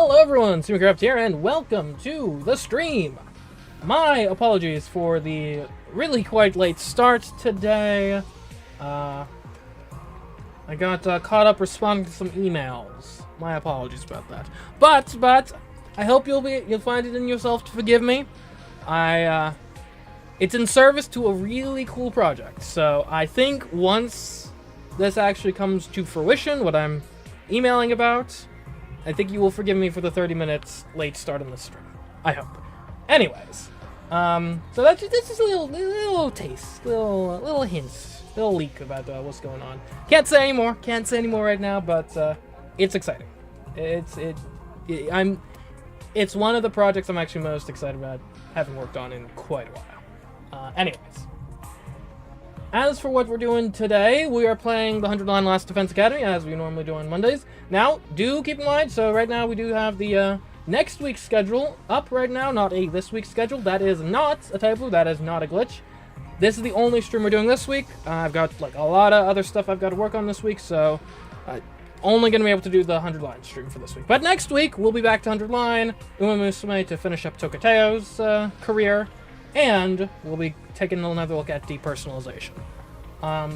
Hello everyone, CMeeCraft here, and welcome to the stream! My apologies for the really quite late start today. I got caught up responding to some emails. My apologies about that. But I hope you'll find it in yourself to forgive me. It's in service to a really cool project. So I think once this actually comes to fruition, what I'm emailing about, I think you will forgive me for the 30 minutes late start on the stream. I hope. Anyways, so this is a little taste, little hints, little leak about what's going on. Can't say anymore right now, but it's exciting. It's one of the projects I'm actually most excited about having worked on in quite a while. Anyways. As for what we're doing today, we are playing the 100 Line Last Defense Academy, as we normally do on Mondays. Now, do keep in mind, so right now we do have the next week's schedule up right now, not this week's schedule. That is not a typo, that is not a glitch. This is the only stream we're doing this week. I've got like a lot of other stuff I've got to work on this week, so only going to be able to do the 100 Line stream for this week. But next week, we'll be back to 100 Line, Uma Musume to finish up Tokuteo's career, and we'll be taking another look at depersonalization.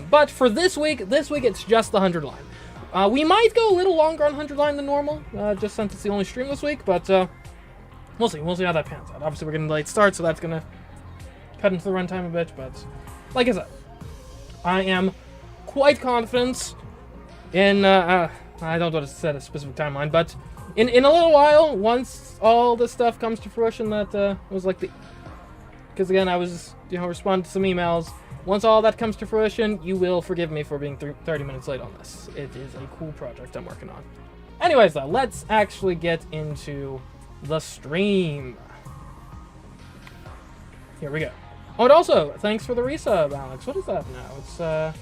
But for this week it's just the 100 Line. We might go a little longer on 100 Line than normal, just since it's the only stream this week, but we'll see how that pans out. Obviously we're getting a late start, so that's gonna cut into the runtime a bit, but like I said, I am quite confident in, I don't want to set a specific timeline, but in a little while, once all this stuff comes to fruition, that was like the... Because again, I was, responding to some emails. Once all that comes to fruition, you will forgive me for being 30 minutes late on this. It is a cool project I'm working on. Anyways, though, let's actually get into the stream. Here we go. Oh, and also, thanks for the resub, Alex. What is that now? It's, I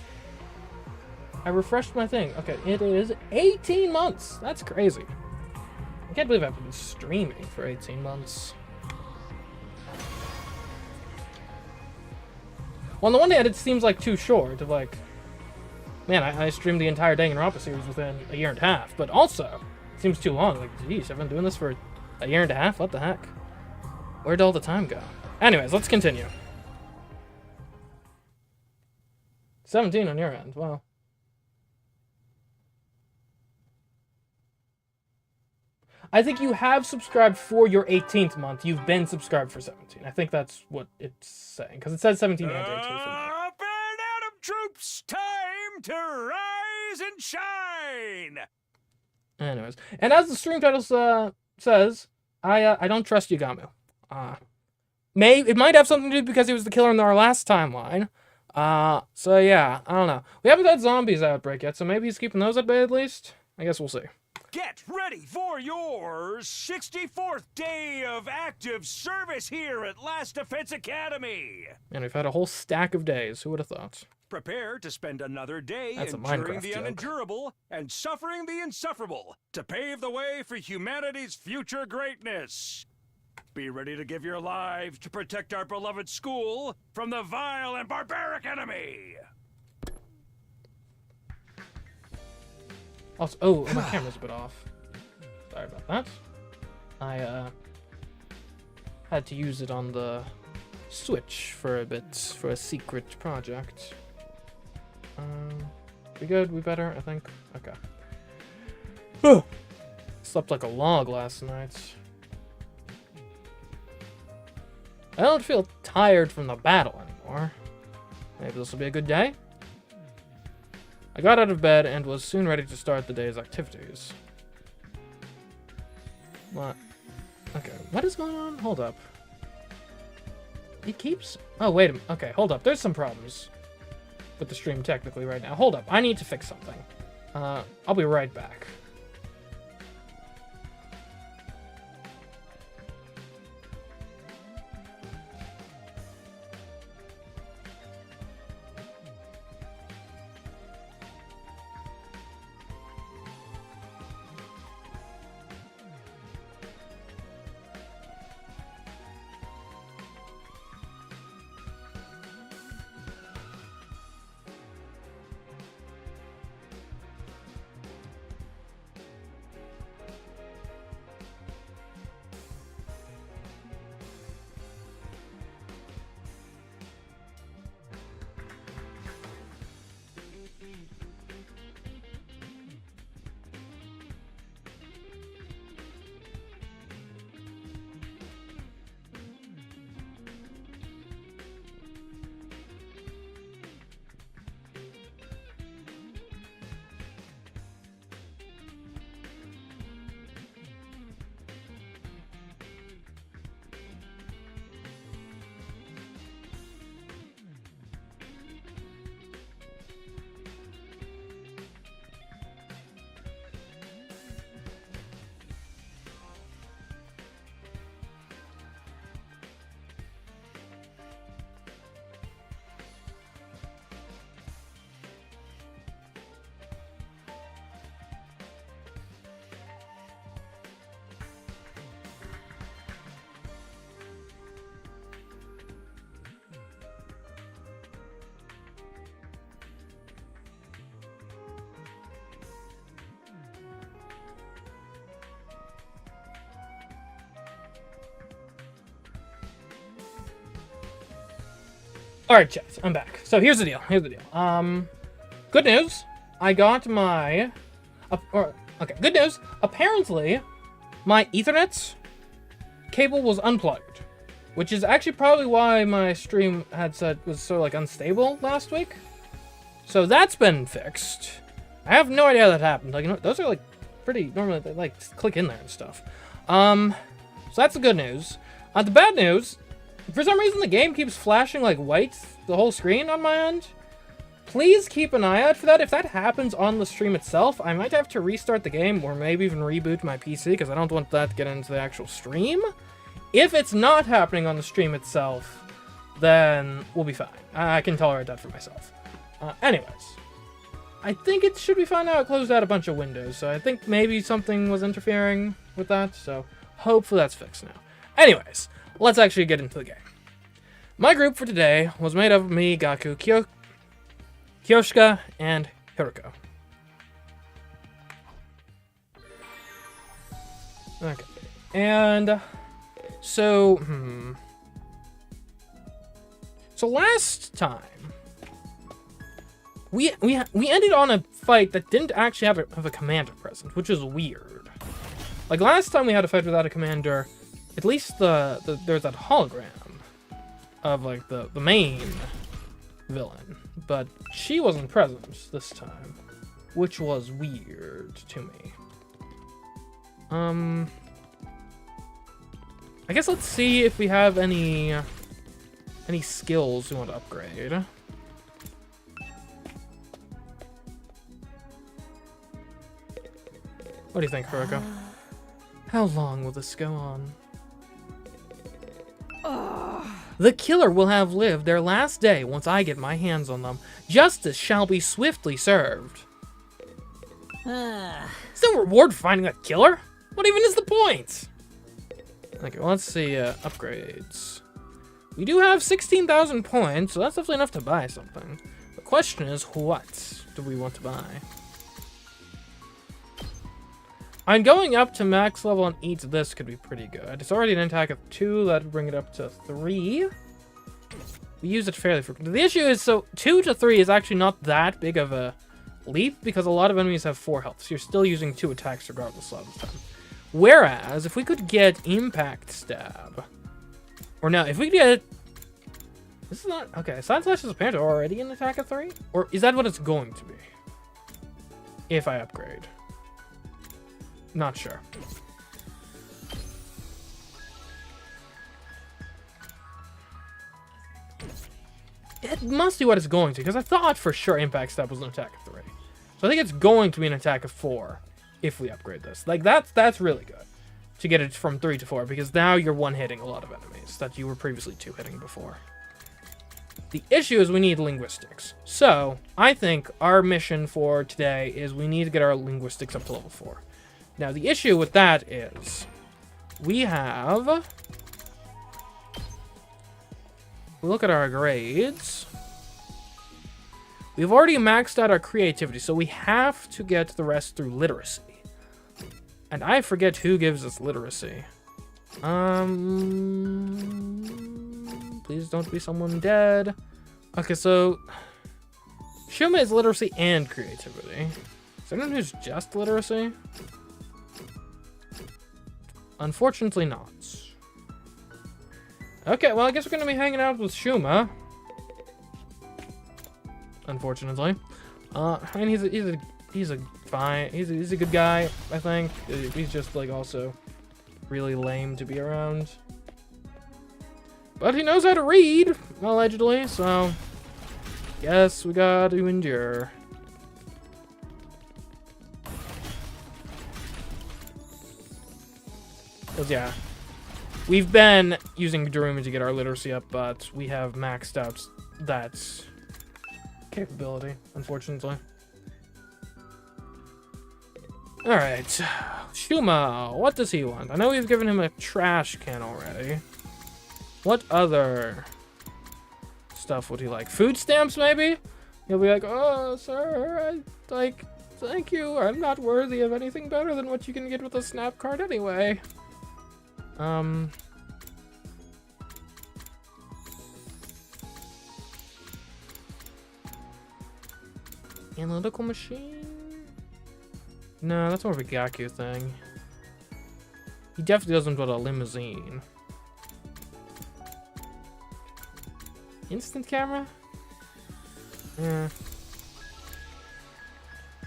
refreshed my thing. Okay, it is 18 months. That's crazy. I can't believe I've been streaming for 18 months. Well, on the one hand, it seems like too short. Of like, man, I streamed the entire Danganronpa series within a year and a half. But also, it seems too long. Like, geez, I've been doing this for a year and a half? What the heck? Where'd all the time go? Anyways, let's continue. 17 on your end. Wow. I think you have subscribed for your 18th month. You've been subscribed for 17. I think that's what it's saying. Because it says 17 and 18 for me. Up and Adam troops, time to rise and shine! Anyways. And as the stream title says, I don't trust Yagamu. It might have something to do because he was the killer in our last timeline. So yeah, I don't know. We haven't had zombies outbreak yet, so maybe he's keeping those at bay at least? I guess we'll see. Get ready for your 64th day of active service here at Last Defense Academy. And we've had a whole stack of days. Who would have thought? Prepare to spend another day That's enduring the joke. unendurable and suffering the insufferable to pave the way for humanity's future greatness. Be ready to give your lives to protect our beloved school from the vile and barbaric enemy. Also, oh, my camera's a bit off. Sorry about that. I had to use it on the Switch for a bit for a secret project. We good? We better? I think. Okay. Slept like a log last night. I don't feel tired from the battle anymore. Maybe this will be a good day. I got out of bed and was soon ready to start the day's activities. What? Okay, what is going on? Hold up. It keeps... Oh, wait a minute. Okay, hold up. There's some problems with the stream technically right now. Hold up. I need to fix something. I'll be right back. Alright, chat, I'm back. So here's the deal. Good news. I got my... okay, good news. Apparently, my Ethernet cable was unplugged. Which is actually probably why my stream headset was so, like, unstable last week. So that's been fixed. I have no idea how that happened. Like, you know, those are, like, pretty... Normally, they, like, click in there and stuff. So that's the good news. The bad news... For some reason, the game keeps flashing, like, white the whole screen on my end. Please keep an eye out for that. If that happens on the stream itself, I might have to restart the game or maybe even reboot my PC because I don't want that to get into the actual stream. If it's not happening on the stream itself, then we'll be fine. I can tolerate that for myself. Anyways, I think it should be fine now. It closed out a bunch of windows, so I think maybe something was interfering with that, so hopefully that's fixed now. Anyways, let's actually get into the game. My group for today was made up of me, Gaku, Kyoshka, and Hiroko. Okay. And so, So last time we ended on a fight that didn't actually have a commander present, which is weird. Like last time we had a fight without a commander, at least there's that hologram of like the main villain, but she wasn't present this time, which was weird to me. I guess let's see if we have any skills we want to upgrade. What do you think, Hiroko? How long will this go on? The killer will have lived their last day once I get my hands on them. Justice shall be swiftly served. Is there a reward for finding that killer? What even is the point? Okay, well, let's see, upgrades. We do have 16,000 points, so that's definitely enough to buy something. The question is, what do we want to buy? I'm going up to max level on each of this could be pretty good. It's already an attack of 2, that'd bring it up to 3. We use it fairly frequently. The issue is, so 2 to 3 is actually not that big of a leap because a lot of enemies have 4 health, so you're still using 2 attacks regardless of the time. Whereas, if we could get Impact Stab, or no, if we get, this is not, okay, Side Slash is apparently already an attack of 3? Or is that what it's going to be? If I upgrade. Not sure. It must be what it's going to, because I thought for sure Impact Stab was an attack of 3. So I think it's going to be an attack of 4 if we upgrade this. Like, that's really good to get it from 3 to 4, because now you're one-hitting a lot of enemies that you were previously two-hitting before. The issue is we need linguistics. So, I think our mission for today is we need to get our linguistics up to level 4. Now, the issue with that is we have... We look at our grades. We've already maxed out our creativity, so we have to get the rest through literacy. And I forget who gives us literacy. Please don't be someone dead. Okay, so Shuma is literacy and creativity. Is there anyone who's just literacy? Unfortunately not. Okay, well I guess we're gonna be hanging out with Shuma. Unfortunately. I mean he's a good guy, I think. He's just like also really lame to be around. But he knows how to read, allegedly, so guess we got to endure. Cause yeah, we've been using Daruma to get our literacy up, but we have maxed out that capability, unfortunately. Alright, Shuma, what does he want? I know we've given him a trash can already. What other stuff would he like? Food stamps, maybe? He'll be like, oh, sir, thank you. I'm not worthy of anything better than what you can get with a snap card anyway. Analytical machine? No, that's more of a Gaku thing. He definitely doesn't want a limousine. Instant camera? Yeah.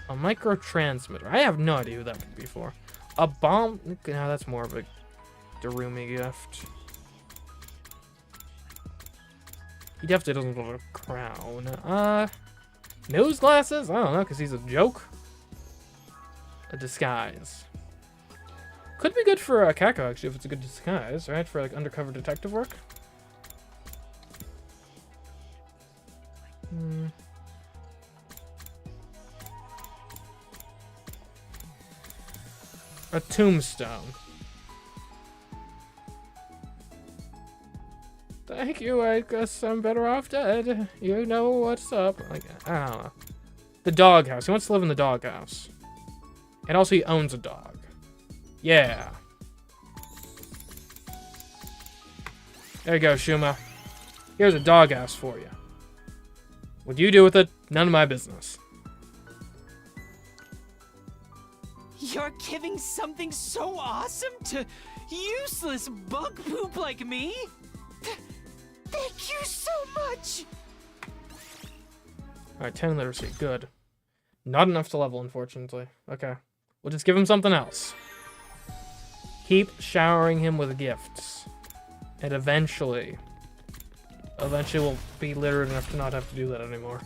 A micro transmitter. I have no idea who that could be for. A bomb? No, that's more of a Darumi gift. He definitely doesn't want a crown. Nose glasses? I don't know, because he's a joke. A disguise. Could be good for Kako, actually, if it's a good disguise, right? For, like, undercover detective work. A tombstone. Thank you, I guess I'm better off dead. You know what's up. Like, I don't know. The doghouse. He wants to live in the doghouse. And also he owns a dog. Yeah. There you go, Shuma. Here's a doghouse for you. What you do with it, none of my business. You're giving something so awesome to useless bug poop like me? Thank you so much! Alright, 10 literacy. Good. Not enough to level, unfortunately. Okay. We'll just give him something else. Keep showering him with gifts. And eventually we'll be literate enough to not have to do that anymore.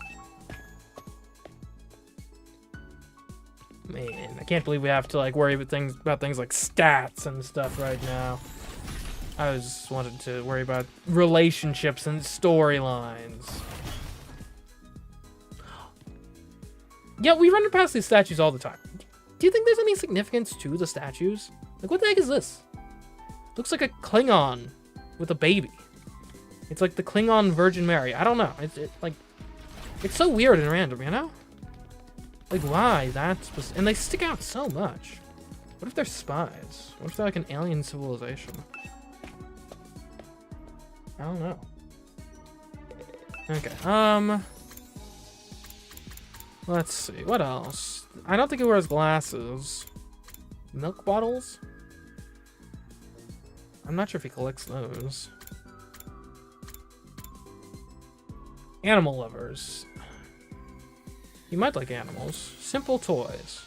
Man, I can't believe we have to like worry about things like stats and stuff right now. I just wanted to worry about relationships and storylines. Yeah, we run past these statues all the time. Do you think there's any significance to the statues? Like, what the heck is this? Looks like a Klingon with a baby. It's like the Klingon Virgin Mary. I don't know. It's so weird and random, you know? Like, why? And they stick out so much. What if they're spies? What if they're like an alien civilization? I don't know. Okay, let's see. What else? I don't think he wears glasses. Milk bottles? I'm not sure if he collects those. Animal lovers. You might like animals. Simple toys.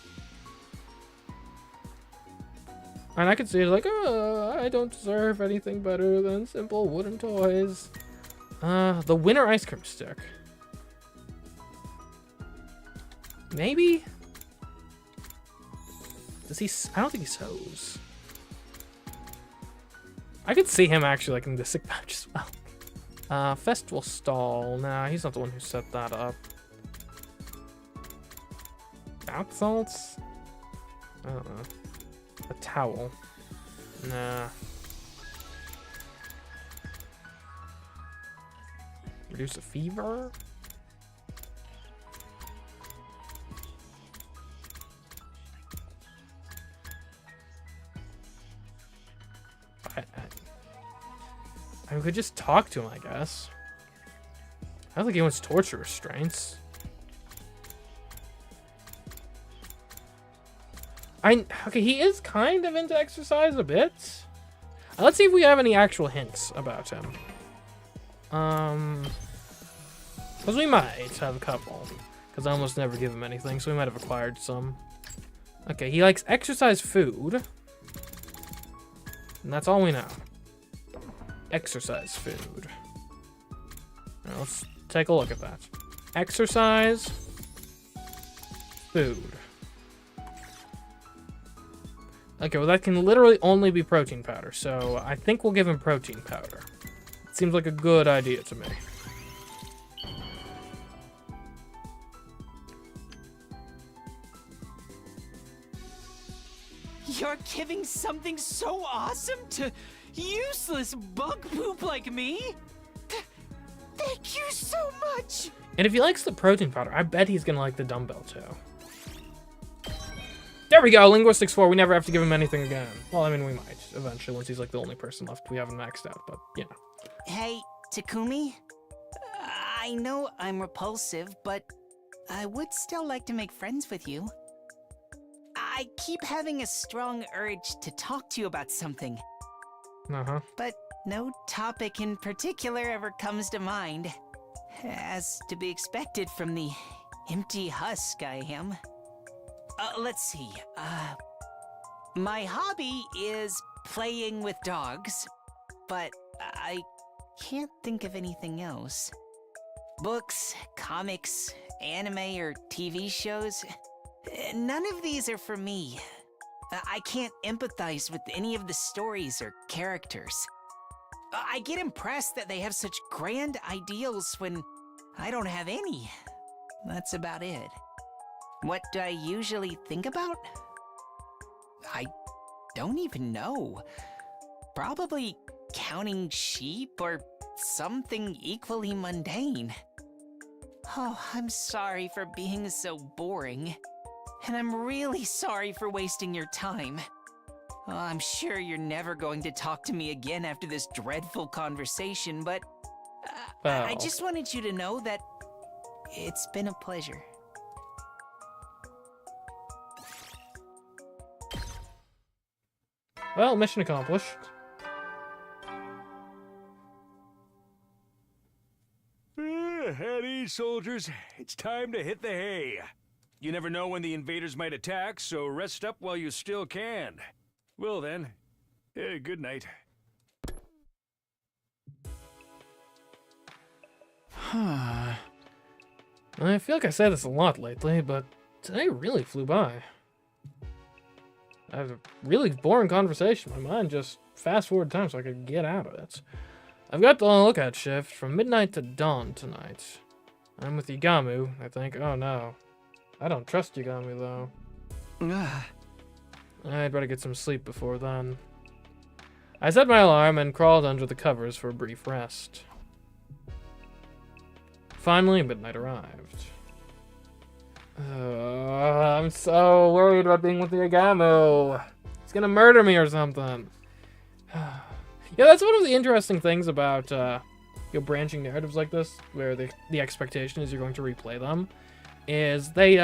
And I could see it like, oh, I don't deserve anything better than simple wooden toys. The winter ice cream stick. Maybe? Does he? I don't think he sews. I could see him actually like in the sick pouch as well. Festival stall. Nah, he's not the one who set that up. Bath salts? I don't know. A towel. Nah. Reduce a fever? I could just talk to him, I guess. I don't think he wants torture restraints. Okay, he is kind of into exercise a bit. Let's see if we have any actual hints about him. Because we might have a couple. Because I almost never give him anything, so we might have acquired some. Okay, he likes exercise food. And that's all we know. Exercise food. Now, let's take a look at that. Exercise food. Okay, well that can literally only be protein powder, so I think we'll give him protein powder. It seems like a good idea to me. You're giving something so awesome to useless bug poop like me? Thank you so much! And if he likes the protein powder, I bet he's gonna like the dumbbell too. There we go, Linguistics 4, we never have to give him anything again. Well, I mean, we might, eventually, once he's like the only person left we haven't maxed out, but, you know. Hey, Takumi? I know I'm repulsive, but I would still like to make friends with you. I keep having a strong urge to talk to you about something, Uh-huh. but no topic in particular ever comes to mind. As to be expected from the empty husk I am. Let's see. My hobby is playing with dogs, but I can't think of anything else. Books, comics, anime, or TV shows, none of these are for me. I can't empathize with any of the stories or characters. I get impressed that they have such grand ideals when I don't have any. That's about it. What do I usually think about? I don't even know. Probably counting sheep or something equally mundane. Oh, I'm sorry for being so boring. And I'm really sorry for wasting your time. Oh, I'm sure you're never going to talk to me again after this dreadful conversation, but I just wanted you to know that it's been a pleasure. Well, mission accomplished. At ease, soldiers. It's time to hit the hay. You never know when the invaders might attack, so rest up while you still can. Well then, good night. I feel like I say this a lot lately, but today really flew by. I had a really boring conversation. My mind just fast-forward time so I could get out of it. I've got the lookout shift from midnight to dawn tonight. I'm with Yagamu, I think. Oh no. I don't trust Yagamu, though. I'd better get some sleep before then. I set my alarm and crawled under the covers for a brief rest. Finally, midnight arrived. I'm so worried about being with Yagamu. He's gonna murder me or something. Yeah, that's one of the interesting things about branching narratives like this, where the expectation is you're going to replay them, is they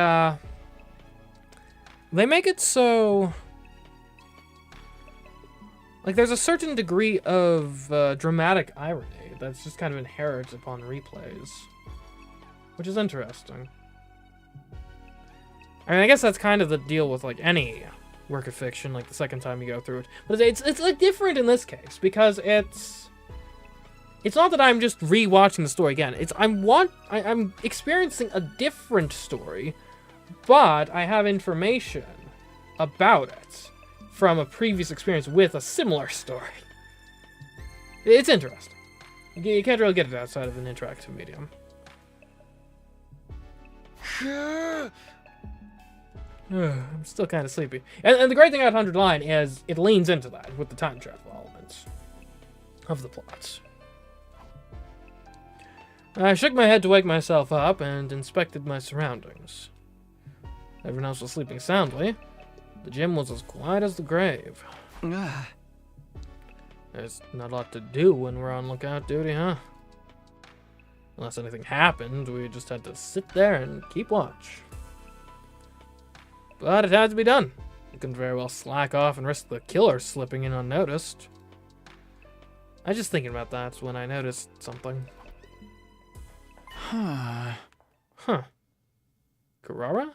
make it so like there's a certain degree of dramatic irony that's just kind of inherent upon replays, which is interesting. I mean, I guess that's kind of the deal with like any work of fiction, like the second time you go through it. But it's like different in this case because it's not that I'm just rewatching the story again. I'm experiencing a different story, but I have information about it from a previous experience with a similar story. It's interesting. You can't really get it outside of an interactive medium. I'm still kind of sleepy. And the great thing about 100 Line is it leans into that with the time travel elements of the plots. I shook my head to wake myself up and inspected my surroundings. Everyone else was sleeping soundly. The gym was as quiet as the grave. There's not a lot to do when we're on lookout duty, huh? Unless anything happened, we just had to sit there and keep watch. But it had to be done. We couldn't very well slack off and risk the killer slipping in unnoticed. I was just thinking about that when I noticed something. Huh. Kurara?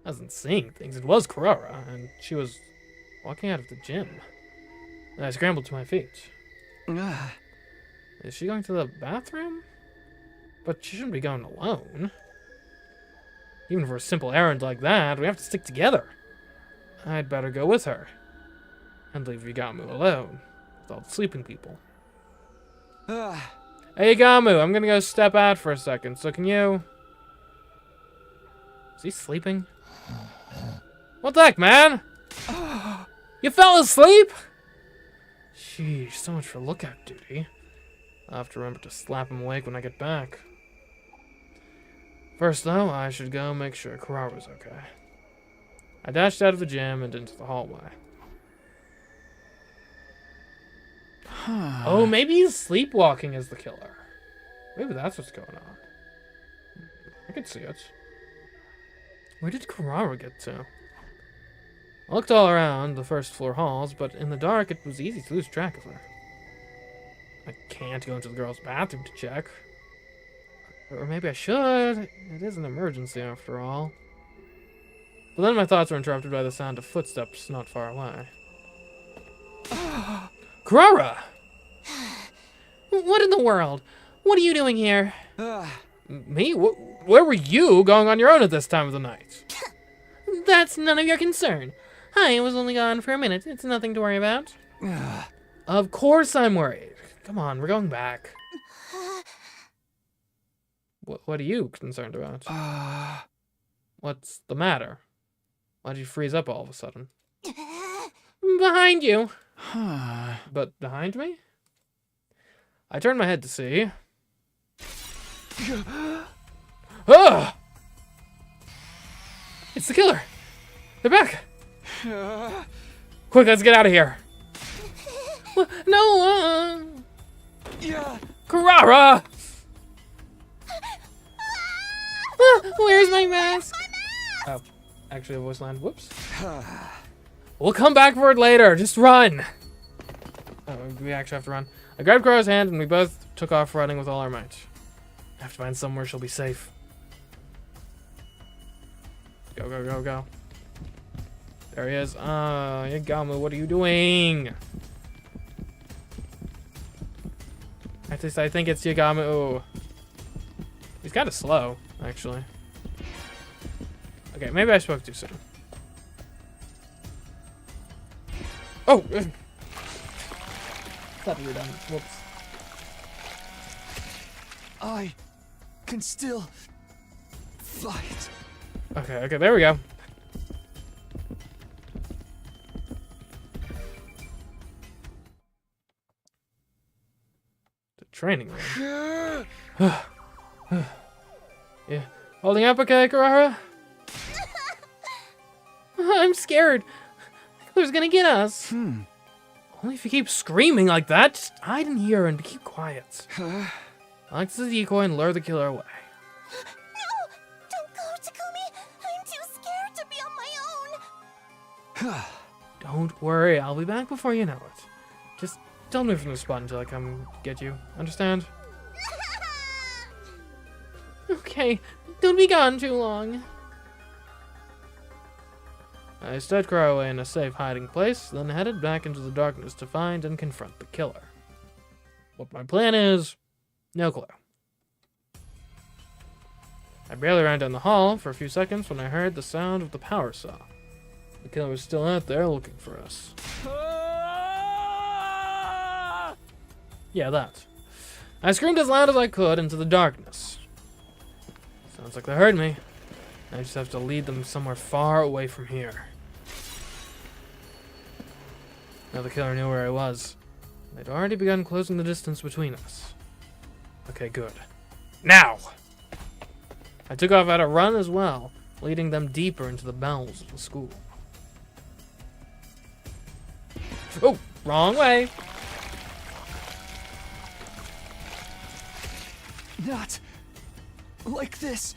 I wasn't seeing things. It was Kurara, and she was walking out of the gym. And I scrambled to my feet. Is she going to the bathroom? But she shouldn't be going alone. Even for a simple errand like that, we have to stick together. I'd better go with her. And leave Yagamu alone with all the sleeping people. Hey Yagamu, I'm gonna go step out for a second, so can you... Is he sleeping? What the heck, man? You fell asleep? Sheesh, so much for lookout duty. I'll have to remember to slap him awake when I get back. First, though, I should go make sure Kurara's okay. I dashed out of the gym and into the hallway. Oh, maybe he's sleepwalking as the killer. Maybe that's what's going on. I could see it. Where did Carrara get to? I looked all around the first floor halls, but in the dark it was easy to lose track of her. I can't go into the girls' bathroom to check. Or maybe I should. It is an emergency after all. But then my thoughts were interrupted by the sound of footsteps not far away. Carrara! What in the world? What are you doing here? Me? Where were you going on your own at this time of the night? That's none of your concern. I was only gone for a minute. It's nothing to worry about. Of course I'm worried. Come on, we're going back. What are you concerned about? What's the matter? Why'd you freeze up all of a sudden? Behind you. But behind me? I turned my head to see. Ah! It's the killer. They're back. Quick, let's get out of here. No. Carrara! Where's my mask? Oh, actually a voice line. Whoops. We'll come back for it later. Just run. Oh, we actually have to run. I grabbed Carrara's hand and we both took off running with all our might. I have to find somewhere she'll be safe. Go, go, go, go. There he is. Yagamu, what are you doing? At least I think it's Yagamu. He's kind of slow, actually. Okay, maybe I spoke too soon. Oh! Thought we were done. Whoops. I can still fight. Okay, there we go. The training room. Yeah. Holding up okay, Carrara? I'm scared. Who's gonna get us? Only if you keep screaming like that. Just hide in here and keep quiet. Act as a decoy and lure the killer away. No! Don't go, Takumi! I'm too scared to be on my own! Don't worry, I'll be back before you know it. Just don't move from the spot until I come get you. Understand? Okay, don't be gone too long. I stowed Carrara away in a safe hiding place, then headed back into the darkness to find and confront the killer. What my plan is, no clue. I barely ran down the hall for a few seconds when I heard the sound of the power saw. The killer was still out there looking for us. Yeah, that. I screamed as loud as I could into the darkness. Sounds like they heard me. I just have to lead them somewhere far away from here. Now the killer knew where I was. They'd already begun closing the distance between us. Okay, good. Now! I took off at a run as well, leading them deeper into the bowels of the school. Oh, wrong way! Not like this.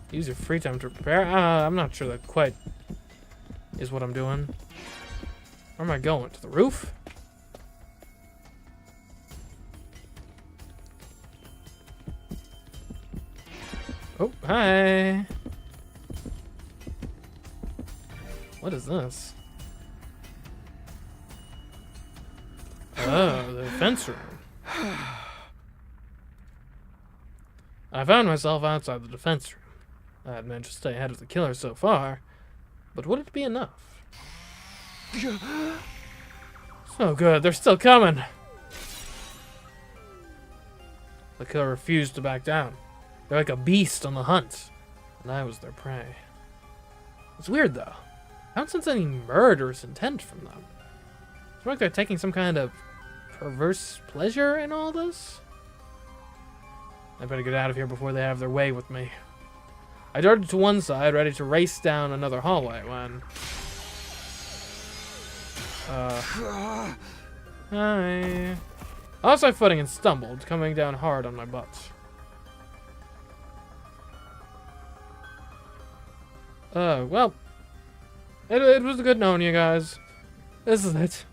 Use your free time to prepare? I'm not sure that quite is what I'm doing. Where am I going? To the roof? Oh, hi. What is this? Oh, the defense room. I found myself outside the defense room. I had managed to stay ahead of the killer so far, but would it be enough? So good, they're still coming. The killer refused to back down. They're like a beast on the hunt, and I was their prey. It's weird though. I don't sense any murderous intent from them. It's like they're taking some kind of perverse pleasure in all this. I better get out of here before they have their way with me. I darted to one side, ready to race down another hallway when... Hi. I lost my footing and stumbled, coming down hard on my butt. Well, it was good knowing you guys. This is it.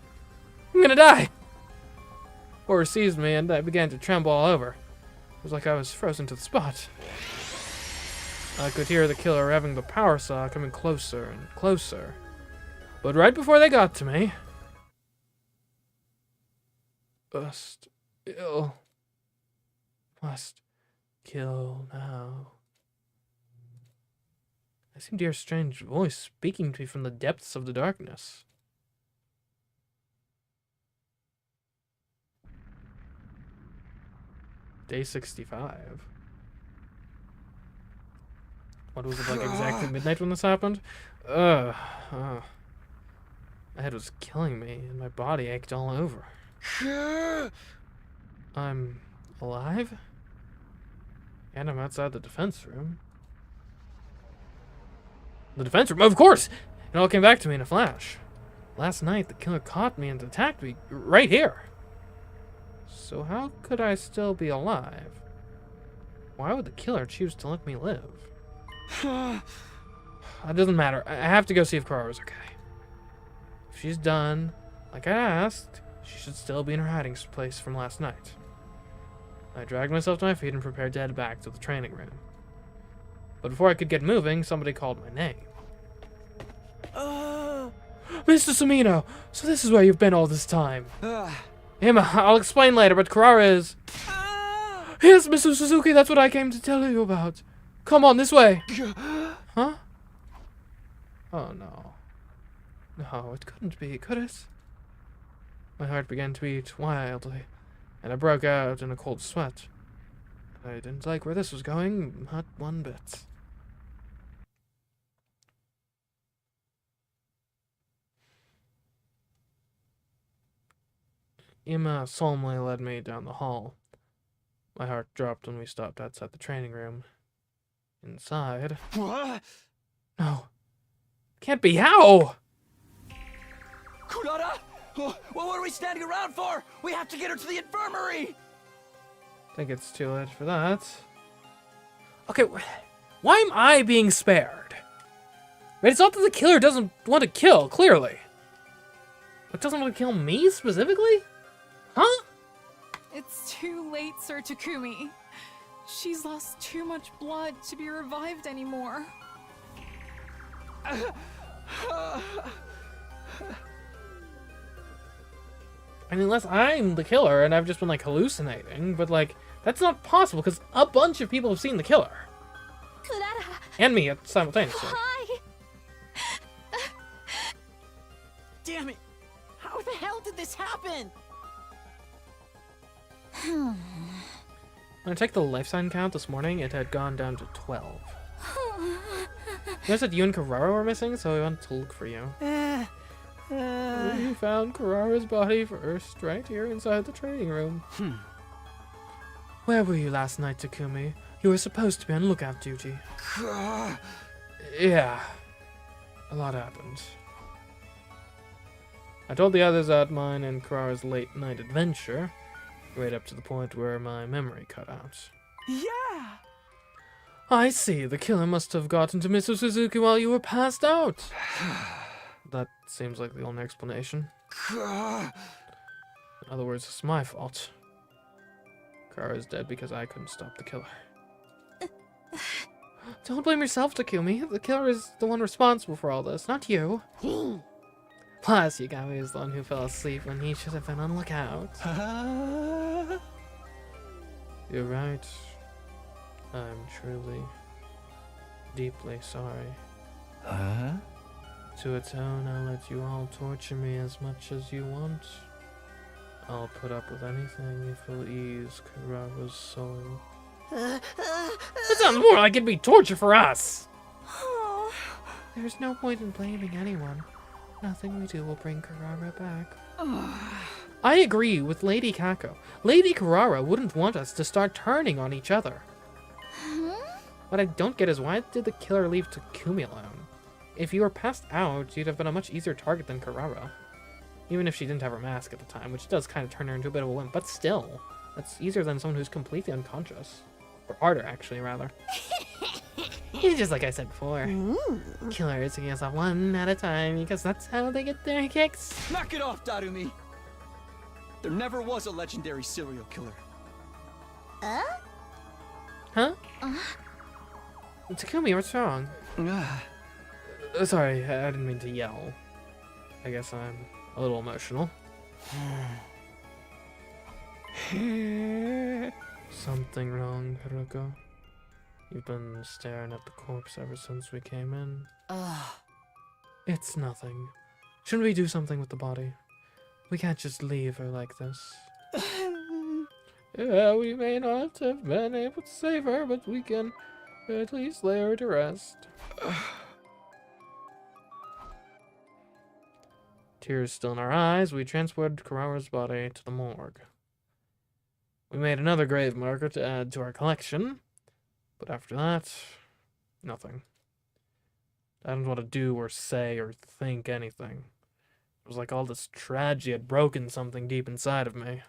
I'm gonna die. Horror seized me and I began to tremble all over. It was like I was frozen to the spot. I could hear the killer having the power saw coming closer and closer. But right before they got to me... Must kill now. I seemed to hear a strange voice speaking to me from the depths of the darkness. Day 65. What was it, like exactly midnight when this happened? My head was killing me and my body ached all over. I'm alive? And I'm outside the defense room. The defense room? Of course! It all came back to me in a flash. Last night, the killer caught me and attacked me right here. So how could I still be alive? Why would the killer choose to let me live? It doesn't matter. I have to go see if Kurara's okay. If she's done, like I asked, she should still be in her hiding place from last night. I dragged myself to my feet and prepared to head back to the training room. But before I could get moving, somebody called my name. Mr. Sumino, so this is where you've been all this time. Emma, I'll explain later, but Kurara is... Yes, Mr. Suzuki, that's what I came to tell you about. Come on, this way. Huh? Oh, no. No, it couldn't be, could it? My heart began to beat wildly, and I broke out in a cold sweat. I didn't like where this was going, not one bit. Emma solemnly led me down the hall. My heart dropped when we stopped outside the training room. Inside... What? No. Can't be. How? Kurara? Well, what are we standing around for? We have to get her to the infirmary! I think it's too late for that. Okay, why am I being spared? Right, it's not that the killer doesn't want to kill, clearly. But doesn't want to kill me specifically? Huh? It's too late, Sir Takumi. She's lost too much blood to be revived anymore. I mean, unless I'm the killer and I've just been, like, hallucinating, but, like, that's not possible because a bunch of people have seen the killer. Kurara. And me simultaneously. Hi. Damn it! How the hell did this happen? When I checked the life sign count this morning, it had gone down to 12. Notice that you and Kurara were missing, so I went to look for you. We found Kurara's body first, right here inside the training room. Where were you last night, Takumi? You were supposed to be on lookout duty. Yeah. A lot happened. I told the others about mine and Kurara's late night adventure, right up to the point where my memory cut out. Yeah! I see. The killer must have gotten to Mr. Suzuki while you were passed out. That seems like the only explanation. In other words, it's my fault. Kara is dead because I couldn't stop the killer. Don't blame yourself, Takumi. The killer is the one responsible for all this, not you. Plus, Yagami is the one who fell asleep when he should have been on lookout. You're right. I'm truly, deeply sorry. To atone, I'll let you all torture me as much as you want. I'll put up with anything if it'll ease Kurara's soul. That sounds more like it'd be torture for us! There's no point in blaming anyone. Nothing we do will bring Kurara back. I agree with Lady Kako. Lady Kurara wouldn't want us to start turning on each other. What I don't get is why did the killer leave Takumi alone? If you were passed out, you'd have been a much easier target than Kurara. Even if she didn't have her mask at the time, which does kind of turn her into a bit of a wimp, but still, that's easier than someone who's completely unconscious. Or harder, actually, rather. Just like I said before, killers taking us off one at a time because that's how they get their kicks. Knock it off, Darumi! There never was a legendary serial killer. Huh? Takumi, what's wrong? Sorry, I didn't mean to yell. I guess I'm a little emotional. Something wrong, Haruko? You've been staring at the corpse ever since we came in. It's nothing. Shouldn't we do something with the body? We can't just leave her like this. Yeah, we may not have been able to save her, but we can at least lay her to rest. Tears still in our eyes, we transported Karawa's body to the morgue. We made another grave marker to add to our collection, but after that, nothing. I didn't want to do or say or think anything. It was like all this tragedy had broken something deep inside of me.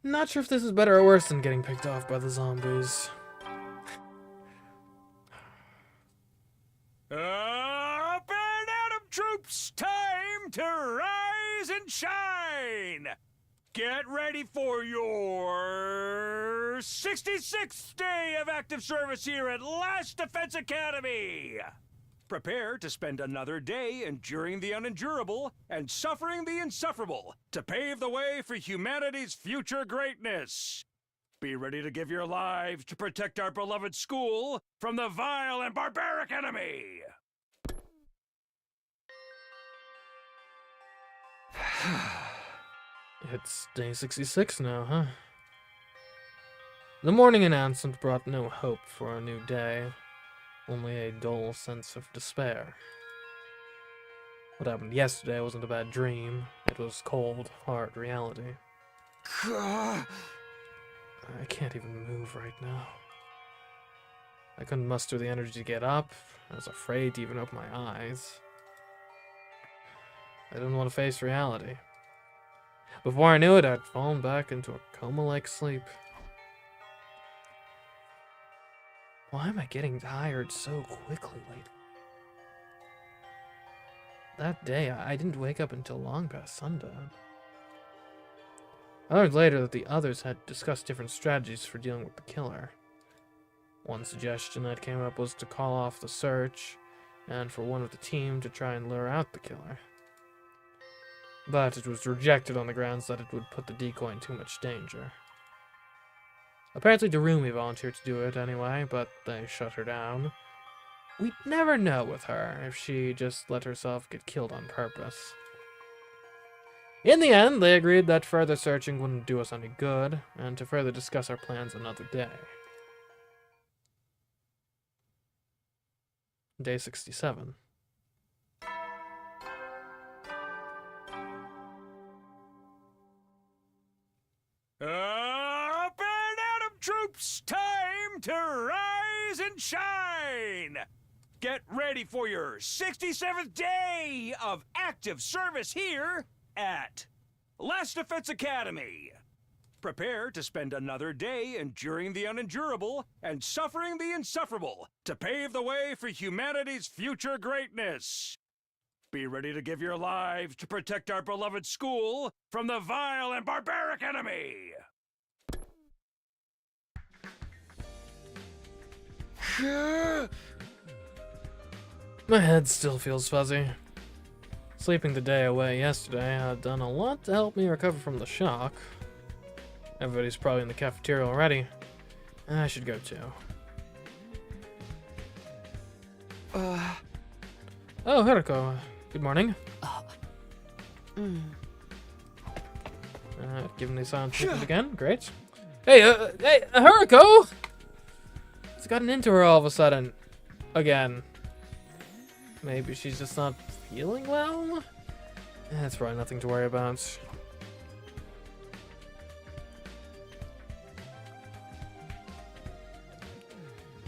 Not sure if this is better or worse than getting picked off by the zombies. Up and at 'em, troops! Time to rise and shine! Get ready for your 66th day of active service here at Last Defense Academy! Prepare to spend another day enduring the unendurable and suffering the insufferable to pave the way for humanity's future greatness. Be ready to give your lives to protect our beloved school from the vile and barbaric enemy! It's day 66 now, huh? The morning announcement brought no hope for a new day, only a dull sense of despair. What happened yesterday wasn't a bad dream. It was cold, hard reality. I can't even move right now. I couldn't muster the energy to get up. I was afraid to even open my eyes. I didn't want to face reality. Before I knew it, I'd fallen back into a coma-like sleep. Why am I getting tired so quickly lately? That day, I didn't wake up until long past sundown. I learned later that the others had discussed different strategies for dealing with the killer. One suggestion that came up was to call off the search, and for one of the team to try and lure out the killer. But it was rejected on the grounds that it would put the decoy in too much danger. Apparently Darumi volunteered to do it anyway, but they shut her down. We'd never know with her if she just let herself get killed on purpose. In the end, they agreed that further searching wouldn't do us any good, and to further discuss our plans another day. Day 67. Up and at 'em, troops! Time to rise and shine! Get ready for your 67th day of active service here at Last Defense Academy. Prepare to spend another day enduring the unendurable and suffering the insufferable to pave the way for humanity's future greatness. Be ready to give your lives to protect our beloved school from the vile and barbaric enemy. My head still feels fuzzy. Sleeping the day away yesterday had done a lot to help me recover from the shock. Everybody's probably in the cafeteria already. I should go too. Oh, Haruko. Good morning. Giving the silent treatment again. Great. Hey, Haruko! It's gotten into her all of a sudden. Again. Maybe she's just not feeling well? That's probably nothing to worry about.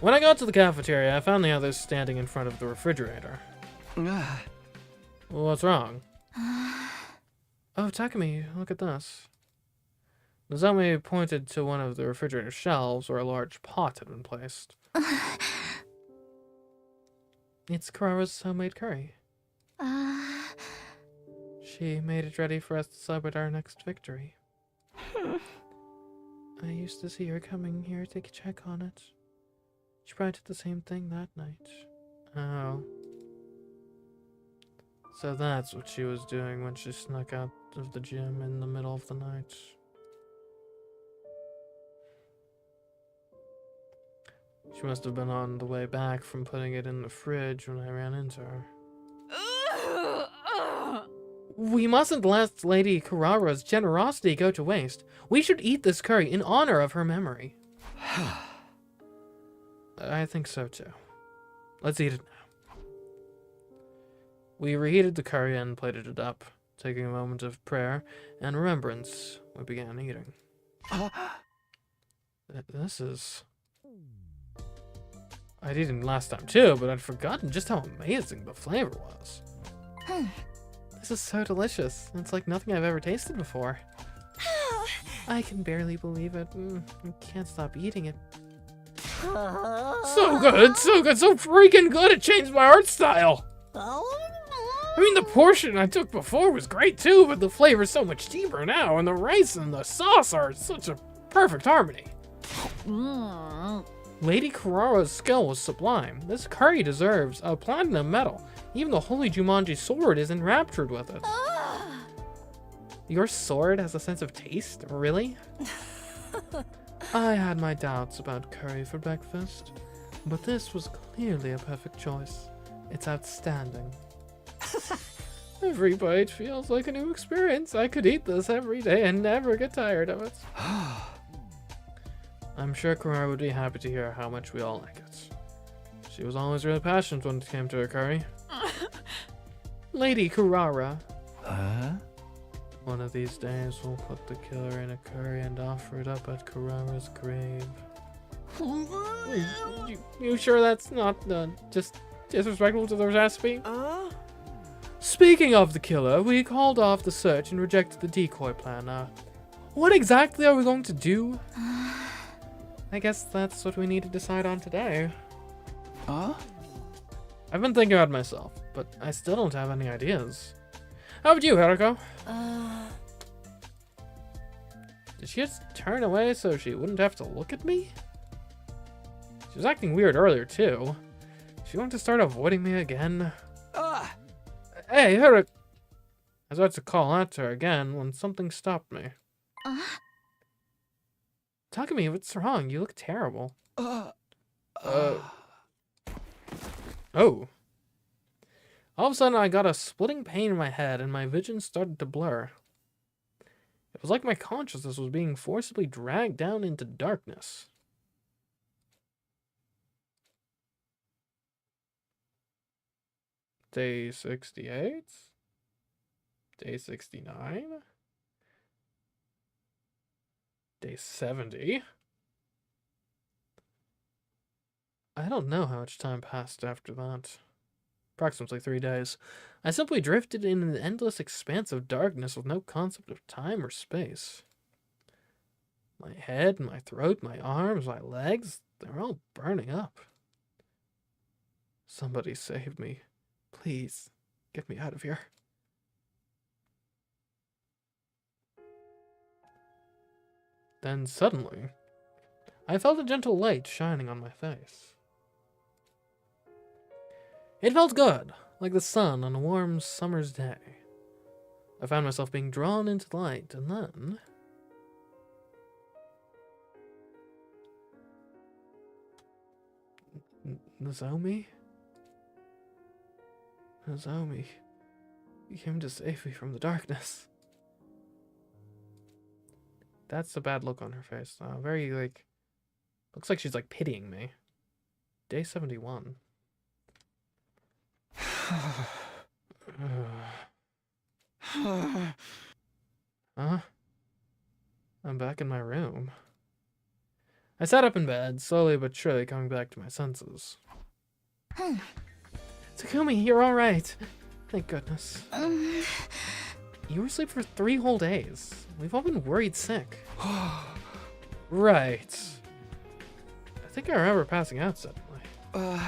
When I got to the cafeteria, I found the others standing in front of the refrigerator. What's wrong? Oh, Takumi, look at this. Nozomi pointed to one of the refrigerator shelves where a large pot had been placed. It's Kurara's homemade curry. She made it ready for us to celebrate our next victory. I used to see her coming here to check on it. She probably did the same thing that night. Oh. So that's what she was doing when she snuck out of the gym in the middle of the night. She must have been on the way back from putting it in the fridge when I ran into her. We mustn't let Lady Kurara's generosity go to waste. We should eat this curry in honor of her memory. I think so too. Let's eat it now. We reheated the curry and plated it up. Taking a moment of prayer and remembrance, we began eating. This is... I'd eaten last time too, but I'd forgotten just how amazing the flavor was. This is so delicious. It's like nothing I've ever tasted before. I can barely believe it. I can't stop eating it. So good, so good, so freaking good, it changed my art style! I mean, the portion I took before was great too, but the flavor's so much deeper now, and the rice and the sauce are such a perfect harmony. Lady Kurara's skill was sublime. This curry deserves a platinum medal. Even the Holy Jumanji sword is enraptured with it. Your sword has a sense of taste? Really? I had my doubts about curry for breakfast, but this was clearly a perfect choice. It's outstanding. Every bite feels like a new experience. I could eat this every day and never get tired of it. I'm sure Kurara would be happy to hear how much we all like it. She was always really passionate when it came to her curry. Lady Kurara. One of these days we'll put the killer in a curry and offer it up at Kurara's grave. You sure that's not just disrespectful to the recipe? Speaking of the killer, we called off the search and rejected the decoy plan. What exactly are we going to do? I guess that's what we need to decide on today. I've been thinking about it myself, but I still don't have any ideas. How about you, Haruko? Did she just turn away so she wouldn't have to look at me? She was acting weird earlier, too. Is she going to start avoiding me again? Hey, Haruko! I was about to call out to her again when something stopped me. Takumi, what's wrong? You look terrible. Oh. All of a sudden, I got a splitting pain in my head and my vision started to blur. It was like my consciousness was being forcibly dragged down into darkness. Day 68? Day 69? Day 70? I don't know how much time passed after that. Approximately 3 days. I simply drifted in an endless expanse of darkness with no concept of time or space. My head, my throat, my arms, my legs, they were all burning up. Somebody save me. Please, get me out of here. Then suddenly, I felt a gentle light shining on my face. It felt good, like the sun on a warm summer's day. I found myself being drawn into the light, and then... Nozomi? Nozomi, you came to save me from the darkness. That's a bad look on her face. Very, like... Looks like she's, like, pitying me. Day 71. Huh? I'm back in my room. I sat up in bed, slowly but surely coming back to my senses. Takumi, you're alright. Thank goodness. You were asleep for 3 whole days. We've all been worried sick. Right. I think I remember passing out suddenly.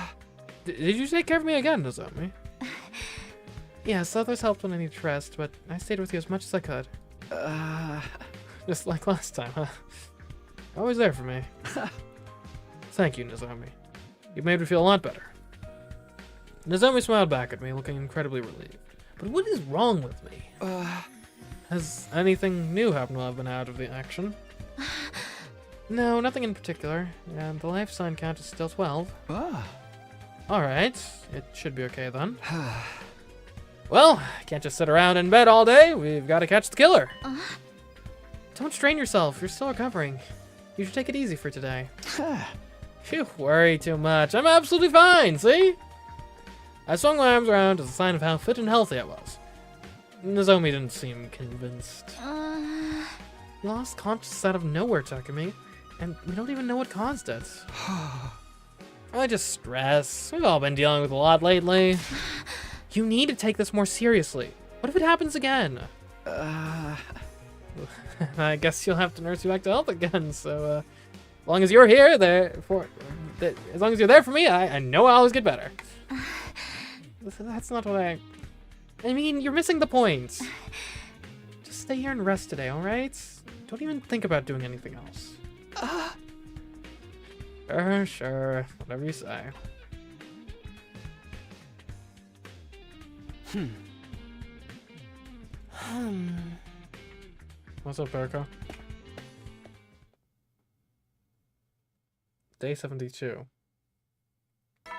Did you take care of me again, Nozomi? Yes, others helped when I needed rest, but I stayed with you as much as I could. Just like last time, huh? Always there for me. Thank you, Nozomi. You made me feel a lot better. Nozomi smiled back at me, looking incredibly relieved. But what is wrong with me? Has anything new happened while I've been out of the action? No, nothing in particular. And the life sign count is still 12. Alright, it should be okay then. Well, can't just sit around in bed all day. We've got to catch the killer. Don't strain yourself. You're still recovering. You should take it easy for today. Phew, worry too much. I'm absolutely fine, see? I swung my arms around as a sign of how fit and healthy I was. Nozomi didn't seem convinced. You lost consciousness out of nowhere, Takumi, and we don't even know what caused it. Probably just stress. We've all been dealing with a lot lately. You need to take this more seriously. What if it happens again? I guess you'll have to nurse you back to health again, so as long as you're here, as long as you're there for me, I know I'll always get better. That's not what I mean, you're missing the point. Just stay here and rest today, alright? Don't even think about doing anything else. Sure, whatever you say. What's up, Erica? Day 72. I'm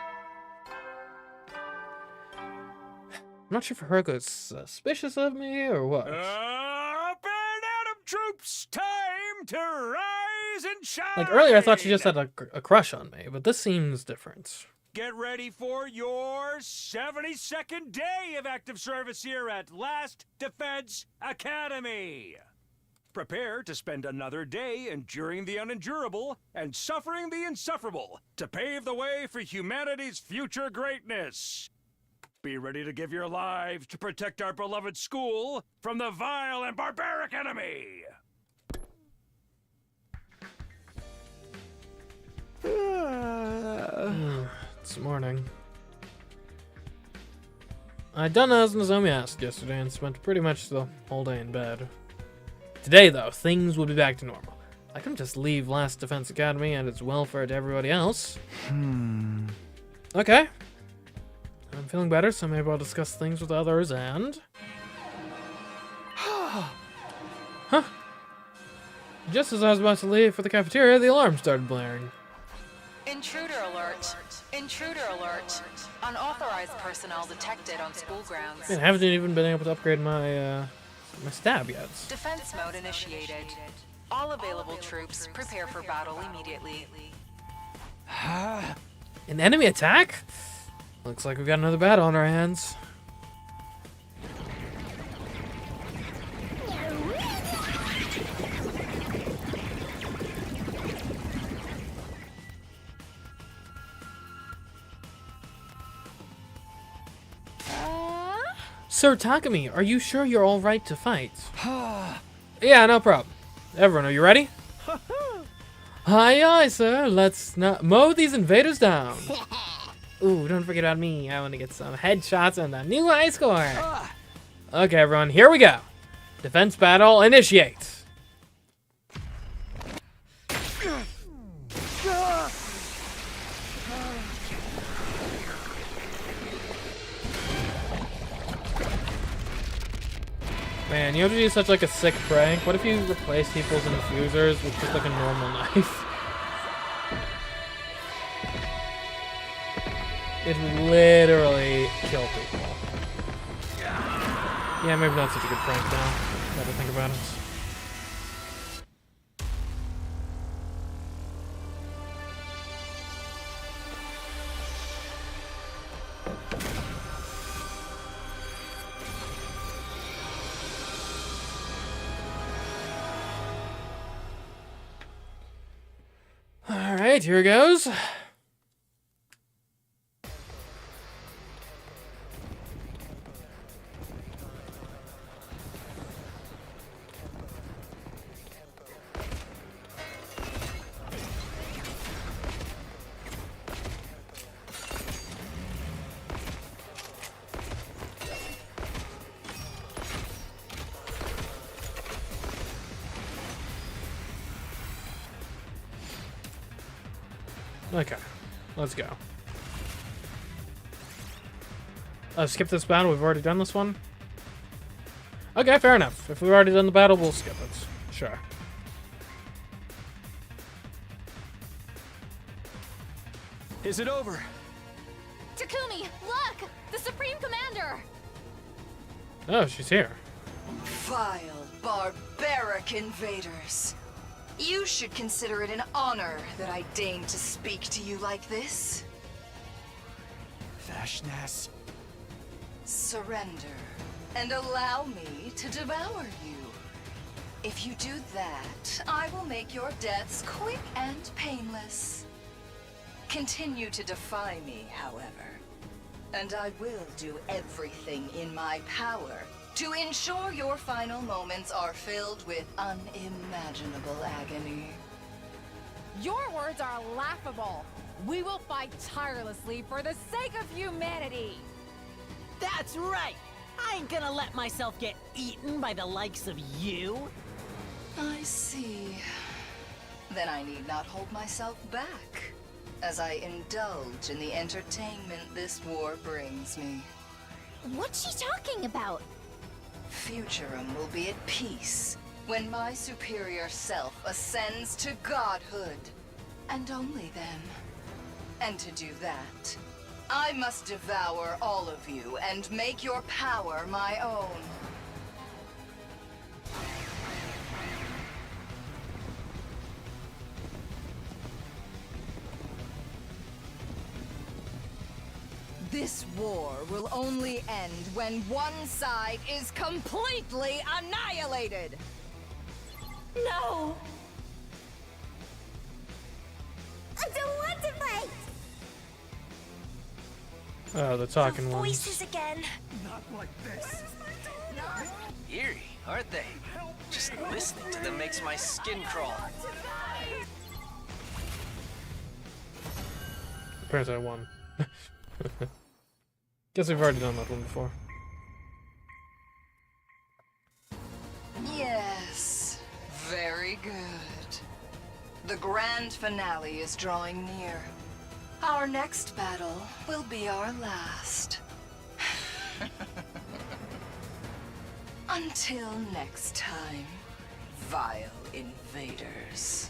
not sure if Haruka is suspicious of me or what. Up and Adam troops, time to rise and shine! Like earlier, I thought she just had a crush on me, but this seems different. Get ready for your 72nd day of active service here at Last Defense Academy. Prepare to spend another day enduring the unendurable and suffering the insufferable to pave the way for humanity's future greatness. Be ready to give your lives to protect our beloved school from the vile and barbaric enemy. It's morning. I'd done as Nozomi asked yesterday and spent pretty much the whole day in bed. Today, though, things would be back to normal. I couldn't just leave Last Defense Academy and its welfare to everybody else. Okay. I'm feeling better, so maybe I'll discuss things with others and... Huh? Just as I was about to leave for the cafeteria, the alarm started blaring. Intruder alert. Intruder alert. Unauthorized personnel detected on school grounds. Man, I haven't even been able to upgrade my, my stab yet. Defense mode initiated. All available troops prepare for battle immediately. An enemy attack? Looks like we've got another battle on our hands. Sir Takumi, are you sure you're all right to fight? Yeah, no problem. Everyone, are you ready? Aye, aye, sir. Let's not mow these invaders down. Ooh, don't forget about me. I want to get some headshots and a new high score. Okay, everyone, here we go. Defense battle, initiate. Man, you have to do such like a sick prank. What if you replace people's infusers with just like a normal knife? It literally kill people. Yeah, maybe not such a good prank now. Got to think about it. Alright, here goes. Okay, let's go. Skip this battle. We've already done this one. Okay, fair enough. If we've already done the battle, we'll skip it. Sure. Is it over? Takumi, look! The Supreme Commander! Oh, she's here. Vile, barbaric invaders. You should consider it an honor that I deign to speak to you like this. Vashnas. Surrender, and allow me to devour you. If you do that, I will make your deaths quick and painless. Continue to defy me, however, and I will do everything in my power to ensure your final moments are filled with unimaginable agony. Your words are laughable. We will fight tirelessly for the sake of humanity. That's right! I ain't gonna let myself get eaten by the likes of you. I see. Then I need not hold myself back, as I indulge in the entertainment this war brings me. What's she talking about? Futurum will be at peace when my superior self ascends to godhood. And only then. And to do that, I must devour all of you and make your power my own. This war will only end when one side is completely annihilated! No! I don't want to fight! Oh, the talking The ones. voices again. Not like this. Eerie, aren't they? Just listening to them makes my skin crawl. Apparently I won. Guess we've already done that one before. Yes, very good. The grand finale is drawing near. Our next battle will be our last. Until next time, vile invaders.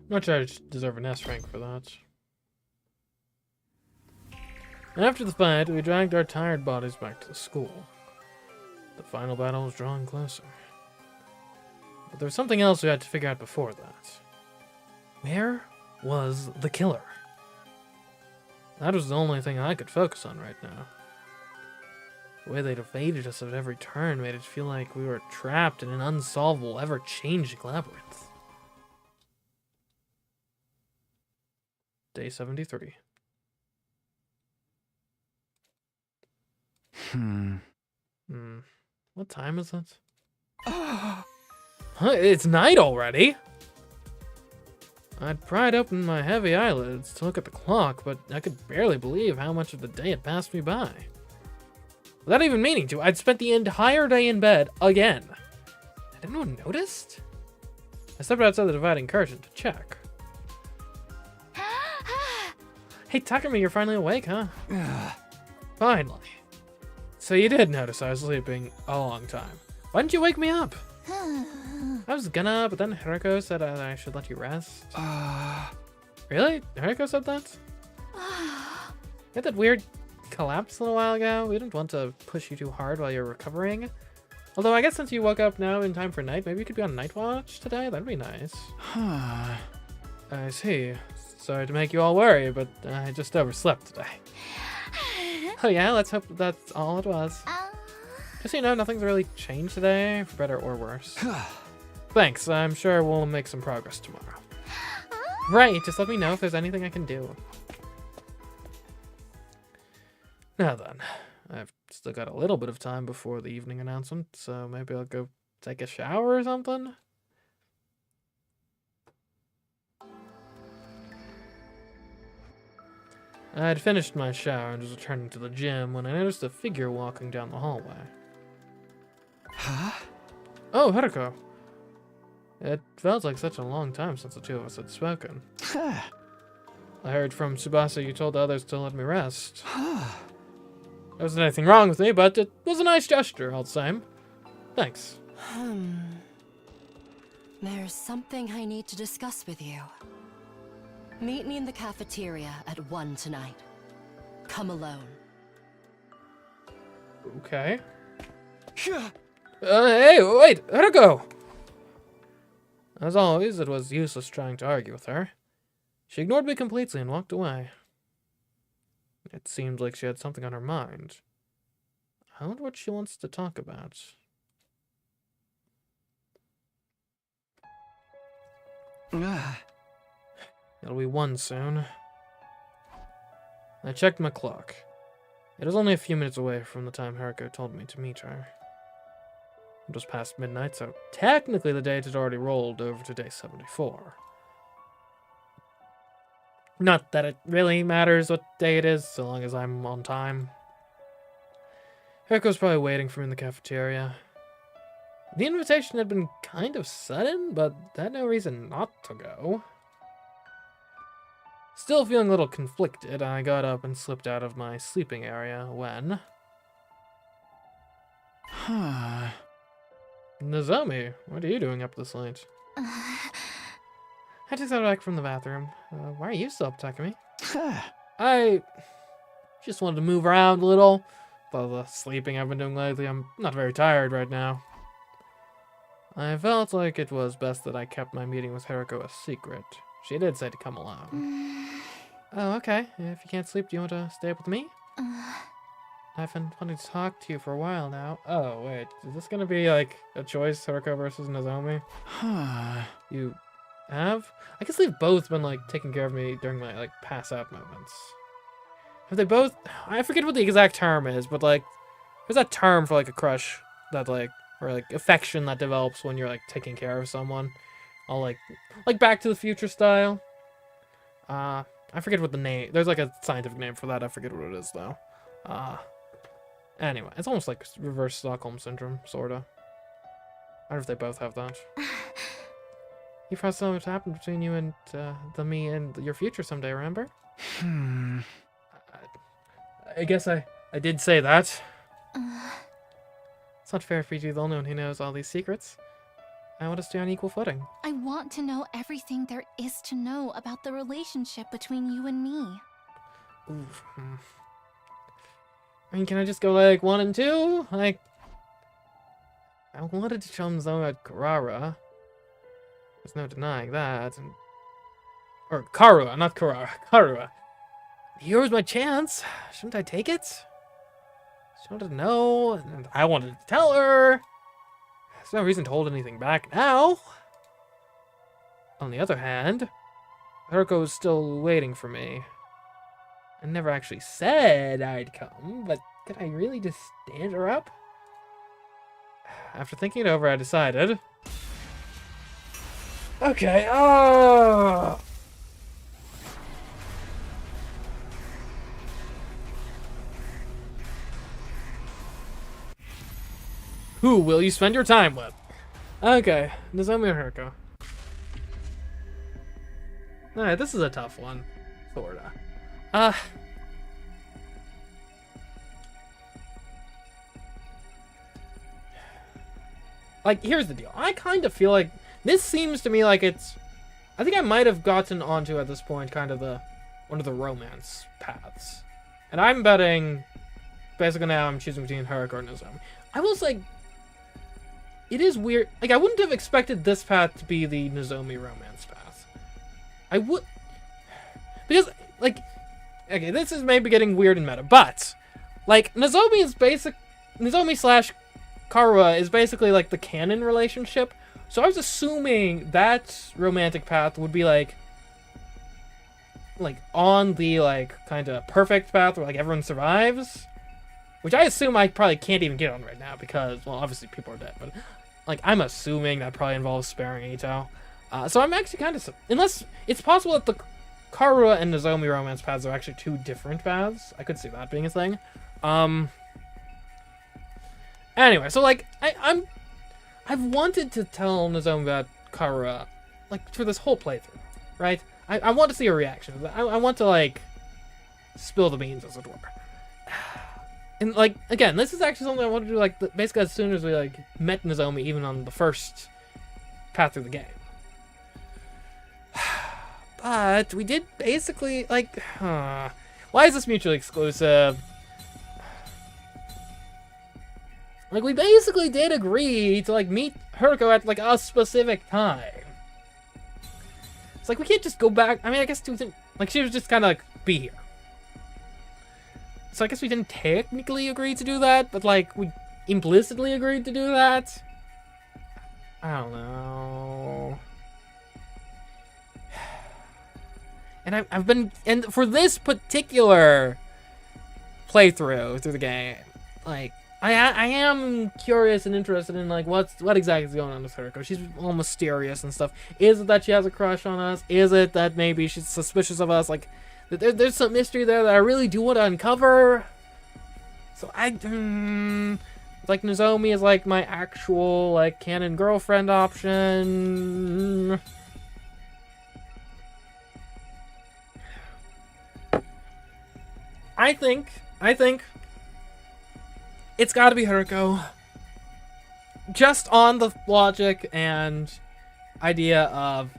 Not sure I deserve an S rank for that. After the fight, we dragged our tired bodies back to the school. The final battle was drawing closer. But there was something else we had to figure out before that. Where was the killer? That was the only thing I could focus on right now. The way they'd evaded us at every turn made it feel like we were trapped in an unsolvable, ever-changing labyrinth. Day 73. What time is it? Huh, it's night already? I'd pried open my heavy eyelids to look at the clock, but I could barely believe how much of the day had passed me by. Without even meaning to, I'd spent the entire day in bed again. Had anyone noticed? I stepped outside the dividing curtain to check. Hey, Takumi, you're finally awake, huh? Finally. So you did notice I was sleeping a long time. Why didn't you wake me up? I was gonna, but then Hiroko said I should let you rest. Really? Hiroko said that? You had that weird collapse a little while ago. We didn't want to push you too hard while you're recovering. Although I guess since you woke up now in time for night, maybe you could be on night watch today? That'd be nice. I see. Sorry to make you all worry, but I just overslept today. Oh yeah, let's hope that's all it was. Just so you know, nothing's really changed today, for better or worse. Thanks, I'm sure we'll make some progress tomorrow. Right, just let me know if there's anything I can do. Now then, I've still got a little bit of time before the evening announcement, so maybe I'll go take a shower or something? I had finished my shower and was returning to the gym when I noticed a figure walking down the hallway. Huh? Oh, Haruko. It felt like such a long time since the two of us had spoken. Huh. I heard from Tsubasa you told the others to let me rest. There wasn't anything wrong with me, but it was a nice gesture, all the same. Thanks. There's something I need to discuss with you. Meet me in the cafeteria at 1 tonight. Come alone. Okay. Hey, wait, Haruko! As always, it was useless trying to argue with her. She ignored me completely and walked away. It seemed like she had something on her mind. I wonder what she wants to talk about. It'll be 1 soon. I checked my clock. It was only a few minutes away from the time Haruko told me to meet her. It was past midnight, so technically the date had already rolled over to day 74. Not that it really matters what day it is, so long as I'm on time. Haruko's probably waiting for me in the cafeteria. The invitation had been kind of sudden, but I had no reason not to go. Still feeling a little conflicted, I got up and slipped out of my sleeping area when... Nozomi, what are you doing up this late? I just got back from the bathroom. Why are you still up, Takumi? I just wanted to move around a little. With all the sleeping I've been doing lately, I'm not very tired right now. I felt like it was best that I kept my meeting with Haruko a secret. She did say to come alone. Oh, okay. If you can't sleep, do you want to stay up with me? I've been wanting to talk to you for a while now. Oh, wait. Is this going to be, like, a choice, Haruko versus Nozomi? You have? I guess they've both been, like, taking care of me during my, like, pass-out moments. Have they both... I forget what the exact term is, but, like, there's that term for, like, a crush that, like, or, like, affection that develops when you're, like, taking care of someone. All, like Back to the Future style. I forget what the name... There's, like, a scientific name for that. I forget what it is, though. Anyway, it's almost like reverse Stockholm Syndrome, sorta. I wonder if they both have that. You probably saw what's happened between you and, me and your future someday, remember? I guess I did say that. It's not fair for you to be the only one who knows all these secrets. I want us to be on equal footing. I want to know everything there is to know about the relationship between you and me. Oof. I mean, can I just go, like, 1 and 2? Like, I wanted to show him something about Karara. There's no denying that. Or Karua, not Karara. Karua. Here was my chance. Shouldn't I take it? She wanted to know, and I wanted to tell her. There's no reason to hold anything back now. On the other hand, Haruko was still waiting for me. I never actually said I'd come, but could I really just stand her up? After thinking it over, I decided... Okay, Who will you spend your time with? Okay, Nozomi or Haruko? Alright, this is a tough one. Sorta. Like, here's the deal. I kind of feel like this seems to me like it's... I think I might have gotten onto, at this point, kind of one of the romance paths. And I'm betting... Basically now I'm choosing between Haruko or Nozomi. I will say... It is weird. Like, I wouldn't have expected this path to be the Nozomi romance path. I would... Because, like... Okay, this is maybe getting weird and meta, but... Like, Nozomi slash Karua is basically, like, the canon relationship. So I was assuming that romantic path would be, like on the, like, kind of perfect path where, like, everyone survives. Which I assume I probably can't even get on right now because, well, obviously people are dead, but, like, I'm assuming that probably involves sparing Ito. So I'm actually kind of... Unless it's possible that the Karua and Nozomi romance paths are actually two different paths. I could see that being a thing. Anyway, so, like, I've wanted to tell Nozomi about Karua, like, for this whole playthrough, right? I want to see a reaction. I want to, like, spill the beans, as it were. And, like, again, this is actually something I want to do, like, basically as soon as we, like, met Nozomi, even on the first path through the game. But we did basically, like, why is this mutually exclusive? Like, we basically did agree to, like, meet Haruko at, like, a specific time. It's like, we can't just go back. I mean, I guess, like, she was just kind of, like, be here. So I guess we didn't technically agree to do that, but, like, we implicitly agreed to do that. I don't know. And I've been, and for this particular playthrough through the game, like, I am curious and interested in, like, what exactly is going on with Haruko. She's all mysterious and stuff. Is it that she has a crush on us? Is it that maybe she's suspicious of us? Like, there's some mystery there that I really do want to uncover. So like, Nozomi is, like, my actual, like, canon girlfriend option. I think it's gotta be Haruko. Just on the logic and idea of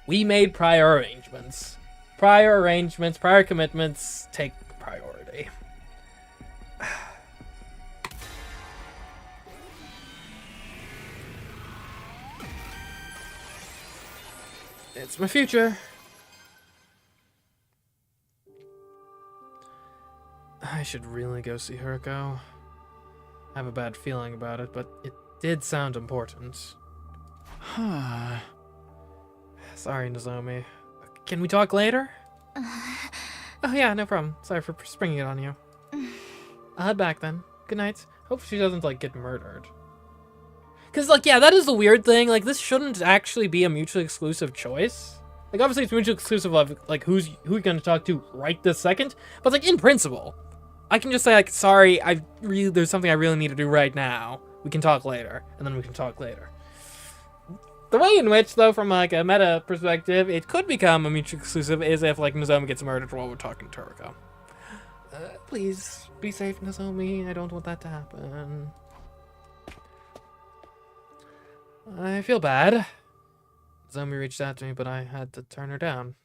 we made prior arrangements. Prior commitments take priority. It's my future. I should really go see Haruko. I have a bad feeling about it, but it did sound important. Sorry, Nozomi. Can we talk later? Oh yeah, no problem. Sorry for springing it on you. I'll head back then. Good night. Hope she doesn't, like, get murdered. Because, like, yeah, that is the weird thing. Like, this shouldn't actually be a mutually exclusive choice. Like, obviously it's mutually exclusive of, like, who you're gonna talk to right this second. But, like, in principle, I can just say, like, sorry, there's something I really need to do right now. We can talk later. And then we can talk later. The way in which, though, from, like, a meta perspective, it could become a mutually exclusive is if, like, Nozomi gets murdered while we're talking to Haruko. Please, be safe, Nozomi. I don't want that to happen. I feel bad. Nozomi reached out to me, but I had to turn her down.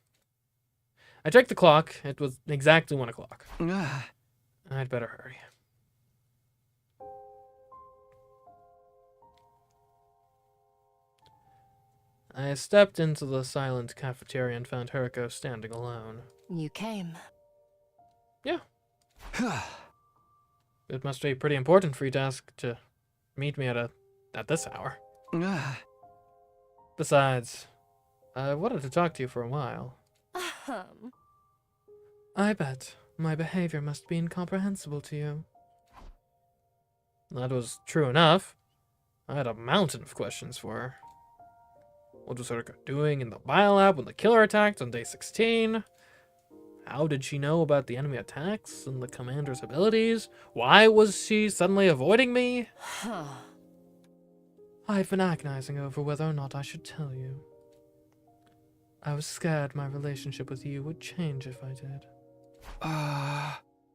I checked the clock. It was exactly 1 o'clock. I'd better hurry. I stepped into the silent cafeteria and found Haruko standing alone. You came. Yeah. It must be pretty important for you to ask to meet me at this hour. Besides, I wanted to talk to you for a while. I bet my behavior must be incomprehensible to you. That was true enough. I had a mountain of questions for her. What was Haruko doing in the biolab when the killer attacked on day 16? How did she know about the enemy attacks and the commander's abilities? Why was she suddenly avoiding me? I've been agonizing over whether or not I should tell you. I was scared my relationship with you would change if I did.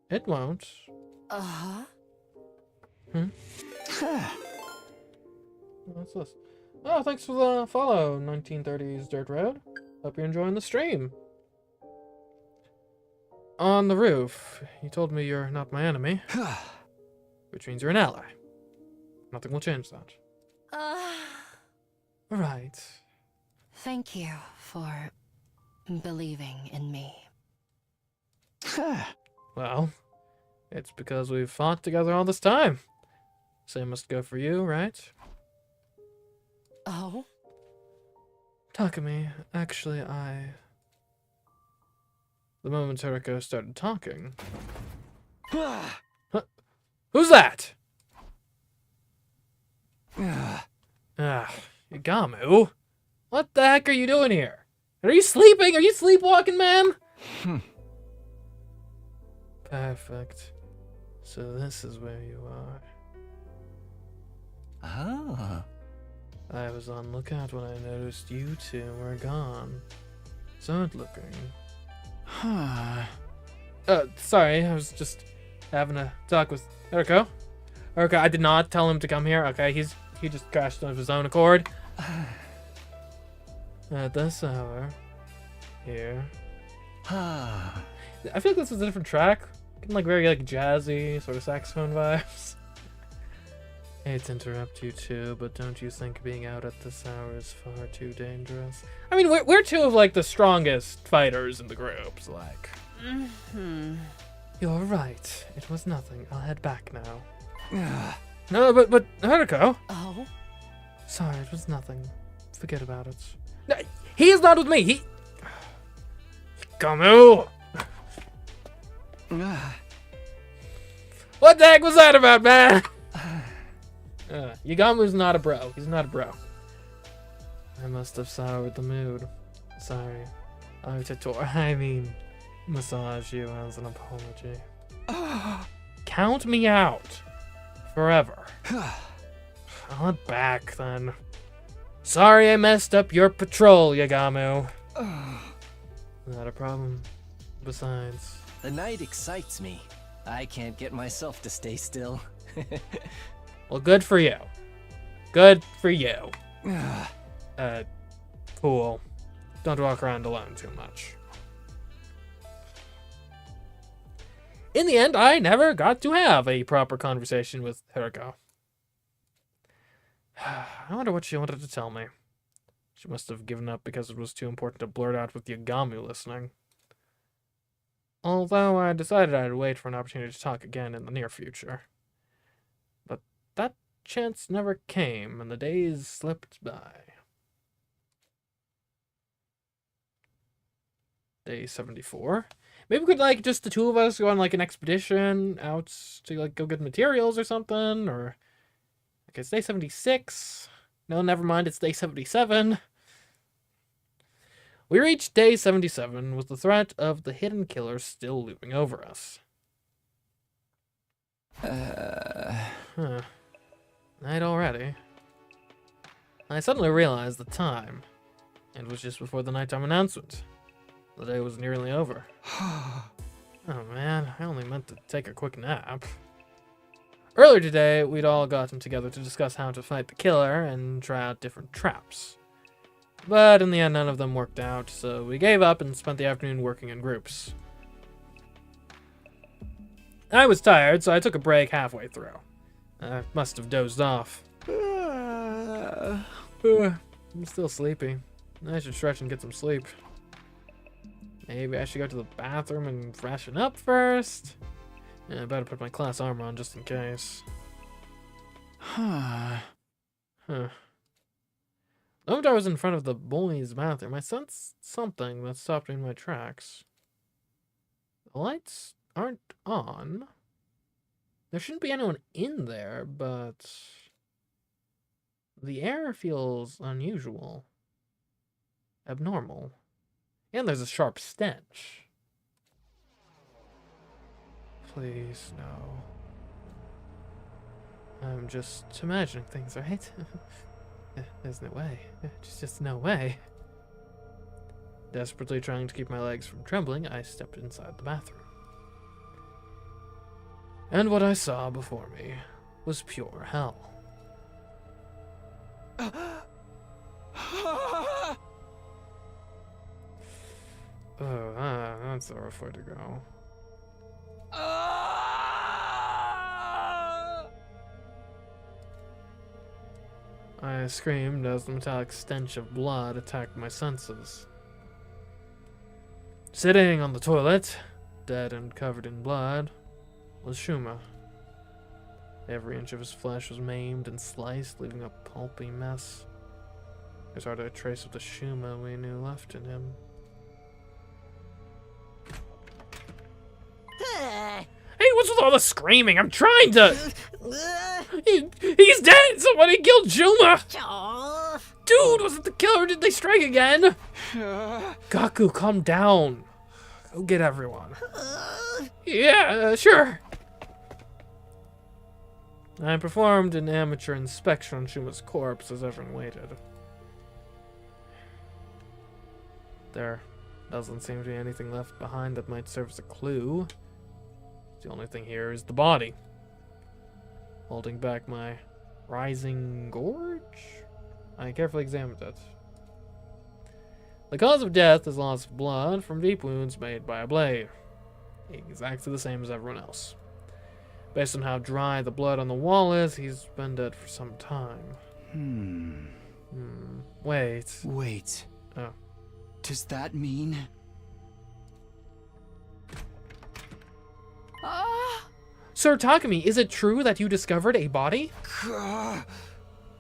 It won't. What's this? Oh, thanks for the follow, 1930s Dirt Road. Hope you're enjoying the stream. On the roof, you told me you're not my enemy. Which means you're an ally. Nothing will change that. Right. Thank you for believing in me. Well, it's because we've fought together all this time. Same must go for you, right? Oh? Takumi, actually, The moment Toriko started talking... Huh? Who's that? Igamu? What the heck are you doing here? Are you sleeping? Are you sleepwalking, man? Perfect. So this is where you are. Ah. I was on lookout when I noticed you two were gone. So looking. Sorry, I was just having a talk with Eriko. Eriko, I did not tell him to come here. Okay, he just crashed of his own accord. At this hour, here. I feel like this is a different track. Getting like very like jazzy, sort of saxophone vibes. I hate to interrupt you two, but don't you think being out at this hour is far too dangerous? I mean, we're two of like the strongest fighters in the groups, like. You're right. It was nothing. I'll head back now. No, but Haruko. Oh? Sorry, it was nothing. Forget about it. No, he is not with me. Gamu. What the heck was that about, man? Yagamu's not a bro. He's not a bro. I must have soured the mood. Sorry. I mean, massage you as an apology. Count me out. Forever. I'll head back, then. Sorry I messed up your patrol, Yagamu. Not a problem. Besides... The night excites me. I can't get myself to stay still. Well, good for you. Good for you. Cool. Don't walk around alone too much. In the end, I never got to have a proper conversation with Hiroko. I wonder what she wanted to tell me. She must have given up because it was too important to blurt out with Yagamu listening. Although I decided I'd wait for an opportunity to talk again in the near future. But that chance never came, and the days slipped by. Day 74. Maybe we could, like, just the two of us go on, like, an expedition out to, like, go get materials or something, or... Okay, it's day 76. No, never mind, it's day 77. We reached day 77 with the threat of the hidden killer still looming over us. Night already. I suddenly realized the time. It was just before the nighttime announcement. The day was nearly over. Oh man, I only meant to take a quick nap. Earlier today, we'd all gotten together to discuss how to fight the killer and try out different traps. But in the end, none of them worked out, so we gave up and spent the afternoon working in groups. I was tired, so I took a break halfway through. I must have dozed off. I'm still sleepy. I should stretch and get some sleep. Maybe I should go to the bathroom and freshen up first. Yeah, I better put my class armor on just in case. The moment I was in front of the boys' bathroom, I sensed something that stopped me in my tracks. The lights aren't on. There shouldn't be anyone in there, but the air feels unusual, abnormal, and there's a sharp stench. Please, no. I'm just imagining things, right? There's no way. There's just no way. Desperately trying to keep my legs from trembling, I stepped inside the bathroom. And what I saw before me was pure hell. That's a rough way to go. I screamed as the metallic stench of blood attacked my senses. Sitting on the toilet, dead and covered in blood, was Shuma. Every inch of his flesh was maimed and sliced, leaving a pulpy mess. There's hardly a trace of the Shuma we knew left in him. Hey, what's with all the screaming? I'm trying to... He's dead! Somebody killed Shuma! Dude, was it the killer? Did they strike again? Gaku, calm down. Go get everyone. Yeah, sure. I performed an amateur inspection on Shuma's corpse as everyone waited. There doesn't seem to be anything left behind that might serve as a clue. The only thing here is the body. Holding back my rising gorge, I carefully examined it. The cause of death is loss of blood from deep wounds made by a blade. Exactly the same as everyone else. Based on how dry the blood on the wall is, he's been dead for some time. Wait. Wait. Oh. Does that mean... Sir Takumi, is it true that you discovered a body?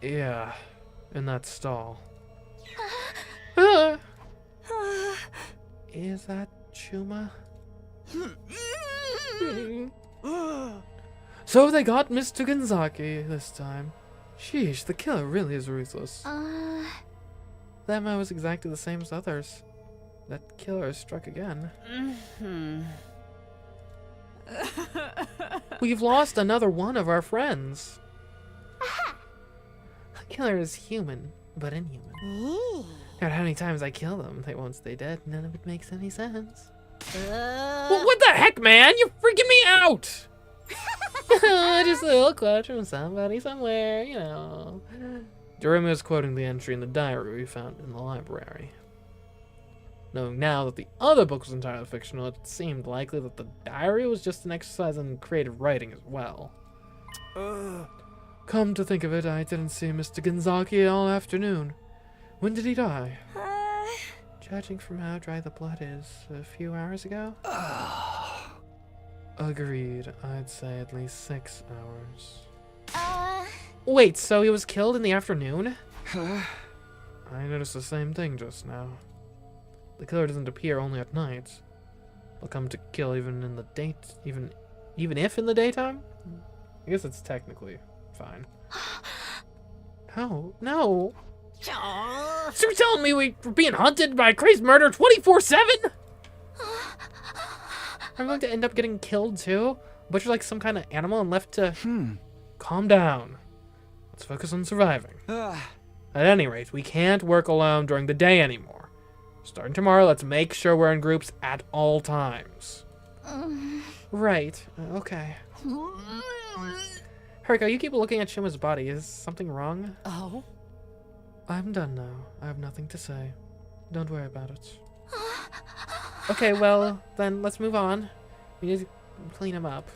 Yeah, in that stall. Is that Shuma? So they got Mr. Gonzaki this time. Sheesh, the killer really is ruthless. That man was exactly the same as others. That killer struck again. We've lost another one of our friends. The killer is human, but inhuman. No matter how many times I kill them, they won't stay dead. None of it makes any sense. Well, what the heck, man? You're freaking me out! Just a little quote from somebody somewhere, you know. Doremi was quoting the entry in the diary we found in the library. Knowing now that the other book was entirely fictional, it seemed likely that the diary was just an exercise in creative writing as well. Come to think of it, I didn't see Mr. Gonzaki all afternoon. When did he die? Judging from how dry the blood is, a few hours ago? Agreed. I'd say at least 6 hours. Wait, so he was killed in the afternoon? I noticed the same thing just now. The killer doesn't appear only at night. They'll come to kill even in the even if in the daytime? I guess it's technically fine. No. So you're telling me we're being hunted by a crazed murderer 24/7? I'm going to end up getting killed too? Butchered like some kind of animal and left to... Calm down. Let's focus on surviving. At any rate, we can't work alone during the day anymore. Starting tomorrow, let's make sure we're in groups at all times. Right. Okay. Hariko, you keep looking at Shuma's body. Is something wrong? Oh? I'm done now. I have nothing to say. Don't worry about it. Okay, well, then let's move on. We need to clean him up.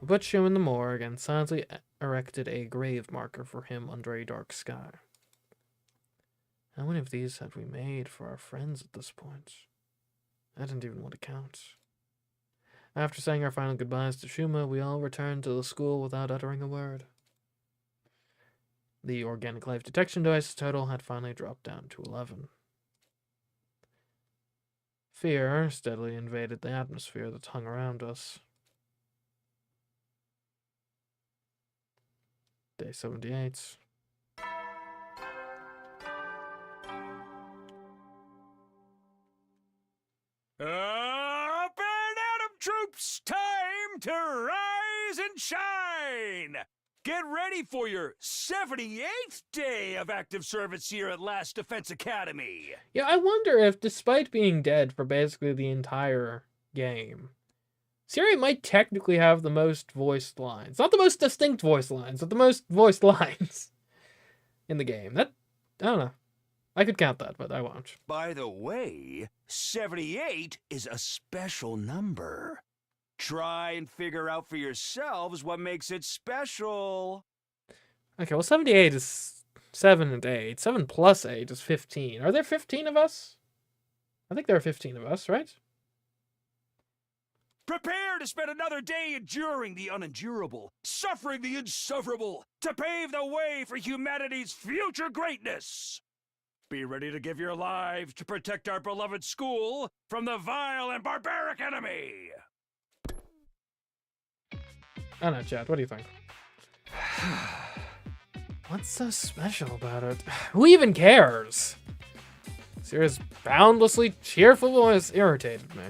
We put Shuma in the morgue and silently erected a grave marker for him under a dark sky. How many of these had we made for our friends at this point? I didn't even want to count. After saying our final goodbyes to Shuma, we all returned to the school without uttering a word. The organic life detection device total had finally dropped down to 11. Fear steadily invaded the atmosphere that hung around us. Day 78. Up and at 'em, troops! Time to rise and shine! Get ready for your 78th day of active service here at Last Defense Academy! Yeah, I wonder if, despite being dead for basically the entire game, Siri might technically have the most voiced lines. Not the most distinct voiced lines, but the most voiced lines in the game. That, I don't know. I could count that, but I won't. By the way, 78 is a special number. Try and figure out for yourselves what makes it special. Okay, well, 78 is 7 and 8. 7 plus 8 is 15. Are there 15 of us? I think there are 15 of us, right? Prepare to spend another day enduring the unendurable, suffering the insufferable, to pave the way for humanity's future greatness. Be ready to give your lives to protect our beloved school from the vile and barbaric enemy. I don't know, Chad. What do you think? What's so special about it? Who even cares? Sierra's boundlessly cheerful voice irritated me.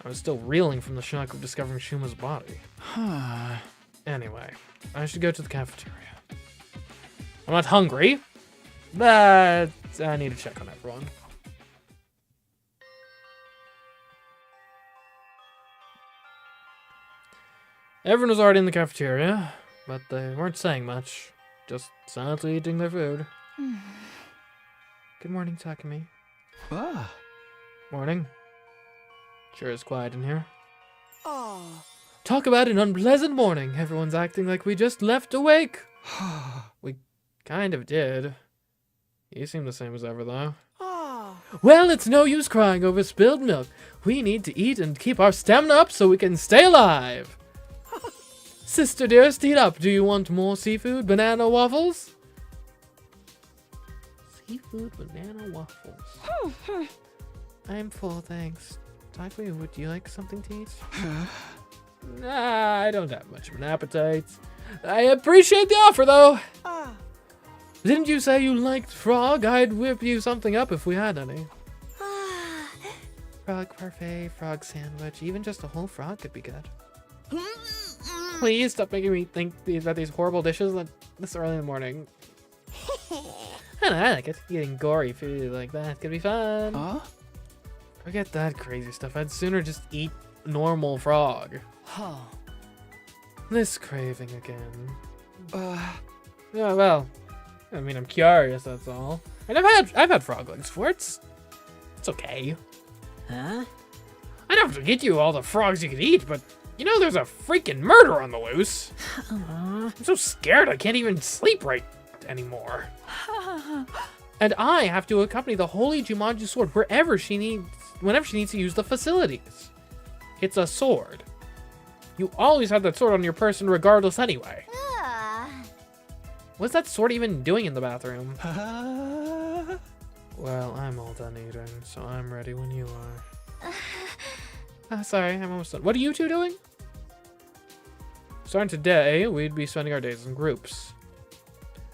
I was still reeling from the shock of discovering Shuma's body. Anyway, I should go to the cafeteria. I'm not hungry, but I need to check on everyone. Everyone was already in the cafeteria, but they weren't saying much, just silently eating their food. Good morning, Takumi. Ah. Morning. Sure is quiet in here. Oh. Talk about an unpleasant morning. Everyone's acting like we just left awake. We kind of did. You seem the same as ever, though. Oh. Well, it's no use crying over spilled milk. We need to eat and keep our stamina up so we can stay alive. Sister dearest, eat up. Do you want more seafood banana waffles? Seafood banana waffles. I'm full, thanks. Takumi, would you like something to eat? Nah, I don't have much of an appetite. I appreciate the offer, though. Didn't you say you liked frog? I'd whip you something up if we had any. Frog parfait, frog sandwich, even just a whole frog could be good. Please stop making me think about these horrible dishes this early in the morning. I like it. Eating gory food like that could be fun. Huh? Forget that crazy stuff. I'd sooner just eat normal frog. This craving again. Yeah, well, I mean, I'm curious, that's all. And I've had frog legs before. It's okay. Huh? I don't have to get you all the frogs you could eat, but you know there's a freaking murder on the loose. I'm so scared I can't even sleep right anymore. And I have to accompany the Holy Jumanji sword whenever she needs to use the facilities. It's a sword. You always have that sword on your person regardless anyway. What's that sword even doing in the bathroom? Well, I'm all done eating, so I'm ready when you are. Sorry, I'm almost done. What are you two doing? Starting today, we'd be spending our days in groups.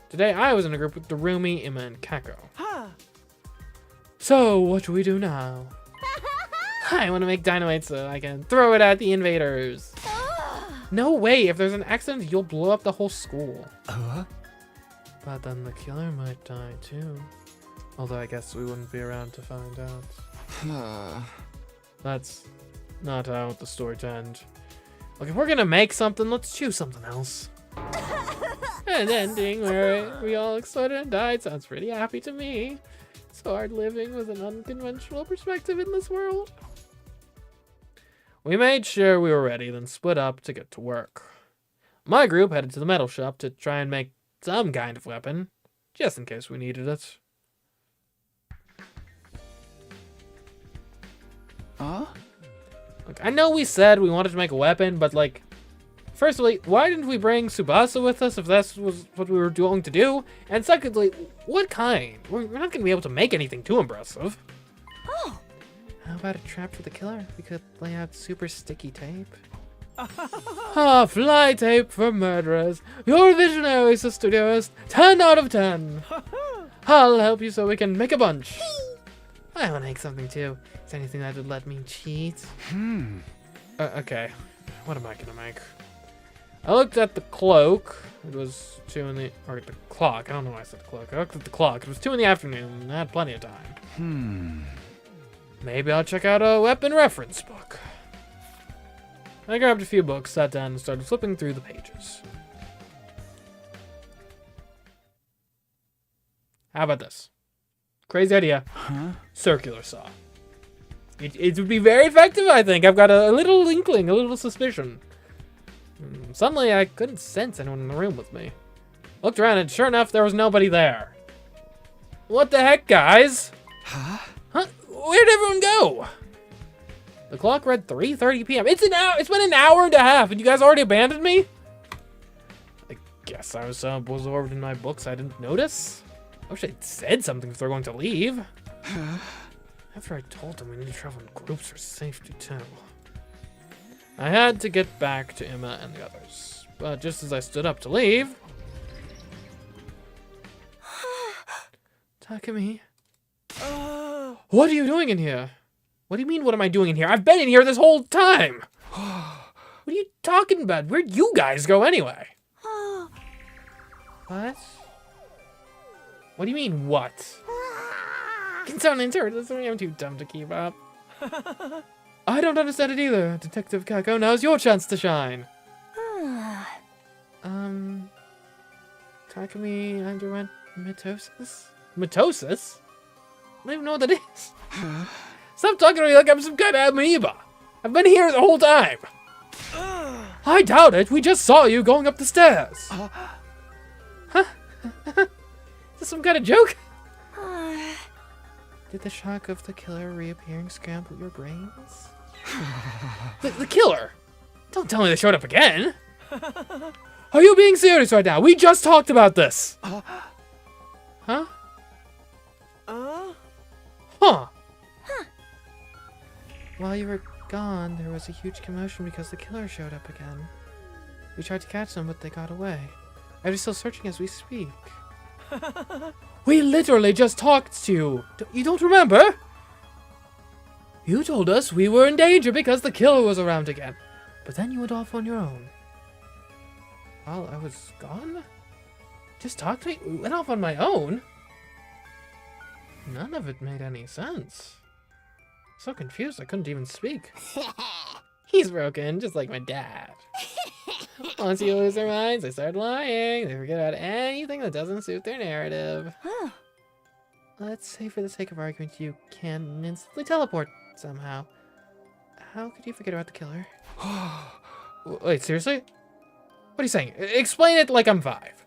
Today, I was in a group with Darumi, Ima, and Kako. So, what should we do now? I want to make dynamite so I can throw it at the invaders. No way, if there's an accident, you'll blow up the whole school. But then the killer might die too. Although I guess we wouldn't be around to find out. That's not how I want the story to end. Look, if we're gonna make something, let's choose something else. An ending where we all exploded and died sounds pretty happy to me. It's hard living with an unconventional perspective in this world. We made sure we were ready, then split up to get to work. My group headed to the metal shop to try and make some kind of weapon, just in case we needed it. Look, I know we said we wanted to make a weapon, but like, firstly, why didn't we bring Tsubasa with us if that was what we were going to do? And secondly, what kind? We're not going to be able to make anything too impressive. How about a trap for the killer? We could lay out super sticky tape. Fly tape for murderers. Your visionary, sister dearest. 10 out of 10. I'll help you so we can make a bunch. I want to make something too. Is there anything that would let me cheat? Okay. What am I gonna make? I looked at the cloak. It was 2 in the... or the clock. I don't know why I said the cloak. I looked at the clock. It was 2 in the afternoon, and I had plenty of time. Maybe I'll check out a weapon reference book. I grabbed a few books, sat down, and started flipping through the pages. How about this? Crazy idea. Circular saw. It would be very effective, I think. I've got a little inkling, a little suspicion. Suddenly, I couldn't sense anyone in the room with me. Looked around, and sure enough, there was nobody there. What the heck, guys? Huh? Where'd everyone go? The clock read 3:30 p.m. It's been an hour and a half, and you guys already abandoned me? I guess I was so absorbed in my books I didn't notice. I wish I'd said something if they're going to leave. After I told them we need to travel in groups for safety, too. I had to get back to Emma and the others. But just as I stood up to leave... Takumi? What are you doing in here? What do you mean, what am I doing in here? I've been in here this whole time! What are you talking about? Where'd you guys go anyway? What? What do you mean, what? Can sound interesting. I'm too dumb to keep up. I don't understand it either. Detective Kako, now's your chance to shine. Takumi underwent mitosis? Mitosis? I don't even know what that is. Stop talking to me like I'm some kind of amoeba. I've been here the whole time. I doubt it. We just saw you going up the stairs. Huh? Is this some kind of joke? Did the shock of the killer reappearing scramble your brains? The killer? Don't tell me they showed up again. Are you being serious right now? We just talked about this. Huh? Huh. While you were gone, there was a huge commotion because the killer showed up again. We tried to catch them, but they got away. I'm still searching as we speak. We literally just talked to you. You don't remember? You told us we were in danger because the killer was around again. But then you went off on your own. While I was gone? Just talk to me? We went off on my own? None of it made any sense. So confused I couldn't even speak. He's broken, just like my dad. Once you lose their minds, they start lying. They forget about anything that doesn't suit their narrative. Let's say for the sake of argument you can instantly teleport somehow. How could you forget about the killer? Wait, seriously? What are you saying? Explain it like I'm 5.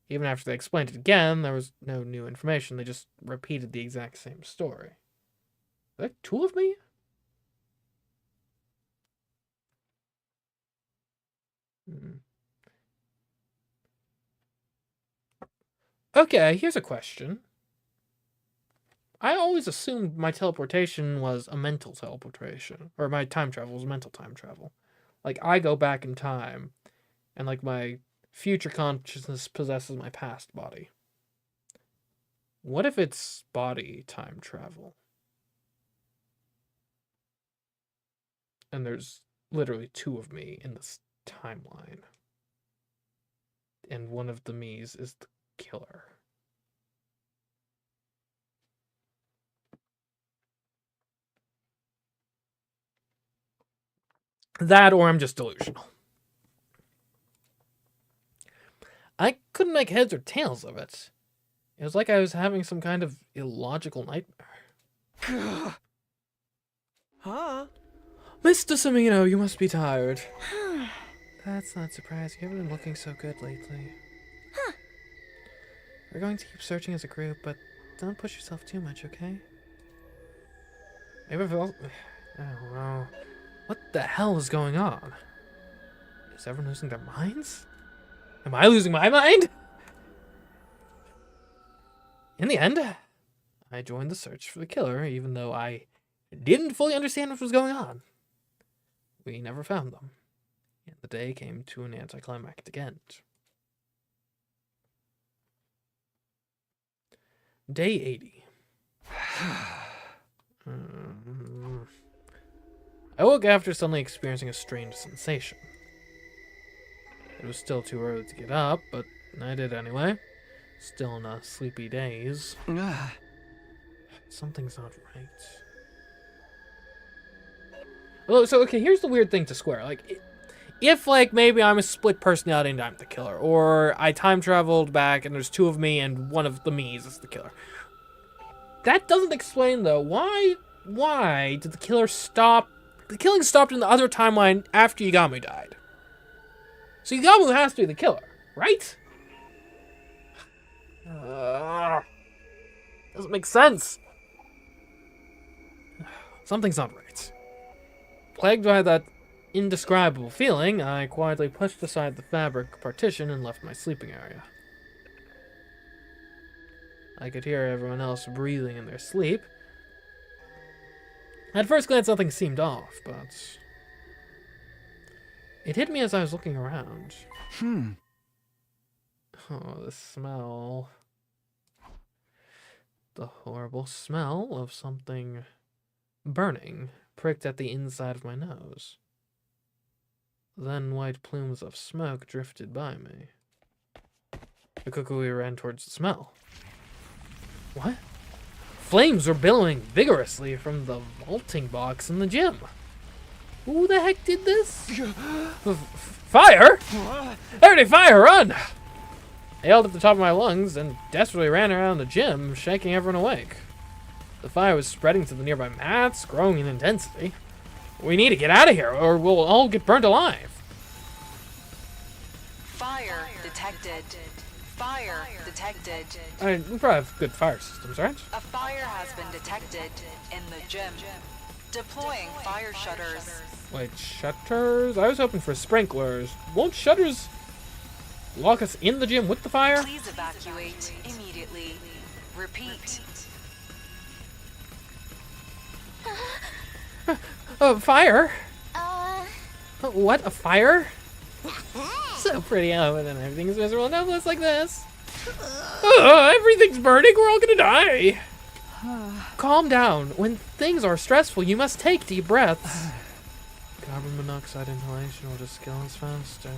Even after they explained it again, there was no new information. They just repeated the exact same story. Is that 2 of me? Okay, here's a question. I always assumed my teleportation was a mental teleportation. Or my time travel was mental time travel. Like, I go back in time, and like my future consciousness possesses my past body. What if it's body time travel? And there's literally 2 of me in this timeline. And one of the me's is the killer. That, or I'm just delusional. I couldn't make heads or tails of it. It was like I was having some kind of illogical nightmare. Huh? Mr. Semino, you must be tired. That's not surprising. You haven't been looking so good lately. We're going to keep searching as a group, but don't push yourself too much, okay? Maybe if oh no. What the hell is going on? Is everyone losing their minds? Am I losing my mind? In the end, I joined the search for the killer, even though I didn't fully understand what was going on. We never found them, and the day came to an anticlimactic end. Day 80. I woke after suddenly experiencing a strange sensation. It was still too early to get up, but I did anyway. Still in a sleepy daze. Something's not right. Well, so, okay, here's the weird thing to square. Like, if, like, maybe I'm a split personality and I'm the killer, or I time traveled back and there's 2 of me and one of the me's is the killer. That doesn't explain, though, why did the killer stop? The killing stopped in the other timeline after Yagamu died. So Yagamu has to be the killer, right? Doesn't make sense. Something's not right. Plagued by that indescribable feeling, I quietly pushed aside the fabric partition and left my sleeping area. I could hear everyone else breathing in their sleep. At first glance, nothing seemed off, but it hit me as I was looking around. Oh, the smell. The horrible smell of something burning pricked at the inside of my nose. Then white plumes of smoke drifted by me. The cuckoo ran towards the smell. What? Flames were billowing vigorously from the vaulting box in the gym. Who the heck did this? Fire? Everybody fire, run! I yelled at the top of my lungs and desperately ran around the gym, shaking everyone awake. The fire was spreading to the nearby mats, growing in intensity. We need to get out of here, or we'll all get burnt alive. Fire detected. Fire detected. We probably have good fire systems, right? A fire has been detected in the gym. Deploying fire shutters. Wait, shutters? I was hoping for sprinklers. Won't shutters lock us in the gym with the fire? Please evacuate immediately. Repeat. Fire? What? A fire? So pretty out and everything's miserable and helpless like this. Everything's burning, we're all gonna die. Calm down. When things are stressful, you must take deep breaths. Carbon monoxide inhalation will just kill us faster.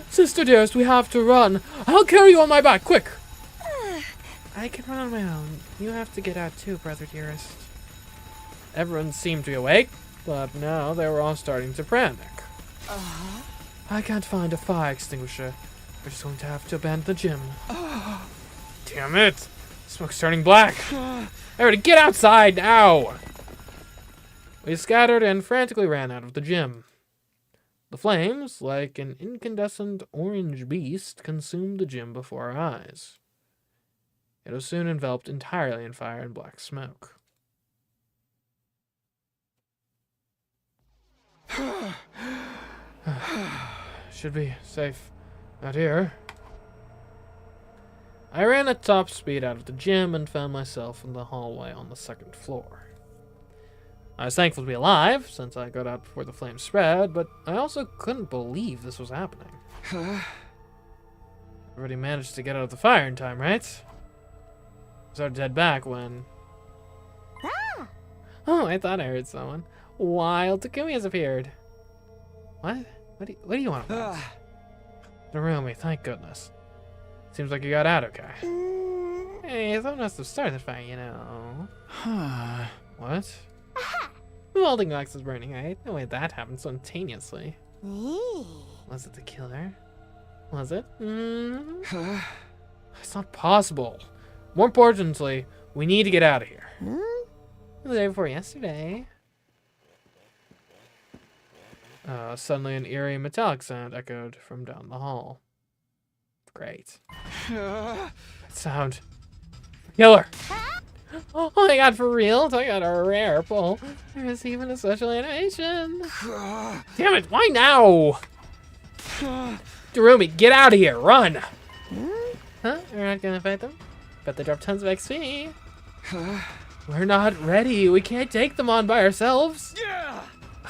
Sister dearest, we have to run. I'll carry you on my back, quick. I can run on my own. You have to get out too, brother dearest. Everyone seemed to be awake, but now they were all starting to panic. I can't find a fire extinguisher. We're just going to have to abandon the gym. Damn it! Smoke's turning black. Everybody get outside now! We scattered and frantically ran out of the gym. The flames, like an incandescent orange beast, consumed the gym before our eyes. It was soon enveloped entirely in fire and black smoke. Should be safe out here. I ran at top speed out of the gym and found myself in the hallway on the second floor. I was thankful to be alive, since I got out before the flames spread, but I also couldn't believe this was happening. Everybody managed to get out of the fire in time, right? I started to head back when... Oh, I thought I heard someone. Wild Takumi has appeared. What? What do you want? Narumi, thank goodness. Seems like you got out okay. Hey, someone must have started the fire, you know. What? The welding box is burning, right? No way that happened spontaneously. Was it the killer? Was it? It's not possible. More importantly, we need to get out of here. The day before yesterday. Suddenly an eerie metallic sound echoed from down the hall. Great. That sound. Killer! Oh my god, for real? I got a rare pull. There's even a special animation. Damn it, why now? Darumi, get out of here, run! Huh? We're not gonna fight them? Bet they drop tons of XP. We're not ready. We can't take them on by ourselves.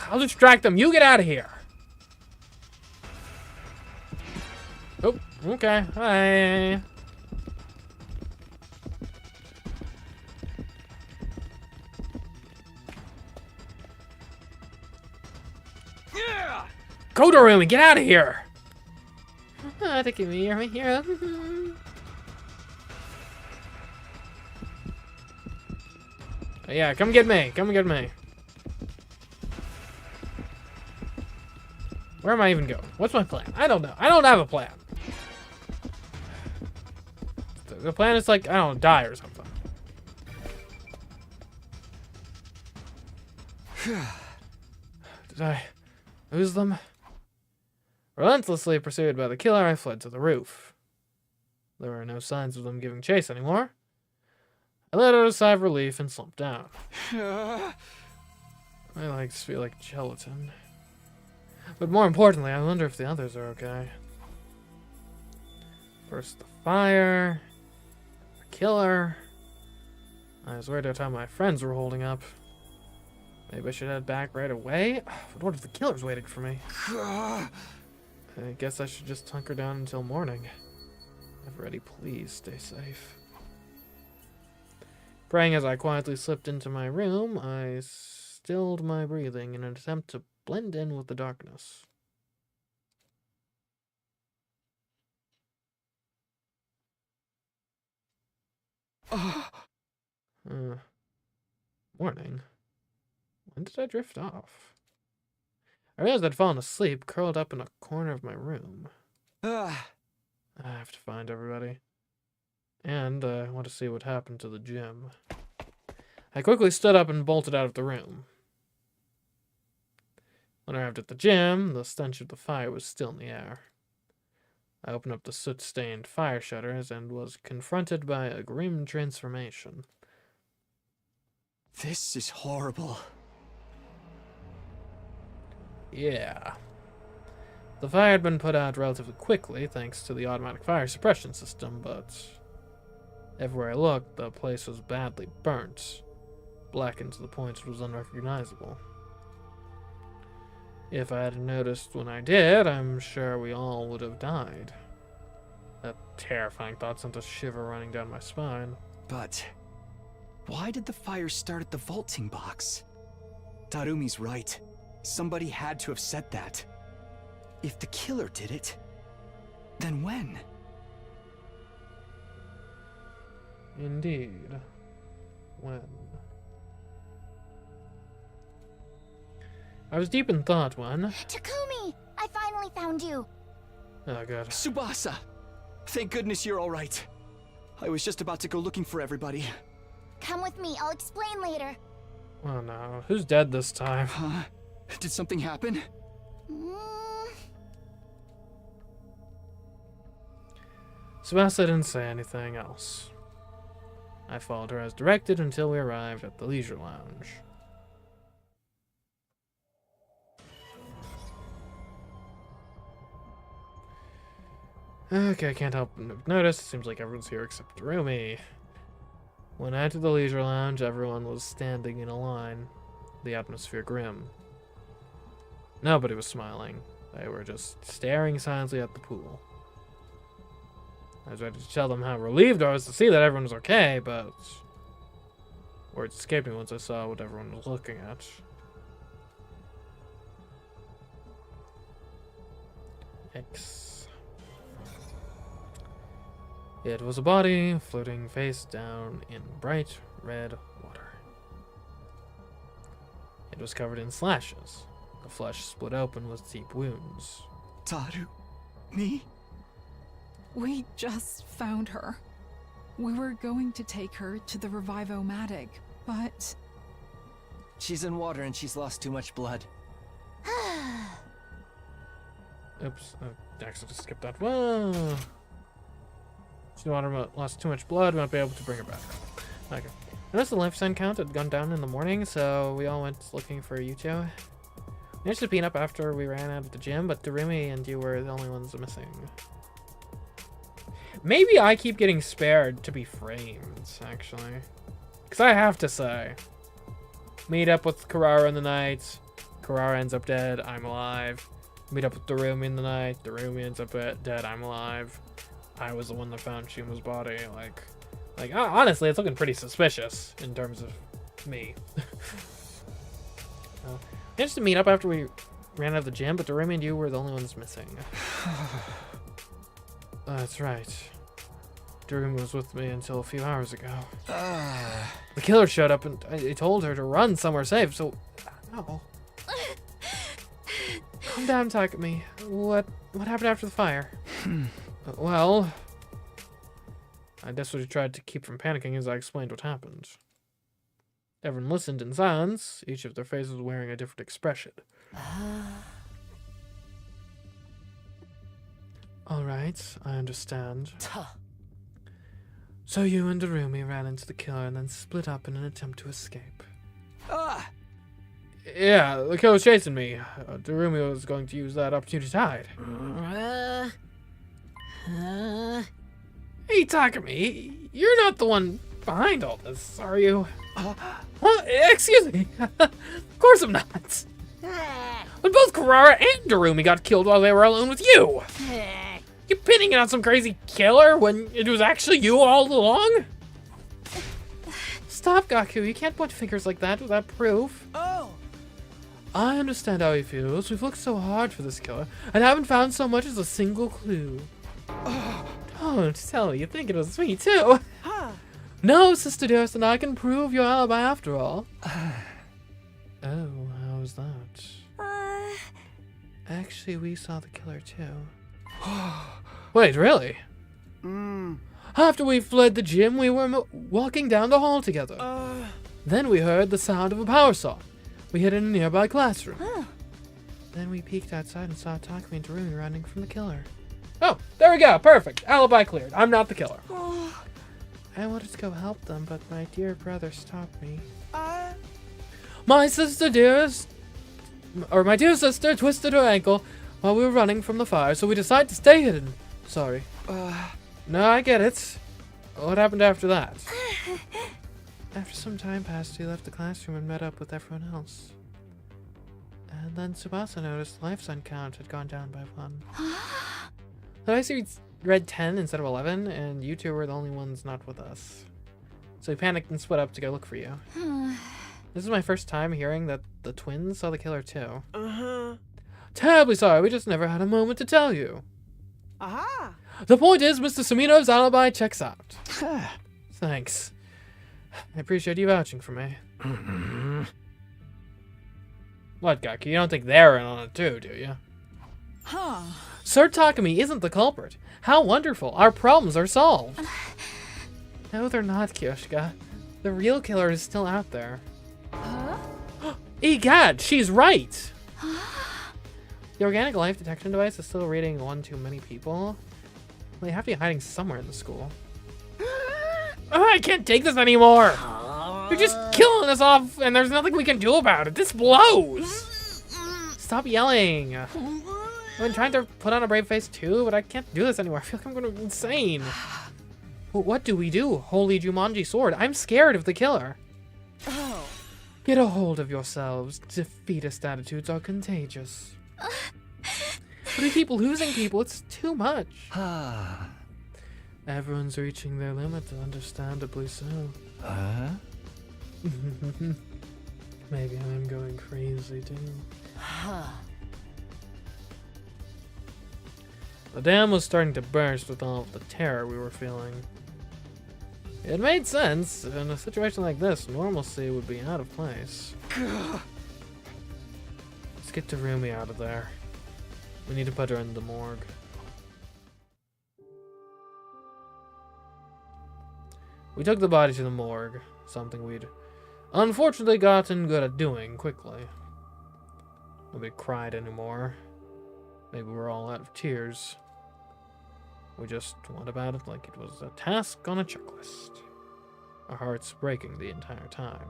I'll distract them. You get out of here. Oh, okay. Hi. Go, Darumi, get out of here. Takumi, you're my hero. Yeah, come get me. Come get me. Where am I even going? What's my plan? I don't know. I don't have a plan. The plan is like, I don't know, die or something. Did I lose them? Relentlessly pursued by the killer, I fled to the roof. There were no signs of them giving chase anymore. I let out a sigh of relief and slumped down. My legs feel like gelatin. But more importantly, I wonder if the others are okay. First the fire, the killer. I was worried about how my friends were holding up. Maybe I should head back right away? But what if the killer's waiting for me? I guess I should just hunker down until morning. Everybody, please stay safe. Praying as I quietly slipped into my room, I stilled my breathing in an attempt to blend in with the darkness. Morning. When did I drift off? I realized I'd fallen asleep, curled up in a corner of my room. I have to find everybody. And I want to see what happened to the gym. I quickly stood up and bolted out of the room. When I arrived at the gym, the stench of the fire was still in the air. I opened up the soot-stained fire shutters and was confronted by a grim transformation. This is horrible. Yeah. The fire had been put out relatively quickly thanks to the automatic fire suppression system, but everywhere I looked, the place was badly burnt, blackened to the point it was unrecognizable. If I hadn't noticed when I did, I'm sure we all would have died. That terrifying thought sent a shiver running down my spine. But why did the fire start at the vaulting box? Tarumi's right. Somebody had to have said that. If the killer did it, then when? Indeed. When? I was deep in thought when... Takumi! I finally found you! Oh, God. Tsubasa! Thank goodness you're alright. I was just about to go looking for everybody. Come with me, I'll explain later. Oh, no. Who's dead this time? Huh? Did something happen? Tsubasa didn't say anything else. I followed her as directed until we arrived at the leisure lounge. Okay, I can't help but notice. It seems like everyone's here except Rumi. When I entered the leisure lounge, everyone was standing in a line, the atmosphere grim. Nobody was smiling. They were just staring silently at the pool. I was ready to tell them how relieved I was to see that everyone was okay, but words escaped me once I saw what everyone was looking at. It was a body floating face down in bright red water. It was covered in slashes. The flesh split open with deep wounds. Taru? Me? We just found her. We were going to take her to the Revive-O-Matic, but... She's in water and she's lost too much blood. Oops, I accidentally skipped that. Whoa! She lost too much blood, we won't be able to bring her back. Okay. I noticed the lifespan count had gone down in the morning, so we all went looking for you two. We managed to beat up after we ran out of the gym, but Darumi and you were the only ones missing. Maybe I keep getting spared to be framed, actually. Because I have to say, meet up with Karara in the night, Karara ends up dead, I'm alive. Meet up with Darumi in the night, Darumi ends up dead, I'm alive. I was the one that found Shuma's body. Like honestly, it's looking pretty suspicious in terms of me. Managed to meet up after we ran out of the gym, but Darumi and you were the only ones missing. That's right. Darumi was with me until a few hours ago. The killer showed up and I told her to run somewhere safe, so... No. Calm down, Takumi. What happened after the fire? Well... I desperately tried to keep from panicking as I explained what happened. Everyone listened in silence, each of their faces wearing a different expression. Alright, I understand. So you and Darumi ran into the killer and then split up in an attempt to escape. Ah! Yeah, the killer was chasing me. Darumi was going to use that opportunity to hide. Hey, Takumi, you're not the one behind all this, are you? Excuse me. Of course I'm not. But both Karara and Darumi got killed while they were alone with you. You pinning it on some crazy killer when it was actually you all along? Stop, Gaku. You can't point fingers like that without proof. Oh! I understand how he feels. We've looked so hard for this killer and haven't found so much as a single clue. Don't tell me you think it was me, too. No, Sister Dearest, and I can prove your alibi after all. Oh, how was that? Actually, we saw the killer, too. Wait, really? After we fled the gym, we were walking down the hall together. Then we heard the sound of a power saw. We hid in a nearby classroom. Then we peeked outside and saw Takumi and Darumi running from the killer. Oh, there we go. Perfect. Alibi cleared. I'm not the killer. I wanted to go help them, but my dear brother stopped me. My dear sister twisted her ankle while we were running from the fire, so we decided to stay hidden. Sorry. No, I get it. What happened after that? After some time passed, we left the classroom and met up with everyone else. And then Tsubasa noticed the life sign count had gone down by 1. Then I see we read 10 instead of 11, and you two were the only ones not with us. So we panicked and split up to go look for you. This is my first time hearing that the twins saw the killer too. Terribly sorry, we just never had a moment to tell you. The point is, Mr. Sumino's alibi checks out. Thanks. I appreciate you vouching for me. What, Gaki? You don't think they're in on it too, do you? Sir Takumi isn't the culprit. How wonderful. Our problems are solved. No, they're not, Kyoshika. The real killer is still out there. Egad, she's right! The organic life detection device is still reading one too many people. They have to be hiding somewhere in the school. I can't take this anymore! You're just killing us off, and there's nothing we can do about it. This blows! Stop yelling! I've been trying to put on a brave face too, but I can't do this anymore. I feel like I'm going insane. What do we do? Holy Jumanji sword. I'm scared of the killer. Get a hold of yourselves. Defeatist attitudes are contagious. But we keep losing people. It's too much. Everyone's reaching their limit, understandably so. Maybe I'm going crazy too. The dam was starting to burst with all of the terror we were feeling. It made sense. In a situation like this, normalcy would be out of place. Let's get Darumi out of there. We need to put her in the morgue. We took the body to the morgue, something we'd unfortunately gotten good at doing quickly. Nobody cried anymore. Maybe we're all out of tears. We just went about it like it was a task on a checklist. Our hearts breaking the entire time.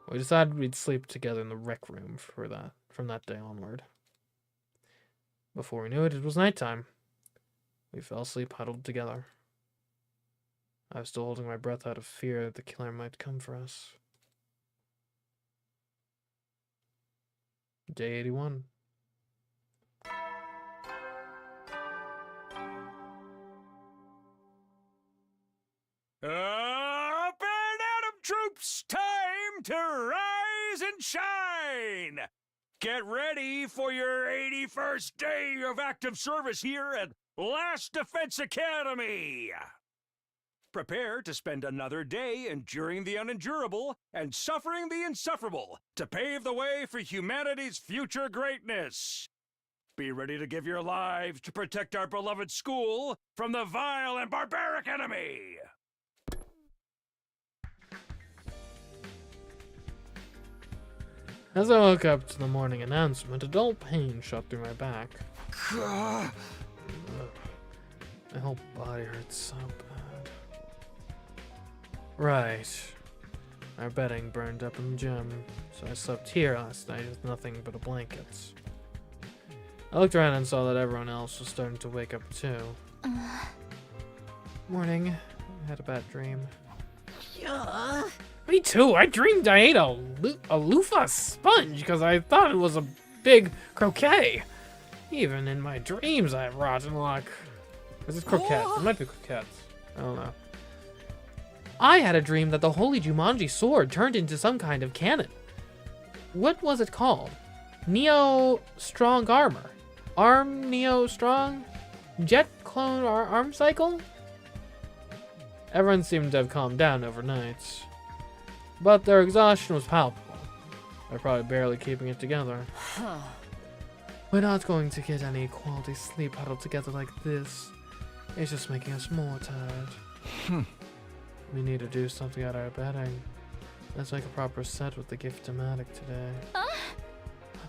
We decided we'd sleep together in the rec room from that day onward. Before we knew it, it was nighttime. We fell asleep huddled together. I was still holding my breath out of fear that the killer might come for us. Day 81. Up and Atom troops, time to rise and shine! Get ready for your 81st day of active service here at Last Defense Academy! Prepare to spend another day enduring the unendurable and suffering the insufferable to pave the way for humanity's future greatness. Be ready to give your lives to protect our beloved school from the vile and barbaric enemy! As I woke up to the morning announcement, a dull pain shot through my back. My whole body hurts so bad. Right. Our bedding burned up in the gym, so I slept here last night with nothing but a blanket. I looked around and saw that everyone else was starting to wake up too. Morning. I had a bad dream. Me too. I dreamed I ate a loofah sponge because I thought it was a big croquet. Even in my dreams, I have rotten luck. Is it croquettes? It might be croquettes. I don't know. I had a dream that the holy Jumanji sword turned into some kind of cannon. What was it called? Neo Strong Armor? Arm Neo Strong? Jet Clone Arm Cycle? Everyone seemed to have calmed down overnight. But their exhaustion was palpable. They're probably barely keeping it together. We're not going to get any quality sleep huddled together like this. It's just making us more tired. We need to do something at our bedding. Let's make a proper set with the gift-o-matic today.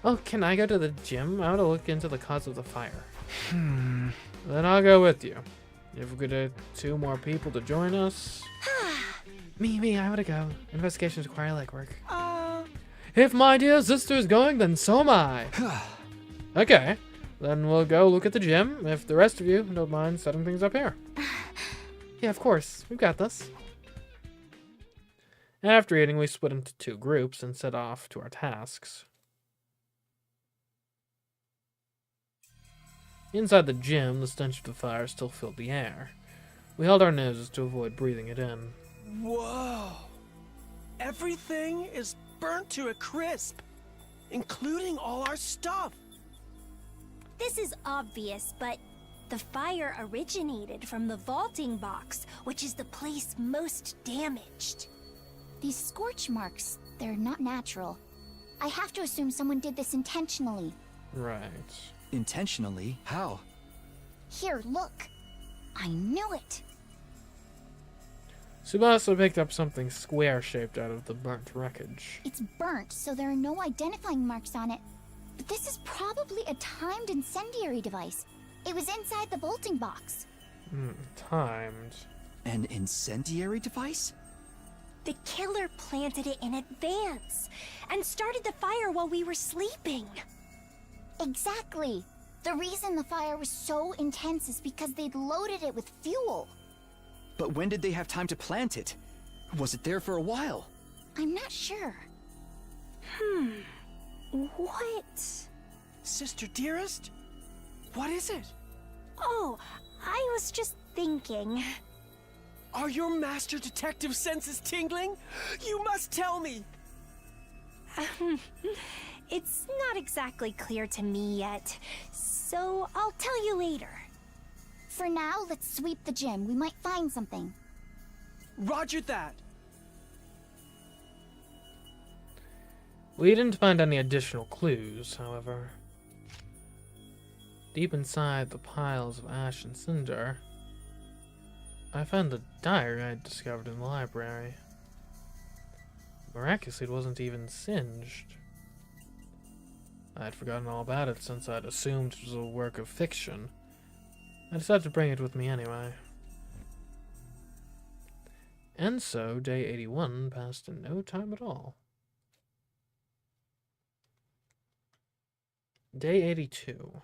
Oh, can I go to the gym? I want to look into the cause of the fire. Then I'll go with you. If we could get 2 more people to join us. Me, I want to go. Investigations require legwork. If my dear sister is going, then so am I. Okay, then we'll go look at the gym, if the rest of you don't mind setting things up here. Yeah, of course. We've got this. After eating, we split into 2 groups and set off to our tasks. Inside the gym, the stench of the fire still filled the air. We held our noses to avoid breathing it in. Whoa! Everything is burnt to a crisp, including all our stuff. This is obvious, but the fire originated from the vaulting box, which is the place most damaged. These scorch marks, they're not natural. I have to assume someone did this intentionally. Right. Intentionally? How? Here, look. I knew it. Tsubasa picked up something square-shaped out of the burnt wreckage. It's burnt, so there are no identifying marks on it. But this is probably a timed incendiary device. It was inside the vaulting box. Timed. An incendiary device? The killer planted it in advance and started the fire while we were sleeping. Exactly. The reason the fire was so intense is because they'd loaded it with fuel. But when did they have time to plant it? Was it there for a while? I'm not sure. What? Sister dearest? What is it? Oh, I was just thinking. Are your master detective senses tingling? You must tell me! It's not exactly clear to me yet, so I'll tell you later. For now, let's sweep the gym. We might find something. Roger that. We didn't find any additional clues, however. Deep inside the piles of ash and cinder, I found the diary I'd discovered in the library. Miraculously, it wasn't even singed. I'd forgotten all about it since I'd assumed it was a work of fiction. I decided to bring it with me anyway. And so, day 81 passed in no time at all. Day 82.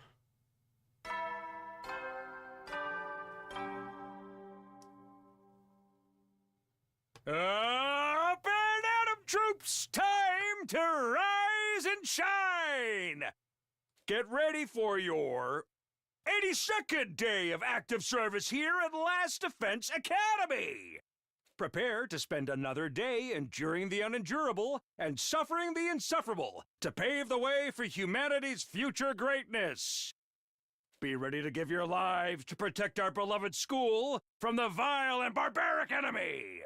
Up and at 'em, troops! Time to rise and shine! Get ready for your 82nd day of active service here at Last Defense Academy! Prepare to spend another day enduring the unendurable and suffering the insufferable to pave the way for humanity's future greatness. Be ready to give your lives to protect our beloved school from the vile and barbaric enemy!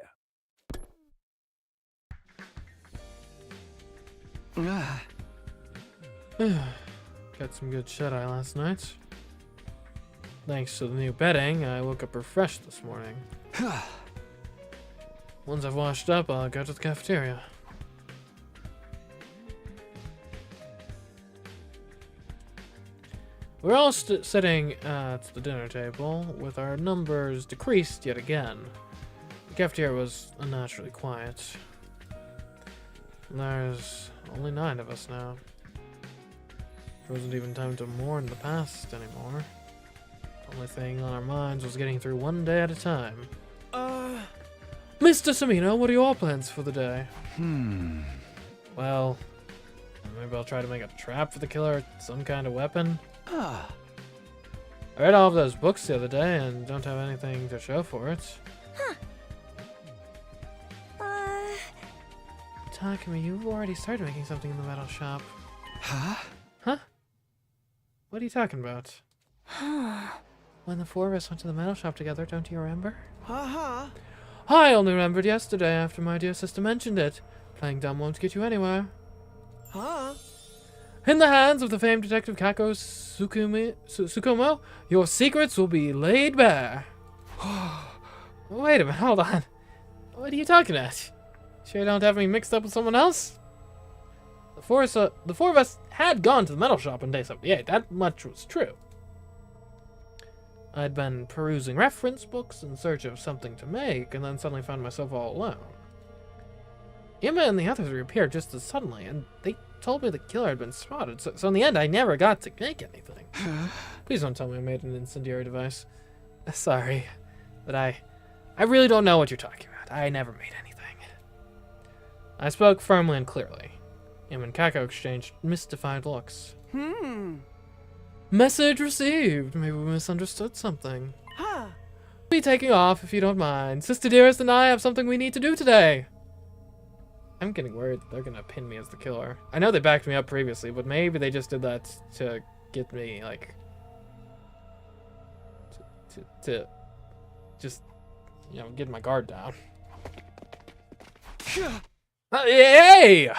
Got some good shut-eye last night. Thanks to the new bedding, I woke up refreshed this morning. Once I've washed up, I'll go to the cafeteria. We're all sitting at the dinner table with our numbers decreased yet again. The cafeteria was unnaturally quiet. There's only 9 of us now. There wasn't even time to mourn the past anymore. The only thing on our minds was getting through one day at a time. Mr. Samino, what are your plans for the day? Well, maybe I'll try to make a trap for the killer, some kind of weapon. I read all of those books the other day and don't have anything to show for it. Takumi, you've already started making something in the metal shop. Huh? What are you talking about? When the 4 of us went to the metal shop together, don't you remember? I only remembered yesterday after my dear sister mentioned it. Playing dumb won't get you anywhere. In the hands of the famed detective Kako Tsukumo, your secrets will be laid bare. Wait a minute, hold on. What are you talking about? Sure you don't have me mixed up with someone else? The four of us had gone to the metal shop on day 78, that much was true. I'd been perusing reference books in search of something to make, and then suddenly found myself all alone. Emma and the others reappeared just as suddenly, and they told me the killer had been spotted, so in the end I never got to make anything. Please don't tell me I made an incendiary device. Sorry, but I really don't know what you're talking about. I never made anything. I spoke firmly and clearly. Emma and Kako exchanged mystified looks. Message received. Maybe we misunderstood something. Be taking off if you don't mind. Sister Dearest and I have something we need to do today. I'm getting worried that they're gonna pin me as the killer. I know they backed me up previously, but maybe they just did that to get me, like, to just, you know, get my guard down. Hey!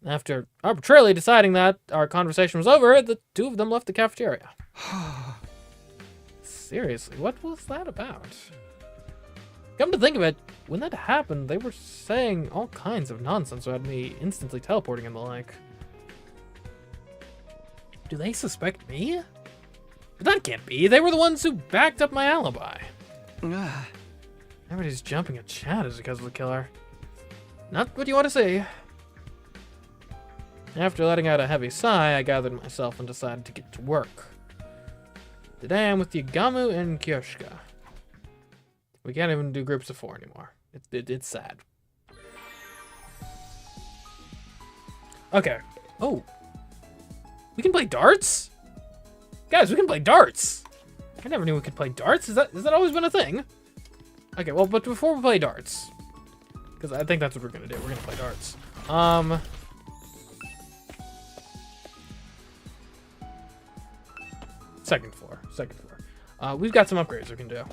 After arbitrarily deciding that our conversation was over, the 2 of them left the cafeteria. Seriously, what was that about? Come to think of it, when that happened, they were saying all kinds of nonsense about me instantly teleporting and the like. Do they suspect me? But that can't be. They were the ones who backed up my alibi. Everybody's jumping at Chad is because of the killer. Not what you want to see. After letting out a heavy sigh, I gathered myself and decided to get to work. Today I'm with Yagamu and Kyoshika. We can't even do groups of 4 anymore. It's sad. Okay. Oh. We can play darts? Guys, we can play darts! I never knew we could play darts. Has that always been a thing? Okay, well, but before we play darts, because I think that's what we're gonna do. We're gonna play darts. Second floor. We've got some upgrades we can do.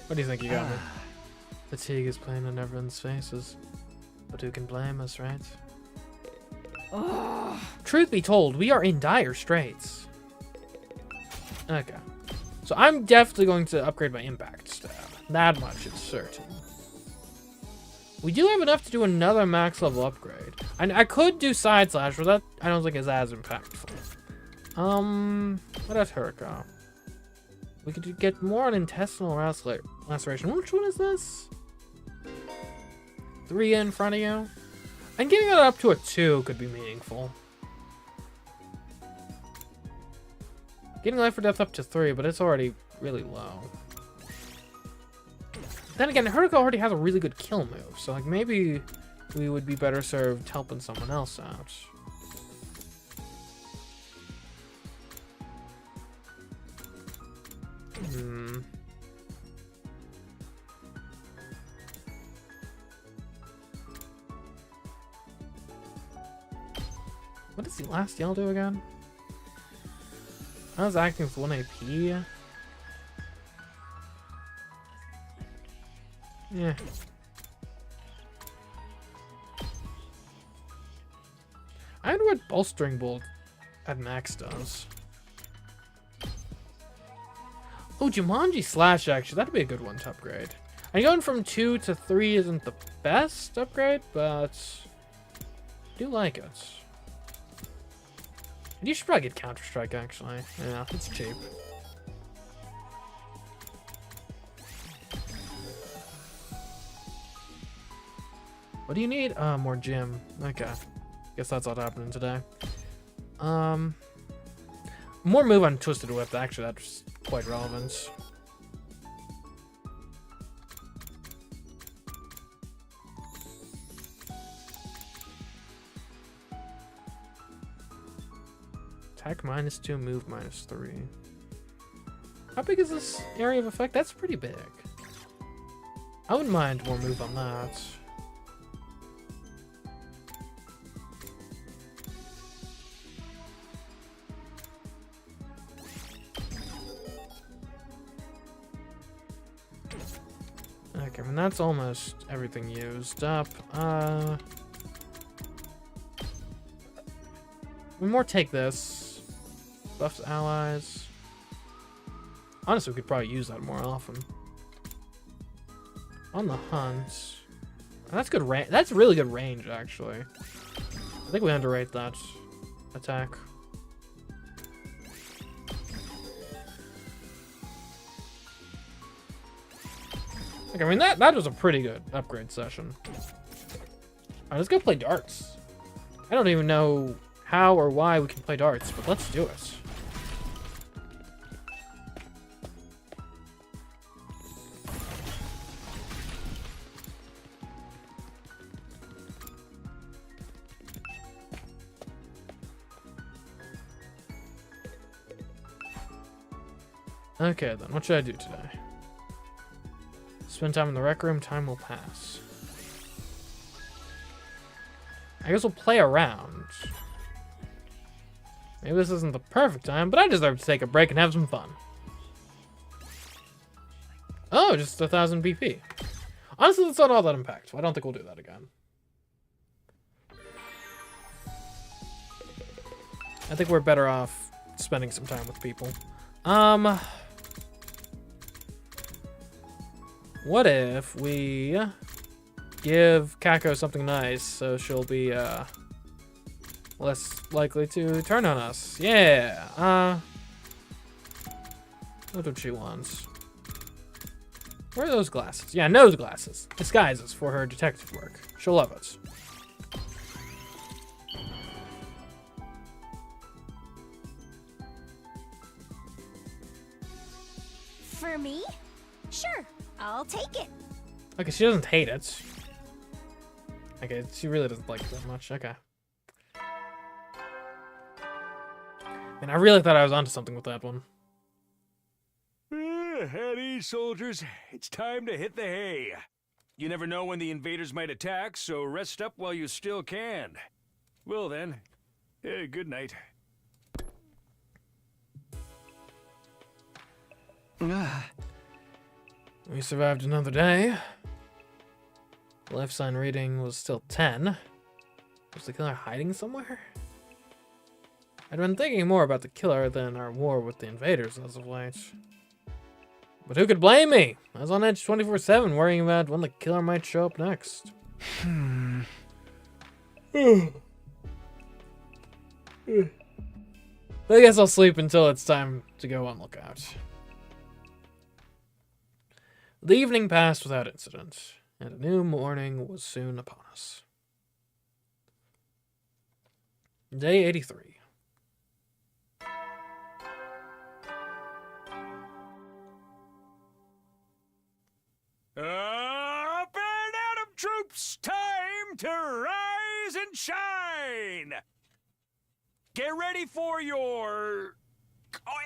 What do you think you got me? Fatigue is plain on everyone's faces. But who can blame us, right? Truth be told, we are in dire straits. Okay. So I'm definitely going to upgrade my impact stab. That much is certain. We do have enough to do another max level upgrade. I could do side slash, but that I don't think is as impactful. What else, Hurricane? We could get more on intestinal laceration. Which one is this? 3 in front of you? And getting it up to a 2 could be meaningful. Getting life or death up to 3, but it's already really low. Then again, Hurricane already has a really good kill move, so like maybe we would be better served helping someone else out. What does the last yell do again? I was acting with 1 AP. Yeah. I wonder what Bolstering Bolt at max does. Oh, Jumanji Slash, actually. That'd be a good one to upgrade. And going from 2 to 3 isn't the best upgrade, but I do like it. And you should probably get Counter-Strike, actually. Yeah, it's cheap. What do you need? More gym. Okay. Guess that's all happening today. More move on Twisted Whip. Actually, that's quite relevant. Attack -2, move -3. How big is this area of effect? That's pretty big. I wouldn't mind more move on that. Okay, I mean, that's almost everything used up. We more take this. Buffs allies. Honestly, we could probably use that more often. On the hunt. That's good range. That's really good range, actually. I think we underrate that attack. Okay, I mean, that was a pretty good upgrade session. Alright, let's go play darts. I don't even know how or why we can play darts, but let's do it. Okay, then, what should I do today? Spend time in the rec room, time will pass. I guess we'll play around. Maybe this isn't the perfect time, but I deserve to take a break and have some fun. Oh, just 1,000 BP. Honestly, that's not all that impactful. I don't think we'll do that again. I think we're better off spending some time with people. What if we give Kako something nice so she'll be less likely to turn on us? Yeah. That's what she wants. Where are those glasses? Yeah, nose glasses. Disguises for her detective work. She'll love it. For me? Sure, I'll take it. Okay, she doesn't hate it. Okay, she really doesn't like it that much. Okay. Man, I really thought I was onto something with that one. At ease, soldiers. It's time to hit the hay. You never know when the invaders might attack, so rest up while you still can. Well then, good night. We survived another day. Life sign reading was still 10. Was the killer hiding somewhere? I'd been thinking more about the killer than our war with the invaders as of late. But who could blame me? I was on edge 24/7 worrying about when the killer might show up next. I guess I'll sleep until it's time to go on lookout. The evening passed without incident, and a new morning was soon upon us. Day 83. Up and at 'em, troops! Time to rise and shine! Get ready for your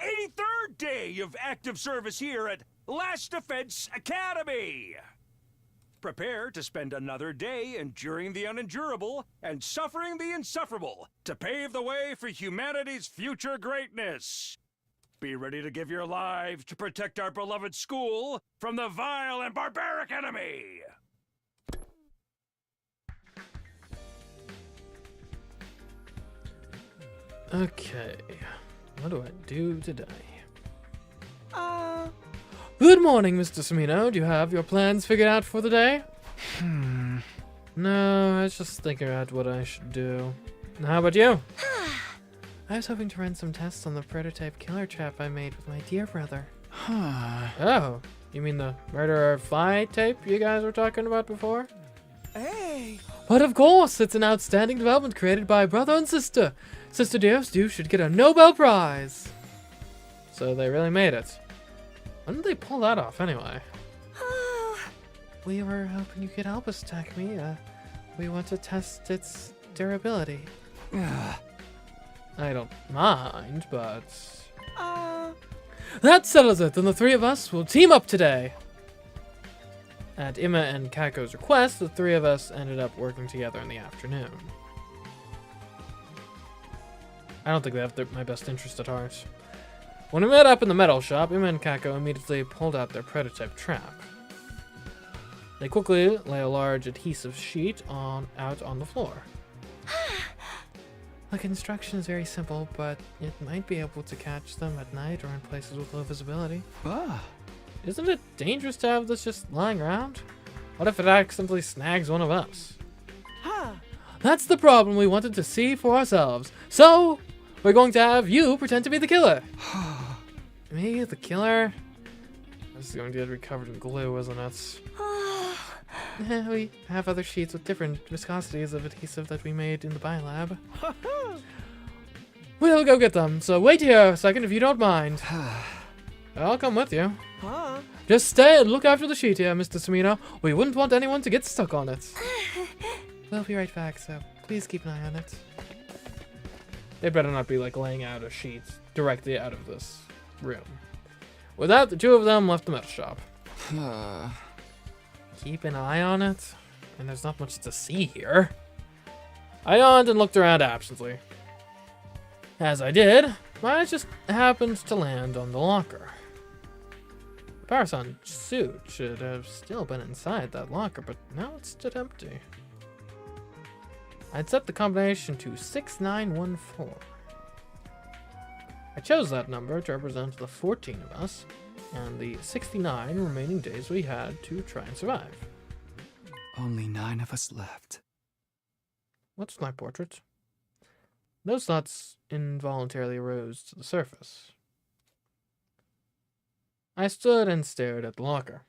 83rd day of active service here at Last Defense Academy. Prepare to spend another day enduring the unendurable and suffering the insufferable to pave the way for humanity's future greatness. Be ready to give your lives to protect our beloved school from the vile and barbaric enemy. Okay, what do I do today? Good morning, Mr. Semino. Do you have your plans figured out for the day? No, I was just thinking about what I should do. How about you? I was hoping to run some tests on the prototype killer trap I made with my dear brother. Oh, you mean the murderer fly tape you guys were talking about before? Hey! But of course, it's an outstanding development created by brother and sister. Sister Dearest, you should get a Nobel Prize. So they really made it. When did they pull that off anyway? We were hoping you could help us, Takumi. We want to test its durability. I don't mind, but... That settles it, then the three of us will team up today. At Emma and Kako's request, the three of us ended up working together in the afternoon. I don't think they have my best interest at heart. When we met up in the metal shop, Emma and Kako immediately pulled out their prototype trap. They quickly lay a large adhesive sheet out on the floor. The construction is very simple, but it might be able to catch them at night or in places with low visibility. Isn't it dangerous to have this just lying around? What if it accidentally snags one of us? That's the problem we wanted to see for ourselves. So, we're going to have you pretend to be the killer. Me, the killer? This is going to get recovered in glue, isn't it? We have other sheets with different viscosities of adhesive that we made in the biolab. We'll go get them, so wait here a second if you don't mind. I'll come with you. Just stay and look after the sheet here, Mr. Semino. We wouldn't want anyone to get stuck on it. We'll be right back, so please keep an eye on it. They better not be like laying out a sheet directly out of this room. With that, the two of them left the metal shop. Keep an eye on it? And there's not much to see here. I yawned and looked around absently. As I did, my eyes just happened to land on the locker. The Parasan suit should have still been inside that locker, but now it stood empty. I'd set the combination to 6914. I chose that number to represent the 14 of us, and the 69 remaining days we had to try and survive. Only 9 of us left. What's my portrait? Those thoughts involuntarily rose to the surface. I stood and stared at the locker,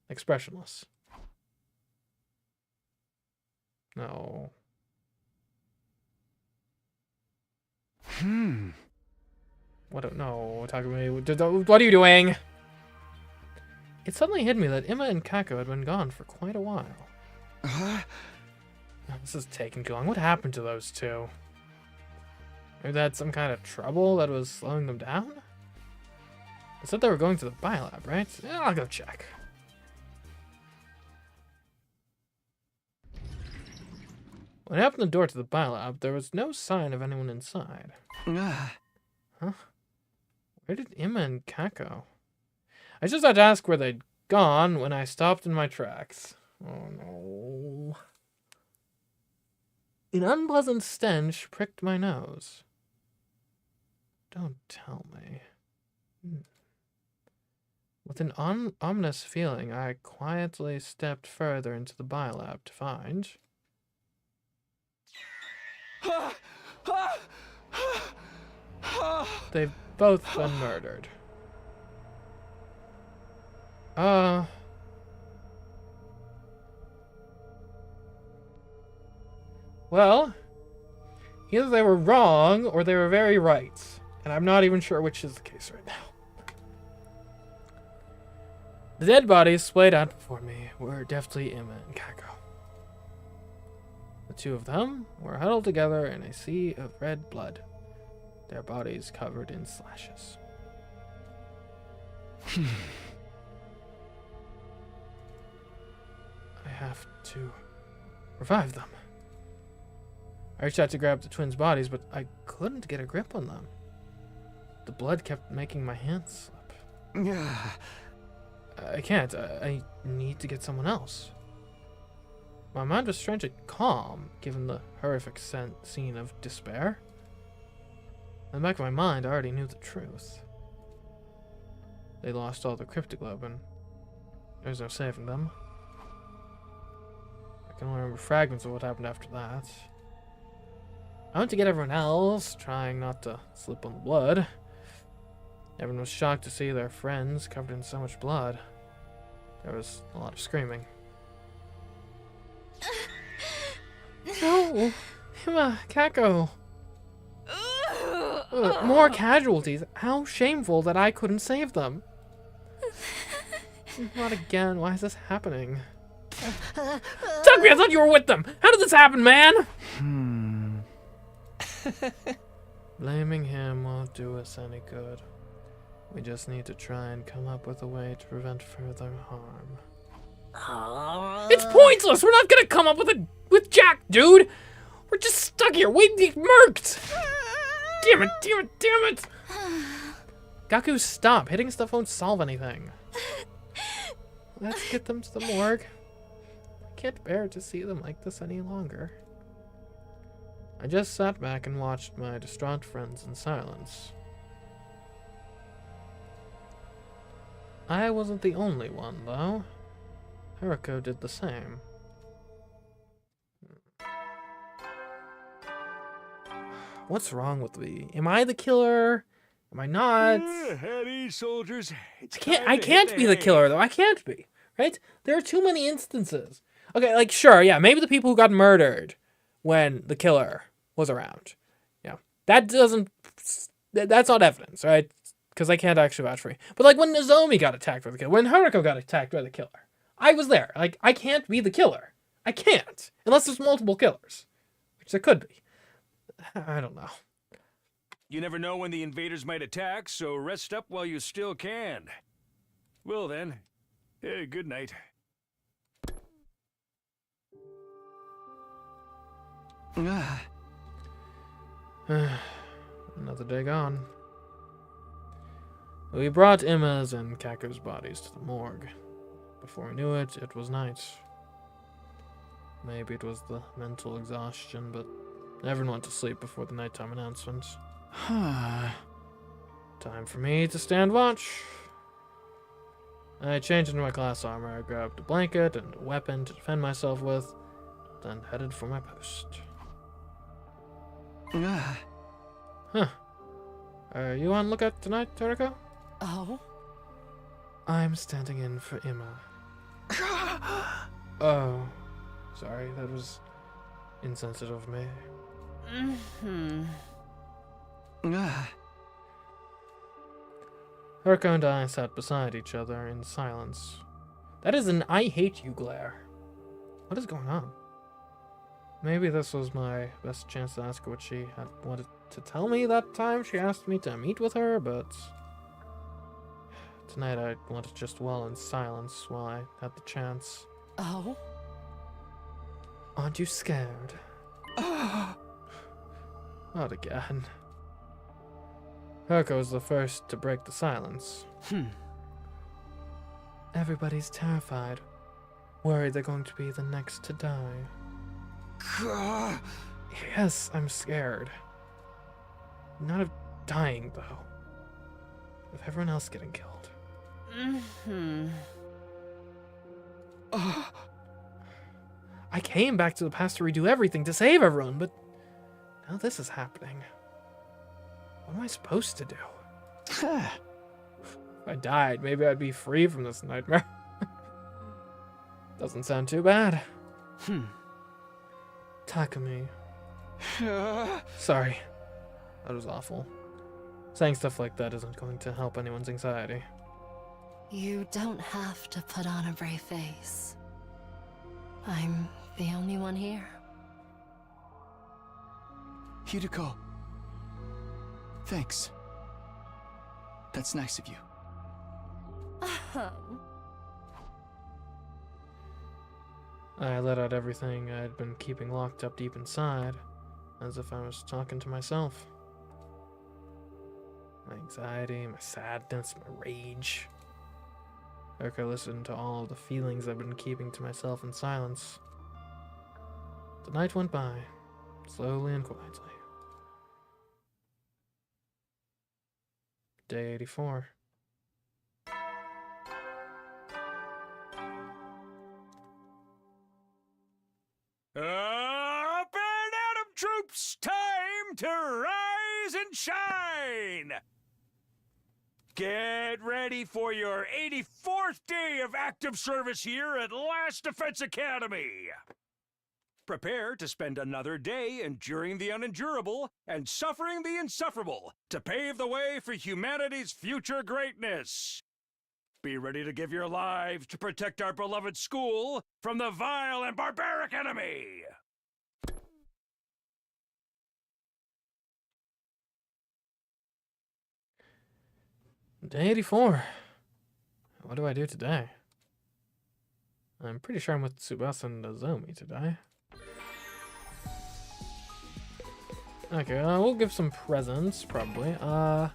expressionless. No. What? No, Takumi. What are you doing? It suddenly hit me that Emma and Kako had been gone for quite a while. This is taking too long. What happened to those two? Maybe they had some kind of trouble that was slowing them down? They said they were going to the biolab, right? Yeah, I'll go check. When I opened the door to the biolab, there was no sign of anyone inside. Huh? Where did Emma and Kako? I just had to ask where they'd gone when I stopped in my tracks. Oh no. An unpleasant stench pricked my nose. Don't tell me. With an ominous feeling, I quietly stepped further into the biolab to find... They've both been murdered. Well, either they were wrong or they were very right. And I'm not even sure which is the case right now. The dead bodies splayed out before me were definitely Emma and Kako. The two of them were huddled together in a sea of red blood, their bodies covered in slashes. I have to revive them. I reached out to grab the twins' bodies, but I couldn't get a grip on them. The blood kept making my hands slip. I can't. I need to get someone else. My mind was strangely calm, given the horrific scene of despair. In the back of my mind, I already knew the truth. They lost all the cryptoglobin. There's no saving them. I can only remember fragments of what happened after that. I went to get everyone else, trying not to slip on the blood. Everyone was shocked to see their friends covered in so much blood. There was a lot of screaming. No! Emma, Kako! More casualties. How shameful that I couldn't save them. Not again. Why is this happening? Tuck me, I thought you were with them. How did this happen, man? Blaming him won't do us any good. We just need to try and come up with a way to prevent further harm. It's pointless. We're not gonna come up with Jack, dude. We're just stuck here waiting to get murked. Damn it, damn it, damn it! Gaku, stop. Hitting stuff won't solve anything. Let's get them to the morgue. I can't bear to see them like this any longer. I just sat back and watched my distraught friends in silence. I wasn't the only one, though. Haruko did the same. What's wrong with me? Am I the killer? Am I not? Heavy soldiers. I can't be the killer, though. I can't be. Right? There are too many instances. Okay, like, sure, yeah, maybe the people who got murdered when the killer was around. Yeah. That's not evidence, right? Because I can't actually vouch for you. But, like, when Nozomi got attacked by the killer, when Haruko got attacked by the killer, I was there. Like, I can't be the killer. I can't. Unless there's multiple killers. Which there could be. I don't know. You never know when the invaders might attack, so rest up while you still can. Well then, good night. Another day gone. We brought Emma's and Kako's bodies to the morgue. Before we knew it, it was night. Maybe it was the mental exhaustion, but everyone went to sleep before the nighttime announcement. Time for me to stand watch. I changed into my class armor, I grabbed a blanket and a weapon to defend myself with, then headed for my post. Huh. Are you on lookout tonight, Toriko? Oh? I'm standing in for Emma. Oh. Sorry, that was insensitive of me. Haruko and I sat beside each other in silence. That is an I hate you glare. What is going on? Maybe this was my best chance to ask her what she had wanted to tell me that time she asked me to meet with her, but tonight I wanted to just dwell in silence while I had the chance. Oh? Aren't you scared? Not again. Haruko was the first to break the silence. Everybody's terrified. Worried they're going to be the next to die. Yes, I'm scared. Not of dying, though. Of everyone else getting killed. I came back to the past to redo everything to save everyone, but now this is happening. What am I supposed to do? If I died, maybe I'd be free from this nightmare. Doesn't sound too bad. Takumi. Sorry. That was awful. Saying stuff like that isn't going to help anyone's anxiety. You don't have to put on a brave face. I'm the only one here. Hideko. Thanks. That's nice of you. I let out everything I'd been keeping locked up deep inside, as if I was talking to myself. My anxiety, my sadness, my rage. Haruko listened to all of the feelings I've been keeping to myself in silence. The night went by, slowly and quietly. Day 84. troops, time to rise and shine! Get ready for your 84th day of active service here at Last Defense Academy! Prepare to spend another day enduring the unendurable and suffering the insufferable to pave the way for humanity's future greatness. Be ready to give your lives to protect our beloved school from the vile and barbaric enemy! Day 84. What do I do today? I'm pretty sure I'm with Tsubasa and Nozomi today. Okay, we'll give some presents, probably. Do I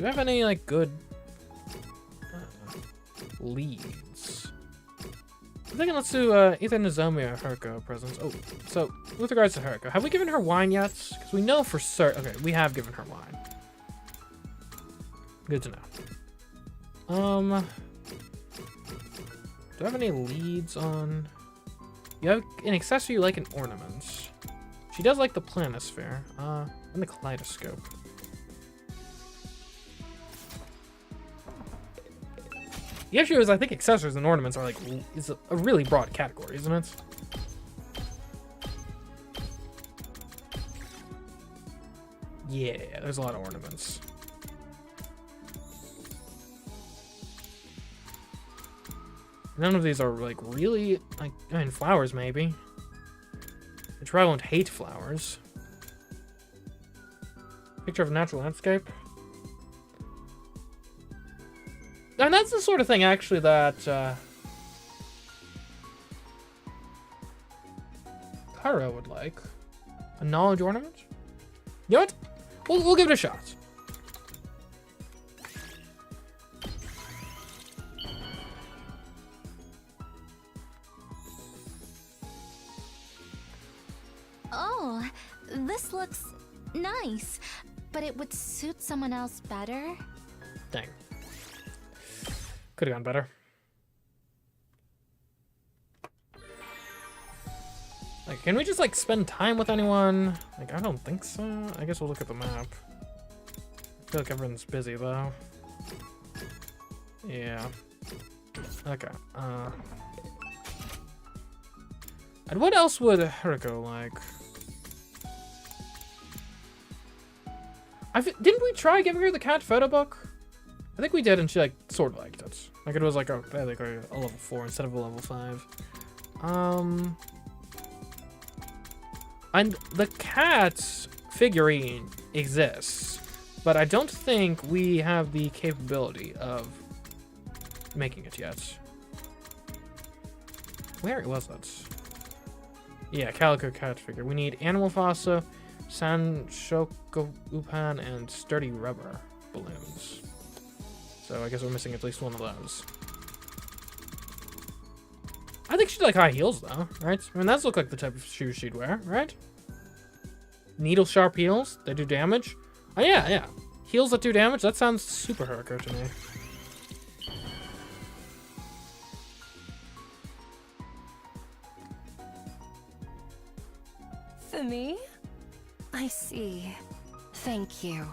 have any, like, good leads? I'm thinking let's do either Nozomi or Haruko presents. Oh, so with regards to Haruko, have we given her wine yet? Because we know for certain. Okay, we have given her wine. Good to know. Do I have any leads on? You have an accessory you like an ornament. She does like the planisphere, and the kaleidoscope. The issue is I think accessories and ornaments are like, it's a really broad category, isn't it? Yeah, there's a lot of ornaments. None of these are like really, like, I mean, flowers maybe. I probably won't hate flowers. Picture of a natural landscape. And that's the sort of thing, actually, that Kara would like. A knowledge ornament? You know what? We'll give it a shot. Oh, this looks nice, but it would suit someone else better. Dang. Could have gone better. Like, can we just, like, spend time with anyone? Like, I don't think so. I guess we'll look at the map. I feel like everyone's busy, though. Yeah. Okay. And what else would Haruko like? Didn't we try giving her the cat photo book? I think we did, and she, like, sort of liked it. Like, it was like a level 4 instead of a level 5. And the cat figurine exists, but I don't think we have the capability of making it yet. Where was it? Yeah, calico cat figure. We need animal fossa, Sanshoko Upan, and sturdy rubber balloons. So I guess we're missing at least one of those. I think she'd like high heels, though, right? I mean, those look like the type of shoes she'd wear, right? Needle sharp heels, they do damage. Oh, yeah. Heels that do damage, that sounds super Haruko to me. For me? I see. Thank you.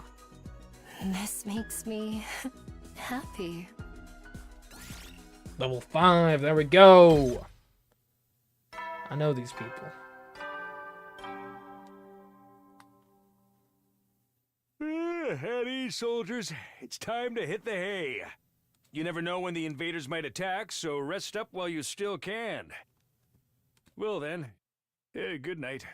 This makes me happy. Level 5, there we go. I know these people. At ease, soldiers. It's time to hit the hay. You never know when the invaders might attack, so rest up while you still can. Well then, good night.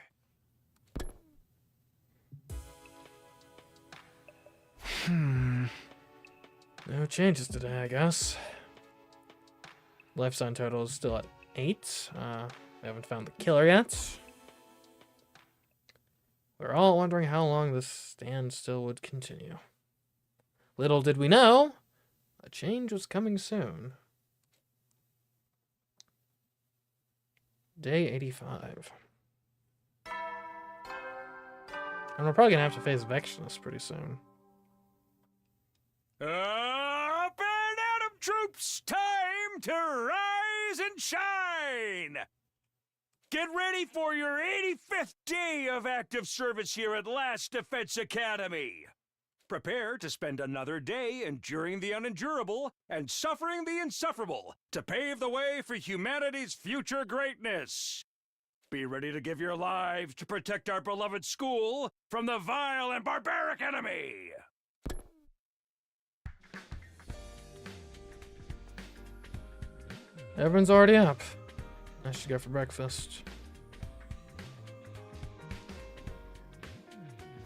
No changes today, I guess. Lifetime total is still at 8. We haven't found the killer yet. We're all wondering how long this standstill would continue. Little did we know, a change was coming soon. Day 85. And we're probably gonna have to face Vexnus pretty soon. Up and at 'em, troops! Time to rise and shine! Get ready for your 85th day of active service here at Last Defense Academy. Prepare to spend another day enduring the unendurable and suffering the insufferable to pave the way for humanity's future greatness. Be ready to give your lives to protect our beloved school from the vile and barbaric enemy. Everyone's already up. I should go for breakfast.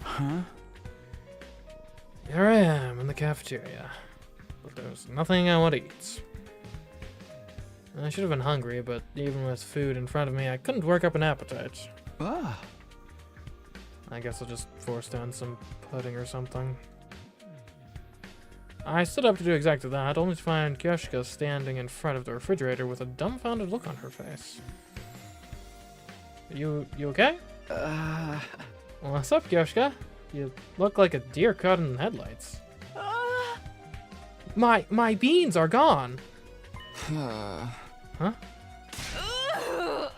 Huh? Here I am in the cafeteria, but there's nothing I want to eat. I should have been hungry, but even with food in front of me, I couldn't work up an appetite. Ah. I guess I'll just force down some pudding or something. I stood up to do exactly that, only to find Kyoshka standing in front of the refrigerator with a dumbfounded look on her face. You okay? What's up, Kyoshka? You look like a deer caught in the headlights. My beans are gone. Huh?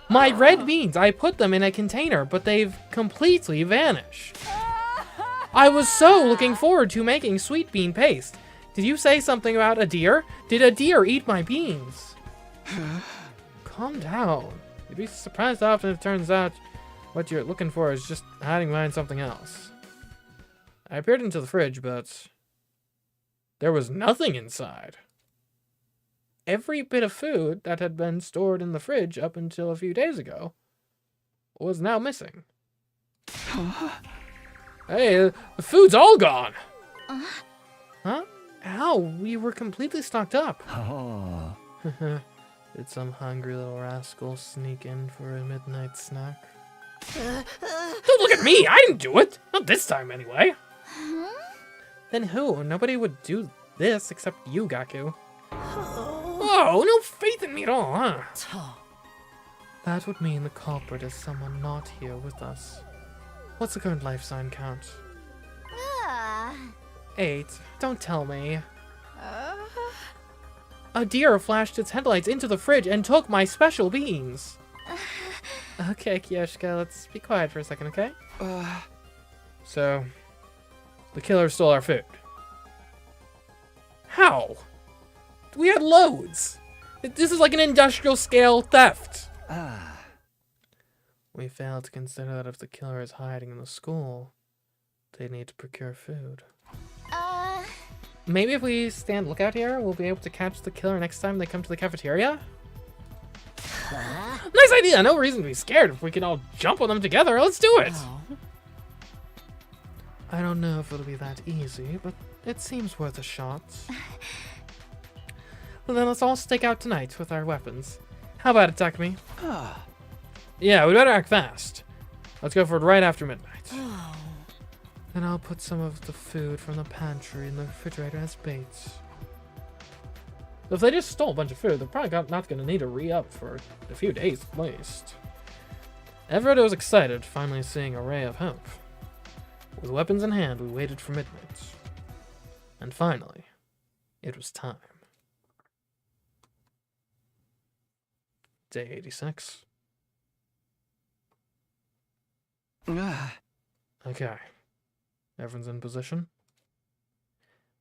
My red beans, I put them in a container, but they've completely vanished. I was so looking forward to making sweet bean paste. Did you say something about a deer? Did a deer eat my beans? Calm down. You'd be surprised how often it turns out what you're looking for is just hiding behind something else. I peered into the fridge, but there was nothing inside. Every bit of food that had been stored in the fridge up until a few days ago was now missing. Hey, the food's all gone! Huh? Ow, we were completely stocked up. Oh. Did some hungry little rascal sneak in for a midnight snack? Don't look at me! I didn't do it! Not this time, anyway. Then who? Nobody would do this except you, Gaku. Whoa, no faith in me at all, huh? That would mean the culprit is someone not here with us. What's the current life sign count? 8. Don't tell me. A deer flashed its headlights into the fridge and took my special beans. Okay, Kyoshka, let's be quiet for a second, okay? So, the killer stole our food. How? We had loads. This is like an industrial scale theft. We failed to consider that if the killer is hiding in the school, they need to procure food. Maybe if we stand lookout here, we'll be able to catch the killer next time they come to the cafeteria? Nice idea! No reason to be scared if we can all jump on them together. Let's do it! I don't know if it'll be that easy, but it seems worth a shot. Well, then let's all stake out tonight with our weapons. How about it, Takumi? Yeah, we better act fast. Let's go for it right after midnight. Then I'll put some of the food from the pantry in the refrigerator as bait. If they just stole a bunch of food, they're probably not going to need to re-up for a few days at least. Everybody was excited, finally seeing a ray of hope. With weapons in hand, we waited for midnight. And finally, it was time. Day 86. Okay. Everyone's in position.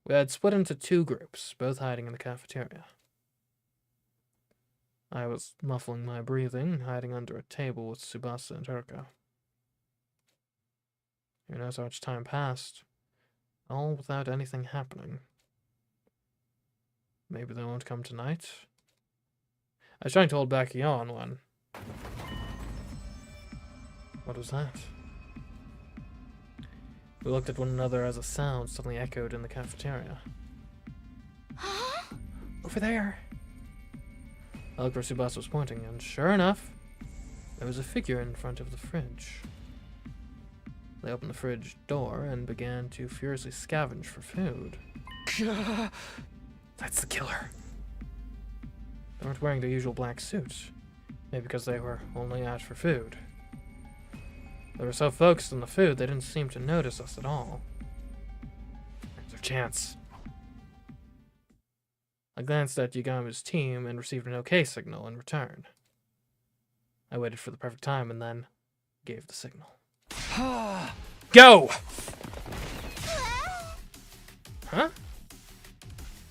We had split into 2 groups, both hiding in the cafeteria. I was muffling my breathing, hiding under a table with Tsubasa and Haruka. Who knows how much time passed, all without anything happening. Maybe they won't come tonight? I was trying to hold back a yawn when... What was that? We looked at one another as a sound suddenly echoed in the cafeteria. Over there! I looked where Tsubasa was pointing, and sure enough, there was a figure in front of the fridge. They opened the fridge door and began to furiously scavenge for food. That's the killer. They weren't wearing their usual black suits, maybe because they were only out for food. They were so focused on the food, they didn't seem to notice us at all. There's our chance. I glanced at Yagami's team and received an OK signal in return. I waited for the perfect time and then gave the signal. Go! Huh?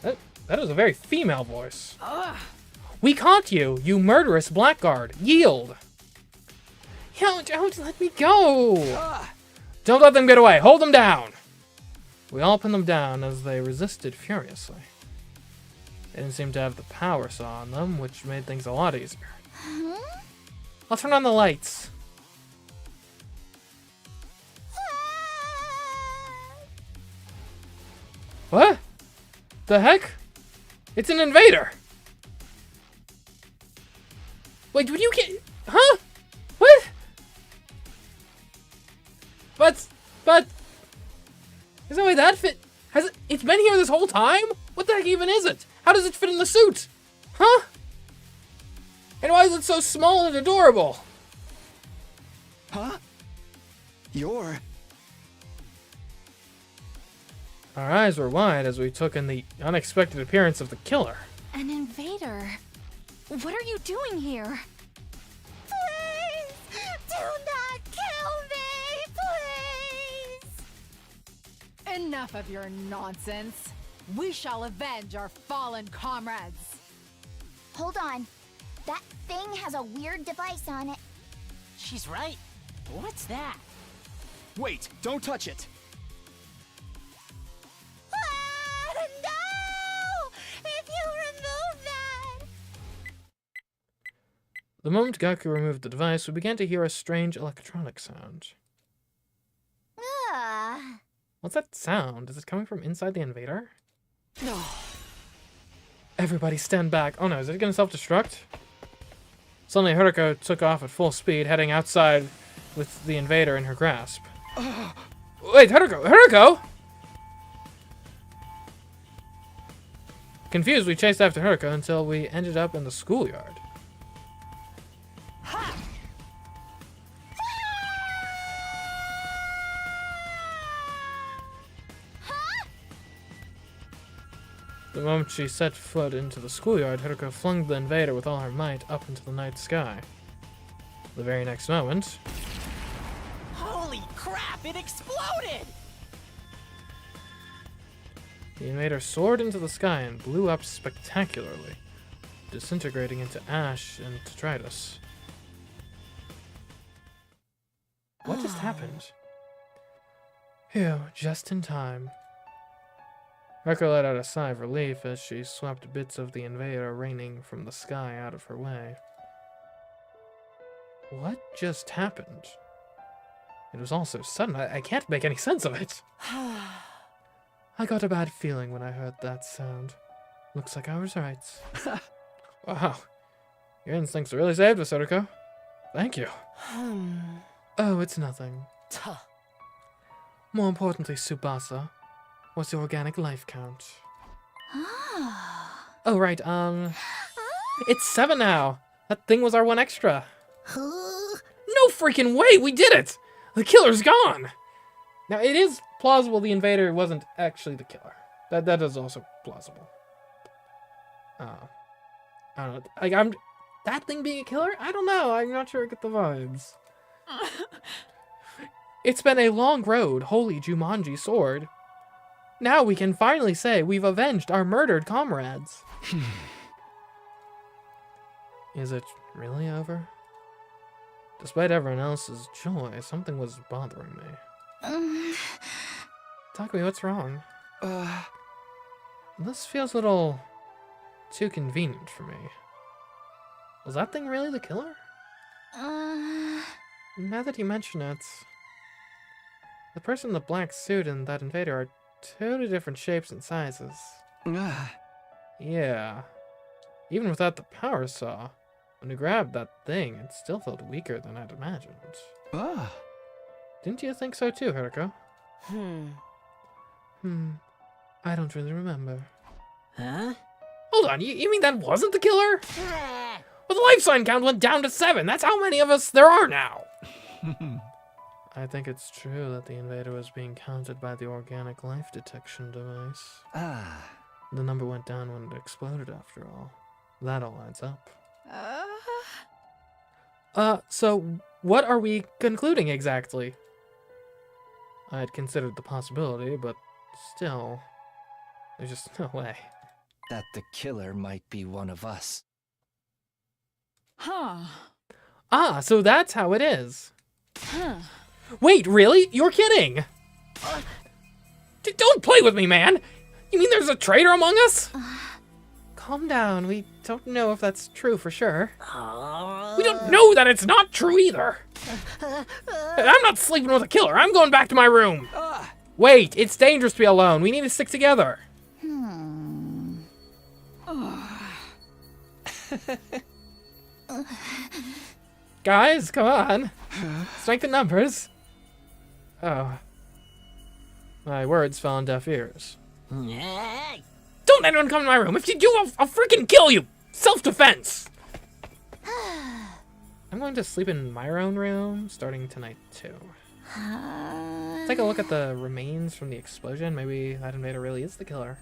That is a very female voice. We caught you, you murderous blackguard. Yield! Don't let me go! Don't let them get away. Hold them down! We all pinned them down as they resisted furiously. They didn't seem to have the power saw on them, which made things a lot easier. I'll turn on the lights. What? The heck? It's an invader! Wait, would you get... Huh? What? But... Is that way that fit? It's been here this whole time? What the heck even is it? How does it fit in the suit? Huh? And why is it so small and adorable? Huh? You're... Our eyes were wide as we took in the unexpected appearance of the killer. An invader? What are you doing here? Please! Do not kill me! Please! Enough of your nonsense. We shall avenge our fallen comrades. Hold on. That thing has a weird device on it. She's right. What's that? Wait, don't touch it. No! If you remove that... The moment Gaku removed the device, we began to hear a strange electronic sound. What's that sound? Is it coming from inside the invader? No. Everybody stand back. Oh no, is it gonna self-destruct? Suddenly Haruko took off at full speed, heading outside with the invader in her grasp. Wait, Haruko! Confused, we chased after Haruko until we ended up in the schoolyard. The moment she set foot into the schoolyard, Haruko flung the invader with all her might up into the night sky. The very next moment... Holy crap, it exploded! The invader soared into the sky and blew up spectacularly, disintegrating into ash and detritus. What just happened? Phew, just in time. Haruko let out a sigh of relief as she swept bits of the invader raining from the sky out of her way. What just happened? It was all so sudden, I can't make any sense of it. I got a bad feeling when I heard that sound. Looks like I was right. Wow. Your instincts really saved us, Haruko. Thank you. Oh, it's nothing. More importantly, Tsubasa, what's your organic life count? Oh, right, it's 7 now. That thing was our 1 extra. No freaking way, we did it! The killer's gone! Now, it is plausible the invader wasn't actually the killer. That is also plausible. I don't know. Like, that thing being a killer? I don't know. I'm not sure I get the vibes. It's been a long road, holy Jumanji sword. Now we can finally say we've avenged our murdered comrades. Is it really over? Despite everyone else's joy, something was bothering me. Takumi, what's wrong? This feels a little too convenient for me. Was that thing really the killer? Now that you mention it, the person in the black suit and that invader are totally different shapes and sizes. Yeah. Even without the power saw, when you grabbed that thing, it still felt weaker than I'd imagined. Didn't you think so too, Haruko? I don't really remember. Huh? Hold on, you mean that wasn't the killer? Well, the life sign count went down to 7. That's how many of us there are now. I think it's true that the invader was being counted by the organic life detection device. The number went down when it exploded after all. That all adds up. So what are we concluding exactly? I had considered the possibility, but still, there's just no way. That the killer might be one of us. Huh. Ah, so that's how it is. Huh. Wait, really? You're kidding? Don't play with me, man! You mean there's a traitor among us? Calm down, we don't know if that's true for sure. We don't know that it's not true either. I'm not sleeping with a killer, I'm going back to my room. Wait, it's dangerous to be alone, we need to stick together. Guys, come on. Strength in numbers. Oh. My words fell on deaf ears. Don't anyone come to my room. If you do, I'll freaking kill you. Self-defense. I'm going to sleep in my own room starting tonight, too. Take a look at the remains from the explosion. Maybe that invader really is the killer.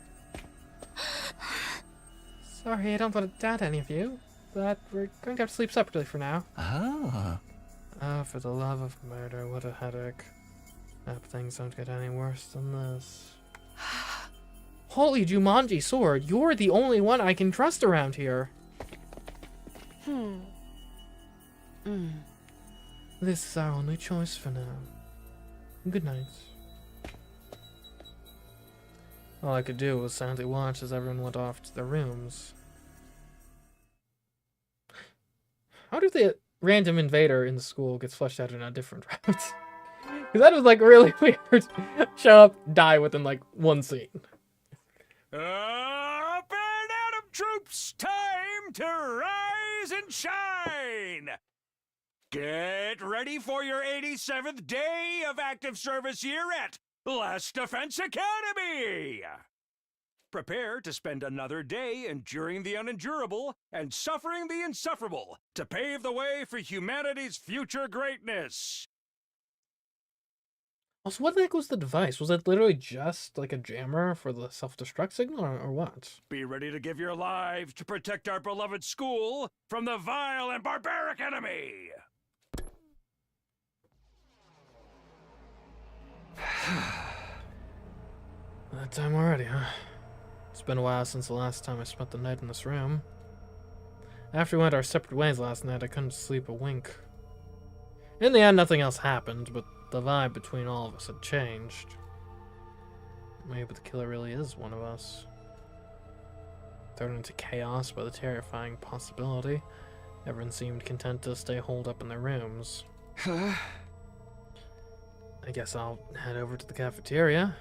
Sorry, I don't want to doubt any of you, but we're going to have to sleep separately for now. Ah, for the love of murder, what a headache. Hope things don't get any worse than this. Holy Jumanji sword, you're the only one I can trust around here. This is our only choice for now. Good night. All I could do was silently watch as everyone went off to their rooms. How do the random invader in the school gets flushed out in a different route? Because that was like really weird. Show up, die within like one scene. Up and Atom troops, time to rise and shine! Get ready for your 87th day of active service year at Last Defense Academy! Prepare to spend another day enduring the unendurable and suffering the insufferable to pave the way for humanity's future greatness. Also, what the heck was the device? Was it literally just like a jammer for the self-destruct signal, or what? Be ready to give your lives to protect our beloved school from the vile and barbaric enemy! That time already, huh? It's been a while since the last time I spent the night in this room. After we went our separate ways last night, I couldn't sleep a wink. In the end, nothing else happened, but the vibe between all of us had changed. Maybe the killer really is one of us. Thrown into chaos by the terrifying possibility, everyone seemed content to stay holed up in their rooms. I guess I'll head over to the cafeteria.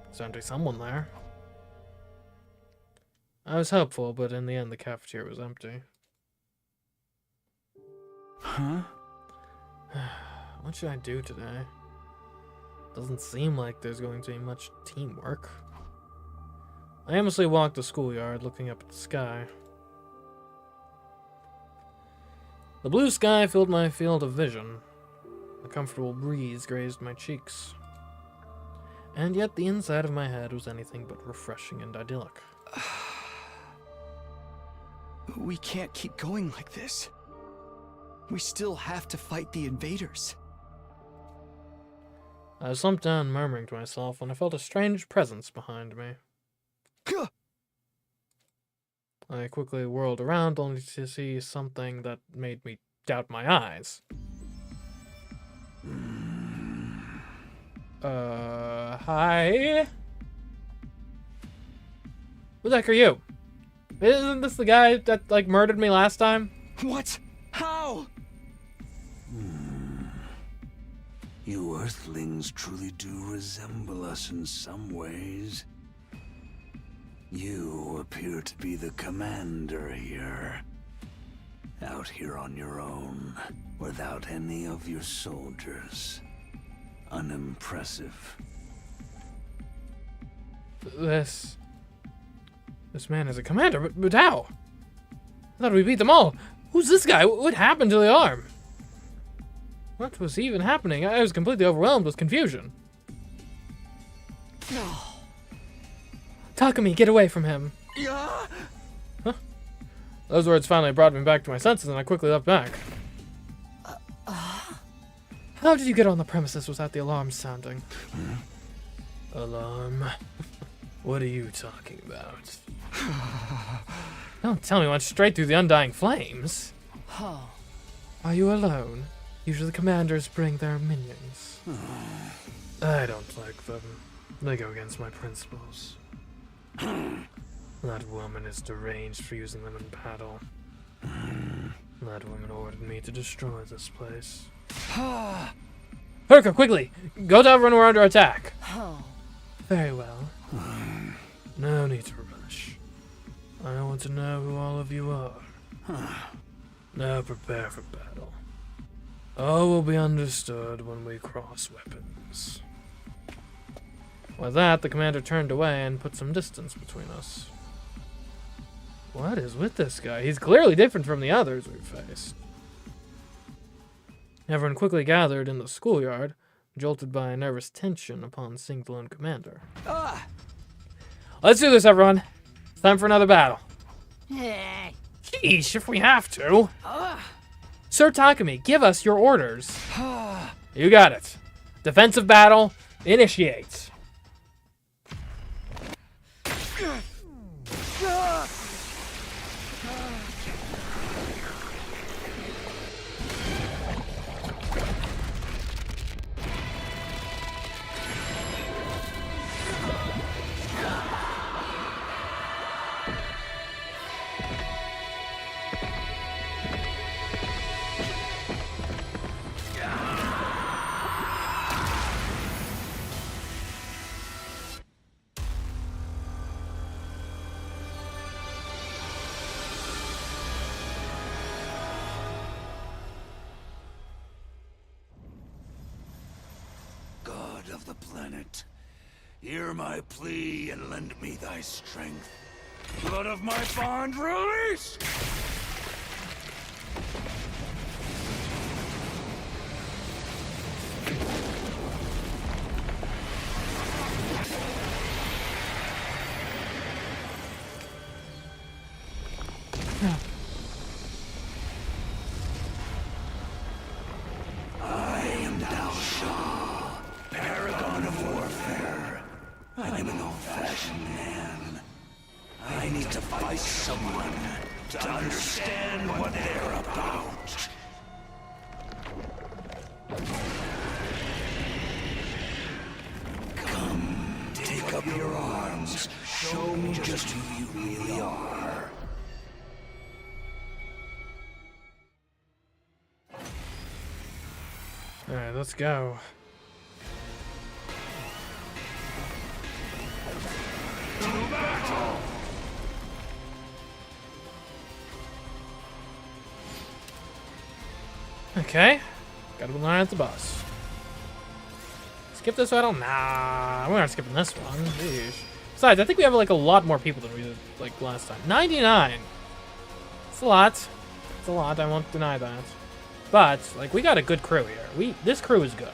There's only someone there. I was hopeful, but in the end the cafeteria was empty. What should I do today? Doesn't seem like there's going to be much teamwork. I aimlessly walked the schoolyard, looking up at the sky. The blue sky filled my field of vision. A comfortable breeze grazed my cheeks. And yet the inside of my head was anything but refreshing and idyllic. We can't keep going like this. We still have to fight the invaders. I slumped down, murmuring to myself, when I felt a strange presence behind me. I quickly whirled around, only to see something that made me doubt my eyes. Hi? Who the heck are you? Isn't this the guy that, like, murdered me last time? What? How? You Earthlings truly do resemble us in some ways. You appear to be the commander here. Out here on your own, without any of your soldiers. Unimpressive. This man is a commander, but how? I thought we beat them all. Who's this guy? What happened to the arm? What was even happening? I was completely overwhelmed with confusion. No. Takumi, get away from him. Yeah. Huh? Those words finally brought me back to my senses, and I quickly leapt back. How did you get on the premises without the alarm sounding? Alarm? What are you talking about? Don't tell me you went straight through the undying flames. Are you alone? Usually commanders bring their minions. I don't like them. They go against my principles. That woman is deranged for using them in battle. That woman ordered me to destroy this place. Herka, quickly! Go tell everyone we're under attack. Very well. No need to rush. I want to know who all of you are. Now prepare for battle. All will be understood when we cross weapons. With that, the commander turned away and put some distance between us. What is with this guy? He's clearly different from the others we've faced. Everyone quickly gathered in the schoolyard, jolted by a nervous tension upon seeing the lone commander. Let's do this, everyone. It's time for another battle. Sheesh, if we have to. Sir Takumi, give us your orders. You got it. Defensive battle, initiate. Of the planet, hear my plea and lend me thy strength. Blood of my bond, release! Alright, let's go. Okay. Gotta line at the bus. Skip this battle? Nah, we're not skipping this one. Jeez. Besides, I think we have like a lot more people than we did like last time. 99! It's a lot. It's a lot, I won't deny that. But, like, we got a good crew here. This crew is good.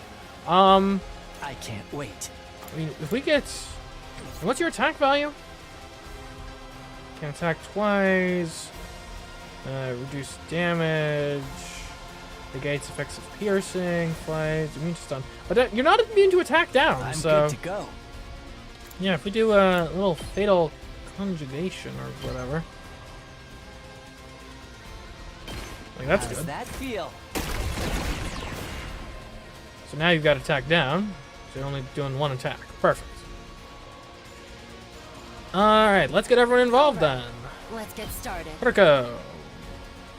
I can't wait. I mean, if we get... What's your attack value? Can attack twice. Reduce damage. Negates effects of piercing, flight, immune to stun. But you're not immune to attack down, I'm so... good to go. Yeah, if we do a little fatal conjugation or whatever. Like, that's good. How does that feel? So now you've got attack down. So you're only doing one attack. Perfect. Alright, let's get everyone involved then. Let's get started. Herka.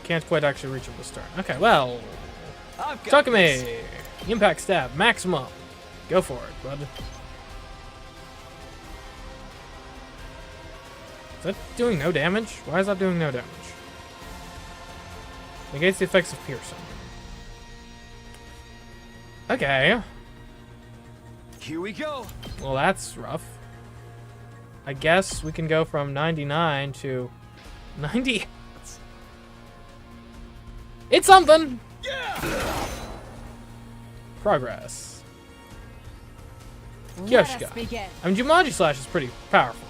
Can't quite actually reach him to start. Okay, well. Takumi. Impact stab. Maximum. Go for it, bud. Is that doing no damage? Why is that doing no damage? Negates the effects of piercing. Okay. Here we go. Well, that's rough. I guess we can go from 99 to 90. It's something! Yeah! Progress. Kyoshika. I mean, Jumanji Slash is pretty powerful.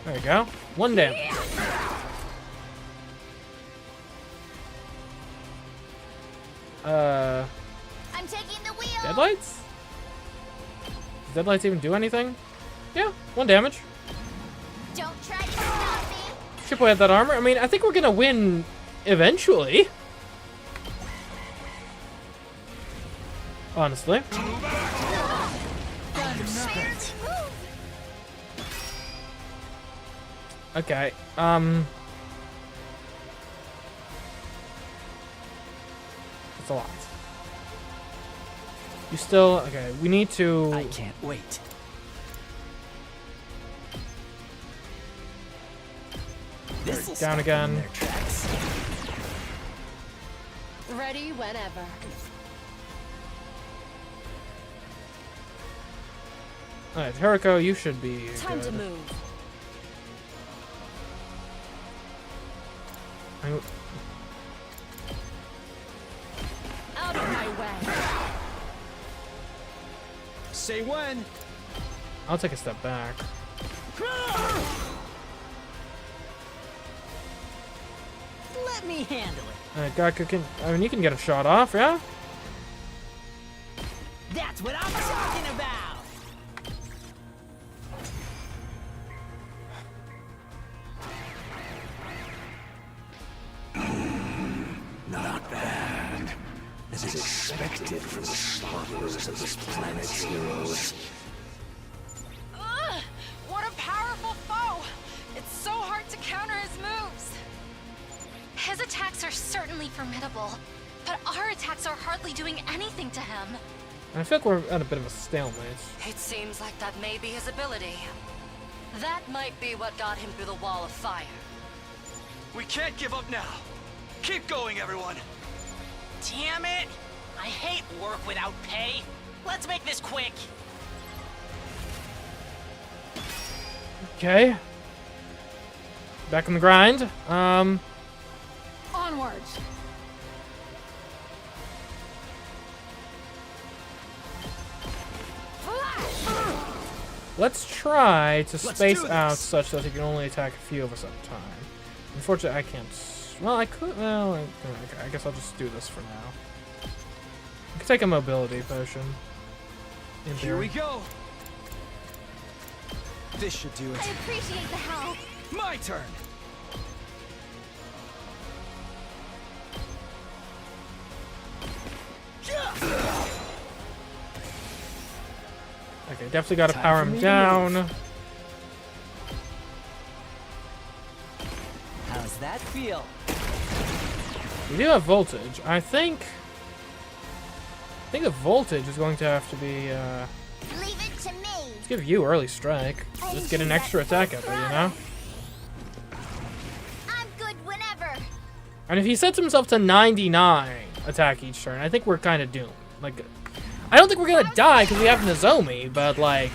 There you go. 1 damage. I'm taking the wheel. Deadlights? Does Deadlights even do anything? Yeah, 1 damage. Don't try to stop me. Chip away at that armor. I mean, I think we're gonna win eventually. Honestly. Okay, that's a lot. You still, okay, we need to... I can't wait. This'll down stop them in again. their tracks. Ready whenever. Alright, Hiriko, you should be Time to good. move. Out of my way. Say when. I'll take a step back. Let me handle it. Alright, Gaku can, I mean, you can get a shot off, yeah? That's what I'm talking about. Not bad. As expected for the slaughterers of this planet's heroes. Ugh! What a powerful foe! It's so hard to counter his moves. His attacks are certainly formidable, but our attacks are hardly doing anything to him. I feel like we're at a bit of a stalemate. It seems like that may be his ability. That might be what got him through the wall of fire. We can't give up now. Keep going, everyone. Damn it! I hate work without pay. Let's make this quick. Okay. Back on the grind. Onwards. Let's try to Let's space do out this. such that he can only attack a few of us at a time. Unfortunately, I can't. Well, I could. Well, okay, I guess I'll just do this for now. I could take a mobility potion. In Here we theory. go. This should do I it. appreciate the help. My turn. Okay, definitely got to Time power for him me to down. How's that feel? We do have voltage. I think the voltage is going to have to be. Leave it to me. Let's give you early strike. Just get an extra attack out there, you know. I'm good whenever. And if he sets himself to 99 attack each turn, I think we're kind of doomed. Like, I don't think we're gonna die because we have Nozomi, but like,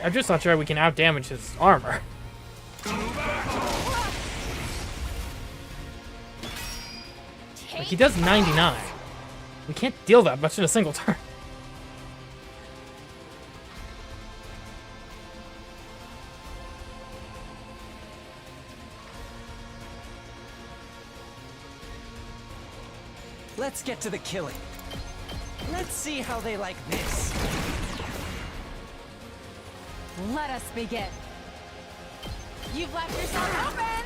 I'm just not sure we can outdamage his armor. Like, he does 99. We can't deal that much in a single turn. Let's get to the killing. Let's see how they like this. Let us begin. You've left yourself open.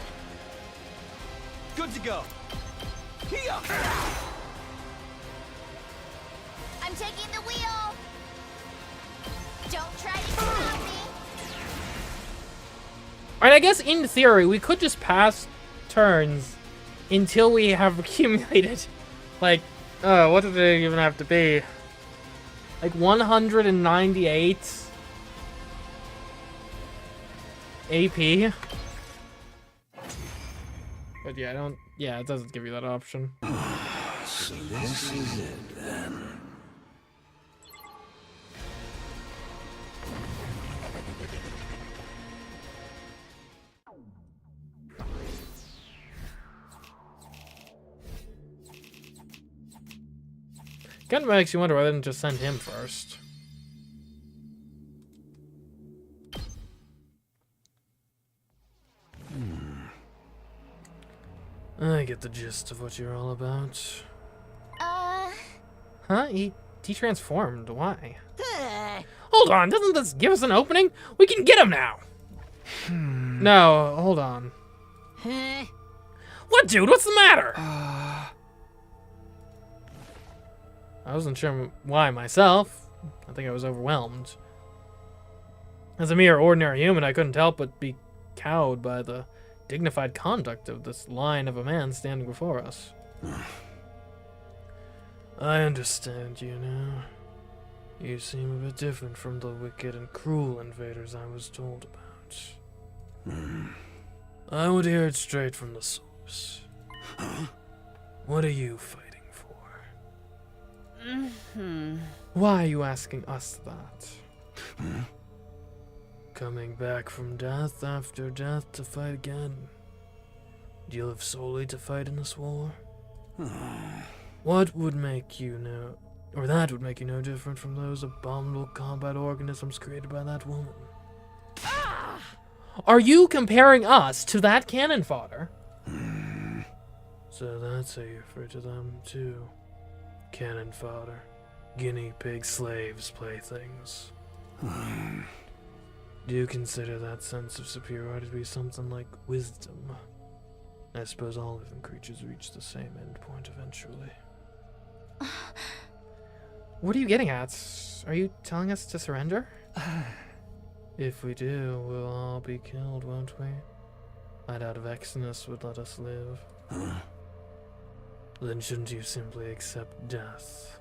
Good to go. Here. I'm taking the wheel. Don't try to stop me. And I guess in theory, we could just pass turns until we have accumulated, like, what did it even have to be? Like 198 AP. But yeah, it doesn't give you that option. So this is it then. Kind of makes you wonder why I didn't just send him first. I get the gist of what you're all about. Huh? He transformed. Why? Hold on, doesn't this give us an opening? We can get him now! No, hold on. What, dude? What's the matter? I wasn't sure why myself. I think I was overwhelmed. As a mere ordinary human, I couldn't help but be cowed by the dignified conduct of this lion of a man standing before us. I understand you now. You seem a bit different from the wicked and cruel invaders I was told about. I would hear it straight from the source. What are you fighting for? Why are you asking us that? Coming back from death after death to fight again? Do you live solely to fight in this war? What would make you know, or that would make you no different from those abominable combat organisms created by that woman? Are you comparing us to that cannon fodder? So that's how you refer to them, too. Cannon fodder. Guinea pig slaves, playthings. Do you consider that sense of superiority to be something like wisdom? I suppose all living creatures reach the same end point eventually. What are you getting at? Are you telling us to surrender? If we do, we'll all be killed, won't we? I doubt Vexinus would let us live. Then shouldn't you simply accept death?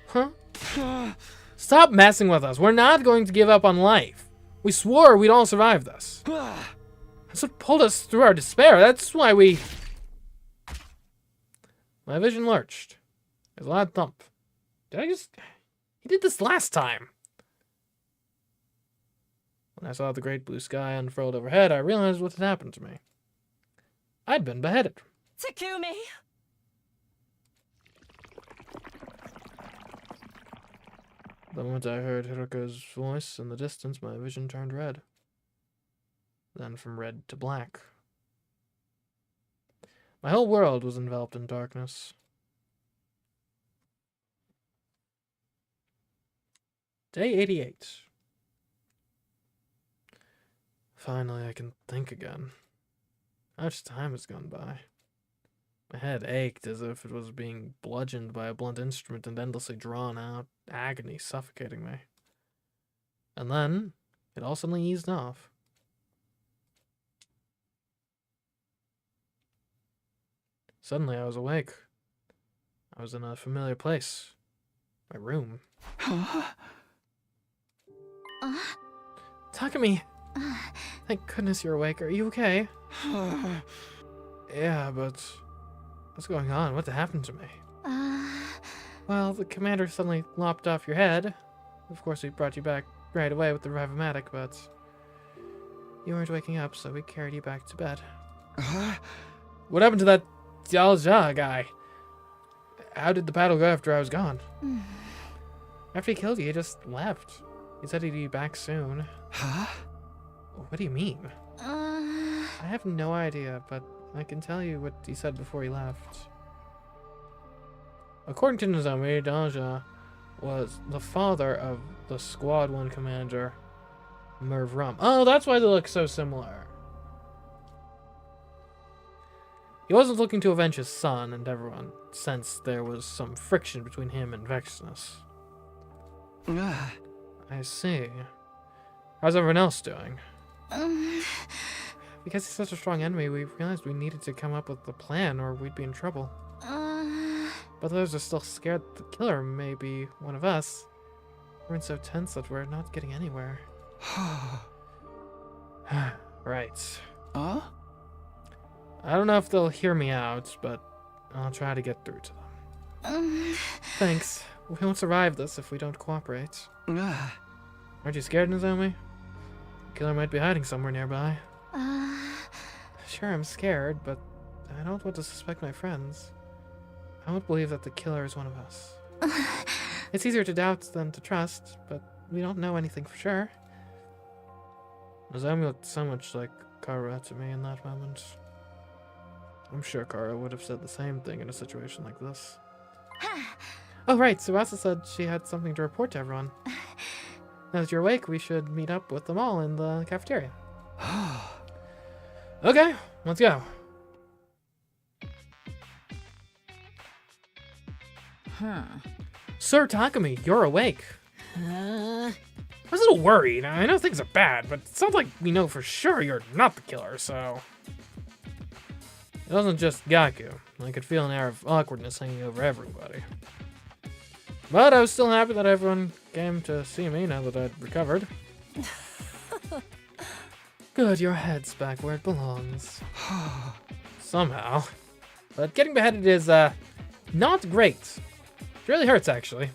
Huh? Stop messing with us. We're not going to give up on life. We swore we'd all survive this. That's what pulled us through our despair. That's why we... My vision lurched. There's a loud thump. Did I just... He did this last time. When I saw the great blue sky unfurled overhead, I realized what had happened to me. I'd been beheaded. Takumi! The moment I heard Hiroko's voice in the distance, my vision turned red. Then from red to black. My whole world was enveloped in darkness. Day 88. Finally, I can think again. How much time has gone by? My head ached as if it was being bludgeoned by a blunt instrument and endlessly drawn out agony suffocating me. And then, it all suddenly eased off. Suddenly, I was awake. I was in a familiar place. My room. Takumi! Thank goodness you're awake. Are you okay? Yeah, but... What's going on? What happened to me? Well, the commander suddenly lopped off your head. Of course, we brought you back right away with the revimatic, but... You weren't waking up, so we carried you back to bed. What happened to that Jalja guy? How did the battle go after I was gone? After he killed you, he just left. He said he'd be back soon. Huh? What do you mean? I have no idea, but I can tell you what he said before he left. According to Nozomi, Jalja was the father of the Squad 1 commander, Merv Rum. Oh, that's why they look so similar. He wasn't looking to avenge his son, and everyone sensed there was some friction between him and Vexinus. I see. How's everyone else doing? Because he's such a strong enemy, we realized we needed to come up with a plan or we'd be in trouble. But those are still scared that the killer may be one of us. We're so tense that we're not getting anywhere. Right. I don't know if they'll hear me out, but I'll try to get through to them. Thanks. We won't survive this if we don't cooperate. Aren't you scared, Nozomi? The killer might be hiding somewhere nearby. Sure, I'm scared, but I don't want to suspect my friends. I won't believe that the killer is one of us. It's easier to doubt than to trust, but we don't know anything for sure. Nozomi looked so much like Kara to me in that moment. I'm sure Kara would have said the same thing in a situation like this. Oh, right. Tsubasa said she had something to report to everyone. Now that you're awake, we should meet up with them all in the cafeteria. Okay, let's go. Sir Takumi, you're awake. I was a little worried. I know things are bad, but it sounds like we know for sure you're not the killer, so... It wasn't just Gaku. I could feel an air of awkwardness hanging over everybody. But I was still happy that everyone came to see me now that I'd recovered. Good, your head's back where it belongs. Somehow. But getting beheaded is, not great. It really hurts, actually.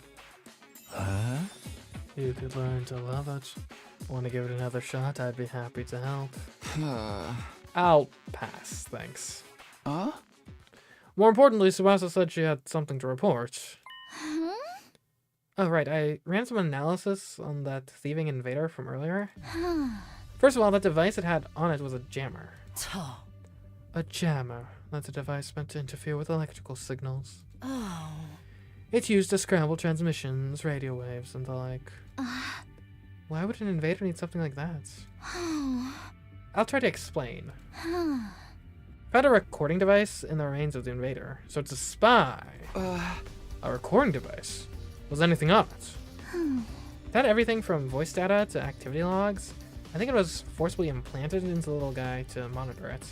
Huh? You could learn to love it. Want to give it another shot? I'd be happy to help. I'll pass, thanks. More importantly, Tsubasa said she had something to report. Huh? Oh, right, I ran some analysis on that thieving invader from earlier. First of all, that device it had on it was a jammer. A jammer. That's a device meant to interfere with electrical signals. Oh. It's used to scramble transmissions, radio waves, and the like. Why would an invader need something like that? I'll try to explain. Found a recording device in the remains of the invader, so it's a spy. A recording device? Was anything on it? It had everything from voice data to activity logs. I think it was forcibly implanted into the little guy to monitor it.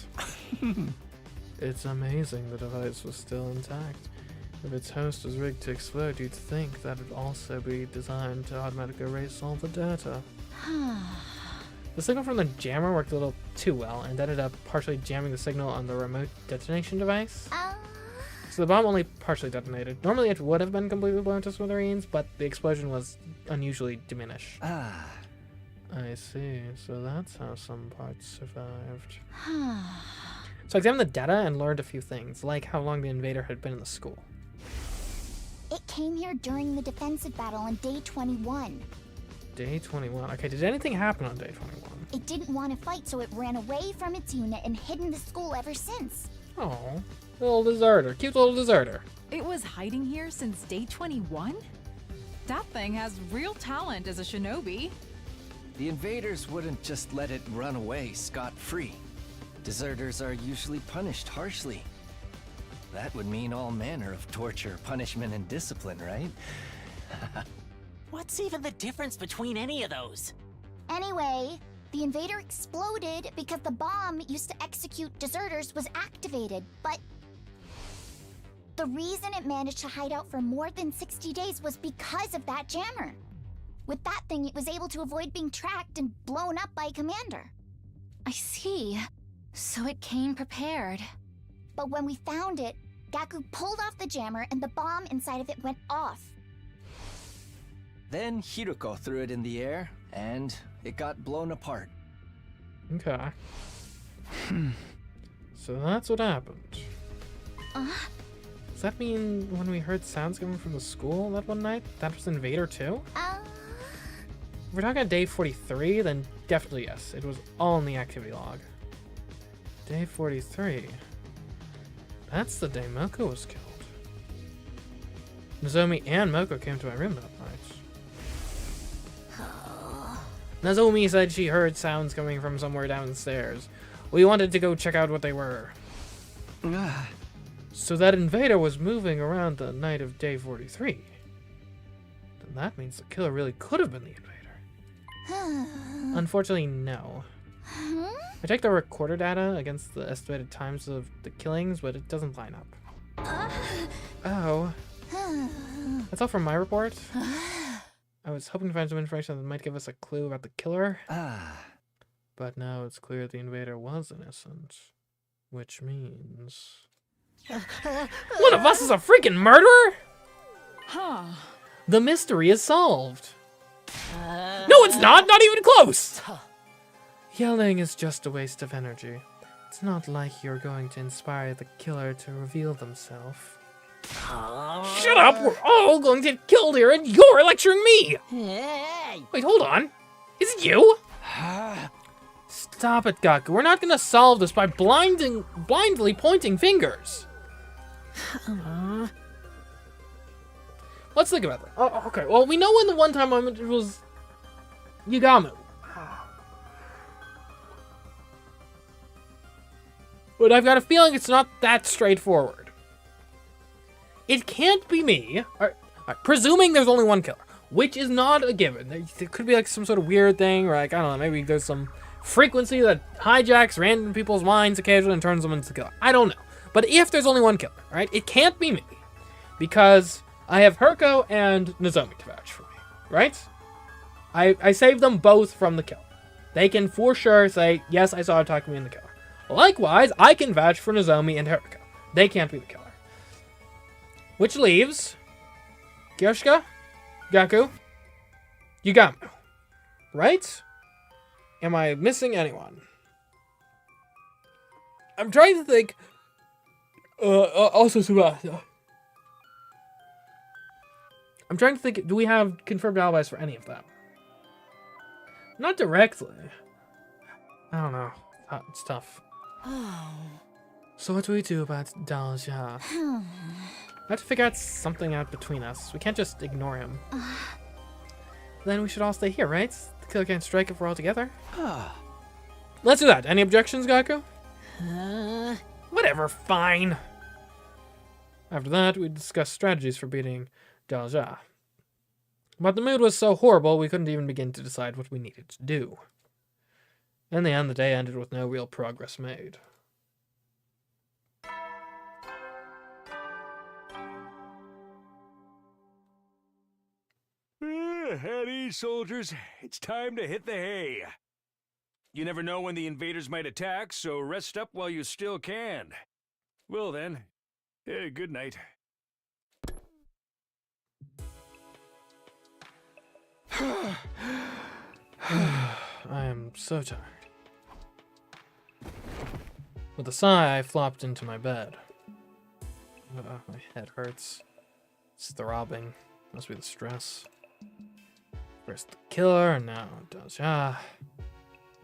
It's amazing the device was still intact. If its host was rigged to explode, you'd think that it'd also be designed to automatically erase all the data. The signal from the jammer worked a little too well and ended up partially jamming the signal on the remote detonation device. So the bomb only partially detonated. Normally it would have been completely blown to smithereens, but the explosion was unusually diminished. I see. So that's how some parts survived. So I examined the data and learned a few things, like how long the invader had been in the school. It came here during the defensive battle on day 21. Day 21. Okay, did anything happen on day 21? It didn't want to fight, so it ran away from its unit and hid in the school ever since. Oh, little deserter. Cute little deserter. It was hiding here since day 21? That thing has real talent as a shinobi. The invaders wouldn't just let it run away scot-free. Deserters are usually punished harshly. That would mean all manner of torture, punishment, and discipline, right? What's even the difference between any of those? Anyway, the invader exploded because the bomb used to execute deserters was activated, but the reason it managed to hide out for more than 60 days was because of that jammer. With that thing, it was able to avoid being tracked and blown up by a commander. I see. So it came prepared. But when we found it, Gaku pulled off the jammer and the bomb inside of it went off. Then Hiruko threw it in the air, and it got blown apart. Okay. So that's what happened. Does that mean when we heard sounds coming from the school that one night, that was Invader too? If we're talking about day 43, then definitely yes. It was all in the activity log. Day 43. That's the day Moko was killed. Nozomi and Moko came to my room that night. Nozomi said she heard sounds coming from somewhere downstairs. We wanted to go check out what they were. So that invader was moving around the night of day 43. Then that means the killer really could have been the invader. Unfortunately, no. I checked the recorder data against the estimated times of the killings, but it doesn't line up. Oh. That's all from my report. I was hoping to find some information that might give us a clue about the killer. But now it's clear the invader was innocent. Which means... One of us is a freaking murderer? The mystery is solved. No, it's not! Not even close! Yelling is just a waste of energy. It's not like you're going to inspire the killer to reveal themselves. Shut up! We're all going to get killed here and you're lecturing me! Hey! Wait, hold on. Is it you? Stop it, Gaku. We're not gonna solve this by blindly pointing fingers. Let's think about that. Oh, okay. Well, we know when the one-time moment was Yagamu. But I've got a feeling it's not that straightforward. It can't be me. All right, presuming there's only one killer, which is not a given. There could be like some sort of weird thing, or like, I don't know, maybe there's some frequency that hijacks random people's minds occasionally and turns them into the killer. I don't know. But if there's only one killer, all right, it can't be me. Because I have Herko and Nozomi to vouch for me, right? I saved them both from the kill. They can for sure say, yes, I saw Takumi in the killer. Likewise, I can vouch for Nozomi and Herko. They can't be the killer. Which leaves Kyoshika, Gaku, Yagamu. Right? Am I missing anyone? I'm trying to think. Also Tsubasa. I'm trying to think, do we have confirmed alibis for any of them? Not directly. I don't know. It's tough. So what do we do about Dalja? We have to figure out something out between us. We can't just ignore him. Then we should all stay here, right? The killer can't strike if we're all together. Let's do that. Any objections, Gaku? Whatever, fine. After that, we discussed strategies for beating Dalja. But the mood was so horrible, we couldn't even begin to decide what we needed to do. In the end, the day ended with no real progress made. At ease, soldiers. It's time to hit the hay. You never know when the invaders might attack, so rest up while you still can. Well then, good night. I am so tired. With a sigh, I flopped into my bed. My head hurts. It's throbbing. Must be the stress. First the killer, and now Dalja.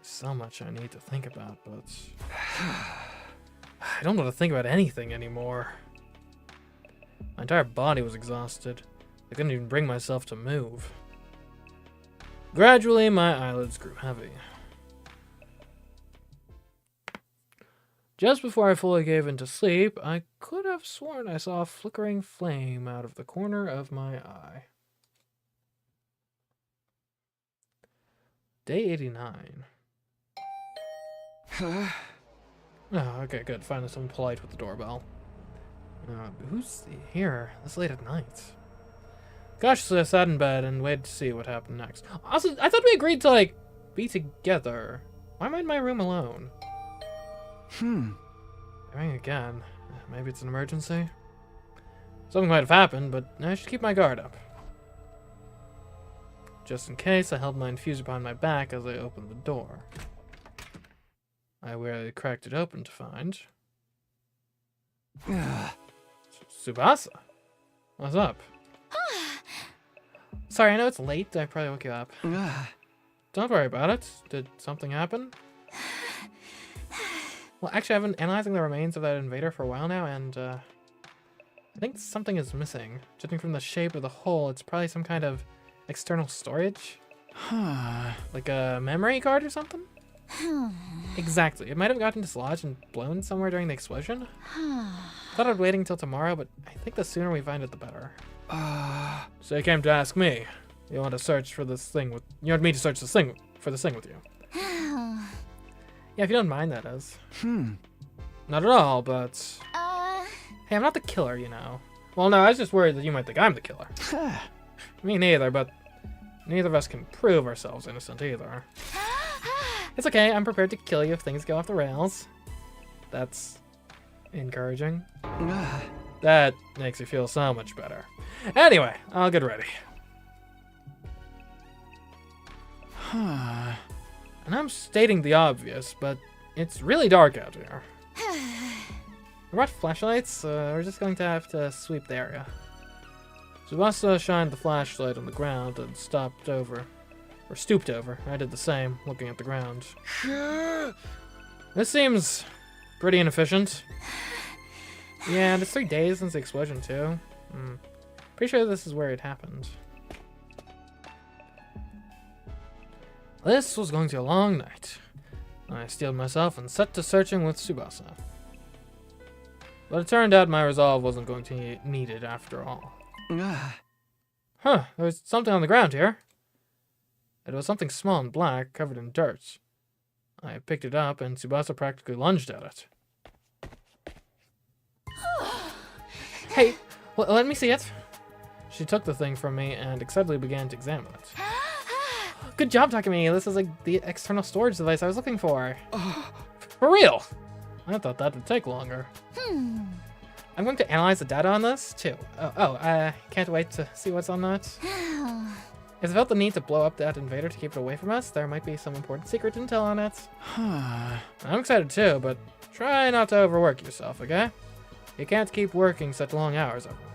So much I need to think about, but I don't know what to think about anything anymore. My entire body was exhausted. I couldn't even bring myself to move. Gradually, my eyelids grew heavy. Just before I fully gave into sleep, I could have sworn I saw a flickering flame out of the corner of my eye. Day 89. Oh, okay, good. Finally someone polite with the doorbell. Who's here this late at night? Cautiously, I sat in bed and waited to see what happened next. Also, I thought we agreed to, like, be together. Why am I in my room alone? Ring again. Maybe it's an emergency? Something might have happened, but I should keep my guard up. Just in case, I held my infuser behind my back as I opened the door. I wearily cracked it open to find... Tsubasa? What's up? Sorry, I know it's late. I probably woke you up. Don't worry about it. Did something happen? Well, actually, I've been analyzing the remains of that invader for a while now, and I think something is missing. Judging from the shape of the hole, it's probably some kind of external storage. Like a memory card or something? Exactly. It might have gotten dislodged and blown somewhere during the explosion. Thought I'd wait until tomorrow, but I think the sooner we find it, the better. So you came to ask me. You want to search for this thing with... You want me to search this thing for this thing with you. Yeah, if you don't mind, that is. Not at all, but... Hey, I'm not the killer, you know. Well, no, I was just worried that you might think I'm the killer. Me neither, but neither of us can prove ourselves innocent either. It's okay, I'm prepared to kill you if things go off the rails. That's encouraging. That makes you feel so much better. Anyway, I'll get ready. And I'm stating the obvious, but it's really dark out here. I brought flashlights. We're just going to have to sweep the area. Tsubasa shined the flashlight on the ground and stooped over. I did the same, looking at the ground. This seems pretty inefficient. Yeah, and it's 3 days since the explosion, too. Pretty sure this is where it happened. This was going to be a long night. I steeled myself and set to searching with Tsubasa. But it turned out my resolve wasn't going to be needed after all. Huh, there was something on the ground here. It was something small and black, covered in dirt. I picked it up, and Tsubasa practically lunged at it. Hey, let me see it. She took the thing from me and excitedly began to examine it. Good job, Takumi. This is like the external storage device I was looking for. For real. I thought that would take longer. I'm going to analyze the data on this, too. Can't wait to see what's on that. If I felt the need to blow up that invader to keep it away from us, there might be some important secret intel on it. I'm excited too, but try not to overwork yourself, okay? You can't keep working such long hours overnight.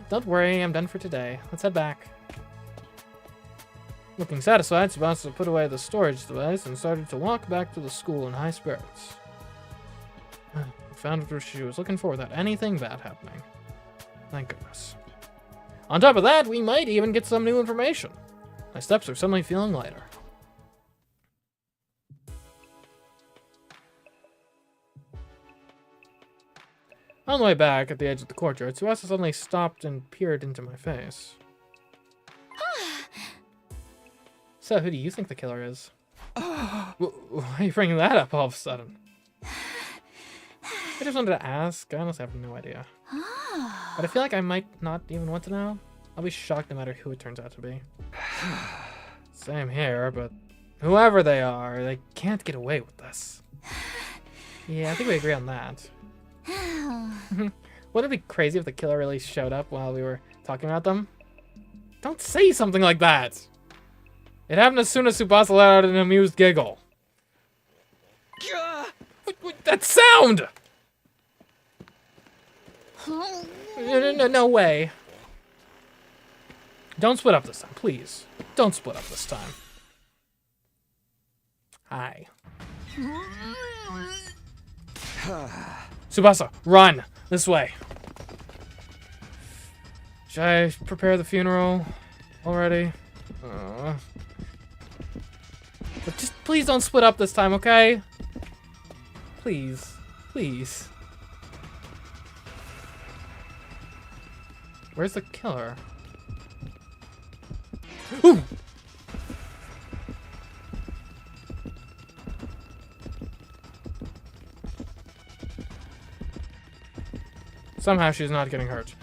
Don't worry, I'm done for today. Let's head back. Looking satisfied, Tsubasa put away the storage device and started to walk back to the school in high spirits. Found what she was looking for without anything bad happening. Thank goodness. On top of that, we might even get some new information. My steps are suddenly feeling lighter. On the way back, at the edge of the courtyard, Tsubasa suddenly stopped and peered into my face. So, who do you think the killer is? Why are you bringing that up all of a sudden? I just wanted to ask. I honestly have no idea. But I feel like I might not even want to know. I'll be shocked no matter who it turns out to be. Same here, but whoever they are, they can't get away with this. Yeah, I think we agree on that. Wouldn't it be crazy if the killer really showed up while we were talking about them? Don't say something like that! It happened as soon as Tsubasa let out an amused giggle. What, that sound! No way. Don't split up this time, please. Don't split up this time. Hi. Tsubasa, run! This way. Should I prepare the funeral already? But just please don't split up this time, okay? Please. Please. Where's the killer? Ooh! Somehow she's not getting hurt.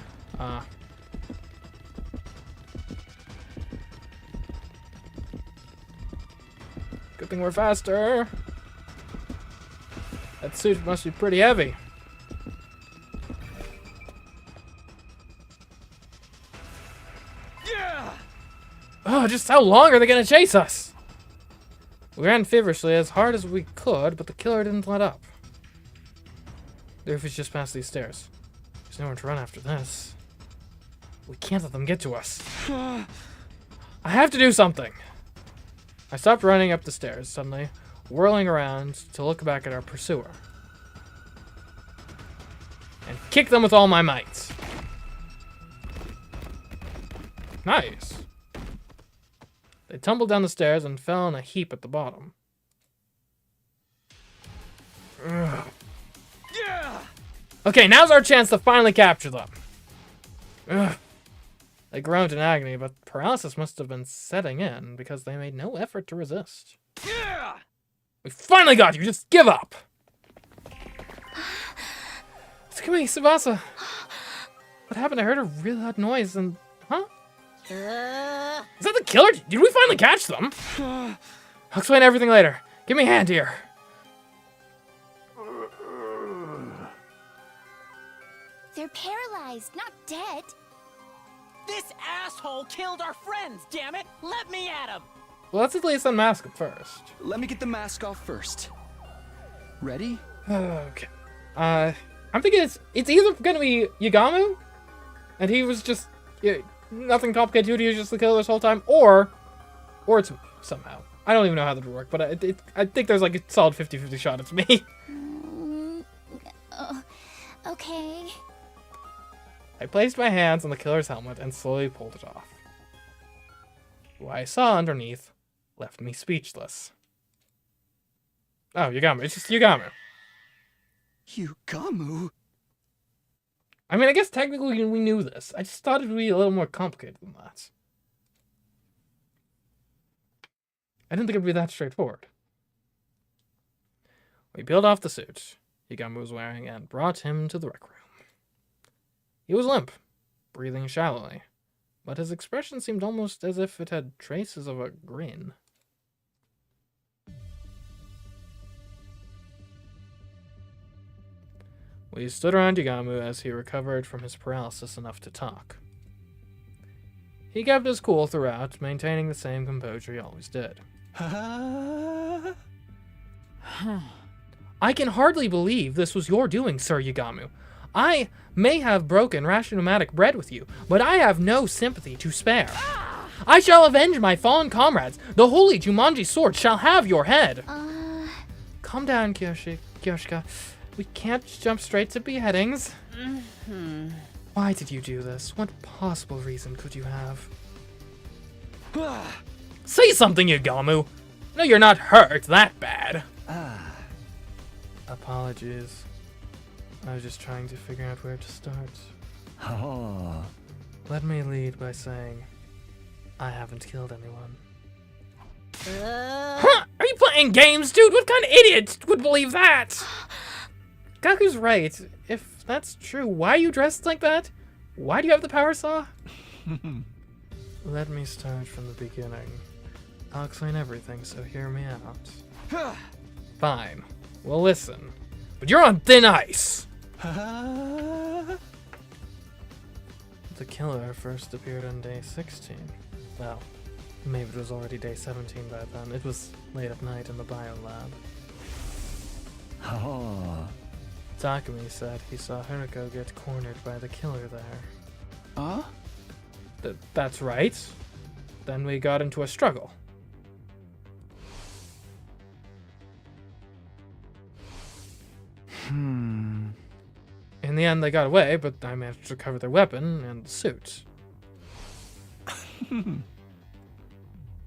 Good thing we're faster. That suit must be pretty heavy. Oh, just how long are they gonna chase us? We ran feverishly as hard as we could, but the killer didn't let up. The roof is just past these stairs. There's nowhere to run after this. We can't let them get to us. I have to do something. I stopped running up the stairs, suddenly whirling around to look back at our pursuer. And kick them with all my might. Nice. They tumbled down the stairs and fell in a heap at the bottom. Ugh. Okay, now's our chance to finally capture them. Ugh. They groaned in agony, but paralysis must have been setting in because they made no effort to resist. We finally got you! Just give up! Come here, Tsubasa. What happened? I heard a really loud noise and... Huh? Is that the killer? Did we finally catch them? I'll explain everything later. Give me a hand here. They're paralyzed, not dead. This asshole killed our friends, damn it! Let me at him! Well, let's at least unmask him first. Let me get the mask off first. Ready? Okay. I'm thinking it's either gonna be Yagamu, and he was just nothing complicated, dude. He was just the killer this whole time, or it's me somehow. I don't even know how that would work, but I think there's like a solid 50-50 shot it's me. Okay. I placed my hands on the killer's helmet and slowly pulled it off. What I saw underneath left me speechless. Oh, Yugamu. It's just Yugamu. Yugamu? I mean, I guess technically we knew this. I just thought it would be a little more complicated than that. I didn't think it would be that straightforward. We peeled off the suit Yugamu was wearing and brought him to the rec room. He was limp, breathing shallowly, but his expression seemed almost as if it had traces of a grin. We stood around Yugamu as he recovered from his paralysis enough to talk. He kept his cool throughout, maintaining the same composure he always did. I can hardly believe this was your doing, Sir Yugamu. I may have broken rationomatic bread with you, but I have no sympathy to spare. I shall avenge my fallen comrades. The holy Jumanji sword shall have your head. Calm down, Kyoshika. We can't jump straight to beheadings. Why did you do this? What possible reason could you have? Say something, Yugamu! No, you're not hurt that bad. Apologies. I was just trying to figure out where to start. Oh. Let me lead by saying, I haven't killed anyone. Huh? Are you playing games, dude? What kind of idiot would believe that? Gaku's right. If that's true, why are you dressed like that? Why do you have the power saw? Let me start from the beginning. I'll explain everything, so hear me out. Fine. Well, listen. But you're on thin ice! The killer first appeared on day 16. Well, maybe it was already day 17 by then. It was late at night in the bio lab. Oh. Takumi said he saw Hiriko get cornered by the killer there. Huh? That's right. Then we got into a struggle. In the end, they got away, but I managed to recover their weapon and the suit.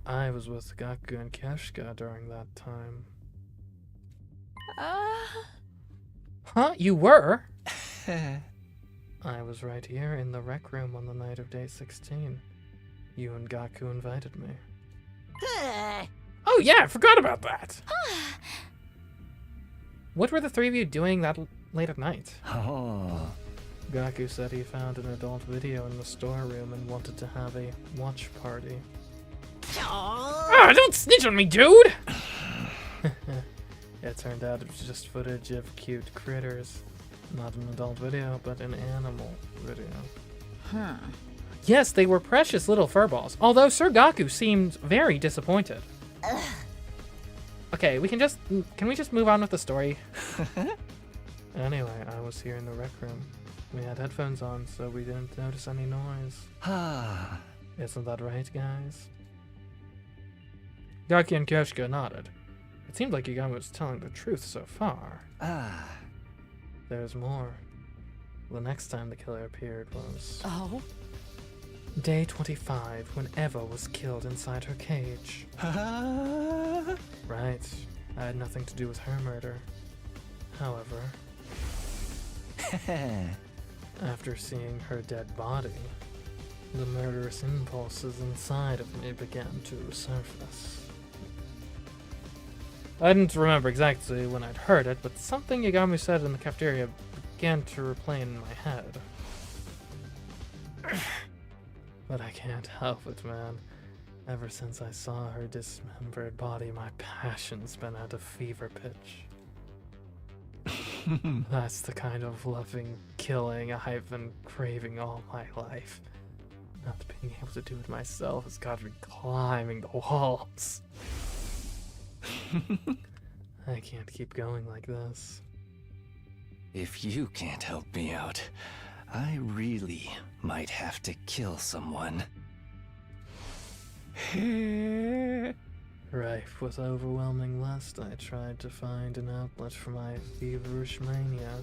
I was with Gaku and Keshka during that time. Huh? You were? I was right here in the rec room on the night of day 16. You and Gaku invited me. Oh yeah, I forgot about that! What were the three of you doing that late at night? Oh. Gaku said he found an adult video in the storeroom and wanted to have a watch party. Ah, don't snitch on me, dude! It turned out it was just footage of cute critters. Not an adult video, but an animal video. Yes, they were precious little furballs, although Sir Gaku seemed very disappointed. Okay, can we just move on with the story? Anyway, I was here in the rec room. We had headphones on, so we didn't notice any noise. Isn't that right, guys? Gaki and Kyoshika nodded. It seemed like Yugamu was telling the truth so far. There's more. The next time the killer appeared was... Oh? Day 25, when Eva was killed inside her cage. Right. I had nothing to do with her murder. However... after seeing her dead body, the murderous impulses inside of me began to surface. I didn't remember exactly when I'd heard it, but something Yugamu said in the cafeteria began to replay in my head. But I can't help it, man. Ever since I saw her dismembered body, my passion's been at a fever pitch. That's the kind of loving killing I've been craving all my life. Not being able to do it myself has got me climbing the walls. I can't keep going like this. If you can't help me out, I really might have to kill someone. Rife with overwhelming lust, I tried to find an outlet for my feverish mania.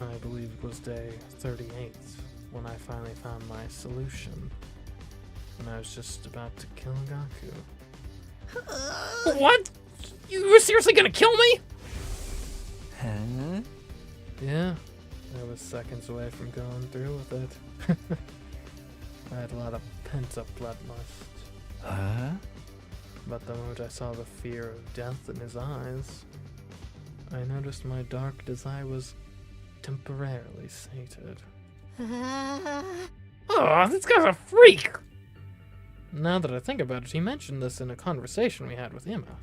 I believe it was day 38 when I finally found my solution. And I was just about to kill Gaku. What? You were seriously gonna kill me? Huh? Yeah, I was seconds away from going through with it. I had a lot of pent-up bloodlust. Huh? But the moment I saw the fear of death in his eyes, I noticed my dark desire was temporarily sated. Oh, this guy's a freak! Now that I think about it, he mentioned this in a conversation we had with Emma.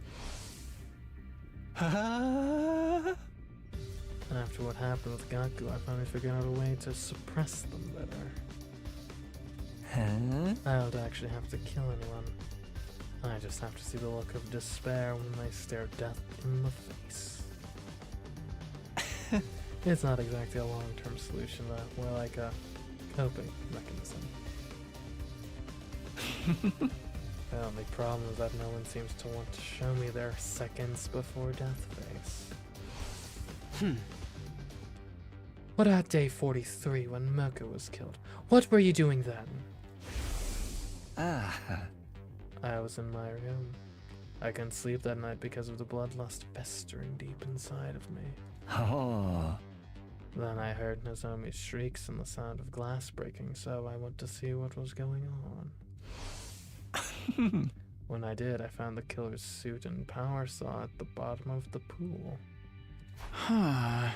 After what happened with Gaku, I finally figured out a way to suppress them better. Huh? I don't actually have to kill anyone. I just have to see the look of despair when they stare death in the face. It's not exactly a long-term solution, though. More like a coping mechanism. The only problem is that no one seems to want to show me their seconds before death face. What about day 43 when Moko was killed? What were you doing then? I was in my room. I couldn't sleep that night because of the bloodlust festering deep inside of me. Oh. Then I heard Nozomi's shrieks and the sound of glass breaking, so I went to see what was going on. When I did, I found the killer's suit and power saw at the bottom of the pool. Huh.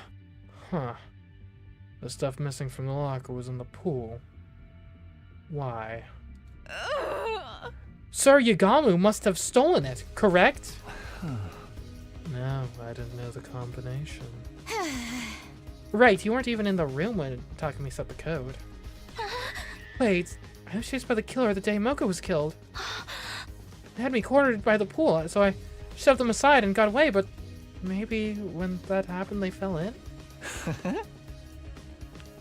The stuff missing from the locker was in the pool. Why? Sir Yagamu must have stolen it, correct? No, I didn't know the combination. Right, you weren't even in the room when Takumi set the code. Wait, I was chased by the killer the day Moko was killed. They had me cornered by the pool, so I shoved them aside and got away, but maybe when that happened they fell in?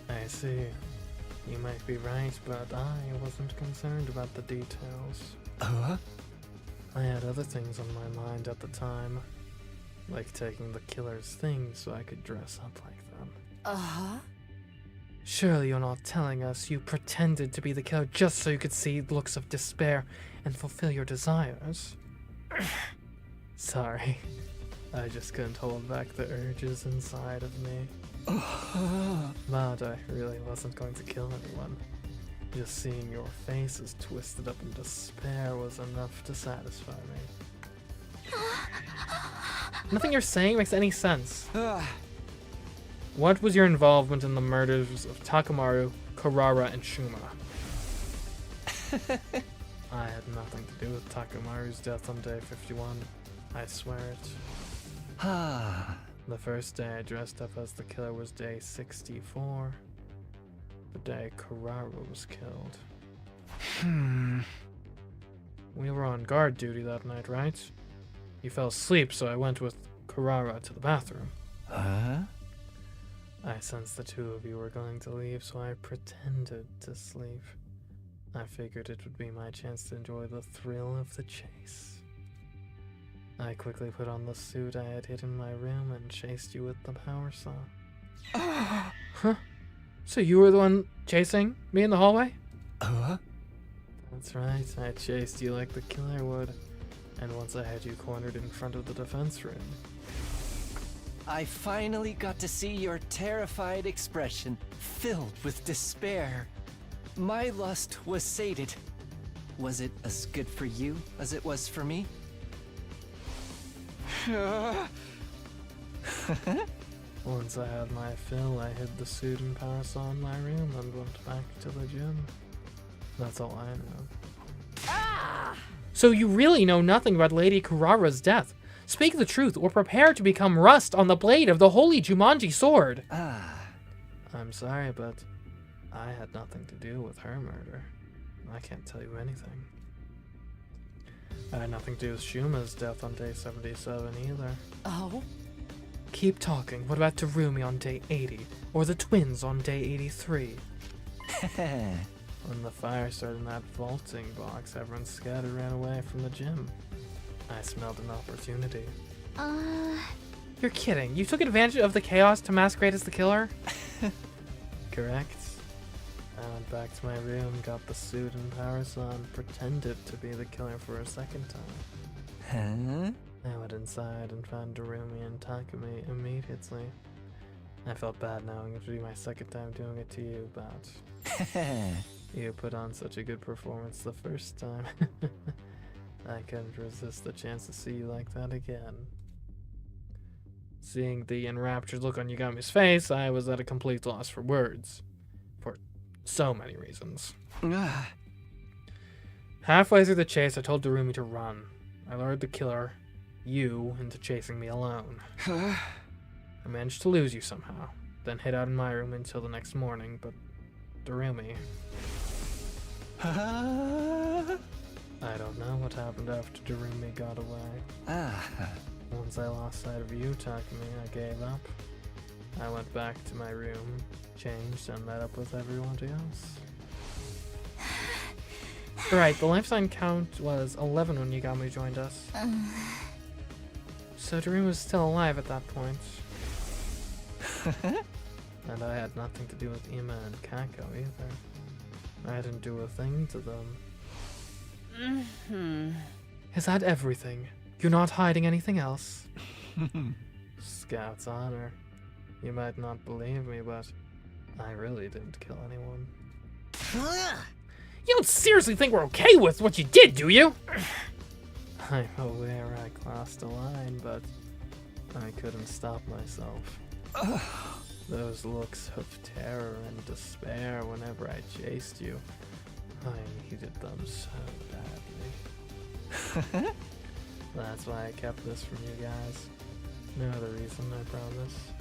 I see. You might be right, but I wasn't concerned about the details. I had other things on my mind at the time, like taking the killer's things so I could dress up like them. Surely you're not telling us you pretended to be the killer just so you could see looks of despair and fulfill your desires? Sorry, I just couldn't hold back the urges inside of me. But I really wasn't going to kill anyone. Just seeing your faces twisted up in despair was enough to satisfy me. Nothing you're saying makes any sense. What was your involvement in the murders of Takamaru, Karara, and Shuma? I had nothing to do with Takamaru's death on day 51. I swear it. The first day I dressed up as the killer was day 64. The day Karara was killed. We were on guard duty that night, right? You fell asleep, so I went with Karara to the bathroom. I sensed the two of you were going to leave, so I pretended to sleep. I figured it would be my chance to enjoy the thrill of the chase. I quickly put on the suit I had hid in my room and chased you with the power saw. Huh? So you were the one chasing me in the hallway? That's right, I chased you like the killer would. And once I had you cornered in front of the defense room. I finally got to see your terrified expression, filled with despair. My lust was sated. Was it as good for you as it was for me? Once I had my fill, I hid the suit and power saw in my room and went back to the gym. That's all I know. So you really know nothing about Lady Karara's death. Speak the truth, or prepare to become rust on the blade of the holy Jumanji sword. I'm sorry, but I had nothing to do with her murder. I can't tell you anything. I had nothing to do with Shuma's death on day 77 either. Keep talking. What about Terumi on day 80? Or the twins on day 83? When the fire started in that vaulting box, everyone scattered and ran away from the gym. I smelled an opportunity. You're kidding. You took advantage of the chaos to masquerade as the killer? Correct. I went back to my room, got the suit and powers on, pretended to be the killer for a second time. Huh? I went inside and found Darumi and Takumi immediately. I felt bad knowing it would be my second time doing it to you, but you put on such a good performance the first time. I couldn't resist the chance to see you like that again. Seeing the enraptured look on Yagami's face, I was at a complete loss for words. For so many reasons. Halfway through the chase, I told Darumi to run. I lured the killer, you, into chasing me alone. I managed to lose you somehow, then hid out in my room until the next morning, but Darumi... I don't know what happened after Darumi got away. Once I lost sight of you, Takumi, I gave up. I went back to my room, changed, and met up with everyone else. Right, the life sign count was 11 when Yagami joined us. So Darumi was still alive at that point. And I had nothing to do with Ima and Kako either. I didn't do a thing to them. Is that everything? You're not hiding anything else? Scout's honor. You might not believe me, but I really didn't kill anyone. You don't seriously think we're okay with what you did, do you? I'm aware I crossed a line, but I couldn't stop myself. Those looks of terror and despair whenever I chased you, I needed them so badly. That's why I kept this from you guys. No other reason, I promise.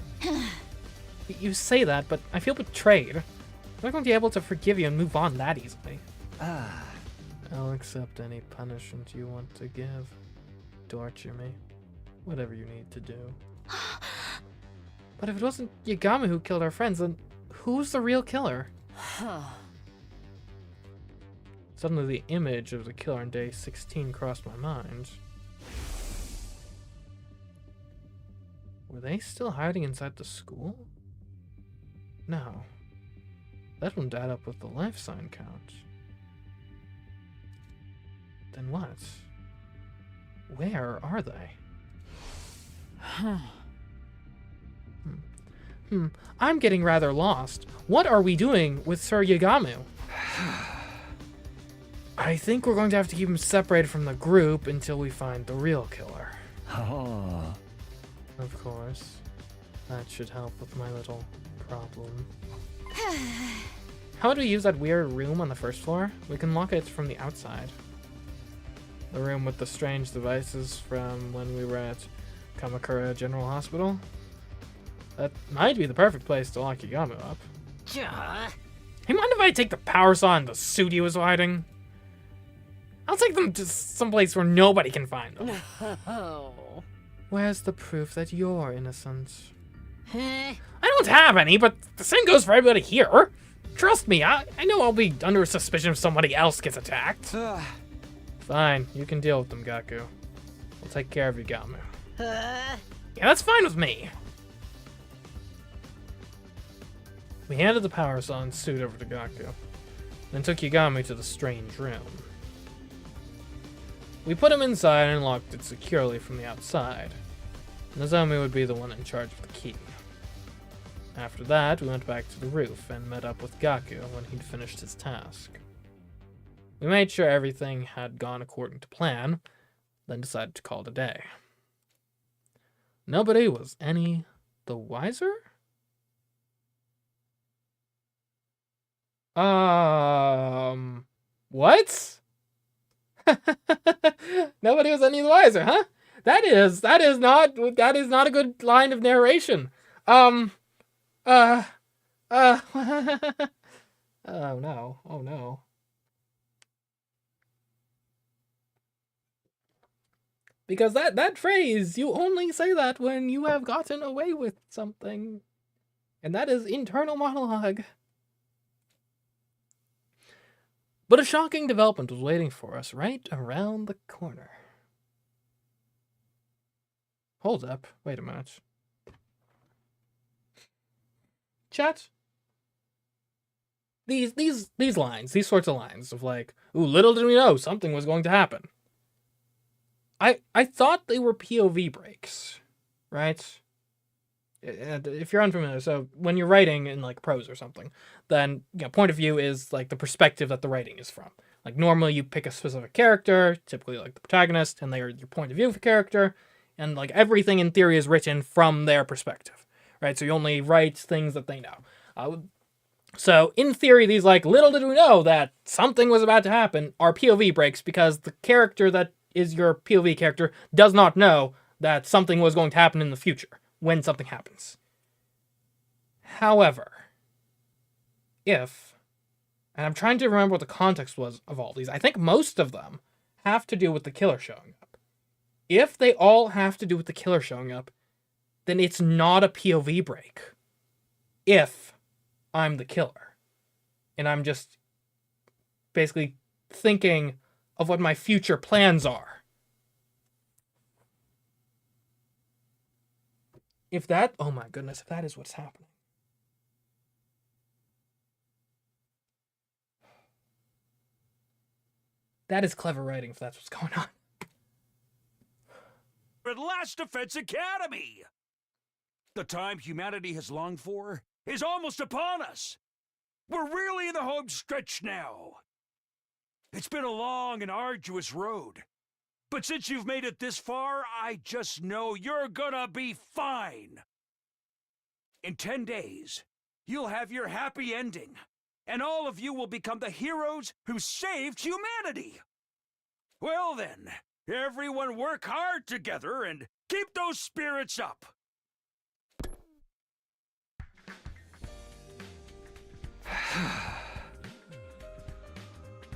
You say that, but I feel betrayed. I'm not going to be able to forgive you and move on that easily. I'll accept any punishment you want to give. Torture me. Whatever you need to do. But if it wasn't Yagami who killed our friends, then who's the real killer? Suddenly the image of the killer on day 16 crossed my mind. Were they still hiding inside the school? No. That wouldn't add up with the life sign count. Then what? Where are they? I'm getting rather lost. What are we doing with Sir Yagamu? I think we're going to have to keep him separated from the group until we find the real killer. Oh. Of course. That should help with my little problem. How would we use that weird room on the first floor? We can lock it from the outside. The room with the strange devices from when we were at Kamakura General Hospital? That might be the perfect place to lock Yagami up. Hey, mind if I take the power saw and the suit he was hiding? I'll take them to someplace where nobody can find them. Where's the proof that you're innocent? I don't have any, but the same goes for everybody here. Trust me, I know I'll be under suspicion if somebody else gets attacked. Fine, you can deal with them, Gaku. We'll take care of Yagami. Yeah, that's fine with me. We handed the power saw and suit over to Gaku, then took Yagami to the strange room. We put him inside and locked it securely from the outside. Nozomi would be the one in charge of the key. After that, we went back to the roof and met up with Gaku when he'd finished his task. We made sure everything had gone according to plan, then decided to call it a day. Nobody was any the wiser? What? Nobody was any the wiser, huh? That is not a good line of narration. Oh no. Because that phrase, you only say that when you have gotten away with something. And that is internal monologue. But a shocking development was waiting for us right around the corner. Hold up. Wait a minute. chat? These lines, these sorts of lines of like, ooh, little did we know something was going to happen. I thought they were POV breaks, right? If you're unfamiliar, so when you're writing in like prose or something, then point of view is like the perspective that the writing is from. Like normally you pick a specific character, typically like the protagonist, and they're your point of view of the character, and like everything in theory is written from their perspective, right? So you only write things that they know. So in theory, these like little did we know that something was about to happen are POV breaks because the character that is your POV character does not know that something was going to happen in the future when something happens. However, and I'm trying to remember what the context was of all these, I think most of them have to do with the killer showing up. If they all have to do with the killer showing up, then it's not a POV break. If I'm the killer, and I'm just basically thinking of what my future plans are. Oh my goodness, if that is what's happening. That is clever writing if that's what's going on. At last, Defense Academy! The time humanity has longed for is almost upon us. We're really in the home stretch now. It's been a long and arduous road. But since you've made it this far, I just know you're gonna be fine. In 10 days, you'll have your happy ending, and all of you will become the heroes who saved humanity. Well then, everyone work hard together and keep those spirits up.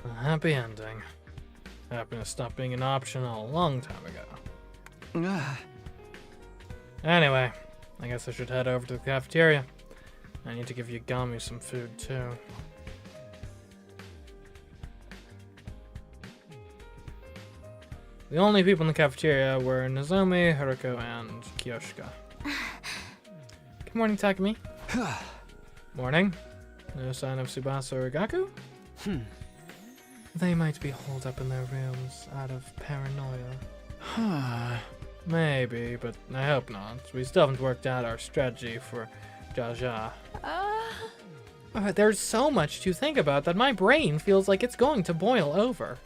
A happy ending. Happiness stopped being an option a long time ago. Anyway, I guess I should head over to the cafeteria. I need to give Yagami some food too. The only people in the cafeteria were Nozomi, Haruko, and Kiyoshika. Good morning, Takumi. Morning. No sign of Tsubasa or Gaku? They might be holed up in their rooms out of paranoia. Maybe, but I hope not. We still haven't worked out our strategy for Jaja. There's so much to think about that my brain feels like it's going to boil over.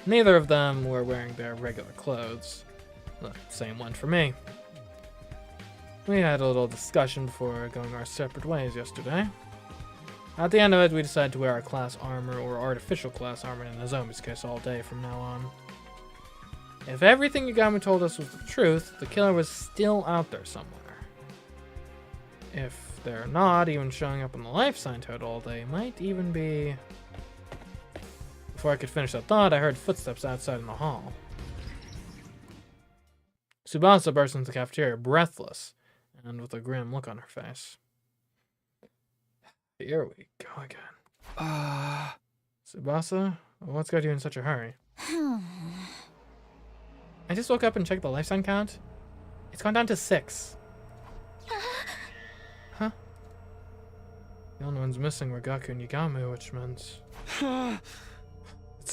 Neither of them were wearing their regular clothes. The same one for me. We had a little discussion before going our separate ways yesterday. At the end of it, we decided to wear our class armor, or artificial class armor in Nozomi's case, all day from now on. If everything Yagami told us was the truth, the killer was still out there somewhere. If they're not even showing up on the life sign total, they might even be... Before I could finish that thought, I heard footsteps outside in the hall. Tsubasa burst into the cafeteria, breathless, and with a grim look on her face. Here we go again. Tsubasa, what's got you in such a hurry? I just woke up and checked the life sign count. It's gone down to 6. Huh? The only ones missing were Gaku and Yagami, which meant... Let's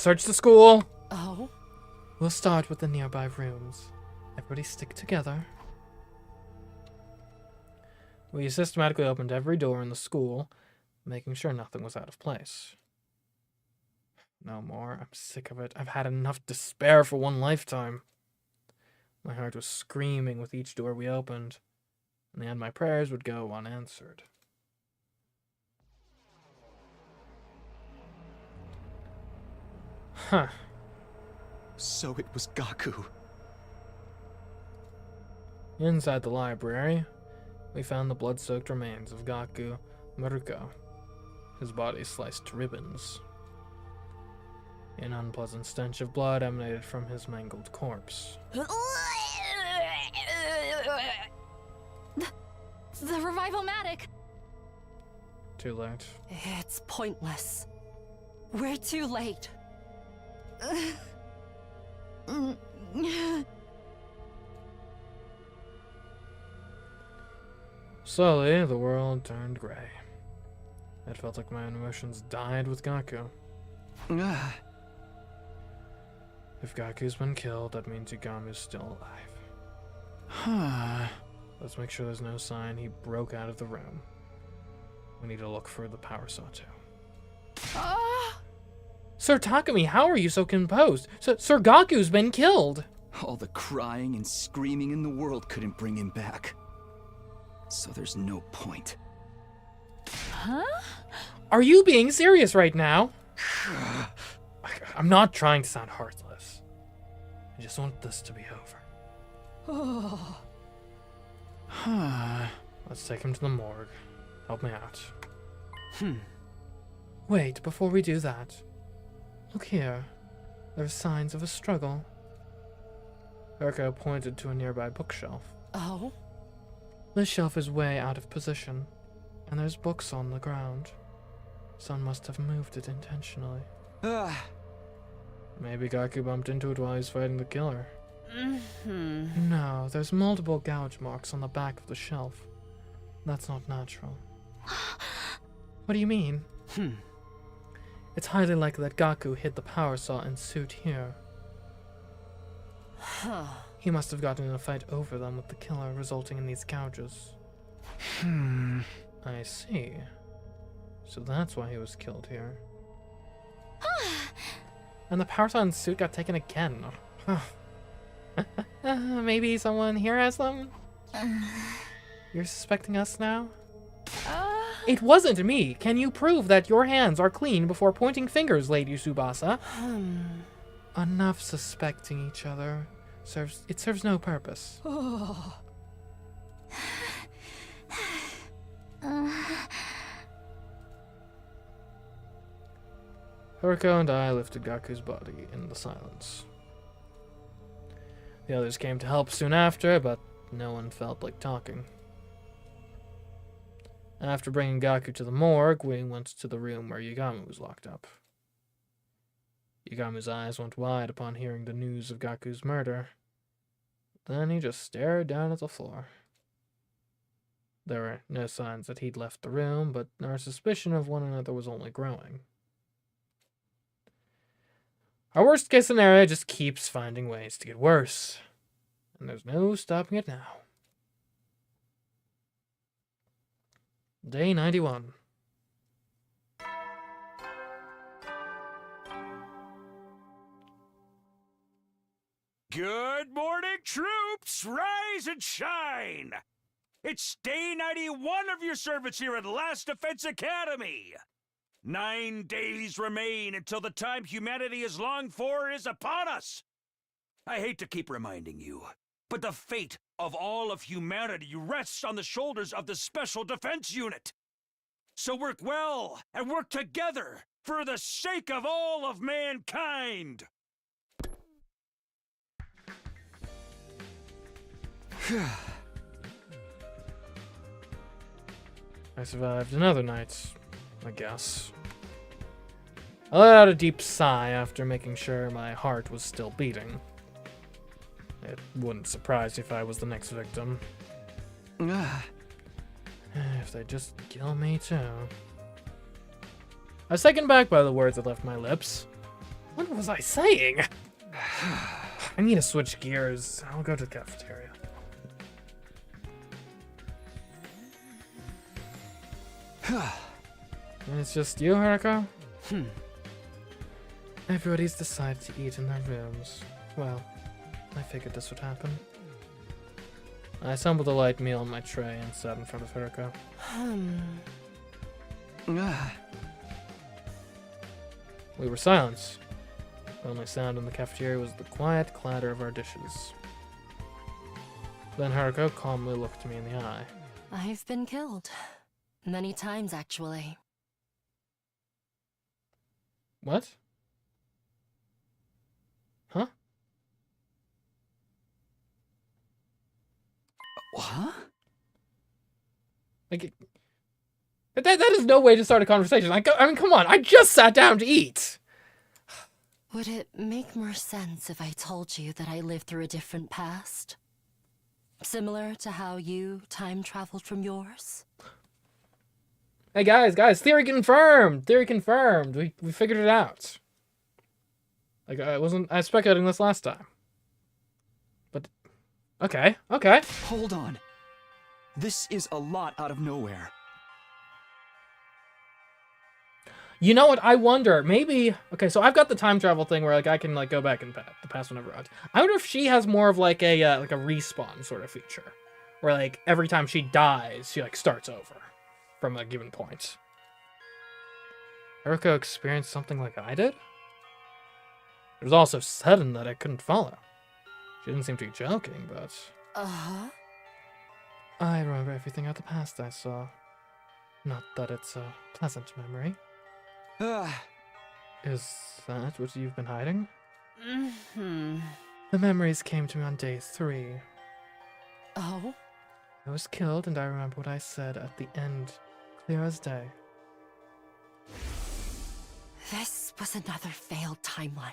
search the school! Oh? We'll start with the nearby rooms. Everybody stick together. We systematically opened every door in the school, making sure nothing was out of place. No more. I'm sick of it. I've had enough despair for one lifetime. My heart was screaming with each door we opened. In the end, my prayers would go unanswered. Huh. So it was Gaku. Inside the library, we found the blood-soaked remains of Gaku Maruko, his body sliced to ribbons. An unpleasant stench of blood emanated from his mangled corpse. The revival-matic! Too late. It's pointless. We're too late. Slowly, the world turned gray. It felt like my emotions died with Gaku. If Gaku's been killed, that means Yugamu's still alive. Let's make sure there's no sign he broke out of the room. We need to look for the power saw too. Sir Takumi, how are you so composed? Sir Gaku's been killed! All the crying and screaming in the world couldn't bring him back. So there's no point. Huh? Are you being serious right now? I'm not trying to sound heartless. I just want this to be over. Let's take him to the morgue. Help me out. Wait, before we do that. Look here. There's signs of a struggle. Haruko pointed to a nearby bookshelf. Oh? This shelf is way out of position, and there's books on the ground. Someone must have moved it intentionally. Maybe Gaku bumped into it while he was fighting the killer. No, there's multiple gouge marks on the back of the shelf. That's not natural. What do you mean? It's highly likely that Gaku hid the power saw and suit here. He must have gotten in a fight over them with the killer, resulting in these gouges. I see. So that's why he was killed here. And the power saw and suit got taken again. Maybe someone here has them? You're suspecting us now? It wasn't me! Can you prove that your hands are clean before pointing fingers, Lady Tsubasa? Enough suspecting each other. It serves no purpose. Haruko and I lifted Gaku's body in the silence. The others came to help soon after, but no one felt like talking. After bringing Gaku to the morgue, we went to the room where Yugamu was locked up. Yugamu's eyes went wide upon hearing the news of Gaku's murder. Then he just stared down at the floor. There were no signs that he'd left the room, but our suspicion of one another was only growing. Our worst-case scenario just keeps finding ways to get worse, and there's no stopping it now. Day 91. Good morning, troops! Rise and shine! It's day 91 of your service here at Last Defense Academy! 9 days remain until the time humanity has longed for is upon us! I hate to keep reminding you, but the fate of all of humanity rests on the shoulders of the Special Defense Unit! So work well and work together for the sake of all of mankind! I survived another night, I guess. I let out a deep sigh after making sure my heart was still beating. It wouldn't surprise me if I was the next victim. If they just kill me too. I was taken back by the words that left my lips. What was I saying? I need to switch gears. I'll go to the cafeteria. It's just you, Haruko? Everybody's decided to eat in their rooms. Well, I figured this would happen. I assembled a light meal on my tray and sat in front of Haruko. We were silent. The only sound in the cafeteria was the quiet clatter of our dishes. Then Haruko calmly looked me in the eye. I've been killed. Many times, actually. What? Huh? What? Like, that is no way to start a conversation. I mean, come on. I just sat down to eat. Would it make more sense if I told you that I lived through a different past? Similar to how you time traveled from yours? Hey guys, theory confirmed! Theory confirmed! We figured it out. Like, I was speculating this last time. But, okay. Hold on. This is a lot out of nowhere. You know what? I wonder, maybe... Okay, so I've got the time travel thing where, like, I can, like, go back in the past whenever I want. I wonder if she has more of, like a respawn sort of feature. Where, like, every time she dies, she, like, starts over from a given point. Haruko experienced something like I did? It was all so sudden that I couldn't follow. She didn't seem to be joking, but... Uh-huh. I remember everything of the past I saw. Not that it's a pleasant memory. Is that what you've been hiding? Mm-hmm. The memories came to me on day 3. Oh? I was killed, and I remember what I said at the end, clear as day. This was another failed timeline.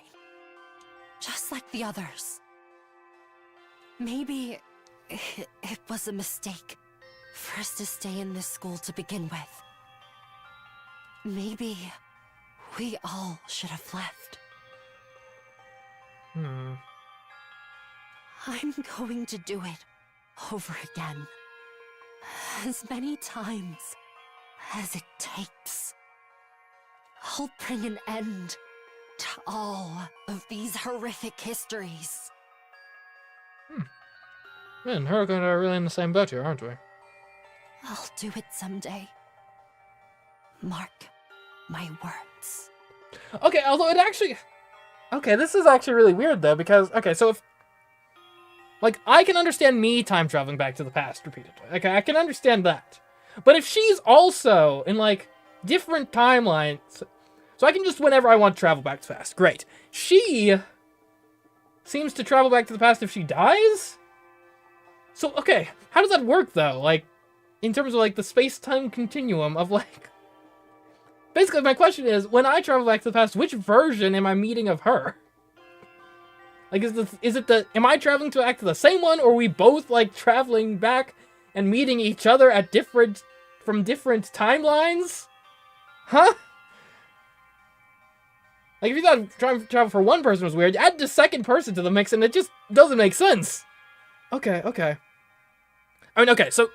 Just like the others. Maybe it was a mistake for us to stay in this school to begin with. Maybe we all should have left. I'm going to do it over again. As many times as it takes. I'll bring an end to all of these horrific histories. Man, Haruko and I are really in the same boat here, aren't we? I'll do it someday. Mark my words. Okay, although it actually... Okay, this is actually really weird, though, because... Okay, so if... Like, I can understand me time traveling back to the past repeatedly. Okay, I can understand that. But if she's also in, like, different timelines... So I can just, whenever I want to travel back to the past. Great. She seems to travel back to the past if she dies? So, okay, how does that work, though? Like, in terms of, like, the space-time continuum of, like... Basically, my question is, when I travel back to the past, which version am I meeting of her? Like, am I traveling back to the same one, or are we both, like, traveling back and meeting each other at from different timelines? Huh? Like, if you thought trying to travel for one person was weird, add the second person to the mix, and it just doesn't make sense. Okay. I mean, okay, so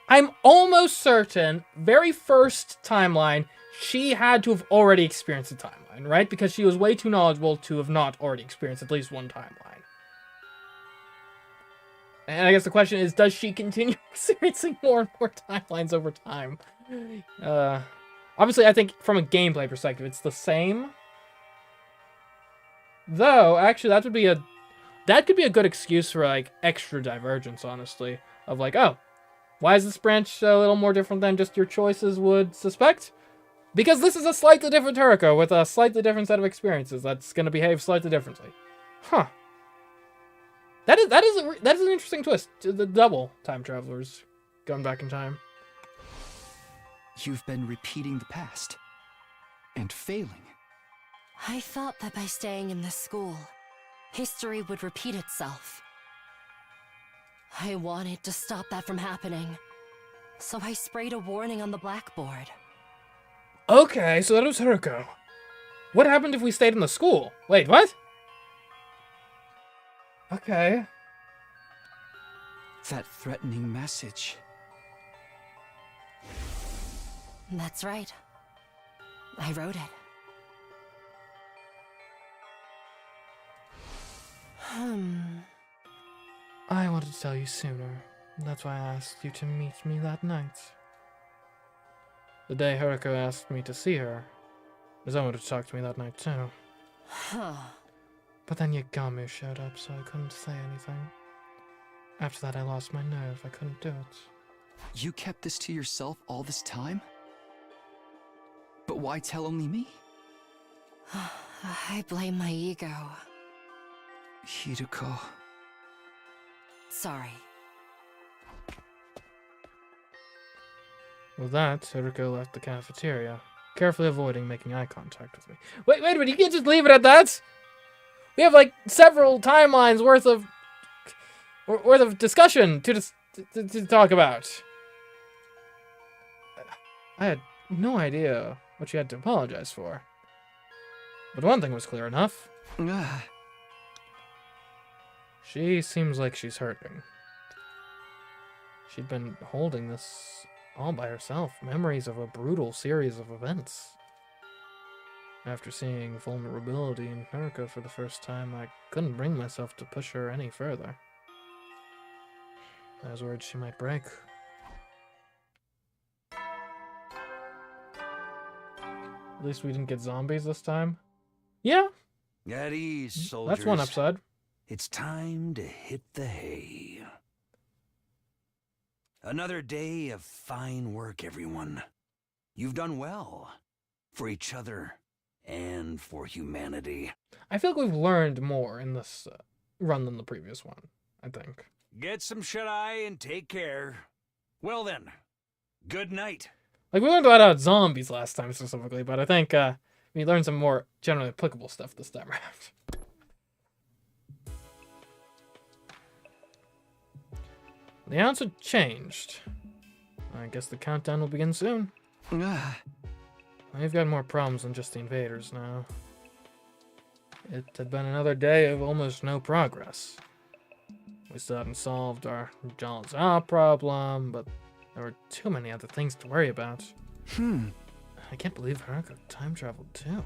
I'm almost certain, very first timeline, she had to have already experienced the timeline, right? Because she was way too knowledgeable to have not already experienced at least one timeline. And I guess the question is, does she continue experiencing more and more timelines over time? Obviously, I think from a gameplay perspective, it's the same. Though, actually, that could be a good excuse for, like, extra divergence, honestly. Of, like, oh, why is this branch a little more different than just your choices would suspect? Because this is a slightly different Haruko with a slightly different set of experiences that's going to behave slightly differently. Huh. That is an interesting twist. The double time travelers going back in time. You've been repeating the past. And failing. I thought that by staying in this school, history would repeat itself. I wanted to stop that from happening, so I sprayed a warning on the blackboard. Okay, so that was Haruko. What happened if we stayed in the school? Wait, what? Okay. That threatening message. That's right. I wrote it. I wanted to tell you sooner. That's why I asked you to meet me that night. The day Haruko asked me to see her, Nozomu wanted to talk to me that night too. Huh. But then Yagamu showed up, so I couldn't say anything. After that, I lost my nerve. I couldn't do it. You kept this to yourself all this time? But why tell only me? I blame my ego. Hiruko. Sorry. With that, Haruko left the cafeteria, carefully avoiding making eye contact with me. Wait a minute, you can't just leave it at that! We have, like, several timelines worth of worth of discussion to talk about. I had no idea what she had to apologize for. But one thing was clear enough. She seems like she's hurting. She'd been holding this all by herself. Memories of a brutal series of events. After seeing vulnerability in Haruka for the first time, I couldn't bring myself to push her any further. I was worried she might break. At least we didn't get zombies this time. Yeah. At ease, soldiers. That's one upside. It's time to hit the hay. Another day of fine work, everyone. You've done well. For each other. And for humanity. I feel like we've learned more in this run than the previous one, I think. Get some shut-eye and take care. Well then, good night. Like, we learned about zombies last time specifically, but I think we learned some more generally applicable stuff this time around. The odds had changed. I guess the countdown will begin soon. We've got more problems than just the invaders now. It had been another day of almost no progress. We still hadn't solved our Jalazar problem, but there were too many other things to worry about. I can't believe Haruka time traveled too.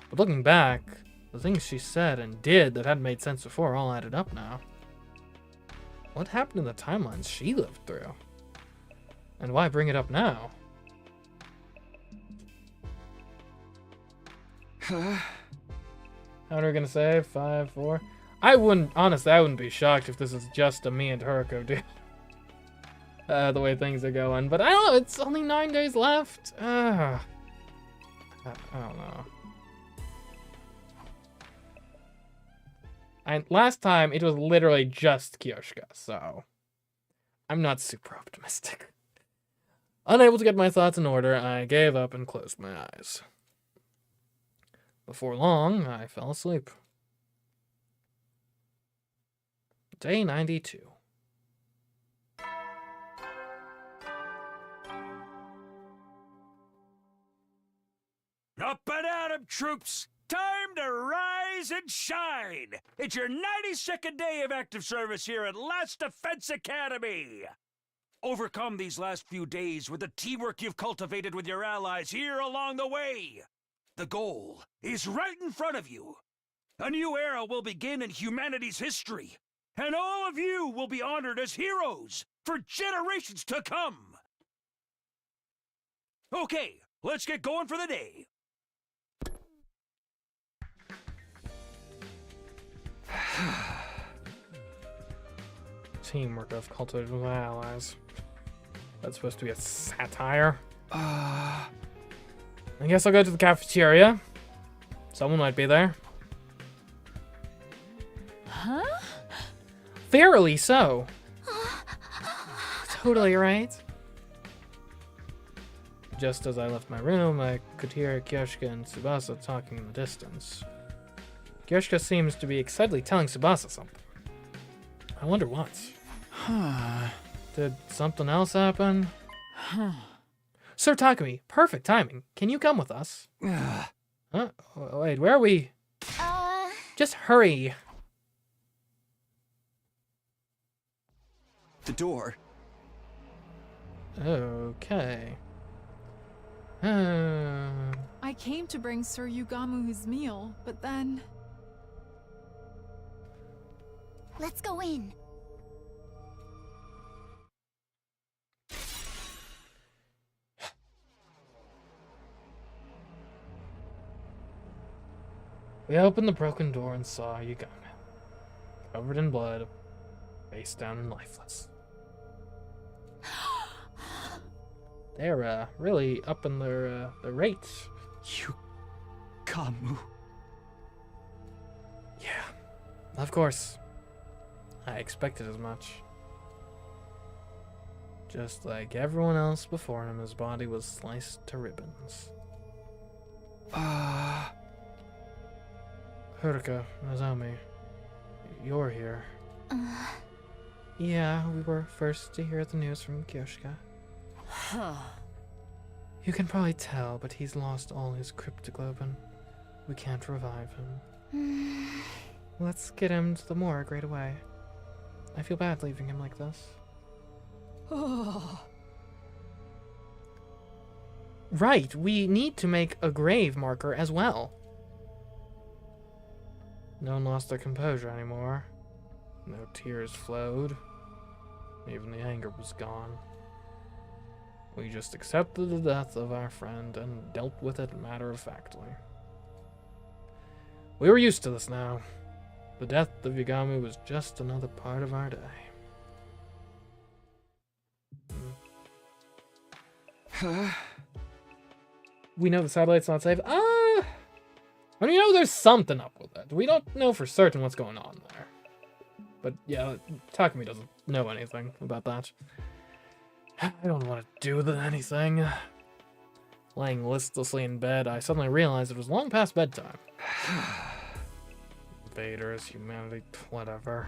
But looking back, the things she said and did that hadn't made sense before all added up now. What happened in the timelines she lived through? And why bring it up now? How are we gonna say? 5, 4? Honestly, I wouldn't be shocked if this is just a me and Haruko deal. The way things are going. But I don't know, it's only 9 days left. I don't know. And last time, it was literally just Kyoshka, so I'm not super optimistic. Unable to get my thoughts in order, I gave up and closed my eyes. Before long, I fell asleep. Day 92. Up and at 'em, troops! Time to rise and shine! It's your 92nd day of active service here at Last Defense Academy! Overcome these last few days with the teamwork you've cultivated with your allies here along the way! The goal is right in front of you! A new era will begin in humanity's history, and all of you will be honored as heroes for generations to come! Okay, let's get going for the day! Teamwork I've cultivated with my allies. That's supposed to be a satire. I guess I'll go to the cafeteria. Someone might be there. Huh? Fairly so. Totally right. Just as I left my room, I could hear Kyoshka and Tsubasa talking in the distance. Kyoshka seems to be excitedly telling Tsubasa something. I wonder what. Did something else happen? Sir Takumi, perfect timing. Can you come with us? Huh? Wait, where are we? Just hurry. The door. Okay. I came to bring Sir Yugamu his meal, but then... Let's go in. We opened the broken door and saw Yugamu, covered in blood, face down and lifeless. They're really upping their rates. Yugamu. Yeah, of course. I expected as much. Just like everyone else before him, his body was sliced to ribbons. Haruka, Nozomi, you're here. Yeah, we were first to hear the news from Kyoshka. You can probably tell, but he's lost all his cryptoglobin. We can't revive him. Let's get him to the morgue right away. I feel bad leaving him like this. Right, we need to make a grave marker as well. No one lost their composure anymore. No tears flowed. Even the anger was gone. We just accepted the death of our friend and dealt with it matter-of-factly. We were used to this now. The death of Yagami was just another part of our day. We know the satellite's not safe. I mean, you know there's something up with it. We don't know for certain what's going on there. But yeah, Takumi doesn't know anything about that. I don't want to do with anything. Laying listlessly in bed, I suddenly realized it was long past bedtime. Invaders, humanity, whatever.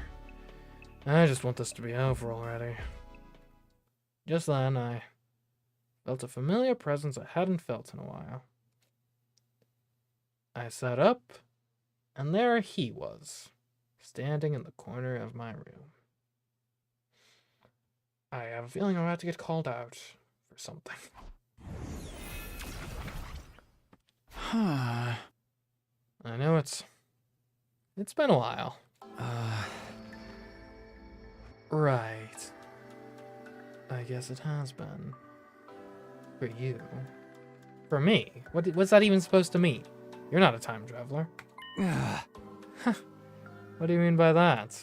I just want this to be over already. Just then, I felt a familiar presence I hadn't felt in a while. I sat up, and there he was, standing in the corner of my room. I have a feeling I'm about to get called out for something. I know it's been a while. Right. I guess it has been. For you. For me? What's that even supposed to mean? You're not a time traveler. What do you mean by that?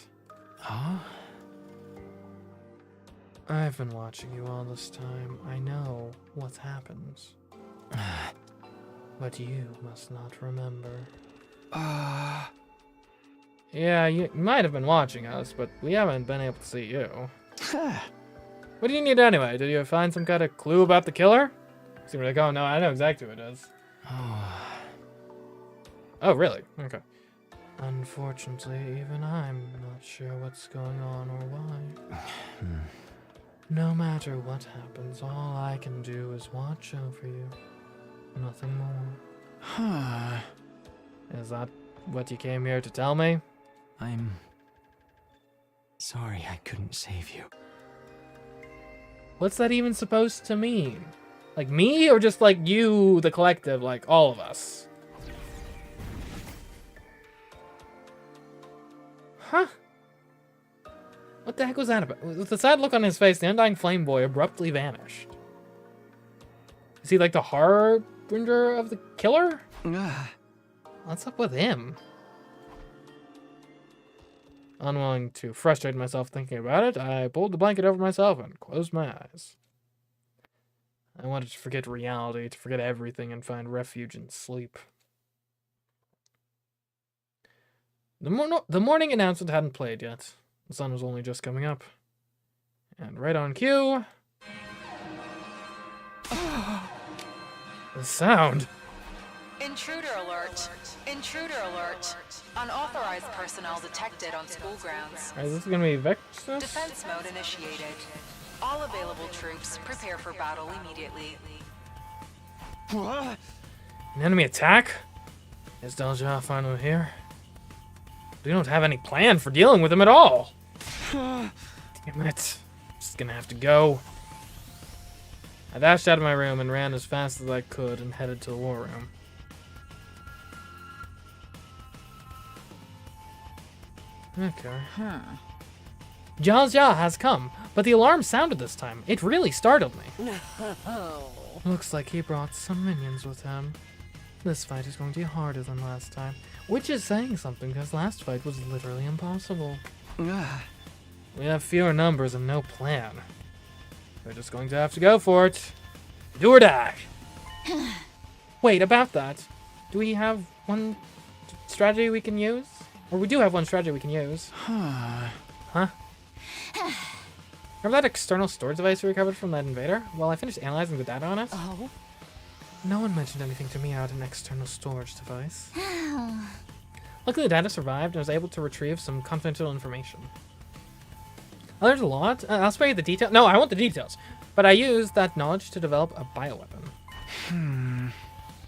Huh? I've been watching you all this time. I know what happens. But you must not remember. Yeah, you might have been watching us, but we haven't been able to see you. What do you need anyway? Did you find some kind of clue about the killer? So we're like, oh no, I know exactly who it is. Oh, really? Okay. Unfortunately, even I'm not sure what's going on or why. No matter what happens, all I can do is watch over you. Nothing more. Is that what you came here to tell me? I'm sorry I couldn't save you. What's that even supposed to mean? Like me, or just like you, the collective, like all of us? Huh? What the heck was that about? With the sad look on his face, the undying flame boy abruptly vanished. Is he like the harbinger of the killer? What's up with him? Unwilling to frustrate myself thinking about it, I pulled the blanket over myself and closed my eyes. I wanted to forget reality, to forget everything, and find refuge in sleep. The morning announcement hadn't played yet. The sun was only just coming up. And right on cue... the sound! Intruder alert! Intruder alert! Unauthorized personnel detected on school grounds. Alright, this is gonna be Vexus? Defense mode initiated. All available troops prepare for battle immediately. What? An enemy attack? Is Delja finally here? We don't have any plan for dealing with him at all. Damn it. I'm just gonna have to go. I dashed out of my room and ran as fast as I could and headed to the war room. Okay. Jiaxia has come, but the alarm sounded this time. It really startled me. No. Looks like he brought some minions with him. This fight is going to be harder than last time, which is saying something because last fight was literally impossible. We have fewer numbers and no plan. We're just going to have to go for it. Do or die. Wait, about that. Do we have one strategy we can use? Or we do have one strategy we can use. Huh? Remember that external storage device we recovered from that invader? Well, I finished analyzing the data on it. Oh? No one mentioned anything to me about an external storage device. Luckily, the data survived and I was able to retrieve some confidential information. Oh, there's a lot. I'll spare you the details. No, I want the details. But I used that knowledge to develop a bioweapon.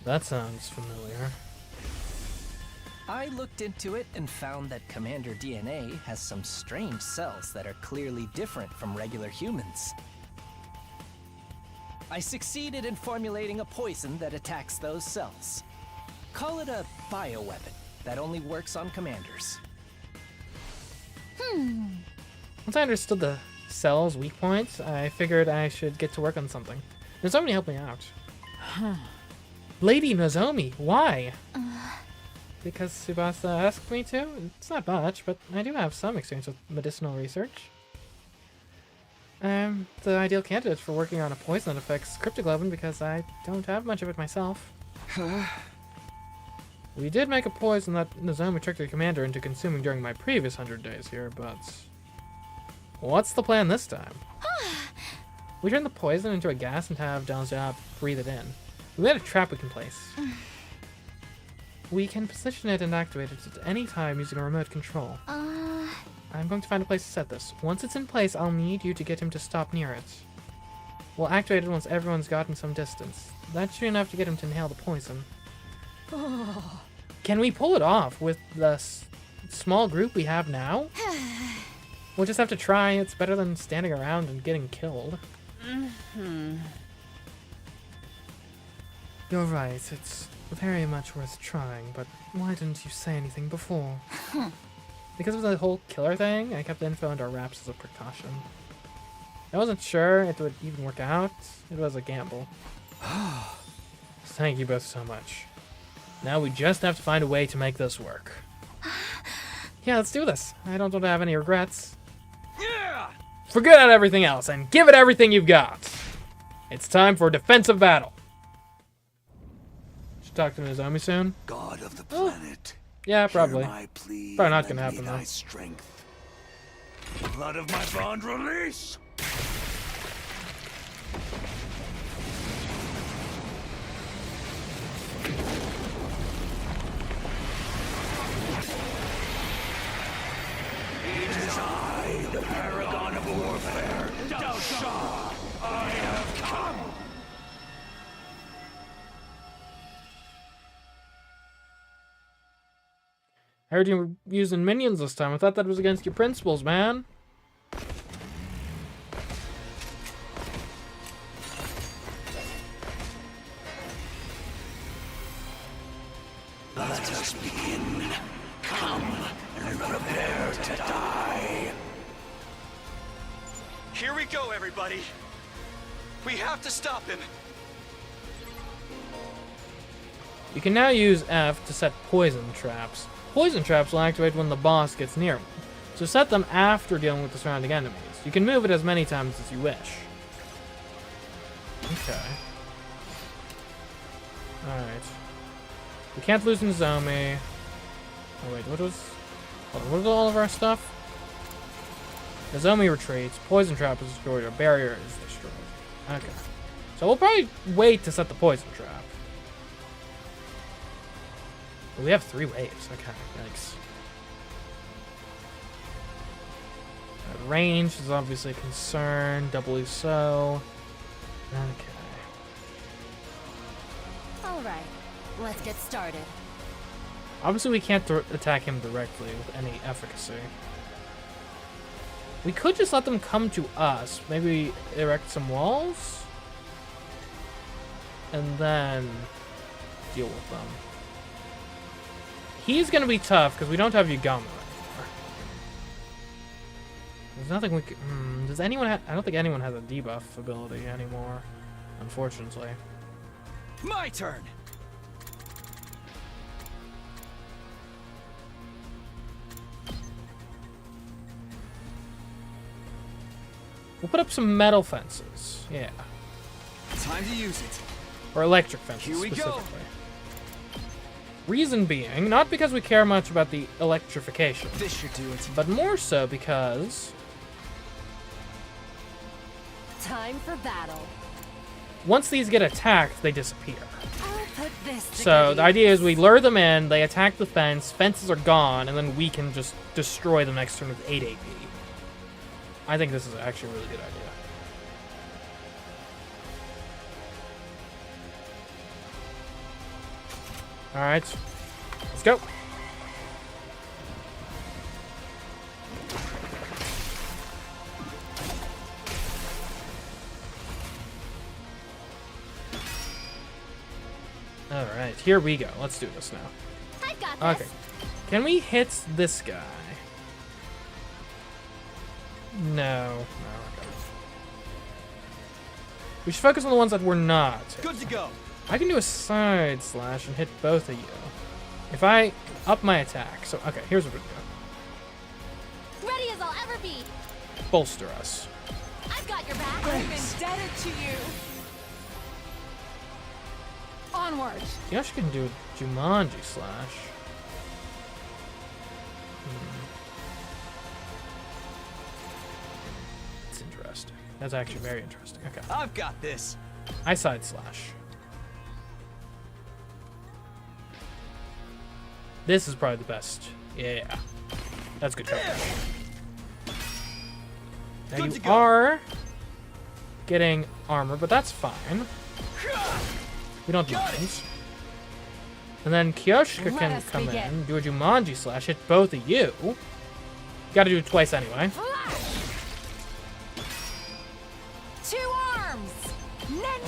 That sounds familiar. I looked into it and found that Commander DNA has some strange cells that are clearly different from regular humans. I succeeded in formulating a poison that attacks those cells. Call it a bioweapon that only works on commanders. Once I understood the cell's weak points, I figured I should get to work on something. Nozomi helped me out. Lady Nozomi, why? Because Tsubasa asked me to? It's not much, but I do have some experience with medicinal research. I'm the ideal candidate for working on a poison that affects cryptoglobin because I don't have much of it myself. We did make a poison that Nozomi tricked the commander into consuming during my previous 100 days here, but... what's the plan this time? We turn the poison into a gas and have Dalzia breathe it in. We made a trap we can place. We can position it and activate it at any time using a remote control. I'm going to find a place to set this. Once it's in place, I'll need you to get him to stop near it. We'll activate it once everyone's gotten some distance. That should be enough to get him to inhale the poison. Can we pull it off with the small group we have now? We'll just have to try. It's better than standing around and getting killed. You're right. It's very much worth trying, but why didn't you say anything before? Because of the whole killer thing, I kept the info under wraps as a precaution. I wasn't sure it would even work out. It was a gamble. Thank you both so much. Now we just have to find a way to make this work. Yeah, let's do this. I don't want to have any regrets. Yeah! Forget about everything else and give it everything you've got. It's time for a defensive battle. Should talk to Nozomi soon. God of the planet. Yeah, probably. Hear my plea Probably not and gonna lend happen me though. thy strength. Blood of my bond release. It is I, the paragon of warfare, Dalsha. I have come. I heard you were using minions this time. I thought that was against your principles, man. Let us begin. Come and prepare to die. Here we go, everybody. We have to stop him. You can now use F to set poison traps. Poison traps will activate when the boss gets near one, so set them after dealing with the surrounding enemies. You can move it as many times as you wish. Okay. Alright. We can't lose Nozomi. Oh wait, what was... hold on, what was all of our stuff? Nozomi retreats, poison trap is destroyed, or barrier is destroyed. Okay. So we'll probably wait to set the poison trap. But we have 3 waves. Okay, yikes. Range is obviously a concern, doubly so. Okay. Alright, let's get started. Obviously we can't attack him directly with any efficacy. We could just let them come to us. Maybe erect some walls? And then deal with them. He's gonna be tough because we don't have Yagami anymore. There's nothing we can... does anyone have... I don't think anyone has a debuff ability anymore, unfortunately. My turn. We'll put up some metal fences. Yeah. Time to use it. Or electric fences, Here we specifically. go. Reason being, not because we care much about the electrification, This should do it. but more so because Time for battle. once these get attacked, they disappear. I'll put this to So good the idea is we lure them in, they attack the fence, fences are gone, and then we can just destroy them next turn with 8 AP. I think this is actually a really good idea. Alright. Let's go. Alright, here we go. Let's do this now. I got this. Okay. Can we hit this guy? No. No. Okay. We should focus on the ones that we're not. Good to go. I can do a side slash and hit both of you. If I up my attack. So, okay, here's what we do. Ready as I'll ever be. Bolster us. I've got your back. I'm indebted to you. Onward. You actually can do a Jumanji slash. It's interesting. That's actually very interesting. Okay. I've got this. I side slash. This is probably the best. Yeah. That's good coverage. Now you are getting armor, but that's fine. We don't mind. And then Kyoshka can come in, do a Jumanji slash, hit both of you. Gotta do it twice anyway. Two arms. Net.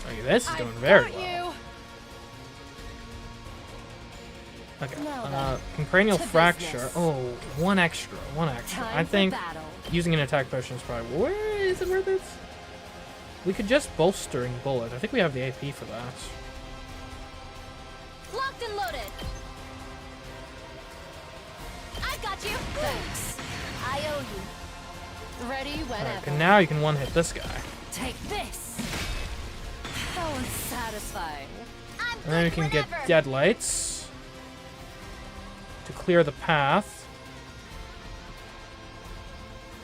Okay, this is going very well. Okay, cranial fracture. Oh, one extra. I think using an attack potion is probably... Where is it worth it? We could just bolstering bullet. I think we have the AP for that. Locked and loaded. I've got you. Thanks. I owe you. Ready whenever. Alright, and now you can one-hit this guy. Take this. That was satisfying. And then you can get deadlights to clear the path.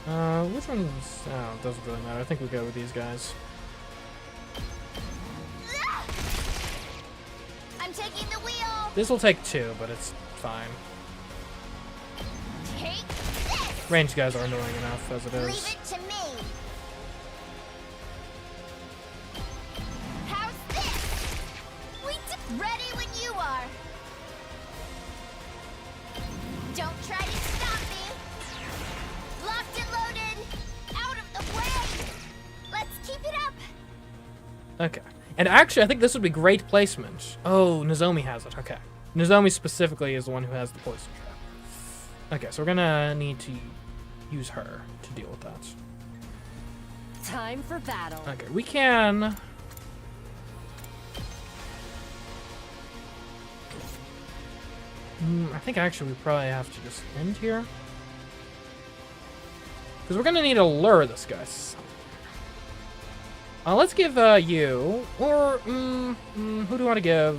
Which one's... Oh, it doesn't really matter. I think we go with these guys. I'm taking the wheel. This will take 2, but it's fine. Take this. Ranged guys are annoying enough as it is. Leave it to me. How's this? Ready when you are. Don't try to stop me. Locked and loaded. Out of the way. Let's keep it up. Okay. And actually, I think this would be great placement. Oh, Nozomi has it. Okay. Nozomi specifically is the one who has the poison trap. Okay, so we're gonna need to use her to deal with that. Time for battle. Okay, we can... I think actually we probably have to just end here. Because we're gonna need to lure this guy. Let's give you, or who do you want to give?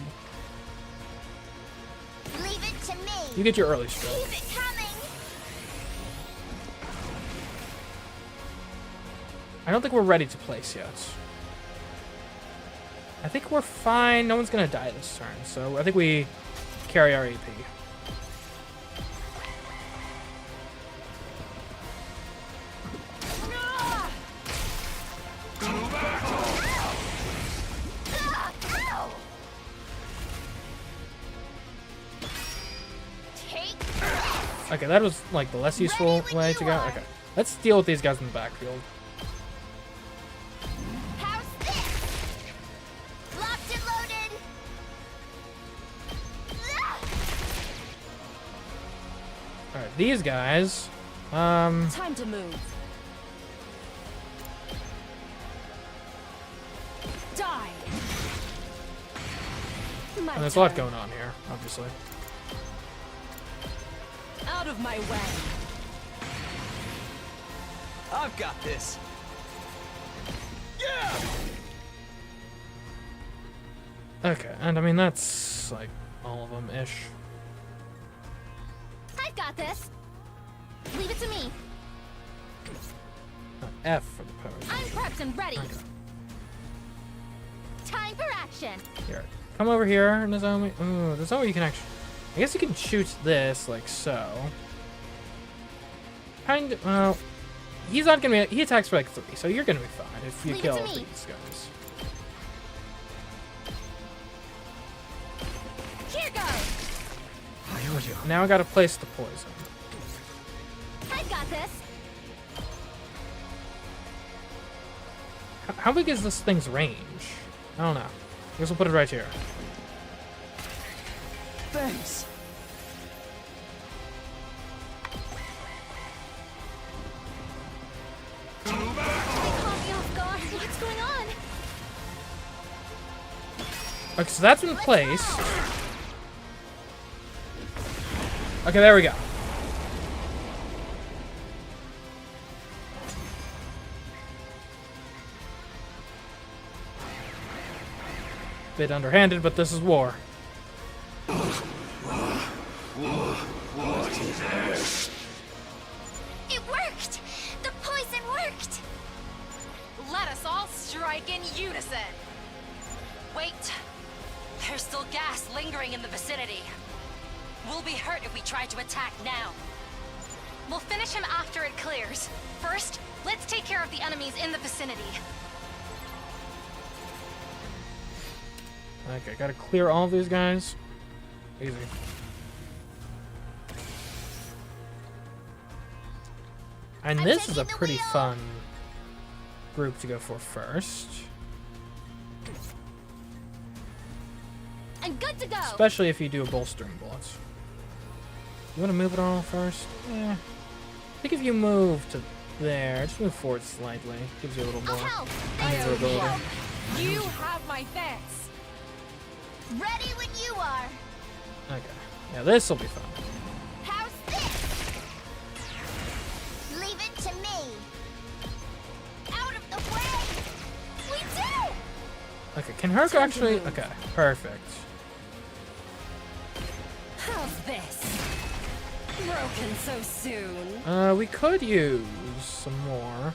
Leave it to me. You get your early stroke. Keep it coming. I don't think we're ready to place yet. I think we're fine. No one's gonna die this turn, so I think we carry our AP. Okay, that was like the less useful way to go. Okay, let's deal with these guys in the backfield. How's this? Locked and loaded. All right, these guys. Time to move. Die. And there's a lot going on here, obviously. Out of my way. I've got this. Okay, and I mean that's like all of them ish. I've got this. Leave it to me. F for the pose. I'm prepped and ready. Okay. Time for action. Here, come over here, Nozomi. Ooh, Nozomi, you can actually. I guess you can shoot this like so. Kind of. Well, he's not gonna be. He attacks for like 3, so you're gonna be fine if you Leave it kill to me. these guys. Here goes. Now I gotta place the poison. I got this. How big is this thing's range? I don't know. I guess we'll put it right here. Thanks. Caught me off guard. What's going on? Okay, so that's been placed. Okay, there we go. Bit underhanded, but this is war. It worked! The poison worked! Let us all strike in unison. Wait. There's still gas lingering in the vicinity. We'll be hurt if we try to attack now. We'll finish him after it clears. First, let's take care of the enemies in the vicinity. Okay, gotta clear all of these guys. Easy. And this is a pretty fun group to go for first. I'm good to go. Especially if you do a bolstering bullet. You want to move it all first? Yeah. I think if you move to there, just move forward slightly. Gives you a little more maneuverability. You have my thanks. Ready when you are. Okay. Yeah, this will be fun. How's this? Leave it to me. Out of the way. We did. Okay, can Herc actually? Okay, perfect. How's this? Broken so soon. We could use some more.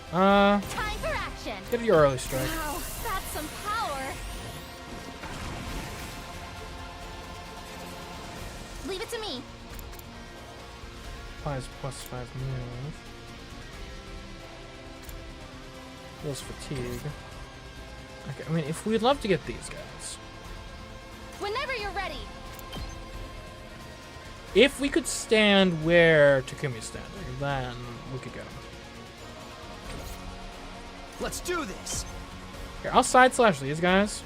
Time for action. Get your early strike. Wow, that's some power. Leave it to me. Applies +5 move. Heals fatigue. Okay, I mean, if we'd love to get these guys. Whenever you're ready. If we could stand where Takumi's standing, then we could get him. Let's do this. Here, I'll side slash these guys.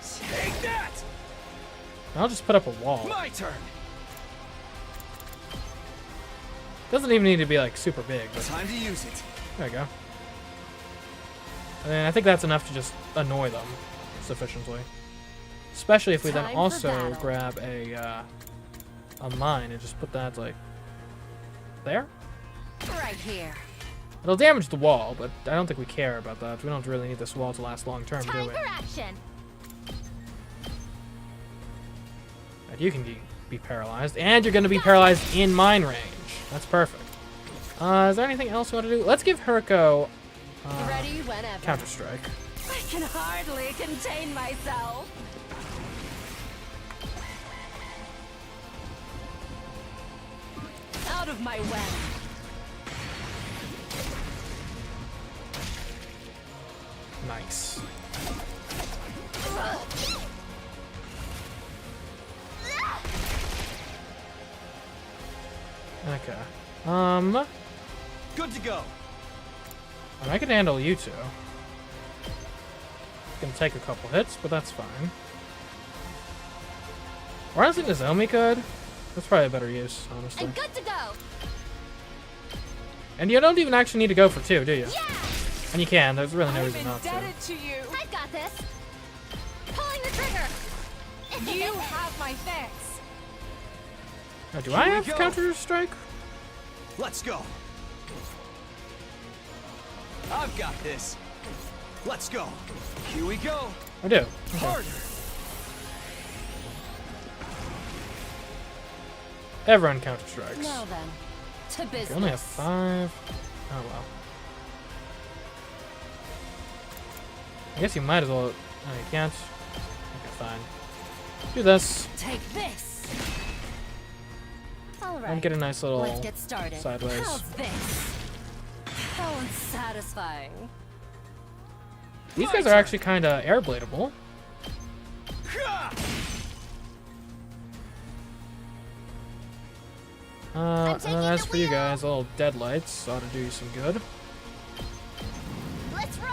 Take that. I'll just put up a wall. My turn. Doesn't even need to be like super big. But Time to use it. there you go. And I think that's enough to just annoy them sufficiently. Especially if we then Time for also battle. grab a mine and just put that like there. Right here. It'll damage the wall, but I don't think we care about that. We don't really need this wall to last long term, do Time we? for action. And you can be paralyzed, and you're going to be paralyzed in mine range. That's perfect. Is there anything else you want to do? Let's give Herco Ready whenever. Counter Strike. I can hardly contain myself. Out of my way. Nice. Okay. Good to go. I can handle you two. Gonna take a couple hits, but that's fine. Or honestly, Nozomi could. That's probably a better use, honestly. I'm good to go. And you don't even actually need to go for 2, do you? Yeah. And you can. There's really no I'm reason not to. indebted to you. I've got this. Pulling the trigger. You have my thanks. Oh, do I have Counter Strike? Let's go. I've got this. Let's go. Here we go. I do. Okay. Harder. Everyone Counter Strikes. Now then, to business. We only have 5. Oh well. I guess you might as well. Oh, you can't. Okay, fine. Do this. Take this. All right. And get a nice little Let's get started. sideways. How's this? So unsatisfying. These guys are actually kind of airbladeable. And then as for you guys, little deadlights ought to do you some good. Let's roll.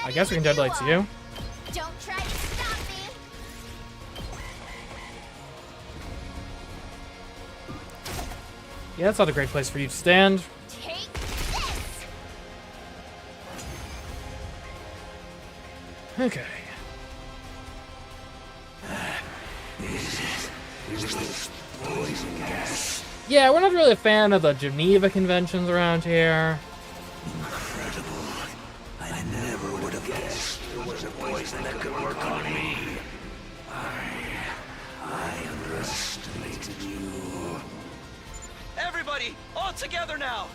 I guess we can deadlights you. Don't try to stop me. Yeah, that's not a great place for you to stand. Take this. Okay. Poison gas. Yeah, we're not really a fan of the Geneva conventions around here. Incredible. I never would have guessed there was a poison that could work on me. I underestimated you. Everybody, all together now!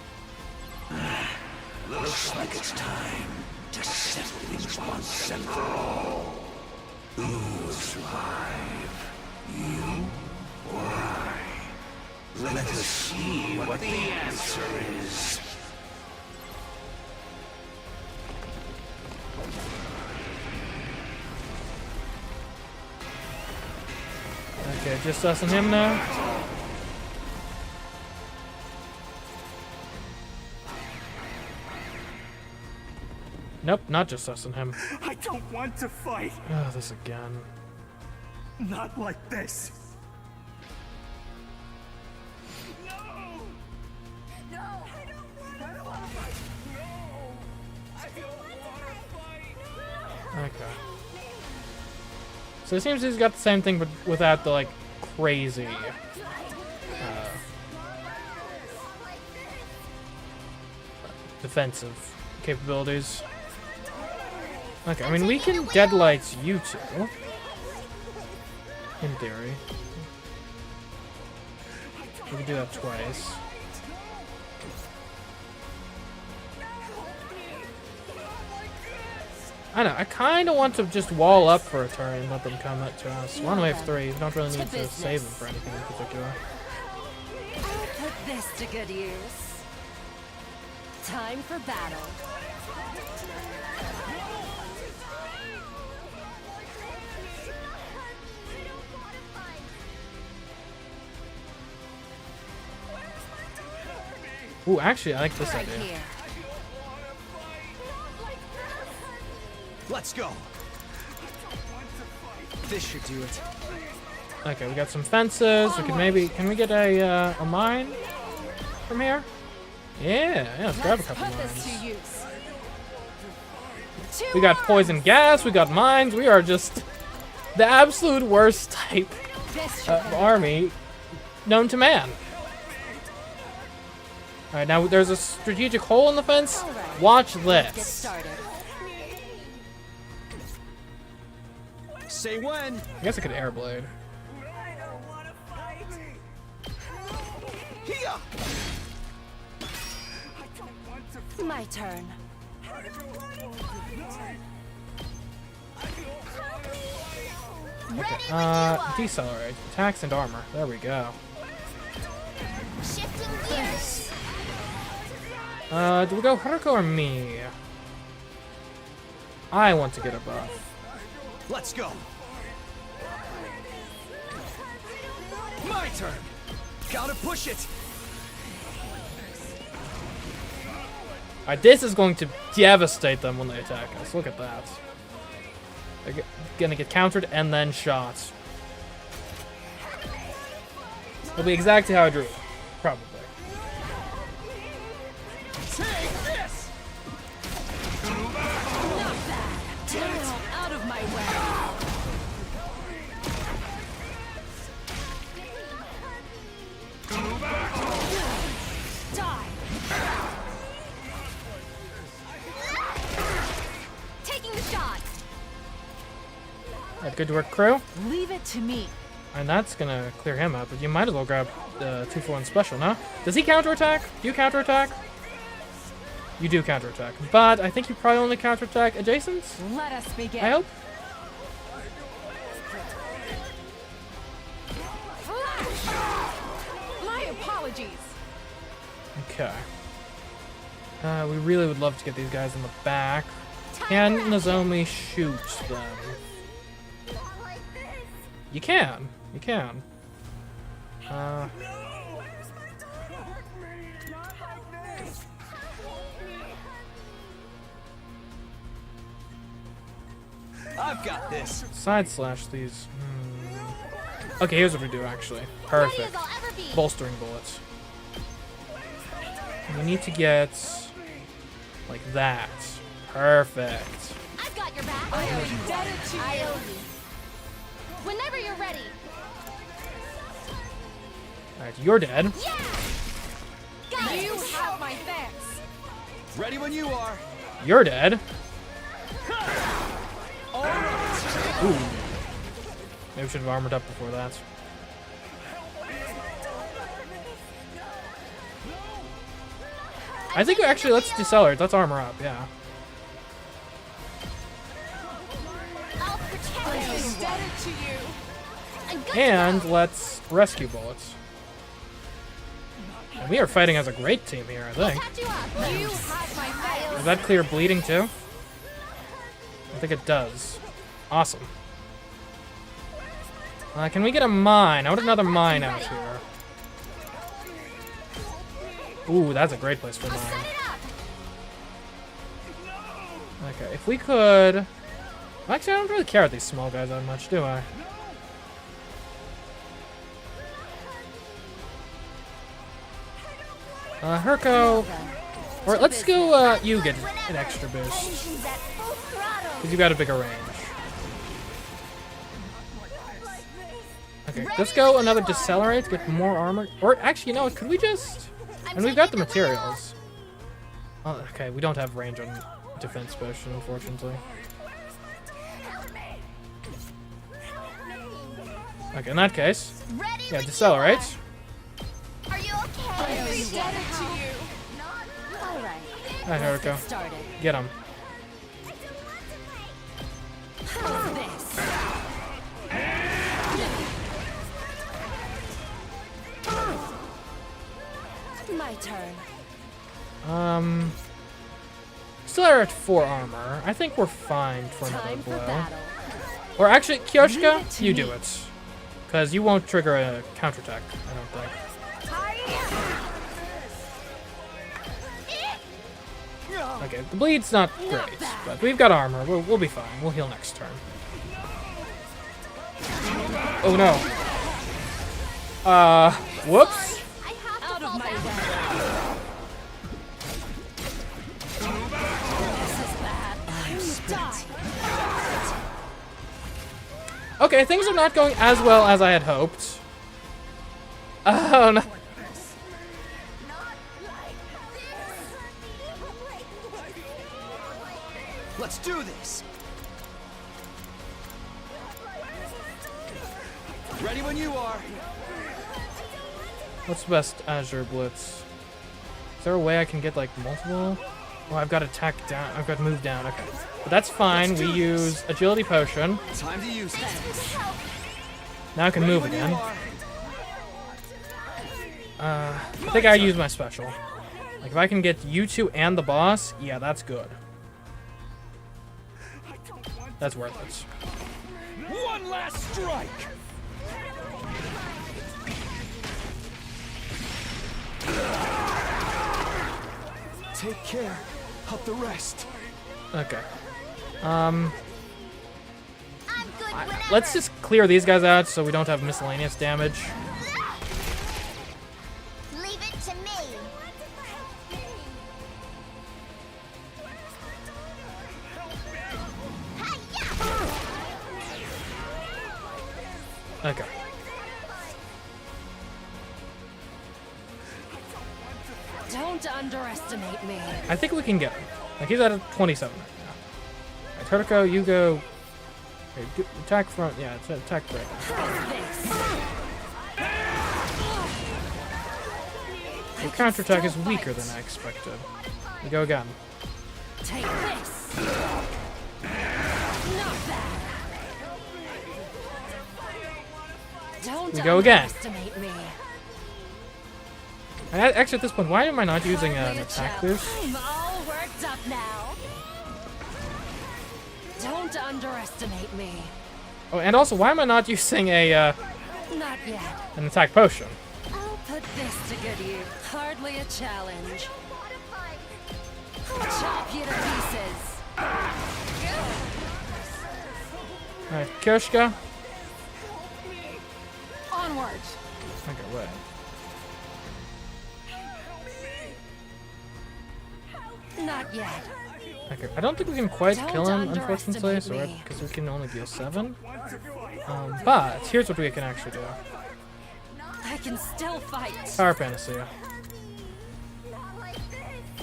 Looks like it's time to settle things once and for all. Who will survive? You or I? Let us see what the answer is. Okay, just us and him now. Nope, not just us and him. I don't want to fight. Oh, this again. Not like this. Okay. So it seems he's got the same thing, but without the, like, crazy, defensive capabilities. Okay, I mean, we can deadlights you two. In theory. We can do that twice. I know, I kind of want to just wall up for a turn and let them come up to us. We're on wave 3, we don't really need to save them for anything in particular. I'll put this to good use. Time for battle. Ooh, actually, I like this Right idea. here. Let's go. This should do it. Okay, we got some fences. We can maybe, can we get a mine from here? Yeah, let's grab a couple Put this mines. to use. We got poison gas, we got mines. We are just the absolute worst type of army known to man. Alright, now there's a strategic hole in the fence. Watch Get this. started. Say when. I guess I could airblade. Here. My turn. Decelerate. Attacks and armor. There we go. Shifting gears. Do we go Haruko or me? I want to get a buff. Let's go. My turn. Gotta push it. Alright, this is going to devastate them when they attack us. Look at that. They're gonna get countered and then shot. It'll be exactly how I drew it. Probably. Take this. Down, out of my way. Die. Taking the shot. Alright, good work, crew. Leave it to me. And that's gonna clear him up, but you might as well grab the 2-for-1 special, no? Does he counterattack? Do you counterattack? You do counterattack, but I think you probably only counterattack adjacents? Let us begin. I hope. My apologies. Okay. We really would love to get these guys in the back. Can Nozomi shoot them? You can. You can. I've got this. Side slash these. Okay, here's what we do actually. Perfect. Bolstering bullets. We need to get like that. Perfect. I've got your back. I am indebted to you. I owe you. Whenever you're ready. Alright, you're dead. Yeah! You have my thanks. Ready when you are. You're dead. Ooh. Maybe we should have armored up before that. I think actually let's decelerate. Let's armor up, yeah. I am indebted to you. And let's rescue bullets. And we are fighting as a great team here, I think. You have my thanks. Does that clear bleeding too? I think it does. Awesome. Can we get a mine? I want another mine out here. Ooh, that's a great place for a mine. Okay, if we could... Actually, I don't really care about these small guys that much, do I? Herco... Or let's go, you get an extra boost. Because you got a bigger range. Okay, let's go another decelerate, get more armor. Or actually, no, could we just... And we've got the materials. Oh, okay, we don't have range on defense potion, unfortunately. Okay, in that case, yeah, decelerate. Are you okay? I am indebted to you. Alright. Alright, here we go. Get him. My turn. Still are at 4 armor. I think we're fine for another blow. Or actually, Kyoshka, you do it. Because you won't trigger a counterattack, I don't think. Okay, the bleed's not great, but we've got armor. We'll be fine. We'll heal next turn. Oh no. Whoops. Out of my way. Okay, things are not going as well as I had hoped. Oh no. Let's do this. Ready when you are. What's the best Azure Blitz? Is there a way I can get like multiple? Oh, I've got attack down. I've got move down. Okay, but that's fine. We use agility potion. Time to use it. Now I can move again. I think I use my special. Like if I can get you two and the boss, yeah, that's good. That's worth it. One last strike. Take care of the rest. Okay. Let's just clear these guys out so we don't have miscellaneous damage. Leave it to me. Okay. Don't underestimate me. I think we can get him. Like he's at a 27 right now. Alright, Turco, you go. Okay, attack front. Yeah, it's attack right now. Your counterattack is weaker than I expected. We go again. Take this. Not bad. Don't We go again. underestimate me. Actually, at this point, why am I not using an attack boost? I'm all worked up now. Don't underestimate me. Oh, and also, why am I not using a Not yet. an attack potion? I'll put this to good use. Hardly a challenge. I'll chop you to pieces. Alright, Kirschka. Onward. Okay, wait. Not yet. Okay, I don't think we can quite Don't kill him, unfortunately, underestimate so me. because we can only deal 7. But here's what we can actually do. I can still fight. Power Panacea.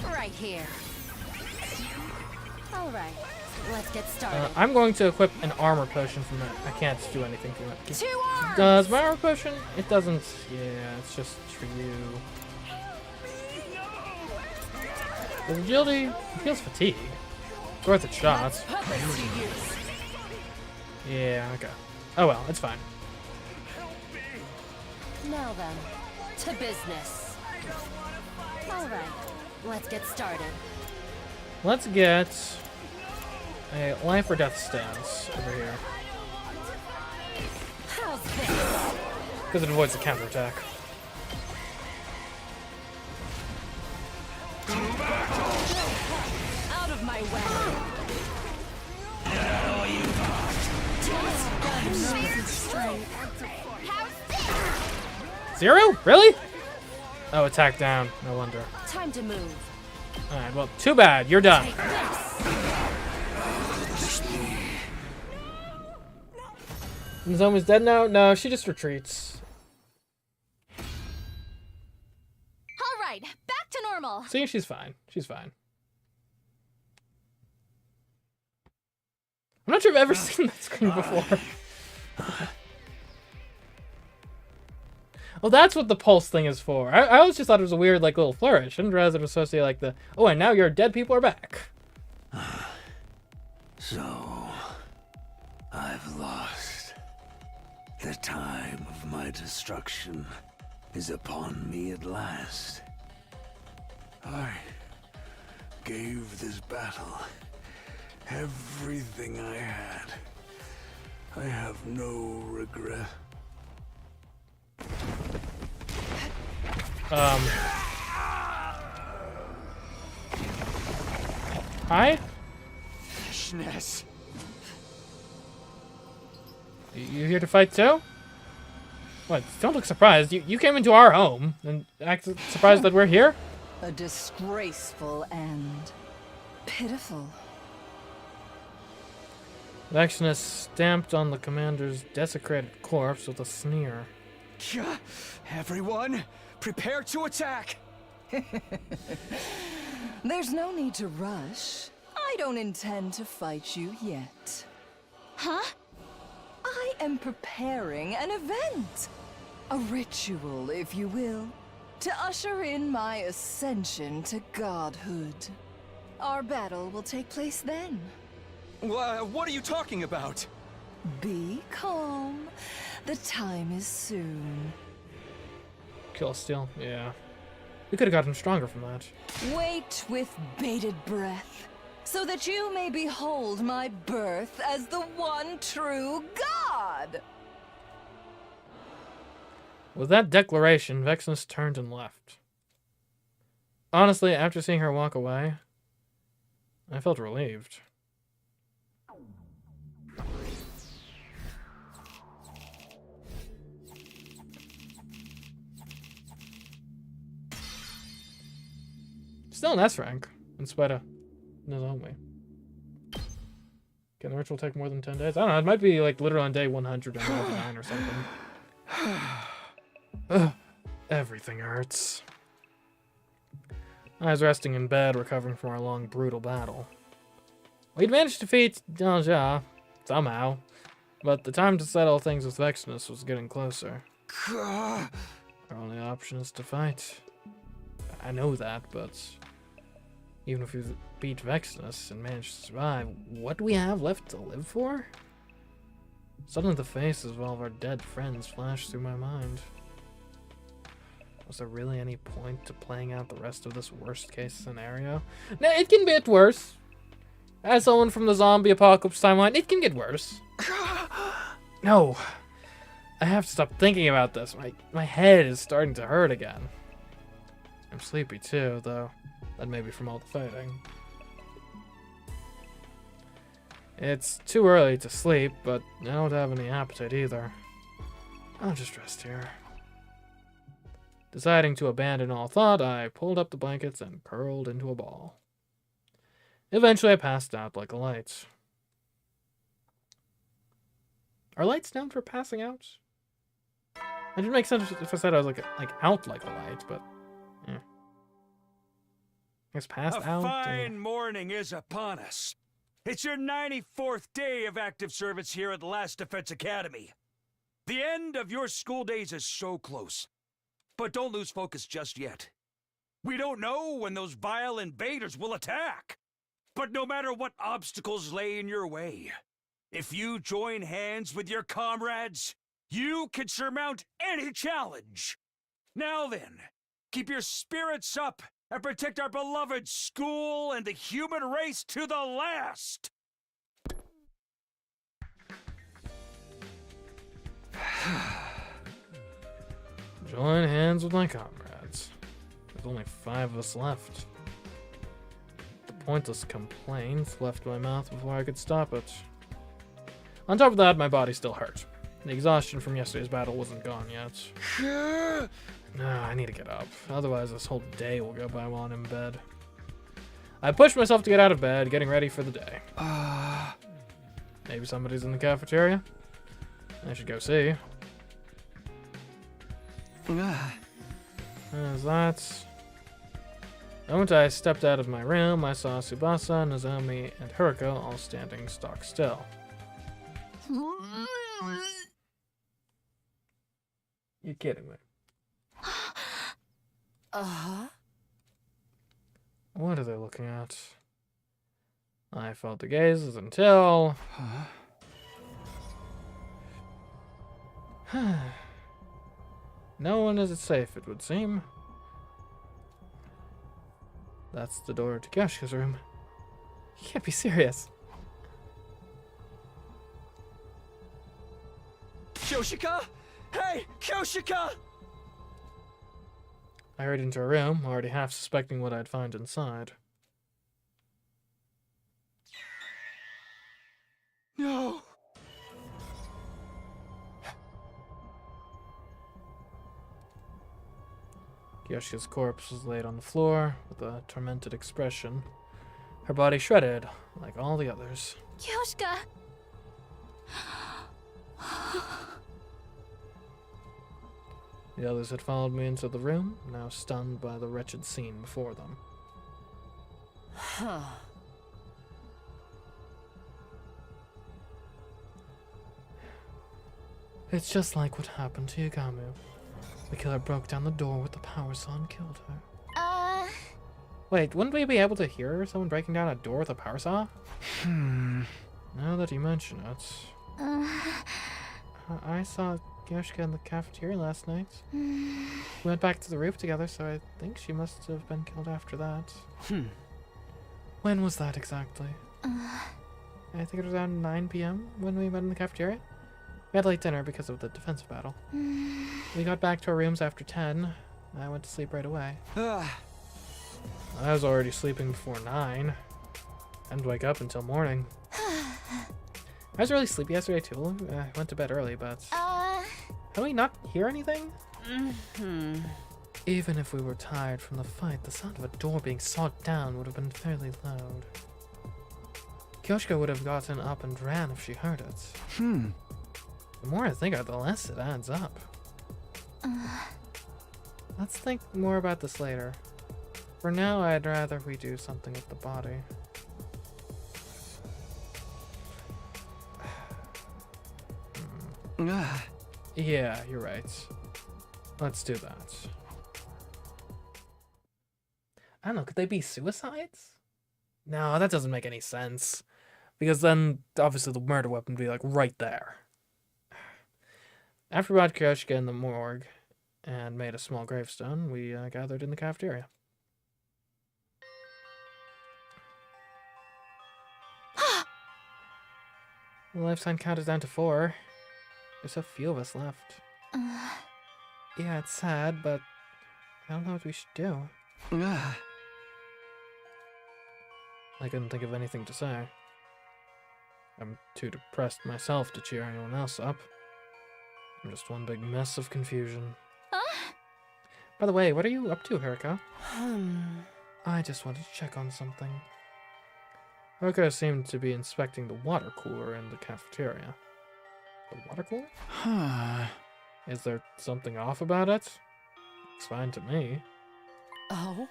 Right here. All right. Let's get started. I'm going to equip an armor potion from it. I can't do anything from it. 2 arms. Does my armor potion? It doesn't. Yeah, it's just for you. Does agility? It feels fatigue. It's worth a shot. Put this to use. Yeah, okay. Oh well, it's fine. Now then, to business. All right. Let's get started. Let's get a life or death stance over here. How's this? Because it avoids the counterattack. Out of my way. Zero? Really? Oh, attack down. No wonder. Time to move. Alright, well, too bad. You're done. Take this. Nozomi's dead now? No, she just retreats. All right, back to normal. See, she's fine. She's fine. I'm not sure if I've ever seen that screen before. Oh, that's what the pulse thing is for. I always just thought it was a weird, like, little flourish. I didn't realize it was supposed to be like the, oh, and now your dead people are back. So, I've lost. The time of my destruction is upon me at last. I gave this battle everything I had. I have no regret. Hi? Fishness. You here to fight too? What? Don't look surprised. You came into our home and act surprised that we're here? A disgraceful end. Pitiful. Vexnus stamped on the commander's desecrated corpse with a sneer. Everyone, prepare to attack! There's no need to rush. I don't intend to fight you yet. Huh? I am preparing an event. A ritual, if you will, to usher in my ascension to godhood. Our battle will take place then. What are you talking about? Be calm. The time is soon. Kill Steel? Yeah. We could have gotten stronger from that. Wait with bated breath, so that you may behold my birth as the one true god! With that declaration, Vexnus turned and left. Honestly, after seeing her walk away, I felt relieved. Still an S rank, in spite of Nozomi. Can the ritual take more than 10 days? I don't know, it might be like literally on day 199 or something. Ugh, everything hurts. I was resting in bed, recovering from our long, brutal battle. We'd managed to defeat Dalja, somehow, but the time to settle things with Vexnus was getting closer. Our only option is to fight. I know that, but Even if we beat Vexnus and manage to survive, what do we have left to live for? Suddenly the faces of all of our dead friends flashed through my mind. Was there really any point to playing out the rest of this worst-case scenario? Now, it can get worse. As someone from the zombie apocalypse timeline, it can get worse. No. I have to stop thinking about this. My head is starting to hurt again. I'm sleepy too, though. That may be from all the fighting. It's too early to sleep, but I don't have any appetite either. I'll just rest here. Deciding to abandon all thought, I pulled up the blankets and curled into a ball. Eventually, I passed out like a light. Are lights known for passing out? It didn't make sense if I said I was like out like a light, but yeah. I guess passed out. A fine morning is upon us. It's your 94th day of active service here at the Last Defense Academy. The end of your school days is so close. But don't lose focus just yet. We don't know when those vile invaders will attack. But no matter what obstacles lay in your way, if you join hands with your comrades, you can surmount any challenge. Now then, keep your spirits up and protect our beloved school and the human race to the last! Join hands with my comrades. There's only 5 of us left. The pointless complaint left my mouth before I could stop it. On top of that, my body still hurt. The exhaustion from yesterday's battle wasn't gone yet. No, I need to get up. Otherwise, this whole day will go by while I'm in bed. I pushed myself to get out of bed, getting ready for the day. Maybe somebody's in the cafeteria? I should go see. As that. The moment I stepped out of my room, I saw Tsubasa, Nozomi, and Hiroko all standing stock still. You're kidding me. What are they looking at? I felt the gazes until... No one is safe, it would seem. That's the door to Kyoshika's room. You can't be serious. Kyoshika? Hey, Kyoshika! I hurried into her room, already half suspecting what I'd find inside. No! Kyoshika's corpse was laid on the floor with a tormented expression. Her body shredded, like all the others. Kyoshika! The others had followed me into the room, now stunned by the wretched scene before them. It's just like what happened to Yagamu. The killer broke down the door with the power saw and killed her. Wait, wouldn't we be able to hear someone breaking down a door with a power saw? Now that you mention it. I saw Kyoshika in the cafeteria last night. We went back to the roof together, so I think she must have been killed after that. When was that exactly? I think it was around 9 p.m. when we met in the cafeteria. We had late dinner because of the defensive battle. We got back to our rooms after 10. I went to sleep right away. I was already sleeping before 9. I didn't wake up until morning. I was really sleepy yesterday too. I went to bed early, but... Can we not hear anything? Even if we were tired from the fight, the sound of a door being sawed down would have been fairly loud. Kyoshika would have gotten up and ran if she heard it. The more I think of it, the less it adds up. Let's think more about this later. For now, I'd rather we do something with the body. Yeah, you're right. Let's do that. I don't know, could they be suicides? No, that doesn't make any sense. Because then, obviously, the murder weapon would be, like, right there. After we brought Kyoshika in the morgue and made a small gravestone, we gathered in the cafeteria. The lifetime count is down to 4. There's so few of us left. Yeah, it's sad, but I don't know what we should do. I couldn't think of anything to say. I'm too depressed myself to cheer anyone else up. I'm just one big mess of confusion. By the way, what are you up to, Haruka? I just wanted to check on something. Haruka seemed to be inspecting the water cooler in the cafeteria. The water cooler? Huh. Is there something off about it? It's fine to me. Oh?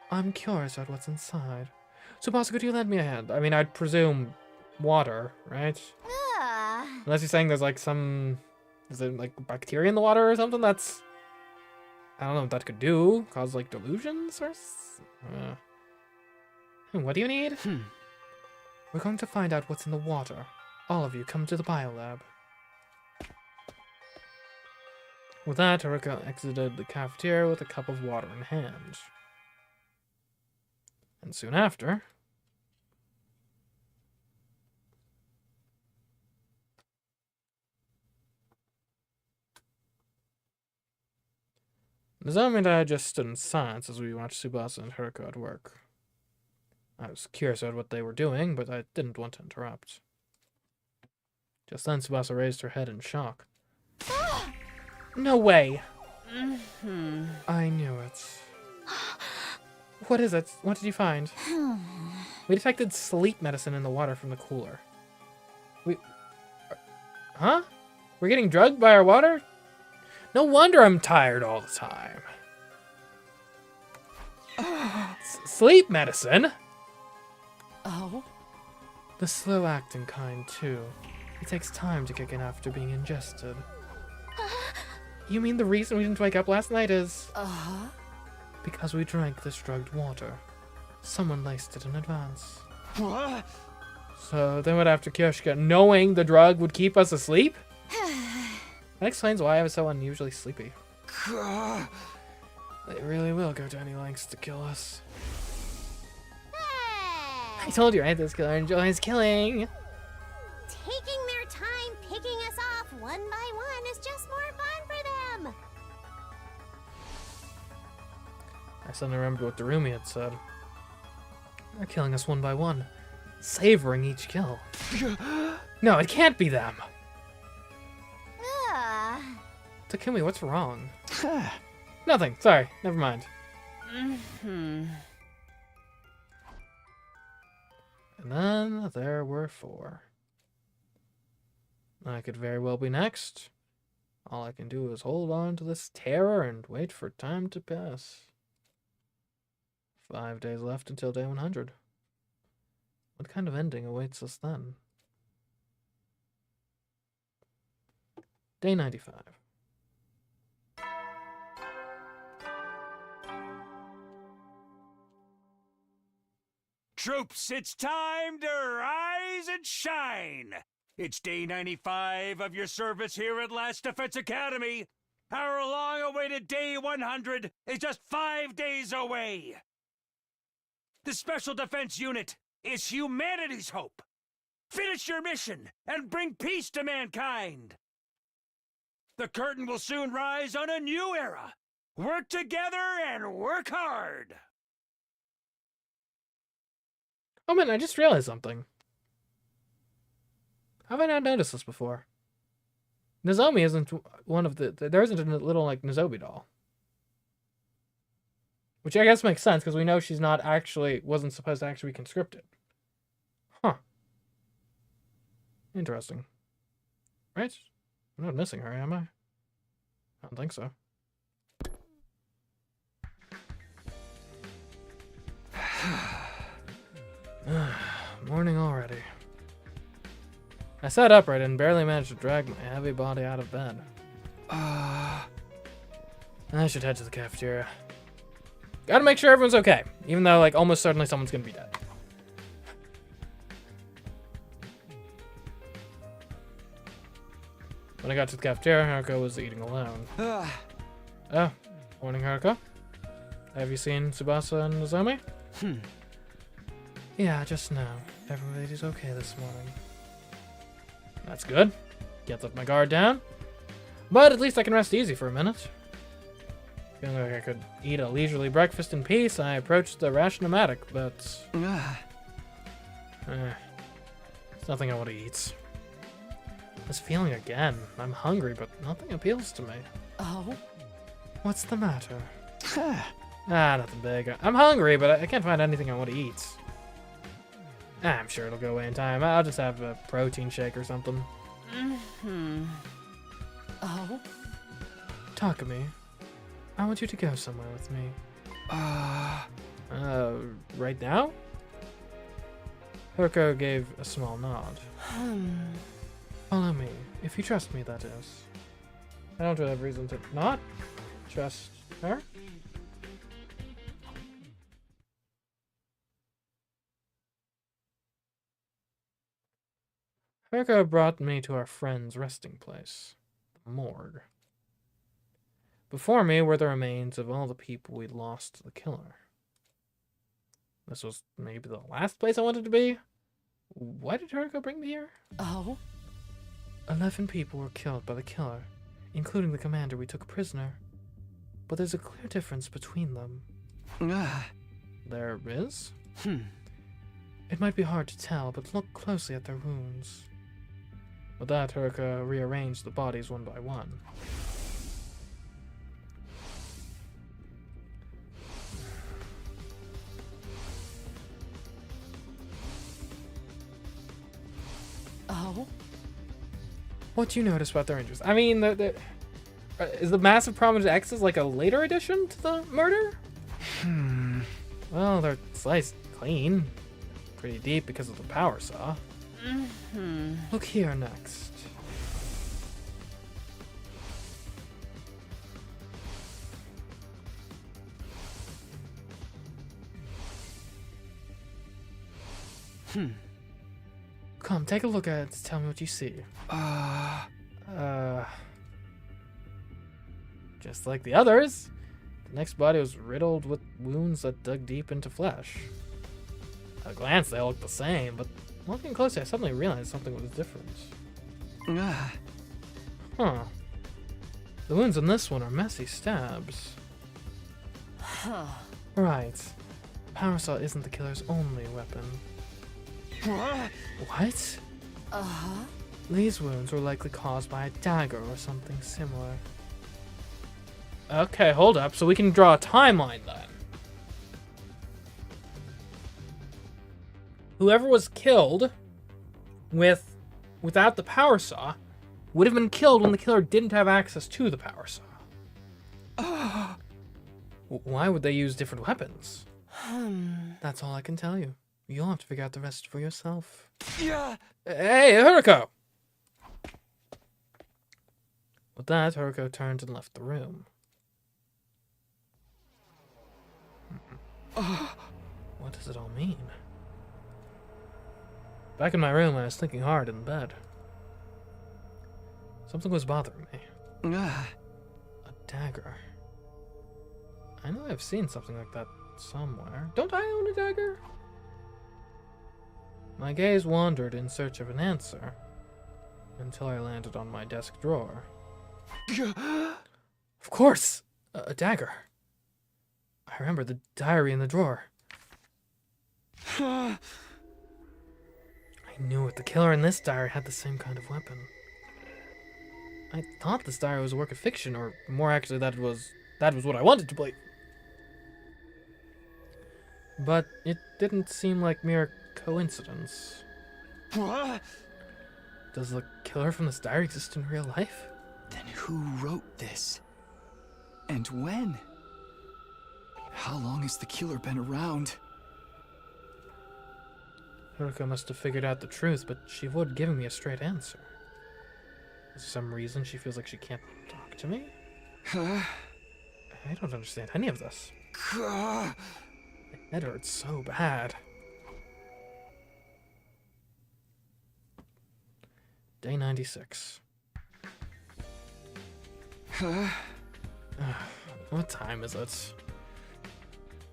I'm curious about what's inside. So, boss, could you lend me a hand? I mean, I'd presume water, right? Unless you're saying there's like some... Is there like bacteria in the water or something? That's... I don't know what that could do. Cause like delusions or... What do you need? We're going to find out what's in the water. All of you come to the biolab. With that, Haruka exited the cafeteria with a cup of water in hand. And soon after... Nozomi and I just stood in silence as we watched Tsubasa and Haruka at work. I was curious about what they were doing, but I didn't want to interrupt. Just then, Tsubasa raised her head in shock. No way! I knew it. What is it? What did you find? We detected sleep medicine in the water from the cooler. Huh? We're getting drugged by our water? No wonder I'm tired all the time. Sleep medicine? Oh? The slow-acting kind, too. It takes time to kick in after being ingested. You mean the reason we didn't wake up last night is... Because we drank this drugged water. Someone laced it in advance. What? So then what after Kyoshika, knowing the drug would keep us asleep? That explains why I was so unusually sleepy. They really will go to any lengths to kill us. I told you, right? This killer enjoys killing. Taking their time picking us off one by one is just more fun for them. I suddenly remembered what Darumi had said. They're killing us one by one, savoring each kill. No, it can't be them. Takumi, what's wrong? Nothing. Sorry. Never mind. And then there were 4. I could very well be next. All I can do is hold on to this terror and wait for time to pass. 5 days left until day 100. What kind of ending awaits us then? Day 95. Troops, it's time to rise and shine! It's day 95 of your service here at Last Defense Academy. Our long-awaited day 100 is just 5 days away. The Special Defense Unit is humanity's hope. Finish your mission and bring peace to mankind. The curtain will soon rise on a new era. Work together and work hard. Oh man, I just realized something. How have I not noticed this before? Nozomi isn't one of the... There isn't a little, like, Nozomi doll. Which I guess makes sense, because we know she's not actually... Wasn't supposed to actually be conscripted. Huh. Interesting. Right? I'm not missing her, am I? I don't think so. Morning already. I sat upright and barely managed to drag my heavy body out of bed. I should head to the cafeteria. Gotta make sure everyone's okay, even though, like, almost certainly someone's gonna be dead. When I got to the cafeteria, Haruka was eating alone. Oh, morning, Haruka. Have you seen Tsubasa and Nozomi? Yeah, just now. Everybody's okay this morning. That's good. Gets up my guard down. But at least I can rest easy for a minute. Feeling like I could eat a leisurely breakfast in peace, I approached the Rashnomatic, but... it's nothing I want to eat. This feeling again. I'm hungry, but nothing appeals to me. Oh? What's the matter? Nothing big. I'm hungry, but I can't find anything I want to eat. I'm sure it'll go away in time. I'll just have a protein shake or something. Oh? Takumi, I want you to go somewhere with me. Right now? Haruka gave a small nod. Follow me, if you trust me, that is. I don't really have reason to not trust her. Haruka brought me to our friend's resting place, the morgue. Before me were the remains of all the people we'd lost to the killer. This was maybe the last place I wanted to be? Why did Haruka bring me here? Oh? 11 people were killed by the killer, including the commander we took prisoner. But there's a clear difference between them. There is? It might be hard to tell, but look closely at their wounds. With that, Haruka rearranged the bodies one by one. Oh? What do you notice about their injuries? I mean, is the massive prominent X's like a later addition to the murder? Well, they're sliced clean. Pretty deep because of the power saw. Look here next. Come, take a look at it to tell me what you see. Just like the others, the next body was riddled with wounds that dug deep into flesh. At a glance, they all looked the same, but looking closely, I suddenly realized something was different. Huh. The wounds on this one are messy stabs. Right. The power saw isn't the killer's only weapon. What? These wounds were likely caused by a dagger or something similar. Okay, hold up. So we can draw a timeline then. Whoever was killed without the power saw would have been killed when the killer didn't have access to the power saw. Why would they use different weapons? That's all I can tell you. You'll have to figure out the rest for yourself. Yeah. Hey, Haruko! With that, Haruko turned and left the room. What does it all mean? Back in my room, I was thinking hard in bed. Something was bothering me. A dagger. I know I've seen something like that somewhere. Don't I own a dagger? My gaze wandered in search of an answer, until I landed on my desk drawer. Of course! A dagger. I remember the diary in the drawer. I knew it. The killer in this diary had the same kind of weapon. I thought this diary was a work of fiction, or more actually that was what I wanted to believe. But it didn't seem like mere coincidence. Does the killer from this diary exist in real life? Then who wrote this? And when? How long has the killer been around? Haruka must have figured out the truth, but she avoided giving me a straight answer. Is there some reason she feels like she can't talk to me? I don't understand any of this. My head hurts so bad. Day 96. What time is it?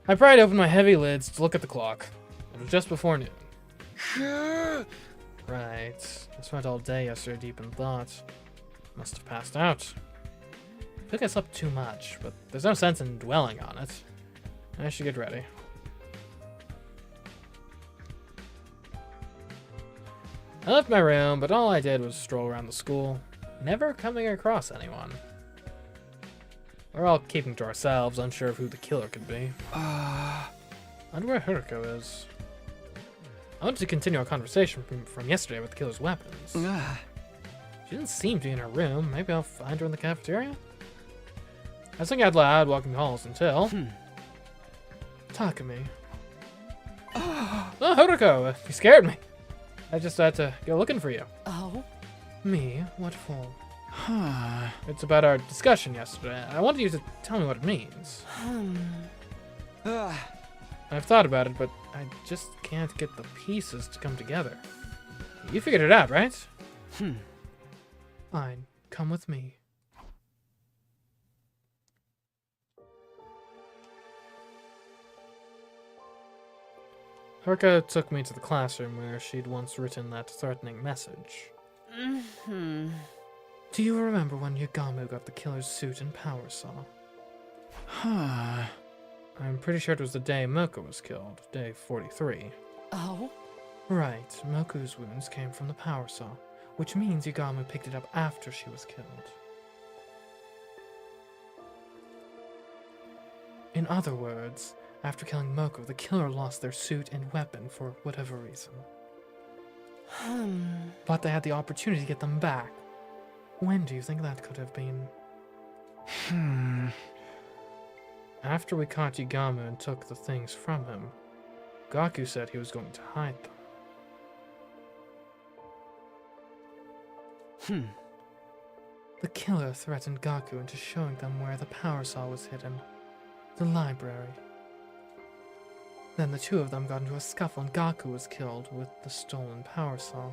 I pried open my heavy lids to look at the clock. It was just before noon. Right. I spent all day yesterday deep in thought. Must have passed out. I think I slept too much, but there's no sense in dwelling on it. I should get ready. I left my room, but all I did was stroll around the school, never coming across anyone. We're all keeping to ourselves, unsure of who the killer could be. I wonder where Hiroko is. I wanted to continue our conversation from yesterday with the killer's weapons. She didn't seem to be in her room. Maybe I'll find her in the cafeteria? I was thinking out loud, walking the halls until... Takumi. Oh, Hiroko, you scared me. I just had to go looking for you. Oh? Me? What for? It's about our discussion yesterday. I wanted you to tell me what it means. I've thought about it, but I just can't get the pieces to come together. You figured it out, right? Fine. Come with me. Hiroko took me to the classroom where she'd once written that threatening message. Do you remember when Yagamu got the killer's suit and power saw? I'm pretty sure it was the day Moko was killed, day 43. Oh? Right, Moko's wounds came from the power saw, which means Yagamu picked it up after she was killed. In other words, after killing Moko, the killer lost their suit and weapon for whatever reason. But they had the opportunity to get them back. When do you think that could have been? After we caught Yagamu and took the things from him, Gaku said he was going to hide them. The killer threatened Gaku into showing them where the power saw was hidden. The library. Then the two of them got into a scuffle and Gaku was killed with the stolen power saw.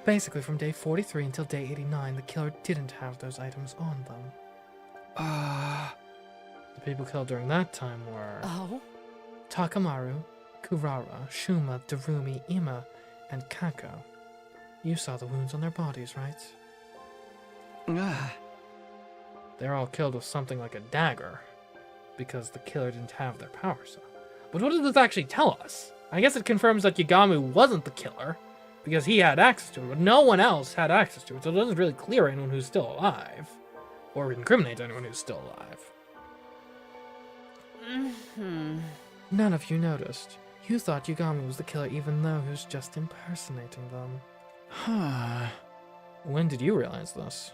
Basically, from day 43 until day 89, the killer didn't have those items on them. The people killed during that time were... Takamaru, Kurara, Shuma, Darumi, Ima, and Kako. You saw the wounds on their bodies, right? They're all killed with something like a dagger, because the killer didn't have their power saw. But what does this actually tell us? I guess it confirms that Yagamu wasn't the killer, because he had access to it, but no one else had access to it, so it doesn't really clear anyone who's still alive, or incriminate anyone who's still alive. None of you noticed. You thought Yagamu was the killer even though he was just impersonating them. When did you realize this?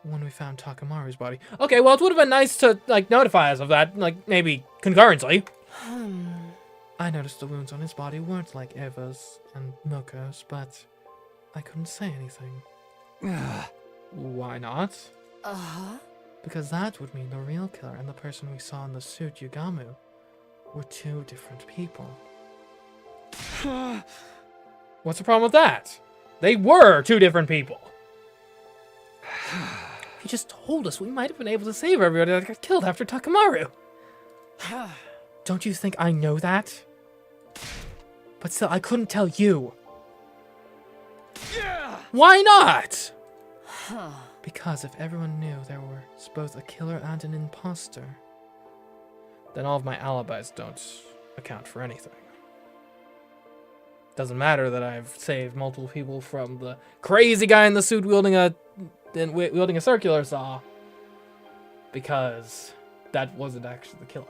When we found Takamaru's body. Okay, well, it would have been nice to, like, notify us of that, like, maybe concurrently. I noticed the wounds on his body weren't like Eva's and Moko's, but I couldn't say anything. Why not? Because that would mean the real killer and the person we saw in the suit, Yagamu, were two different people. What's the problem with that? They were two different people. If you just told us, we might have been able to save everybody that got killed after Takamaru. Don't you think I know that? But still, I couldn't tell you. Why not? Because if everyone knew there was both a killer and an imposter, then all of my alibis don't account for anything. Doesn't matter that I've saved multiple people from the crazy guy in the suit wielding a circular saw, because that wasn't actually the killer.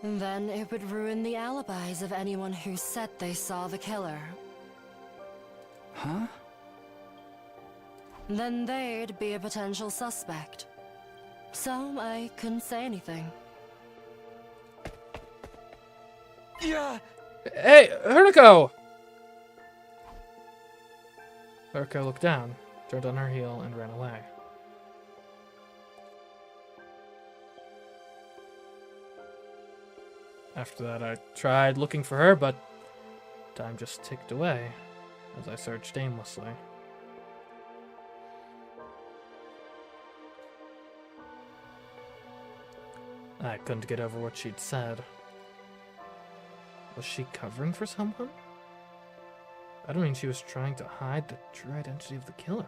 Then it would ruin the alibis of anyone who said they saw the killer. Then they'd be a potential suspect. So I couldn't say anything. Hey, Hiroko! Hiroko looked down, turned on her heel, and ran away. After that, I tried looking for her, but time just ticked away as I searched aimlessly. I couldn't get over what she'd said. Was she covering for someone? I don't mean she was trying to hide the true identity of the killer.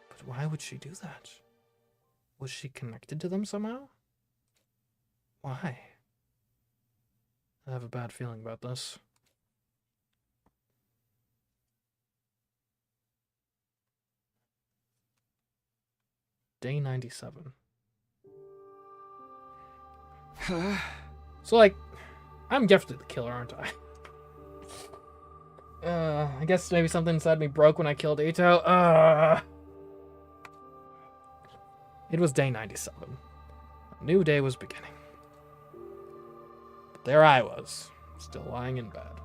But why would she do that? Was she connected to them somehow? Why? I have a bad feeling about this. Day 97. So, like, I'm gifted the killer, aren't I? I guess maybe something inside me broke when I killed Ito. It was day 97. A new day was beginning. But there I was, still lying in bed.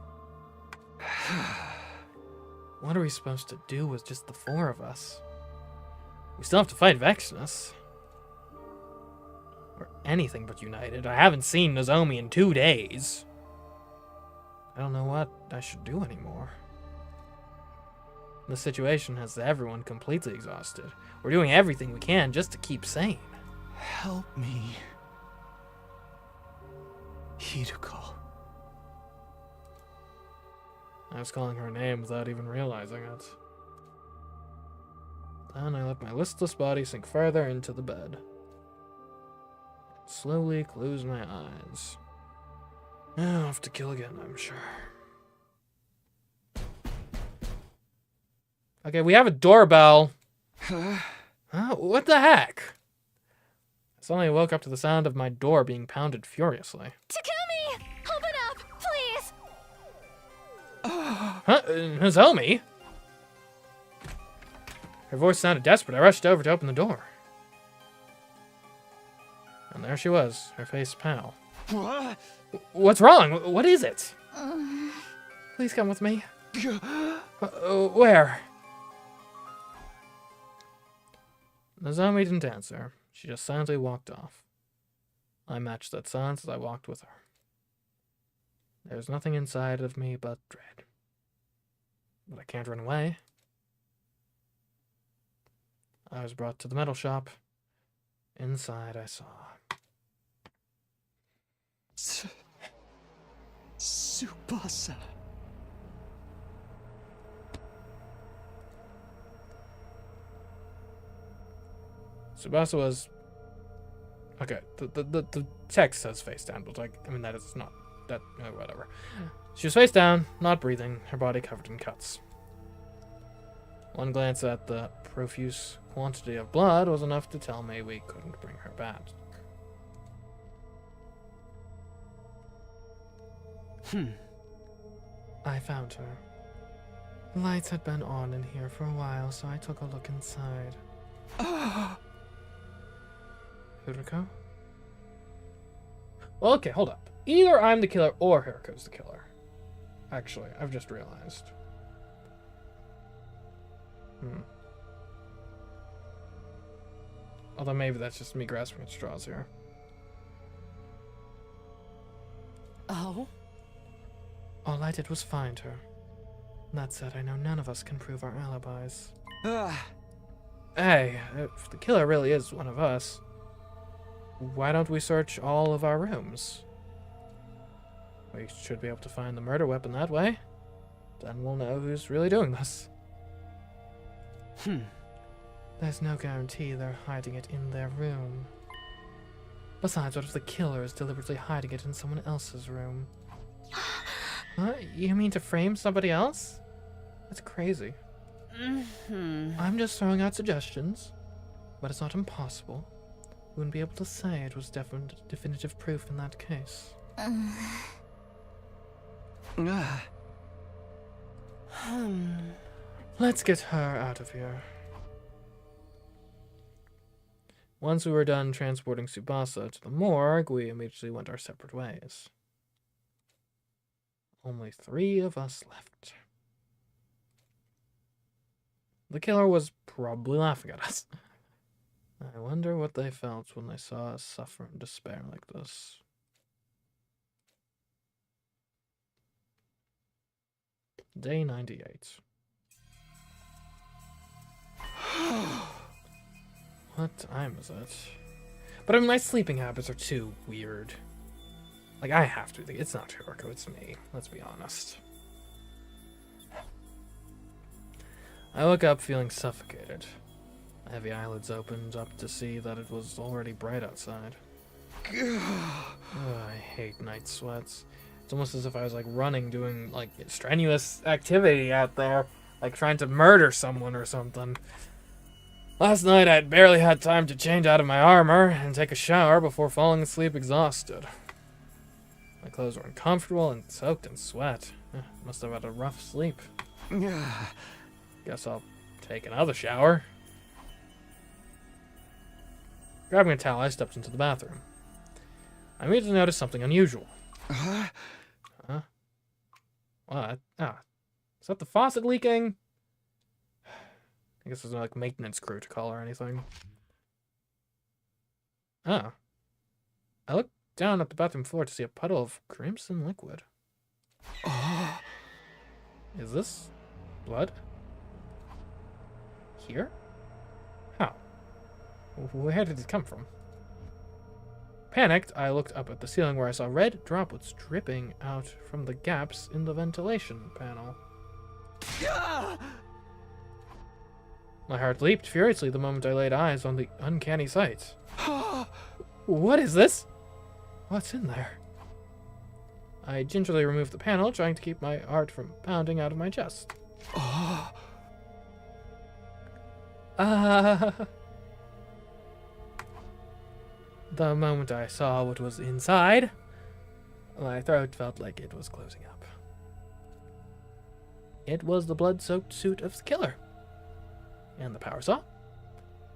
What are we supposed to do with just the 4 of us? We still have to fight Vexnus. We're anything but united. I haven't seen Nozomi in 2 days. I don't know what I should do anymore. This situation has everyone completely exhausted. We're doing everything we can just to keep sane. Help me. Hiruko. I was calling her name without even realizing it. Then I let my listless body sink further into the bed. Slowly close my eyes. I'll have to kill again, I'm sure. Okay, we have a doorbell. Huh? What the heck? I suddenly woke up to the sound of my door being pounded furiously. Takumi! Open up, please! Huh? Nozomi? Her voice sounded desperate. I rushed over to open the door. And there she was, her face pale. What? What's wrong? What is it? Please come with me. Where? Nozomi didn't answer. She just silently walked off. I matched that silence as I walked with her. There's nothing inside of me but dread. But I can't run away. I was brought to the metal shop. Inside I saw... Tsubasa. Tsubasa was... Okay, the text says face down, but like, I mean, that is not... That, whatever. She was face down, not breathing, her body covered in cuts. One glance at the profuse quantity of blood was enough to tell me we couldn't bring her back. I found her. The lights had been on in here for a while, so I took a look inside. Hiruko? Well, okay, hold up. Either I'm the killer or Hiruko's the killer. Actually, I've just realized. Although maybe that's just me grasping at straws here. Oh? All I did was find her. That said, I know none of us can prove our alibis. Hey, if the killer really is one of us, why don't we search all of our rooms? We should be able to find the murder weapon that way. Then we'll know who's really doing this. There's no guarantee they're hiding it in their room. Besides, what if the killer is deliberately hiding it in someone else's room? What? You mean to frame somebody else? That's crazy. I'm just throwing out suggestions, but it's not impossible. We wouldn't be able to say it was definitive proof in that case. Let's get her out of here. Once we were done transporting Tsubasa to the morgue, we immediately went our separate ways. Only 3 of us left. The killer was probably laughing at us. I wonder what they felt when they saw us suffer in despair like this. Day 98. What time is it? But I mean, my sleeping habits are too weird. Like, I have to. It's not Hiroko, it's me. Let's be honest. I woke up feeling suffocated. My heavy eyelids opened up to see that it was already bright outside. I hate night sweats. It's almost as if I was like running, doing like strenuous activity out there, like trying to murder someone or something. Last night I'd barely had time to change out of my armor and take a shower before falling asleep exhausted. My clothes were uncomfortable and soaked in sweat. Must have had a rough sleep. Guess I'll take another shower. Grabbing a towel, I stepped into the bathroom. I immediately noticed something unusual. Huh? What? Ah. Is that the faucet leaking? I guess there's no like maintenance crew to call or anything. Oh. I looked down at the bathroom floor to see a puddle of crimson liquid. Is this blood? Here? How? Where did it come from? Panicked, I looked up at the ceiling where I saw red droplets dripping out from the gaps in the ventilation panel. My heart leaped furiously the moment I laid eyes on the uncanny sight. What is this? What's in there? I gingerly removed the panel, trying to keep my heart from pounding out of my chest. The moment I saw what was inside, my throat felt like it was closing up. It was the blood-soaked suit of the killer. And the power saw,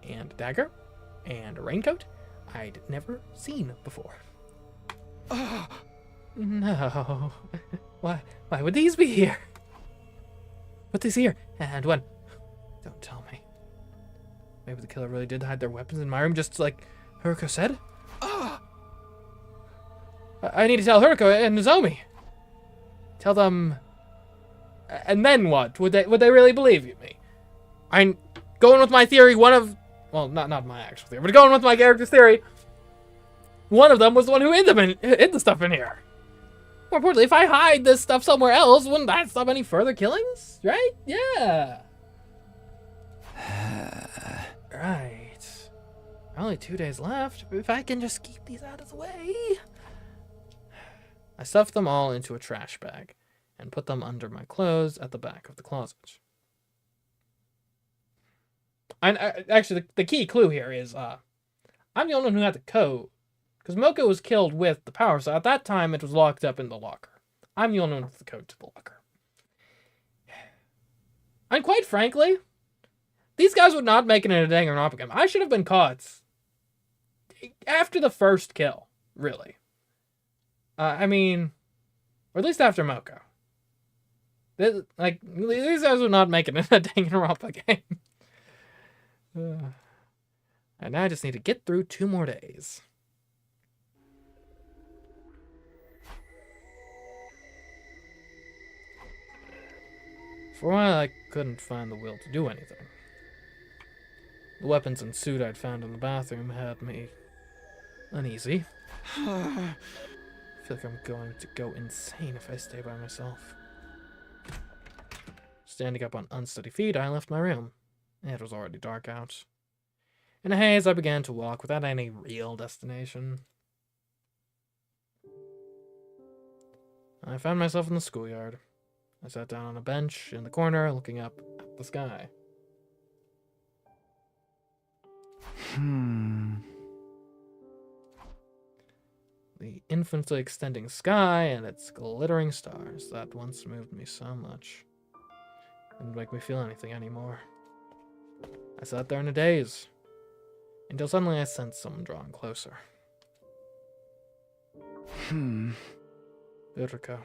and a dagger, and a raincoat I'd never seen before. No. Why would these be here? Put these here, and when? Don't tell me. Maybe the killer really did hide their weapons in my room, just like Hiroko said? I need to tell Hiroko and Nozomi. Tell them... And then what? Would they really believe me? I'm going with my theory, well, not my actual theory, but going with my character's theory, one of them was the one who hid the stuff in here. More importantly, if I hide this stuff somewhere else, wouldn't that stop any further killings? Right? Yeah. Right. Only 2 days left. If I can just keep these out of the way. I stuffed them all into a trash bag and put them under my clothes at the back of the closet. Actually, the key clue here is I'm the only one who had the code. Because Moko was killed with the power, so at that time it was locked up in the locker. I'm the only one with the code to the locker. And quite frankly, these guys would not make it in a Danganronpa game. I should have been caught after the first kill, really. I mean, or at least after Moko. These guys would not make it in a Danganronpa game. And now I just need to get through 2 more days. For a while, I couldn't find the will to do anything. The weapons and suit I'd found in the bathroom had me uneasy. I feel like I'm going to go insane if I stay by myself. Standing up on unsteady feet, I left my room. It was already dark out. In a haze, I began to walk without any real destination. I found myself in the schoolyard. I sat down on a bench in the corner, looking up at the sky. The infinitely extending sky and its glittering stars that once moved me so much didn't make me feel anything anymore. I sat there in a daze, until suddenly I sensed someone drawing closer. Hiroko.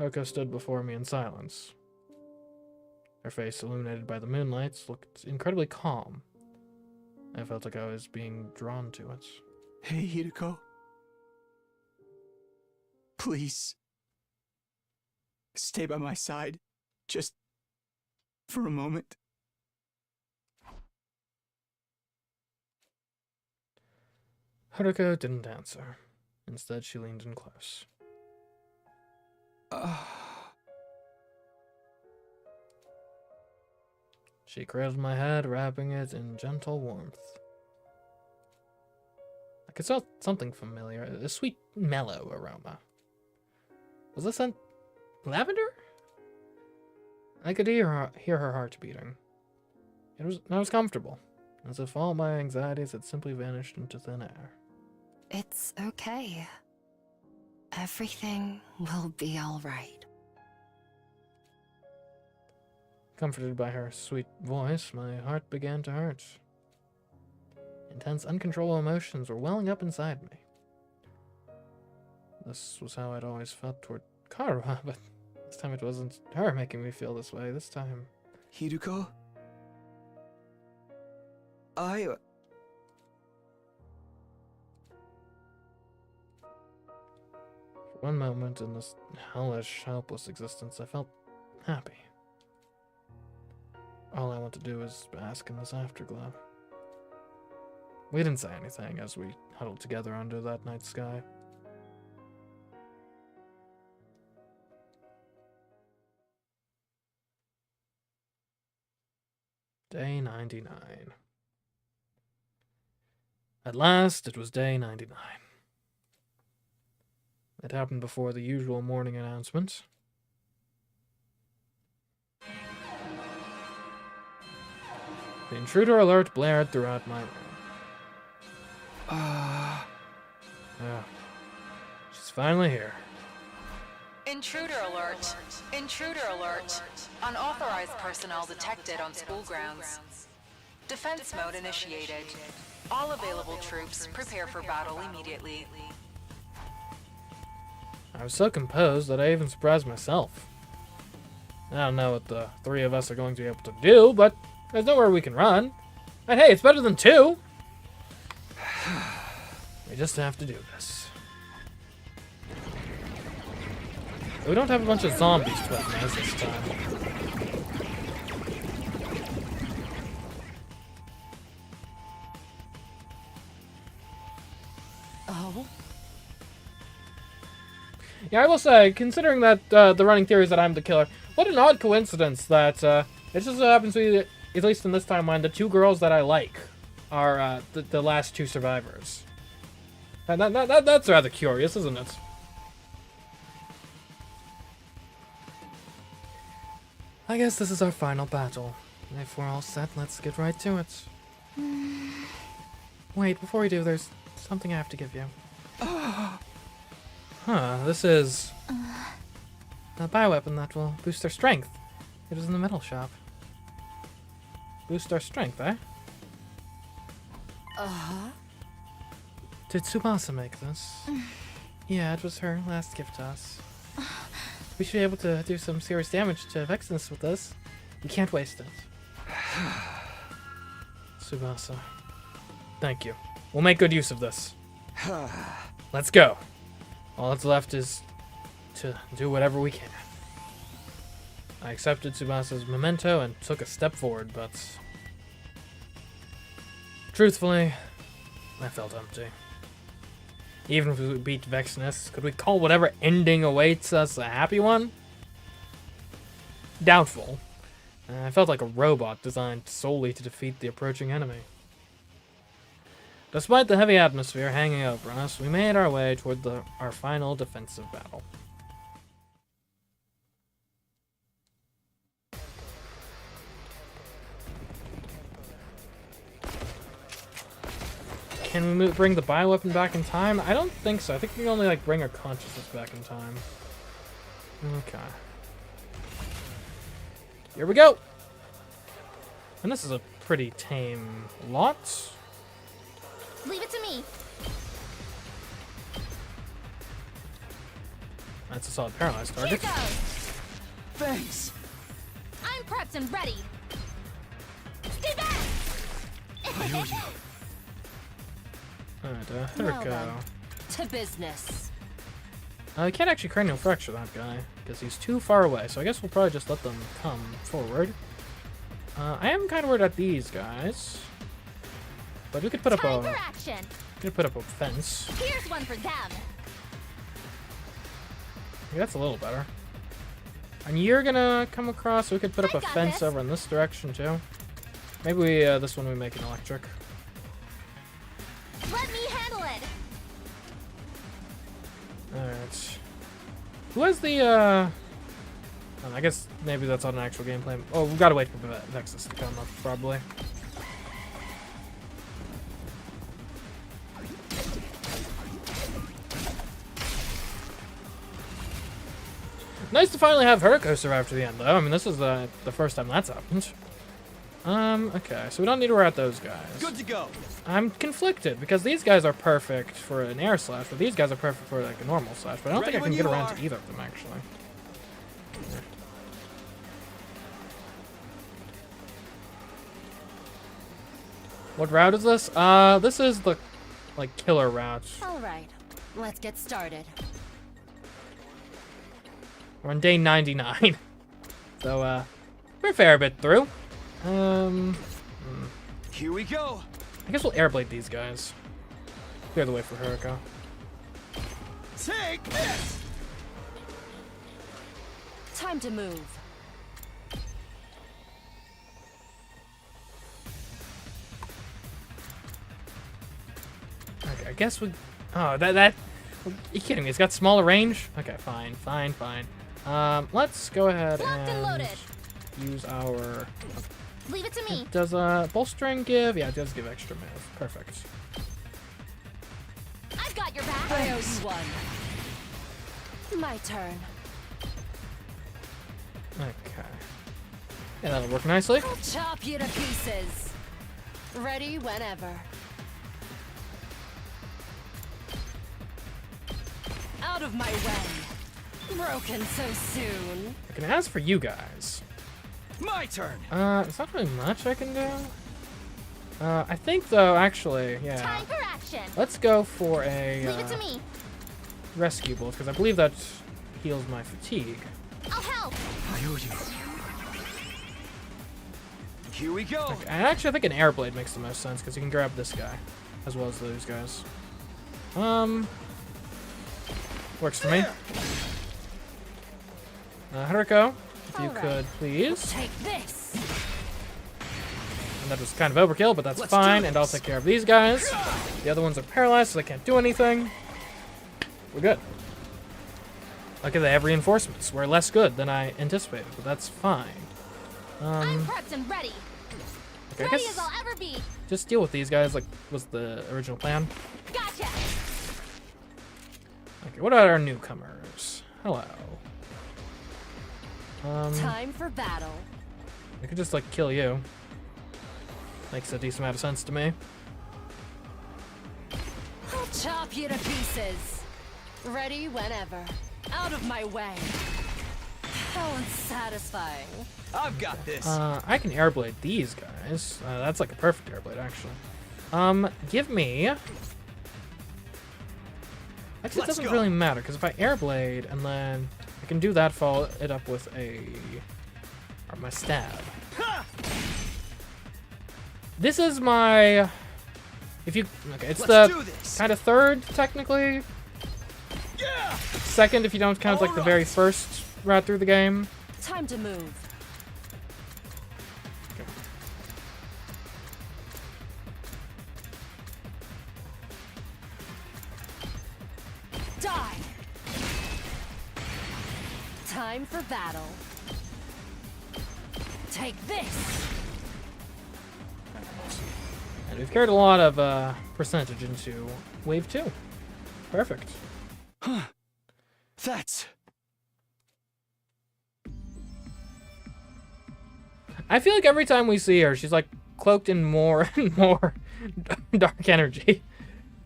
Hiroko stood before me in silence. Her face, illuminated by the moonlights, looked incredibly calm. I felt like I was being drawn to it. Hey, Hiroko. Please. Stay by my side. Just for a moment. Haruko didn't answer. Instead, she leaned in close. She cradled my head, wrapping it in gentle warmth. I could smell something familiar, a sweet, mellow aroma. Was this scent lavender? I could hear her heart beating. I was comfortable, as if all my anxieties had simply vanished into thin air. It's okay. Everything will be all right. Comforted by her sweet voice, my heart began to hurt. Intense, uncontrollable emotions were welling up inside me. This was how I'd always felt toward Karua, but this time it wasn't her making me feel this way. This time... Hiruko? For one moment in this hellish, helpless existence, I felt happy. All I want to do is bask in this afterglow. We didn't say anything as we huddled together under that night sky. Day 99. At last, it was day 99. It happened before the usual morning announcement. The intruder alert blared throughout my room. Yeah. She's finally here. Intruder alert. Intruder alert. Unauthorized personnel detected on school grounds. Defense mode initiated. All available troops prepare for battle immediately. I was so composed that I even surprised myself. I don't know what the three of us are going to be able to do, but there's nowhere we can run. And hey, it's better than two! We just have to do this. We don't have a bunch of zombies to weaponize this time. Oh? Yeah, I will say, considering that the running theory is that I'm the killer, what an odd coincidence that it just so happens to be, at least in this timeline, the two girls that I like are the last two survivors. That's rather curious, isn't it? I guess this is our final battle. If we're all set, let's get right to it. Wait, before we do, there's something I have to give you. This is a bioweapon that will boost our strength. It was in the metal shop. Boost our strength, eh? Did Tsubasa make this? Yeah, it was her last gift to us. We should be able to do some serious damage to Vexness with this. You can't waste it. Tsubasa. Thank you. We'll make good use of this. Let's go. All that's left is to do whatever we can. I accepted Tsubasa's memento and took a step forward, but... truthfully, I felt empty. Even if we beat Vexness, could we call whatever ending awaits us a happy one? Doubtful. I felt like a robot designed solely to defeat the approaching enemy. Despite the heavy atmosphere hanging over us, we made our way toward our final defensive battle. Can we bring the bioweapon back in time? I don't think so. I think we can only bring our consciousness back in time. Okay. Here we go! And this is a pretty tame lot. Leave it to me. That's a solid paralyzed target. Here goes. Thanks! I'm prepped and ready. Stay back! Alright, there we Well go. then, to business. I can't actually cranial fracture that guy, because he's too far away, so I guess we'll probably just let them come forward. I am kind of worried at these guys. But we could put up Time a... for action. We could put up a fence. Here's one for them. Yeah, that's a little better. And you're gonna come across, so we could put up a got fence this. over in this direction too. Maybe we, this one we make an electric. Let me handle it. Alright. Who has the, I guess maybe that's on an actual gameplay. Oh, we've gotta wait for Vexus to come up, probably. Nice to finally have Hurricane survive to the end, though. I mean, this is the first time that's happened. Okay, so we don't need to rat those guys. Good to go. I'm conflicted, because these guys are perfect for an air slash, but these guys are perfect for, like, a normal slash. But I don't think I can get around to either of them, actually. What route is this? This is the, like, killer route. All right, let's get started. We're on day 99. So, we're a fair bit through. Here we go. I guess we'll airblade these guys. Clear the way for Hurricane. Take this. Time to move. Okay, I guess we... Oh, that... Are you kidding me? It's got smaller range? Okay, fine. Let's go ahead and use our... Leave it to me. Does bolstering give? Yeah, it does give extra move. Perfect. I've got your back. I owe you one. My turn. Okay. Yeah, that'll work nicely. I'll chop you to pieces. Ready whenever. Out of my way. Broken so soon. I can ask for you guys. My turn. It's not really much I can do. I think though, actually, yeah. Time for action. Let's go for a Leave it to me. rescue bolt, because I believe that heals my fatigue. I'll help. I owe you. Here we go. Okay, and actually, I think an air blade makes the most sense, because you can grab this guy as well as those guys. Works for me. Haruko, if you could please. Take this. And that was kind of overkill, but that's fine, and I'll take care of these guys. The other ones are paralyzed, so they can't do anything. We're good. Look at they have reinforcements. We're less good than I anticipated, but that's fine. I'm prepped and ready. Okay, I Ready guess as I'll ever be. just deal with these guys like was the original plan. Gotcha. Okay, what about our newcomers? Hello. Time for battle. I could just like kill you. Makes a decent amount of sense to me. I'll chop you to pieces. Ready whenever. Out of my way. How unsatisfying. I've got this. I can airblade these guys. That's like a perfect airblade, actually. Give me... Actually, it doesn't really matter, because if I airblade, and then I can do that, follow it up with a... or my stab. This is my... If you... Okay, it's the kind of third, technically. Yeah! Second, if you don't count, like, the very first route through the game. Time to move. Die. Time for battle. Take this. And we've carried a lot of percentage into wave 2. Perfect. Huh. That's... I feel like every time we see her, she's like cloaked in more and more dark energy.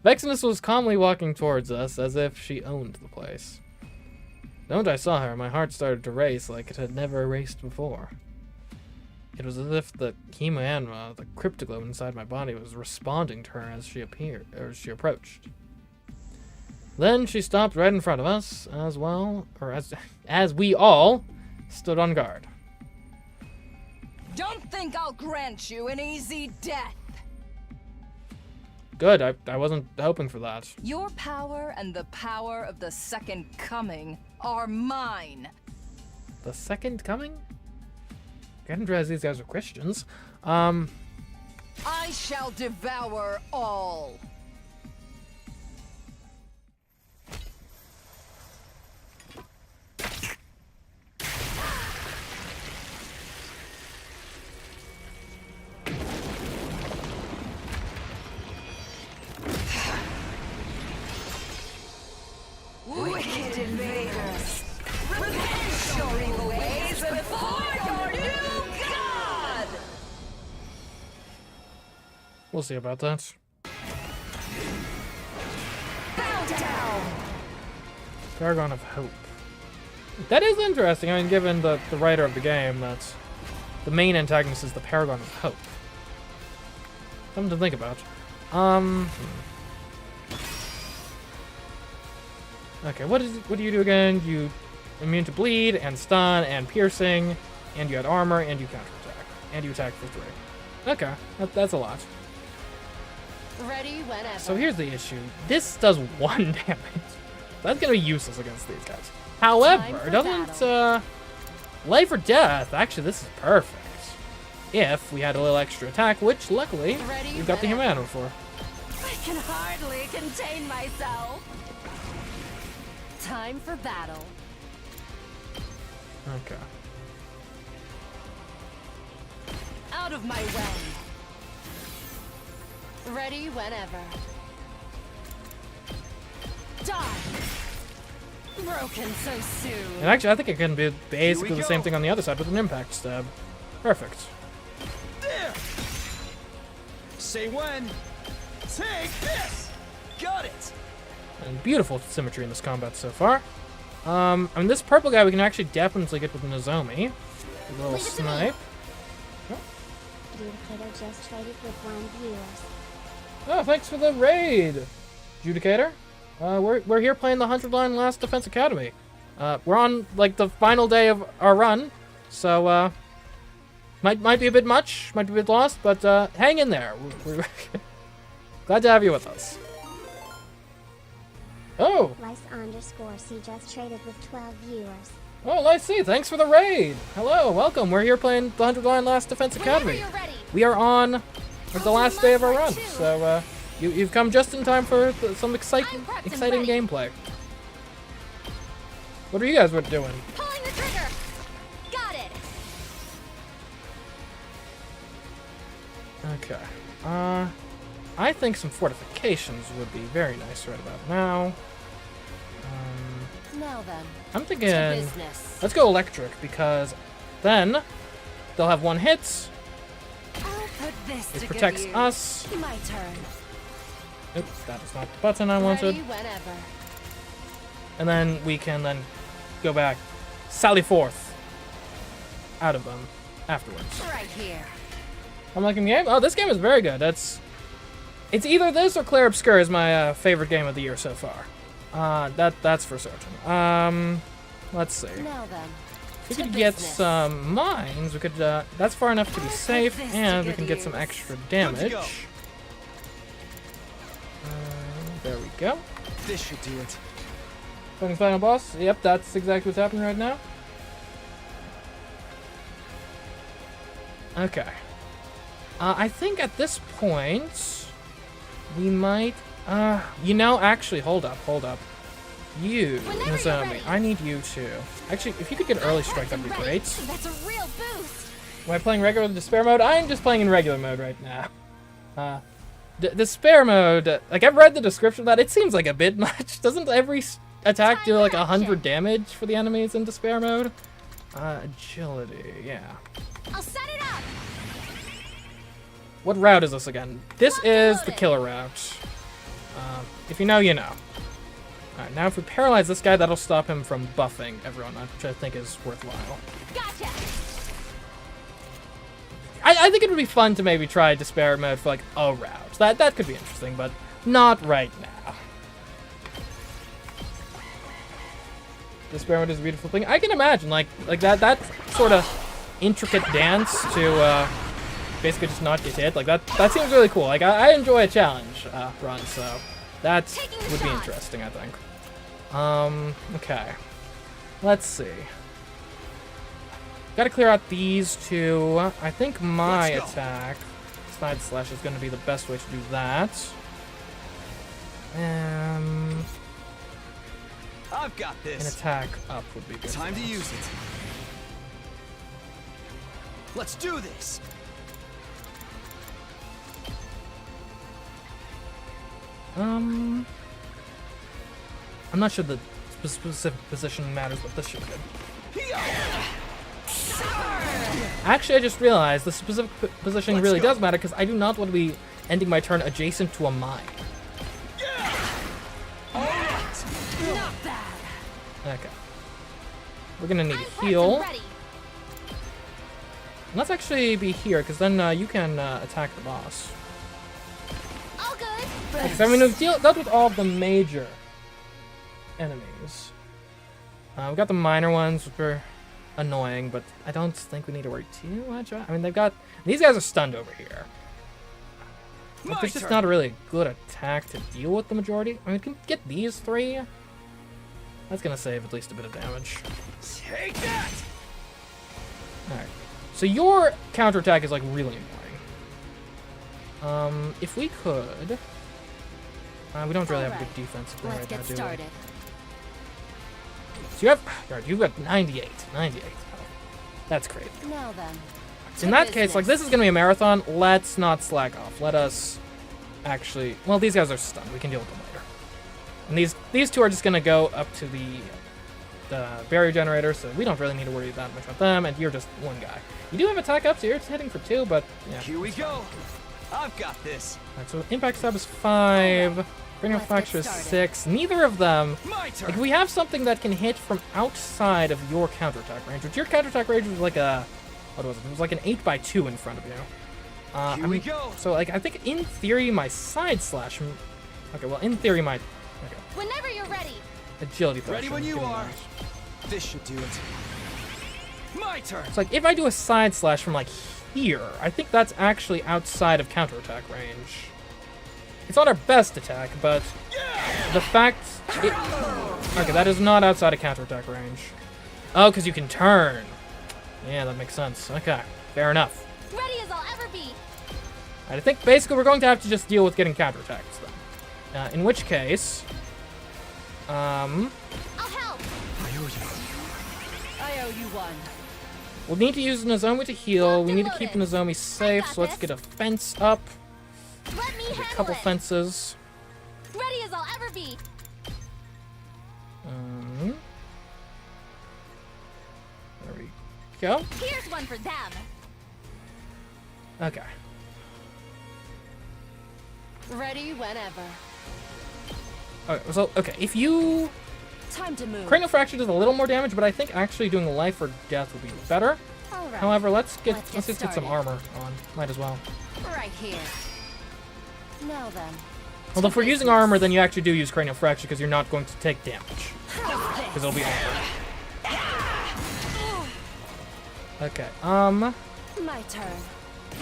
Vexinus was calmly walking towards us as if she owned the place. The moment I saw her, my heart started to race like it had never raced before. It was as if the Chemo, the cryptoglobe inside my body, was responding to her as she approached. Then she stopped right in front of us, as well, or as we all stood on guard. Don't think I'll grant you an easy death. good. I wasn't hoping for that. Your power and the power of the Second Coming are mine. The Second Coming? I didn't realize these guys were Christians. I shall devour all. Wicked invaders, revenge your evil ways before your new god! We'll see about that. Bow down! Paragon of Hope. That is interesting. I mean, given the writer of the game, that the main antagonist is the Paragon of Hope. Something to think about. Okay, what do you do again? You immune to bleed and stun and piercing, and you had armor and you counterattack, and you attack for 3. Okay, that's a lot. Ready whenever. So here's the issue. This does 1 damage. That's gonna be useless against these guys. However, doesn't Life or Death? Actually, this is perfect. If we had a little extra attack, which luckily we've got the Humano for. I can hardly contain myself. Time for battle. Okay. Out of my way. Ready whenever. Die. Broken so soon. And actually, I think it can be basically the same thing on the other side with an impact stab. Perfect. There! Say when. Take this! Got it! And beautiful symmetry in this combat so far. I mean, this purple guy we can actually definitely get with Nozomi. A little snipe. Judicator just traded with 1 viewers. Oh, thanks for the raid, Judicator. We're here playing the 100 line Last Defense Academy. We're on like the final day of our run, so might be a bit much, might be a bit lost, but hang in there. We're glad to have you with us. Oh. Lice_C just traded with 12 viewers. Oh, I see. Thanks for the raid. Hello, welcome. We're here playing the 100 line Last Defense Academy. We are on the last day of our run, so you've come just in time for some exciting gameplay. What are you guys doing? Pulling the trigger. Got it. Okay. I think some fortifications would be very nice right about now. Now then. I'm thinking let's go electric because then they'll have 1 hit. It protects us. My turn. Oops, that is not the button I wanted. Whenever. And then we can then go back, sally forth out of them afterwards. Right here. I'm liking the game. Oh, this game is very good. It's either this or Clair Obscur is my favorite game of the year so far. That's for certain. Let's see. Now then. If we could get some mines, we could. That's far enough to be safe, and we can get some extra damage. There we go. This should do it. Fighting final boss. Yep, that's exactly what's happening right now. Okay. I think at this point we might. Actually, hold up. You, Nozomi, I need you too. Actually, if you could get early strike, that'd be great. That's a real boost. Am I playing regular despair mode? I'm just playing in regular mode right now. Despair mode, like I've read the description of that, it seems like a bit much. Doesn't every attack do like 100 damage for the enemies in despair mode? Agility, yeah. I'll set it up. What route is this again? This is the killer route. If you know, you know. Alright, now if we paralyze this guy, that'll stop him from buffing everyone, which I think is worthwhile. Gotcha. I think it would be fun to maybe try despair mode for like a route. That could be interesting, but not right now. Despair mode is a beautiful thing. I can imagine like that sort of intricate dance to basically just not get hit. Like that seems really cool. Like I enjoy a challenge run, so that would be interesting, I think. Okay. Let's see. Gotta clear out these two. I think my attack, side slash, is gonna be the best way to do that. I've got this. An attack up would be good. Time to use it. Let's do this. I'm not sure the specific position matters, but this should be good. Actually, I just realized the specific positioning really does matter because I do not want to be ending my turn adjacent to a mine. Not bad. Okay. We're gonna need a heal. Let's actually be here, because then you can attack the boss. All good. Because I mean, we've dealt with all of the major enemies. We got the minor ones, which are annoying, but I don't think we need to worry too much. I mean, these guys are stunned over here. Like, there's just not a really good attack to deal with the majority. I mean, we can get these three. That's gonna save at least a bit of damage. Take that! Alright. So your counterattack is like really annoying. If we could... we don't really have a good defense thing right now, do we? So you have... You've got 98. 98. Oh, that's crazy. Now then. In that case, like, this is gonna be a marathon. Let's not slack off. Let us actually... Well, these guys are stunned. We can deal with them later. And these two are just gonna go up to the barrier generator, so we don't really need to worry that much about them, and you're just one guy. You do have attack up, so you're hitting for 2, but yeah. Here we go. I've got this. Alright, so impact stab is 5. Cranial fracture is 6. Neither of them... Like, we have something that can hit from outside of your counterattack range, which your counterattack range was like a... What was it? It was like an 8x2 in front of you. Here we go. So, like, I think in theory my side slash... Okay, well, in theory my... Okay. Whenever you're ready. Agility thrush. Ready when you are. This should do it. My turn. It's like if I do a side slash from like here, I think that's actually outside of counterattack range. It's not our best attack, but the fact okay, that is not outside of counterattack range. Oh, because you can turn. Yeah, that makes sense. Okay, fair enough. Ready as I'll ever be. I think basically we're going to have to just deal with getting counterattacks then. In which case, I'll help. I owe you one. We'll need to use Nozomi to heal. We need to keep Nozomi safe, so let's get a fence up. Let me a couple fences. Ready as I'll ever be. There we go. Here's one for them. Okay. Ready whenever. Okay, if you... Time to move. Cranial fracture does a little more damage, but I think actually doing life or death would be better. All right. However, let's just get some started. armor on. Might as well. Right here. Now then. Although if we're using armor, then you actually do use cranial fracture because you're not going to take damage. Because it'll be armor. Okay, My turn.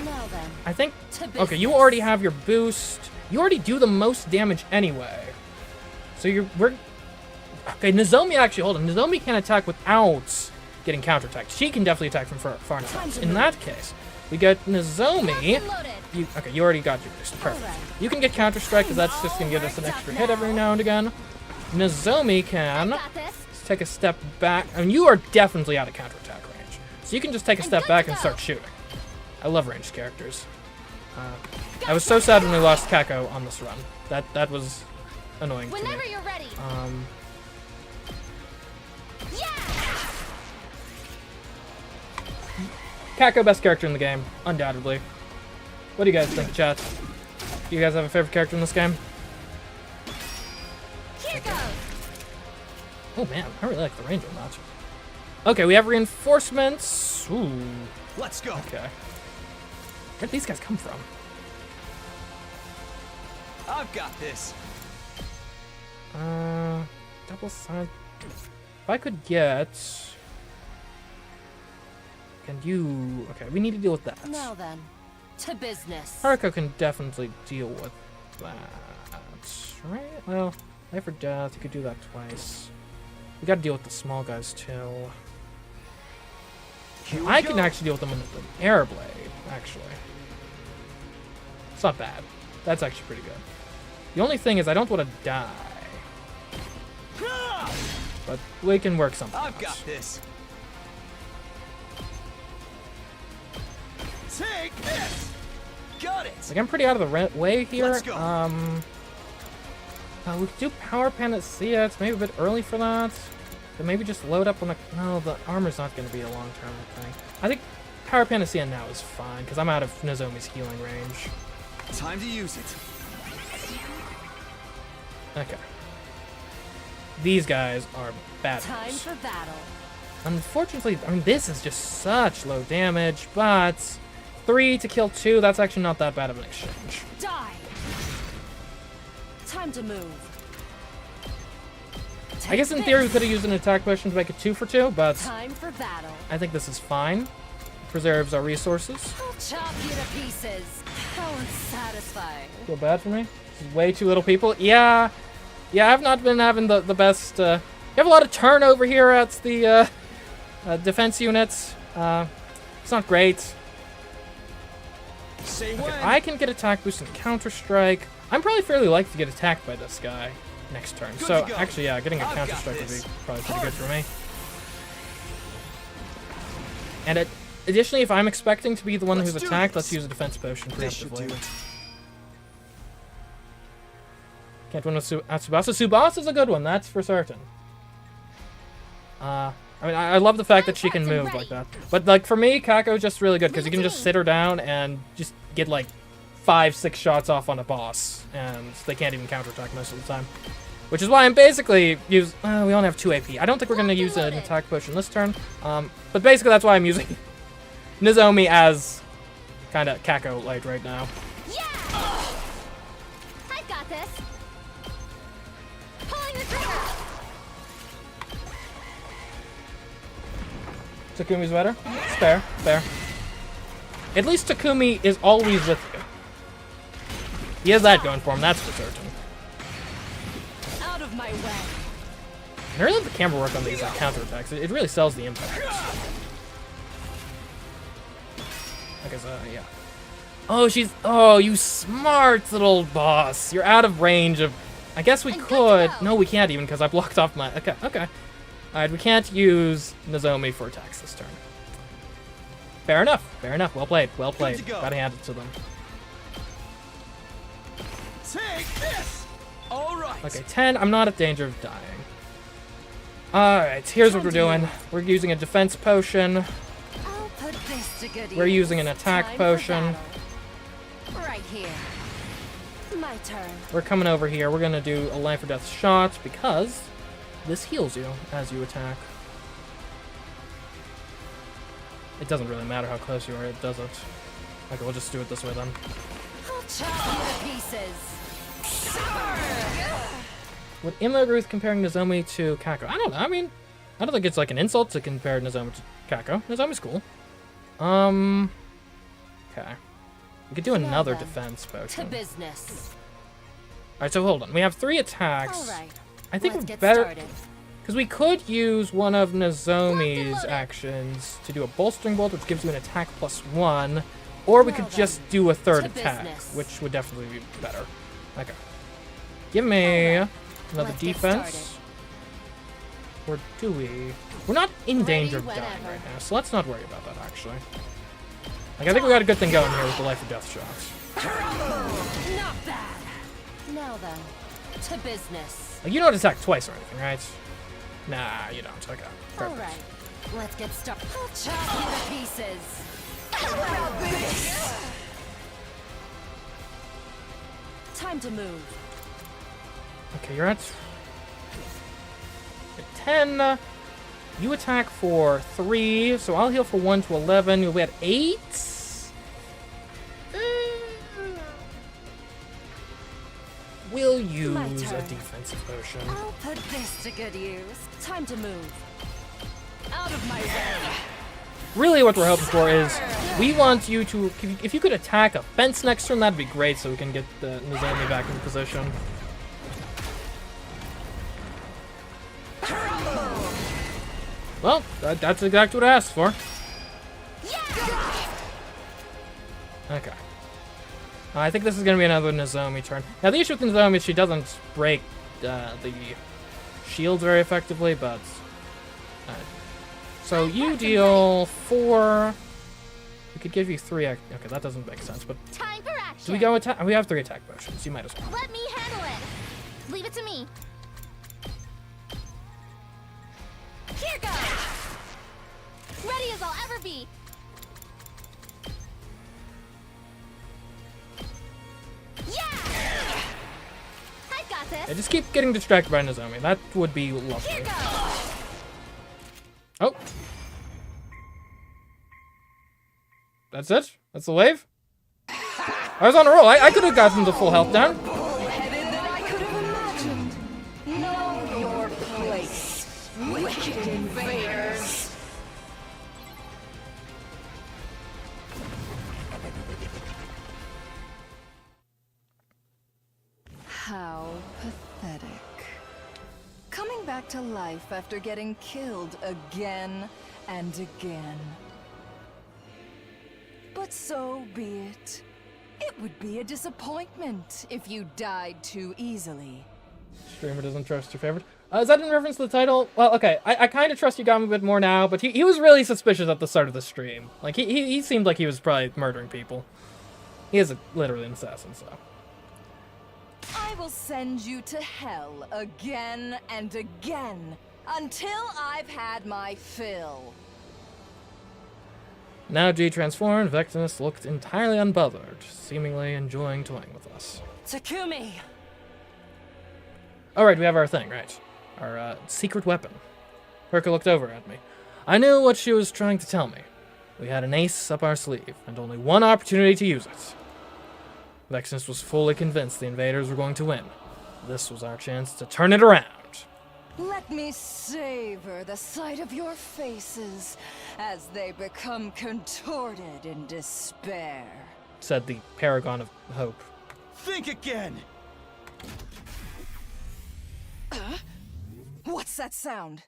Now then. I think... Okay, you already have your boost. You already do the most damage anyway. So we're... Okay, Nozomi actually, hold on. Nozomi can attack without getting counterattacked. She can definitely attack from far enough. In that case, we get Nozomi. Okay, you already got your boost. Perfect. You can get counter strike because that's just going to give us an extra hit every now and again. Nozomi can take a step back. I mean, you are definitely out of counterattack range. So you can just take a step back and start shooting. I love ranged characters. I was so sad when we lost Kako on this run. That was annoying to me. Whenever you're ready. Kako, best character in the game, undoubtedly. What do you guys think, chat? Do you guys have a favorite character in this game? Here goes. Oh man, I really like the ranger match. Okay, we have reinforcements. Ooh. Let's go. Okay. Where'd these guys come from? I've got this. Double side. If I could get... Can you... Okay, we need to deal with that. Now then. To business. Haruko can definitely deal with that, right? Well, life or death, you could do that twice. We gotta deal with the small guys too. I can actually deal with them with an air blade, actually. It's not bad. That's actually pretty good. The only thing is I don't want to die. But we can work something I've else. got this. Take this. Got it. Like, I'm pretty out of the way here. Let's go. We could do power panacea. It's maybe a bit early for that. But maybe just load up on the... No, the armor's not going to be a long-term thing. I think power panacea now is fine, because I'm out of Nozomi's healing range. Time to use it. Okay. These guys are bad. Time for battle. Unfortunately, I mean, this is just such low damage, but 3 to kill 2, that's actually not that bad of an exchange. Die. Time to move. I guess in theory we could have used an attack potion to make it 2 for 2, but Time for battle. I think this is fine. Preserves our resources. I'll chop you to pieces. How unsatisfying. Feel bad for me? This is way too little people. Yeah, I've not been having the best. You have a lot of turnover here at the defense units. It's not great. Say Okay, I can get attack boost and counter strike. I'm probably fairly likely to get attacked by this guy next turn. Good So to go. actually, yeah, getting a I've counter got strike would be this. probably pretty good for me. And additionally, if I'm expecting to be the one who's do attacked, this. let's use a defense potion This should preemptively. do it. Can't win with Tsubasa. Tsubasa is a good one, that's for certain. I mean, I love the fact that she can move like that. But, like, for me, Kako's just really good, because you can just sit her down and just get, like, 5-6 shots off on a boss, and they can't even counterattack most of the time. Which is why I'm basically we only have 2 AP. I don't think we're going to use an attack potion this turn. But basically that's why I'm using Nozomi as kind of Kako light right now. Yeah! I've got this. Pulling the trigger. Takumi's better? It's fair, fair. At least Takumi is always with you. He has that going for him, that's for certain. Out of my way. And I really love the camera work on these counterattacks. It really sells the impact. Okay, so, yeah. Oh, you smart little boss. You're out of range of... I guess we could... No, we can't even, because I blocked off my... Okay. Alright, we can't use Nozomi for attacks this turn. Fair enough. Well played. Gotta hand it to them. Take this. All right. Okay, 10. I'm not at danger of dying. Alright, here's what we're doing. We're using a defense potion. I'll put this to good use. We're using an attack Time for potion. battle. Right here. My turn. We're coming over here. We're gonna do a life or death shot because this heals you as you attack. It doesn't really matter how close you are, it doesn't. Okay, we'll just do it this way then. I'll chop you to pieces. Would Imma agree with comparing Nozomi to Kako? I don't know. I mean, I don't think it's like an insult to compare Nozomi to Kako. Nozomi's cool. Okay. We could do another then, defense To potion. business. Alright, so hold on. We have 3 attacks. All right. I think Let's we're get better... started. Because we could use one of Nozomi's actions to do a bolstering bolt, which gives you an attack +1. Or we could just do a third To attack, business. which would definitely be better. Okay. Give me another Let's get defense. Or do we? We're not in danger of dying whenever. right now, so let's not worry about that, actually. Like, I think we got a good thing going here with the life or death shots. Not bad. Now then, to business. Like, you don't attack twice or anything, right? Nah, you don't. Okay. All Perfect. right. Let's get started. I'll chop you to pieces. Time to move. Okay, you're at 10. You attack for 3, so I'll heal for 1 to 11. You'll be at 8. We'll use a defensive potion. I'll put this to good use. Time to move. Out of my way. really what we're hoping for is we want you to, if you could attack a fence next turn, that'd be great so we can get the Nozomi back in position. Well, that's exactly what I asked for. Okay. I think this is going to be another Nozomi turn. Now, the issue with Nozomi is she doesn't break the shields very effectively, but... So you deal 4... We could give you 3... Okay, that doesn't make sense, but... Time for action. Do we go attack? We have 3 attack potions. You might as well. Let me handle it. Leave it to me. Here goes. Ready as I'll ever be. Yeah! I've got this. Yeah, just keep getting distracted by Nozomi. That would be lovely. Oh. That's it? That's the wave? I was on a roll. I could have gotten the full health down. Headed than I could have imagined. Know your place, wicked invaders. How pathetic. Coming back to life after getting killed again and again. But so be it. It would be a disappointment if you died too easily. Streamer doesn't trust your favorite. Is that in reference to the title? Well, okay, I kind of trust Yugami a bit more now, but he was really suspicious at the start of the stream. Like, he seemed like he was probably murdering people. He is literally an assassin, so... I will send you to hell again and again until I've had my fill. Now G transformed, Vectinus looked entirely unbothered, seemingly enjoying toying with us. Takumi! Alright, we have our thing, right? Our secret weapon. Herka looked over at me. I knew what she was trying to tell me. We had an ace up our sleeve, and only one opportunity to use it. Vectinus was fully convinced the invaders were going to win. This was our chance to turn it around. Let me savor the sight of your faces as they become contorted in despair, Said the Paragon of Hope. Think again! What's that sound?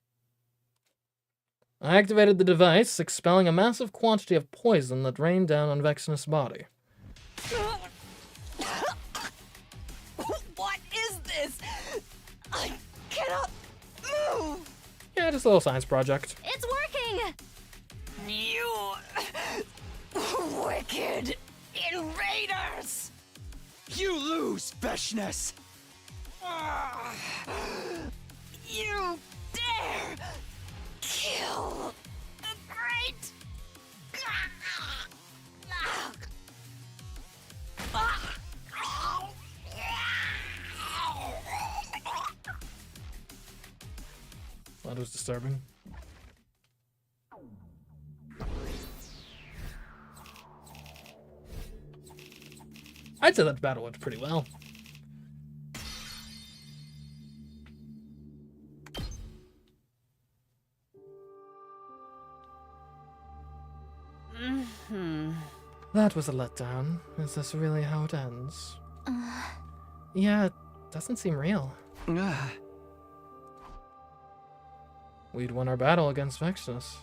I activated the device, expelling a massive quantity of poison that rained down on Vectinus' body. What is this? I cannot move! Yeah, just a little science project. It's working! You wicked invaders! You lose, Vectinus! You dare kill the great... That was disturbing. I'd say that battle went pretty well. That was a letdown. Is this really how it ends? Yeah, it doesn't seem real. We'd won our battle against Vectinus.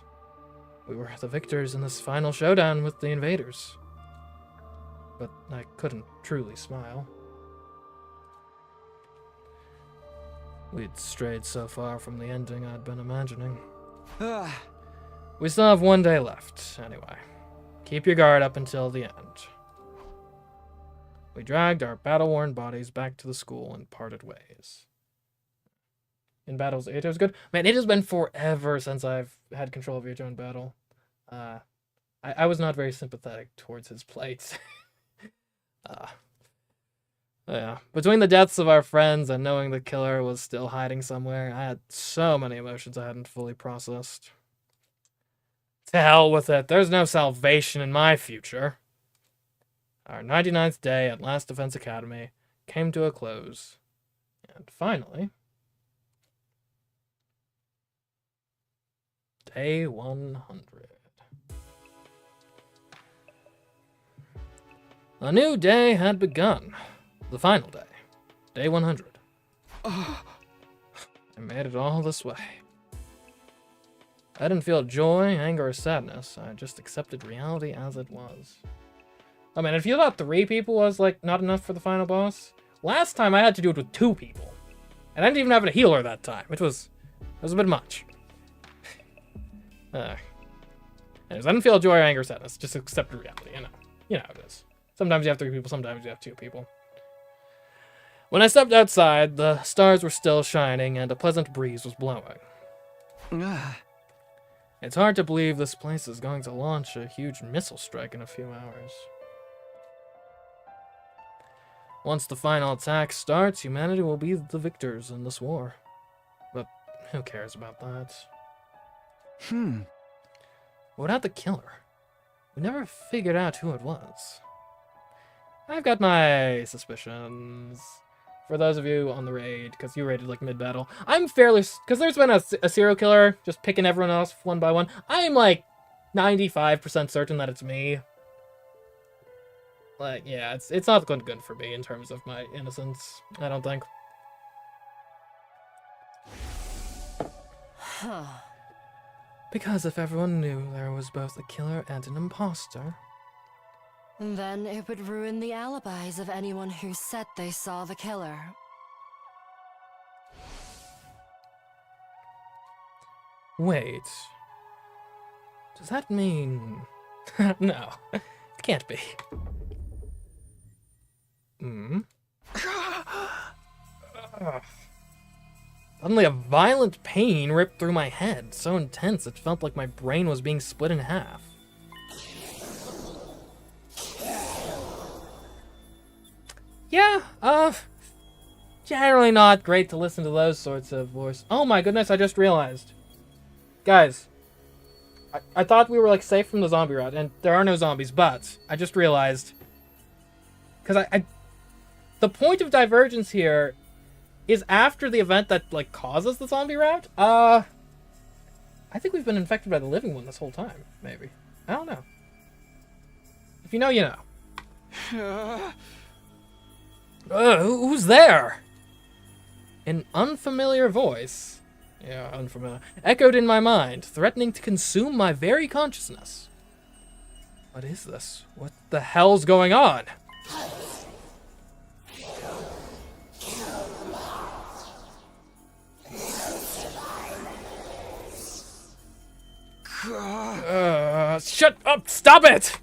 We were the victors in this final showdown with the invaders. But I couldn't truly smile. We'd strayed so far from the ending I'd been imagining. We still have 1 day left, anyway. Keep your guard up until the end. We dragged our battle-worn bodies back to the school and parted ways. In battles, it was good. Man, it has been forever since I've had control of Yajo in battle. I was not very sympathetic towards his plight. Yeah. Between the deaths of our friends and knowing the killer was still hiding somewhere, I had so many emotions I hadn't fully processed. To hell with it. There's no salvation in my future. Our 99th day at Last Defense Academy came to a close. And finally... Day 100. A new day had begun. The final day. Day 100. I made it all this way. I didn't feel joy, anger, or sadness. I just accepted reality as it was. I mean, if you thought 3 people was, like, not enough for the final boss, last time I had to do it with 2 people. And I didn't even have a healer that time, which was a bit much. Anyways, I didn't feel joy, anger, or sadness. Just accepted reality, you know. You know how it is. Sometimes you have 3 people, sometimes you have 2 people. When I stepped outside, the stars were still shining and a pleasant breeze was blowing. It's hard to believe this place is going to launch a huge missile strike in a few hours. Once the final attack starts, humanity will be the victors in this war. But who cares about that? Without the killer, we never figured out who it was. I've got my suspicions. For those of you on the raid, because you raided like mid-battle, I'm fairly... Because there's been a serial killer just picking everyone else one by one. I'm like 95% certain that it's me. Like, yeah, it's not going good for me in terms of my innocence, I don't think. Because if everyone knew there was both a killer and an imposter... Then it would ruin the alibis of anyone who said they saw the killer. Wait. Does that mean... No, it can't be. Suddenly a violent pain ripped through my head, so intense it felt like my brain was being split in half. Yeah, generally not great to listen to those sorts of voices. Oh my goodness, I just realized. Guys, I thought we were like safe from the zombie rat, and there are no zombies, but I just realized, because the point of divergence here is after the event that like causes the zombie rat. I think we've been infected by the living one this whole time, maybe. I don't know. If you know, you know. Who's there? An unfamiliar voice, yeah, unfamiliar, echoed in my mind, threatening to consume my very consciousness. What is this? What the hell's going on? Shut up! Stop it!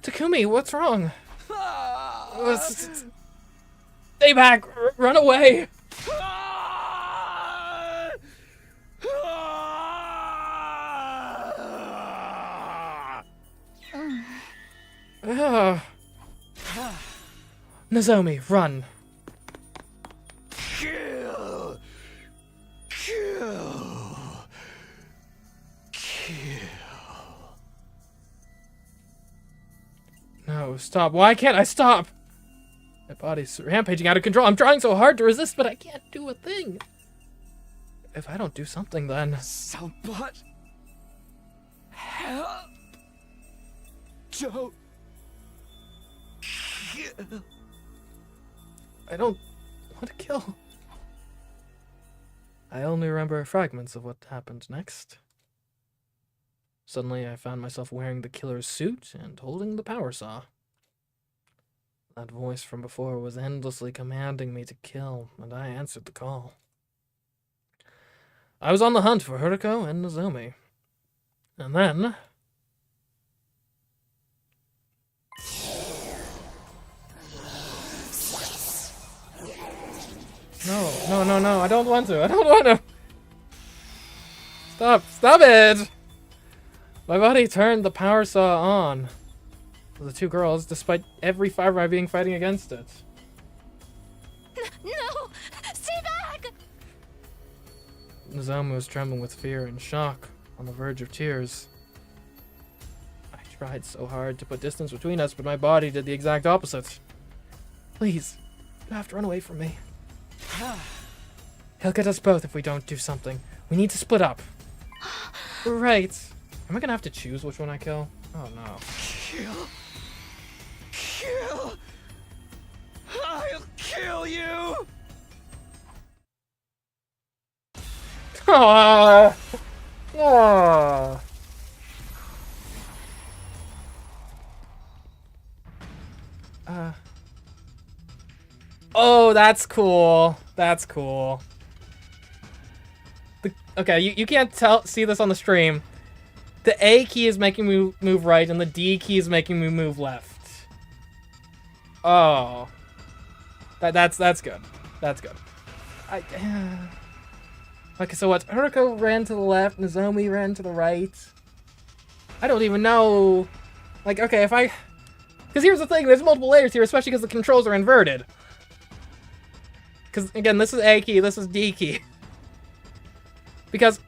Takumi, what's wrong? Stay back! Run away! Nozomi, run! Kill! Kill! Kill! No, stop. Why can't I stop? My body's rampaging out of control. I'm trying so hard to resist, but I can't do a thing. If I don't do something, then... Somebody... help! Don't... kill! I don't want to kill. I only remember fragments of what happened next. Suddenly, I found myself wearing the killer's suit and holding the power saw. That voice from before was endlessly commanding me to kill, and I answered the call. I was on the hunt for Huriko and Nozomi. And then... No, I don't want to. I don't want to. Stop it! My body turned the power saw on. The 2 girls, despite every fiber being fighting against it. No! Stay back! Nozomi was trembling with fear and shock, on the verge of tears. I tried so hard to put distance between us, but my body did the exact opposite. Please, you have to run away from me. He'll get us both if we don't do something. We need to split up. Right. Am I gonna have to choose which one I kill? Oh no. Kill. Kill. I'll kill you. Aww. Aww. Oh, that's cool. That's cool. Okay, you can't see this on the stream. The A key is making me move right, and the D key is making me move left. Oh. That's good. That's good. Okay, so what? Haruko ran to the left, Nozomi ran to the right. I don't even know. Like, okay, if I... Because here's the thing, there's multiple layers here, especially because the controls are inverted. Because, again, this is A key, this is D key. Because...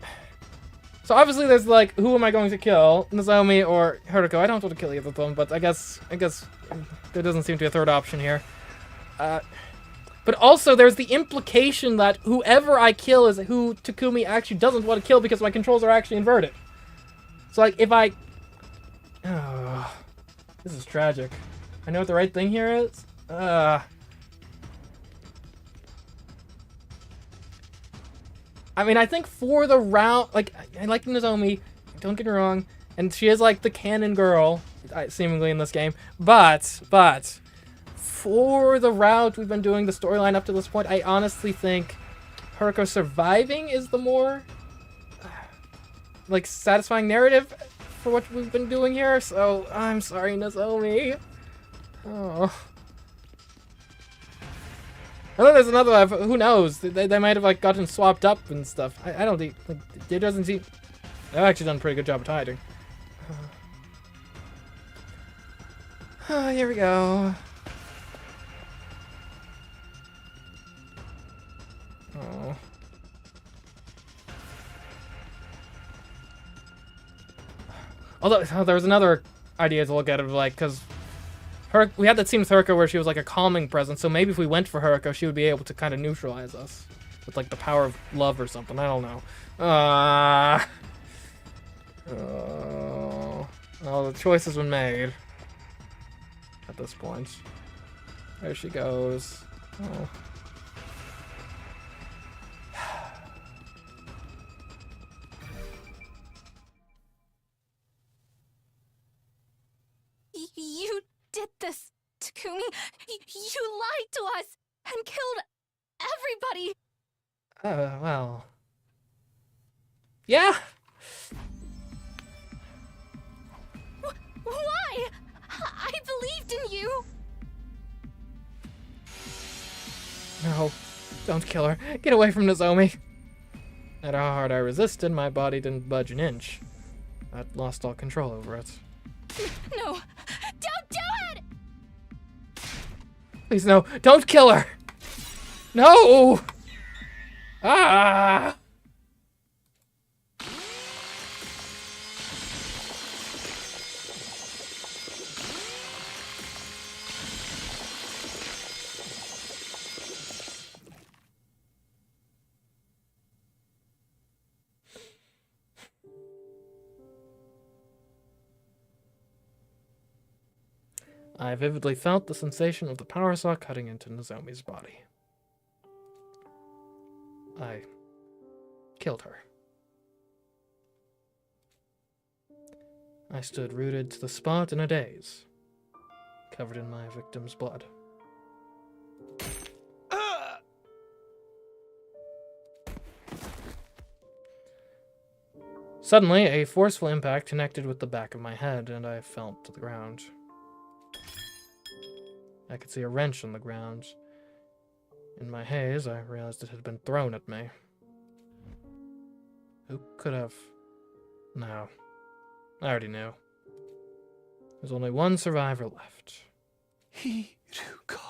So obviously there's like, who am I going to kill? Nozomi or Haruko? I don't want to kill either of them, but I guess there doesn't seem to be a third option here. But also there's the implication that whoever I kill is who Takumi actually doesn't want to kill because my controls are actually inverted. So like, if I... Oh, this is tragic. I know what the right thing here is. I mean, I think for the route, like, I like Nozomi, don't get me wrong, and she is, like, the canon girl, seemingly in this game, but, for the route we've been doing, the storyline up to this point, I honestly think Haruko surviving is the more, like, satisfying narrative for what we've been doing here, so I'm sorry, Nozomi. Oh. And then there's another one, who knows? They might have like gotten swapped up and stuff. I don't think, like, it doesn't seem... They've actually done a pretty good job of hiding. Here we go. Oh. Although, there was another idea to look at it, like, because... we had that scene with Haruko where she was like a calming presence, so maybe if we went for Haruko, she would be able to kind of neutralize us. With like the power of love or something, I don't know. Oh, the choice has been made. At this point. There she goes. Oh. You did this, Takumi. You lied to us and killed everybody. Well. Yeah. Why? I believed in you. No, don't kill her. Get away from Nozomi. No matter how hard I resisted, my body didn't budge an inch. I lost all control over it. No, don't do it! Please, no. Don't kill her! No! Ah! I vividly felt the sensation of the power saw cutting into Nozomi's body. I killed her. I stood rooted to the spot in a daze, covered in my victim's blood. Suddenly, a forceful impact connected with the back of my head, and I fell to the ground. I could see a wrench on the ground. In my haze, I realized it had been thrown at me. Who could have? No. I already knew. There's only one survivor left. Hiruka.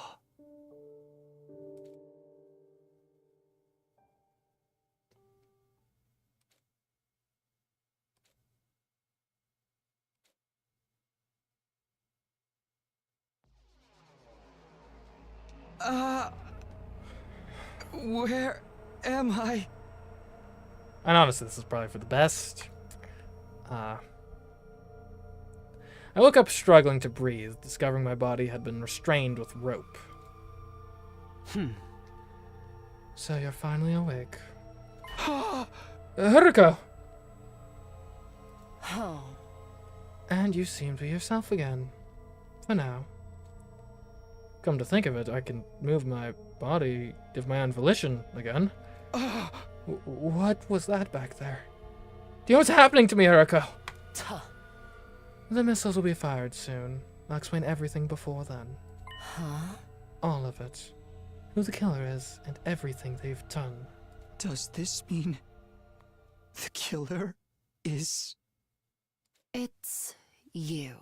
Where am I? And honestly, this is probably for the best. I woke up struggling to breathe, discovering my body had been restrained with rope. So you're finally awake. Haruko! Oh. And you seem to be yourself again. For now. Come to think of it, I can move my body of my own volition again. What was that back there? Do you know what's happening to me, Haruko? The missiles will be fired soon. I'll explain everything before then. Huh? All of it. Who the killer is, and everything they've done. Does this mean the killer is... It's you.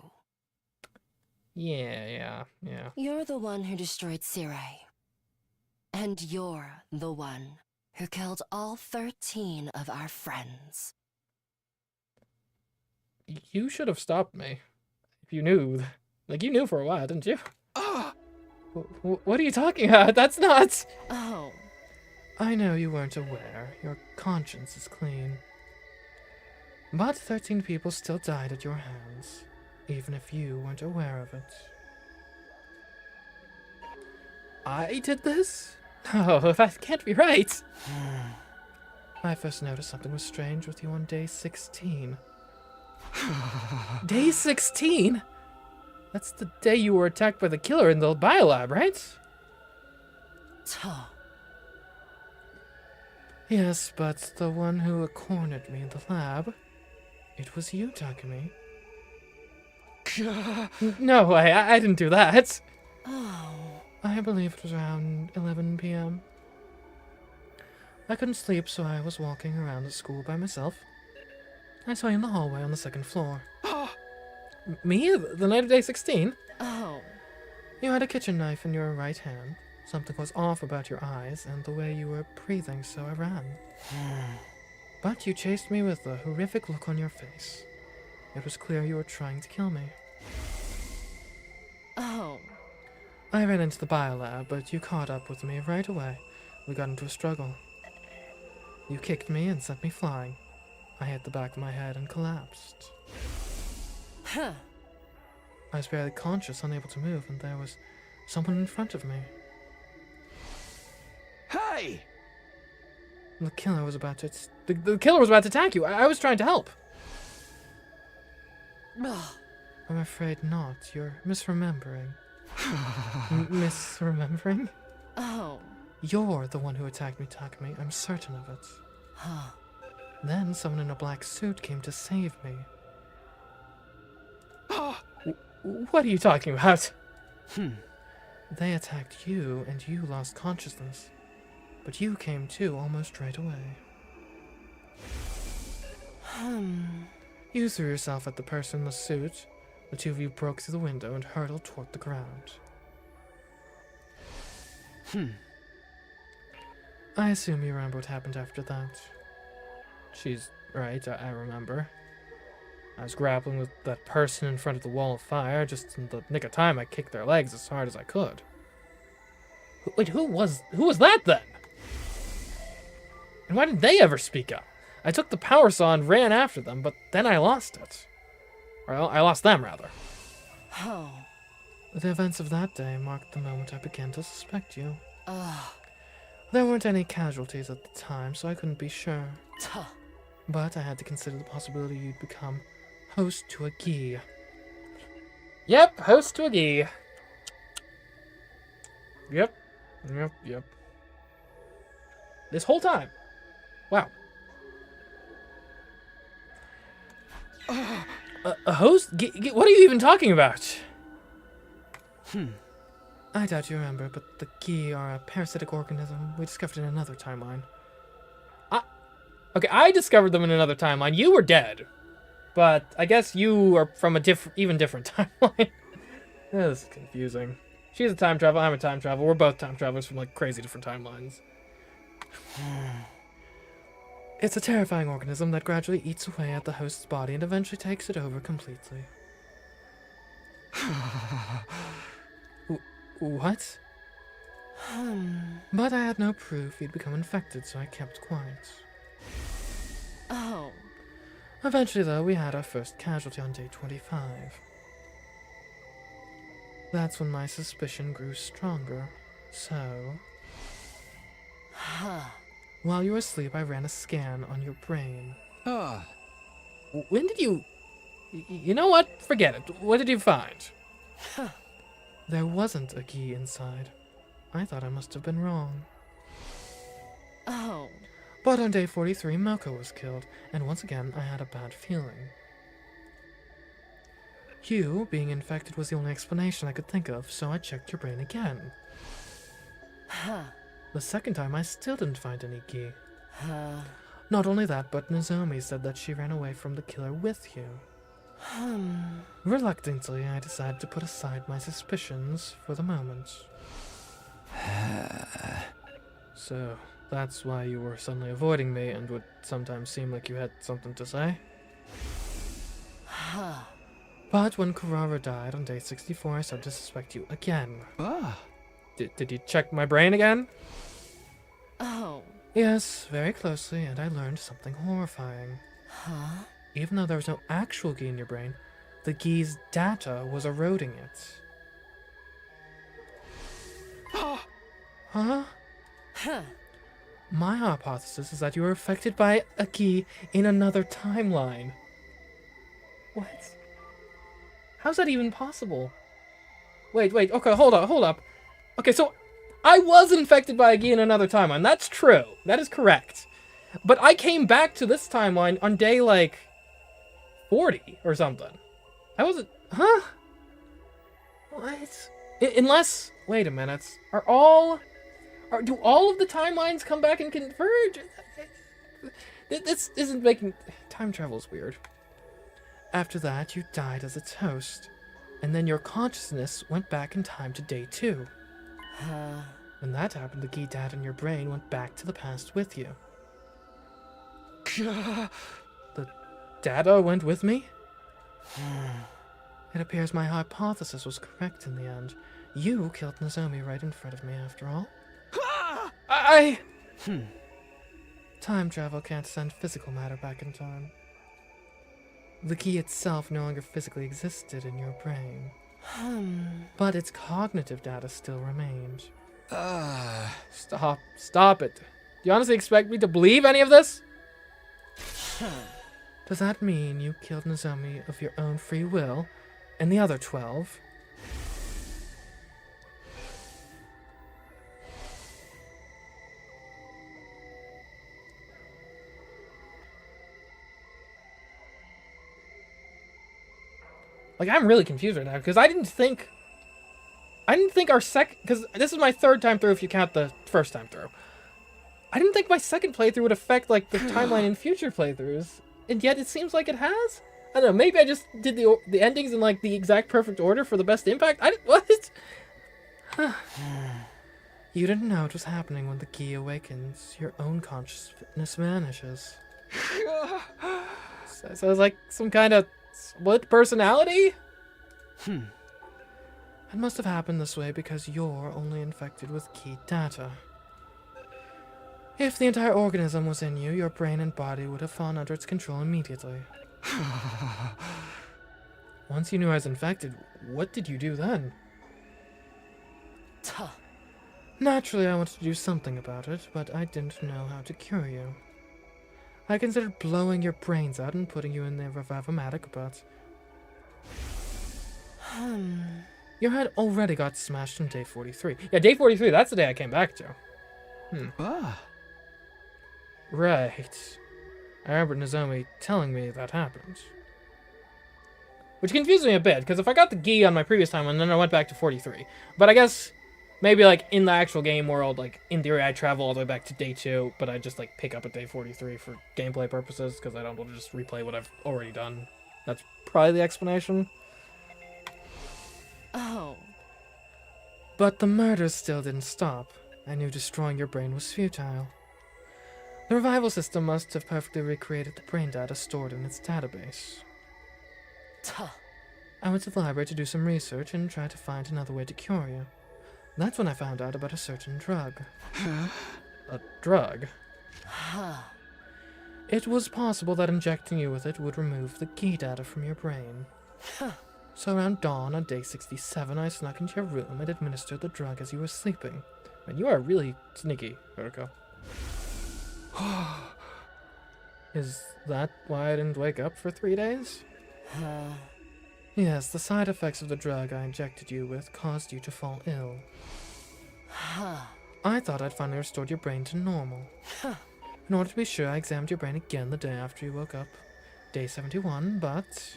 Yeah. You're the one who destroyed Sirei. And you're the one who killed all 13 of our friends. You should have stopped me. If you knew. Like, you knew for a while, didn't you? What are you talking about? That's not... Oh. I know you weren't aware. Your conscience is clean. But 13 people still died at your hands, even if you weren't aware of it. I did this? No, that can't be right. I first noticed something was strange with you on day 16. Day 16? That's the day you were attacked by the killer in the biolab, right? Yes, but the one who cornered me in the lab, it was you, Takumi. No way, I didn't do that. Oh. I believe it was around 11 p.m. I couldn't sleep, so I was walking around the school by myself. I saw you in the hallway on the second floor. Me? The night of day 16? Oh. You had a kitchen knife in your right hand. Something was off about your eyes and the way you were breathing, so I ran. But you chased me with a horrific look on your face. It was clear you were trying to kill me. Oh. I ran into the biolab, but you caught up with me right away. We got into a struggle. You kicked me and sent me flying. I hit the back of my head and collapsed. Huh. I was barely conscious, unable to move, and there was someone in front of me. Hey! The killer was about to... The killer was about to attack you. I was trying to help. I'm afraid not. You're misremembering. Misremembering? Oh. You're the one who attacked me, Takumi. I'm certain of it. Huh. Then someone in a black suit came to save me. What are you talking about? They attacked you, and you lost consciousness. But you came to almost right away. You threw yourself at the person in the suit. The two of you broke through the window and hurtled toward the ground. I assume you remember what happened after that. She's right, I remember. I was grappling with that person in front of the wall of fire. Just in the nick of time, I kicked their legs as hard as I could. Wait, who was that then? And why didn't they ever speak up? I took the power saw and ran after them, but then I lost it. Or I lost them, rather. Oh. The events of that day marked the moment I began to suspect you. There weren't any casualties at the time, so I couldn't be sure. But I had to consider the possibility you'd become host to a gi. Yep, host to a gi. Yep. This whole time. Wow. A host? What are you even talking about? I doubt you remember, but the gi are a parasitic organism we discovered in another timeline. Okay, I discovered them in another timeline. You were dead. But I guess you are from a even different timeline. This is confusing. She's a time traveler, I'm a time traveler. We're both time travelers from, like, crazy different timelines. It's a terrifying organism that gradually eats away at the host's body and eventually takes it over completely. What? But I had no proof he'd become infected, so I kept quiet. Oh. Eventually, though, we had our first casualty on day 25. That's when my suspicion grew stronger. So, while you were asleep, I ran a scan on your brain. Ah. When did you... You know what? Forget it. What did you find? There wasn't a key inside. I thought I must have been wrong. Oh. But on day 43, Moko was killed, and once again, I had a bad feeling. You being infected was the only explanation I could think of, so I checked your brain again. The second time, I still didn't find any key. Not only that, but Nozomi said that she ran away from the killer with you. Reluctantly, I decided to put aside my suspicions for the moment. So, that's why you were suddenly avoiding me and would sometimes seem like you had something to say? But when Kurara died on day 64, I started to suspect you again. Did you check my brain again? Oh. Yes, very closely, and I learned something horrifying. Even though there was no actual Gi in your brain, the Gi's data was eroding it. Huh? My hypothesis is that you were affected by a Gi in another timeline. What? How's that even possible? Wait, okay, hold up. Okay, so I was infected by a Gi in another timeline. That's true. That is correct. But I came back to this timeline on day, like, 40 or something. I wasn't... Huh? What? Unless... Wait a minute. Do all of the timelines come back and converge? This isn't making... Time travel's weird. After that, you died as its host. And then your consciousness went back in time to day 2. When that happened, the Gi data in your brain went back to the past with you. The data went with me? It appears my hypothesis was correct in the end. You killed Nozomi right in front of me, after all. Time travel can't send physical matter back in time. The Gi itself no longer physically existed in your brain. But its cognitive data still remained. Stop it. Do you honestly expect me to believe any of this? Does that mean you killed Nozomi of your own free will, and the other 12? Like, I'm really confused right now, because I didn't think our because this is my third time through if you count the first time through. I didn't think my second playthrough would affect, like, the timeline in future playthroughs, and yet it seems like it has? I don't know, maybe I just did the endings in, like, the exact perfect order for the best impact? What? You didn't know it was happening when the Gi awakens. Your own consciousness vanishes. So it's like some kind of split personality? It must have happened this way because you're only infected with Gi data. If the entire organism was in you, your brain and body would have fallen under its control immediately. Once you knew I was infected, what did you do then? Naturally, I wanted to do something about it, but I didn't know how to cure you. I considered blowing your brains out and putting you in the revivomatic, but... Your head already got smashed on day 43. Yeah, day 43, that's the day I came back to. Right. I remember Nozomi telling me that happened. Which confused me a bit, because if I got the Gi on my previous time, and then I went back to 43. But I guess, maybe, like, in the actual game world, like, in theory I travel all the way back to day 2, but I just, like, pick up at day 43 for gameplay purposes, because I don't want to just replay what I've already done. That's probably the explanation. Oh. But the murders still didn't stop. I knew destroying your brain was futile. The revival system must have perfectly recreated the brain data stored in its database. I went to the library to do some research and try to find another way to cure you. That's when I found out about a certain drug. A drug? It was possible that injecting you with it would remove the key data from your brain. So around dawn on day 67, I snuck into your room and administered the drug as you were sleeping. And you are really sneaky, Vertigo. Is that why I didn't wake up for 3 days? Yes, the side effects of the drug I injected you with caused you to fall ill. I thought I'd finally restored your brain to normal. In order to be sure, I examined your brain again the day after you woke up. Day 71, but...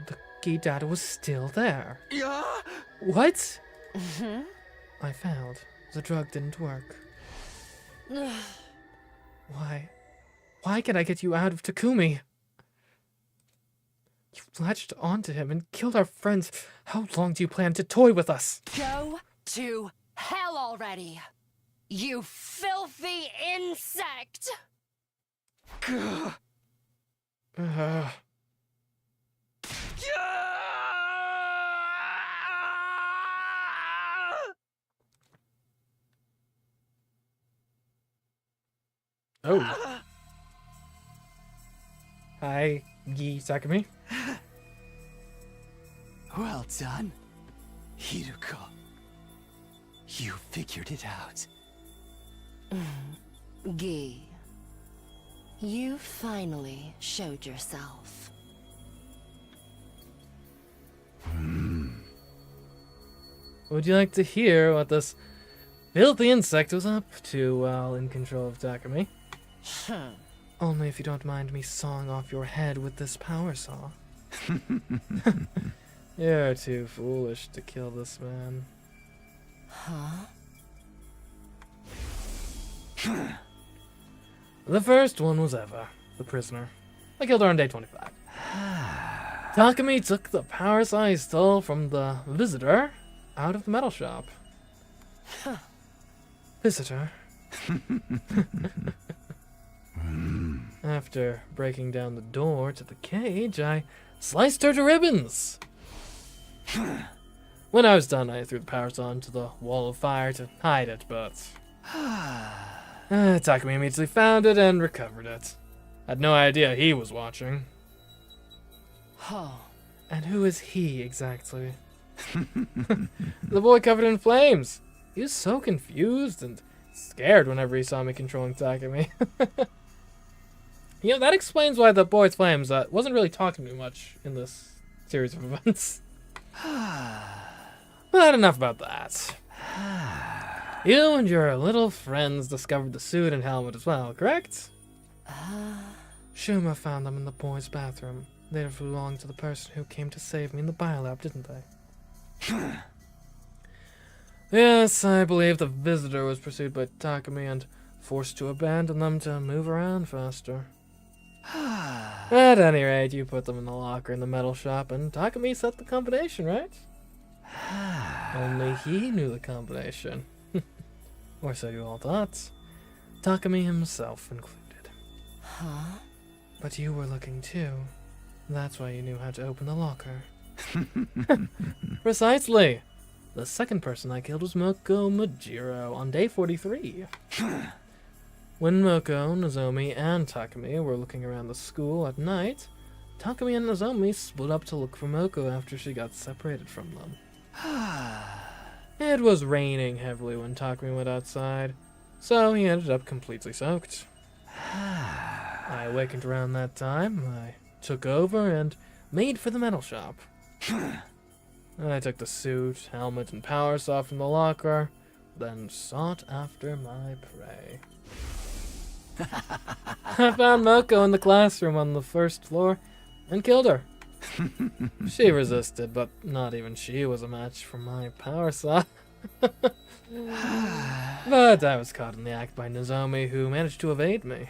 the key data was still there. Yeah? What? I failed. The drug didn't work. Why? Why can I get you out of Takumi? You latched onto him and killed our friends. How long do you plan to toy with us? Go to hell already! You filthy insect! Oh. Hi, Yi Sakumi. Well done, Hiruko. You figured it out. Gi, you finally showed yourself. Would you like to hear what this filthy insect was up to while in control of Takumi? Only if you don't mind me sawing off your head with this power saw. You're too foolish to kill this man. The first one was Eva, the prisoner. I killed her on day 25. Takumi took the power saw he stole from the visitor out of the metal shop. Visitor. After breaking down the door to the cage, I sliced her to ribbons. When I was done, I threw the power saw into the wall of fire to hide it, but... Takumi immediately found it and recovered it. Had no idea he was watching. And who is he, exactly? The boy covered in flames. He was so confused and scared whenever he saw me controlling Takumi. You know, that explains why the boy's flames wasn't really talking to me much in this series of events. But enough about that. You and your little friends discovered the suit and helmet as well, correct? Shuma found them in the boys' bathroom. They belonged to the person who came to save me in the biolab, didn't they? Yes, I believe the visitor was pursued by Takumi and forced to abandon them to move around faster. At any rate, you put them in the locker in the metal shop, and Takumi set the combination, right? Only he knew the combination. Or so you all thought. Takumi himself included. But you were looking too. That's why you knew how to open the locker. Precisely! The second person I killed was Moko Majiro on day 43. When Moko, Nozomi, and Takumi were looking around the school at night, Takumi and Nozomi split up to look for Moko after she got separated from them. It was raining heavily when Takumi went outside, so he ended up completely soaked. I awakened around that time, I took over, and made for the metal shop. I took the suit, helmet, and power saw from the locker, then sought after my prey. I found Moko in the classroom on the first floor and killed her. She resisted, but not even she was a match for my power saw. But I was caught in the act by Nozomi, who managed to evade me.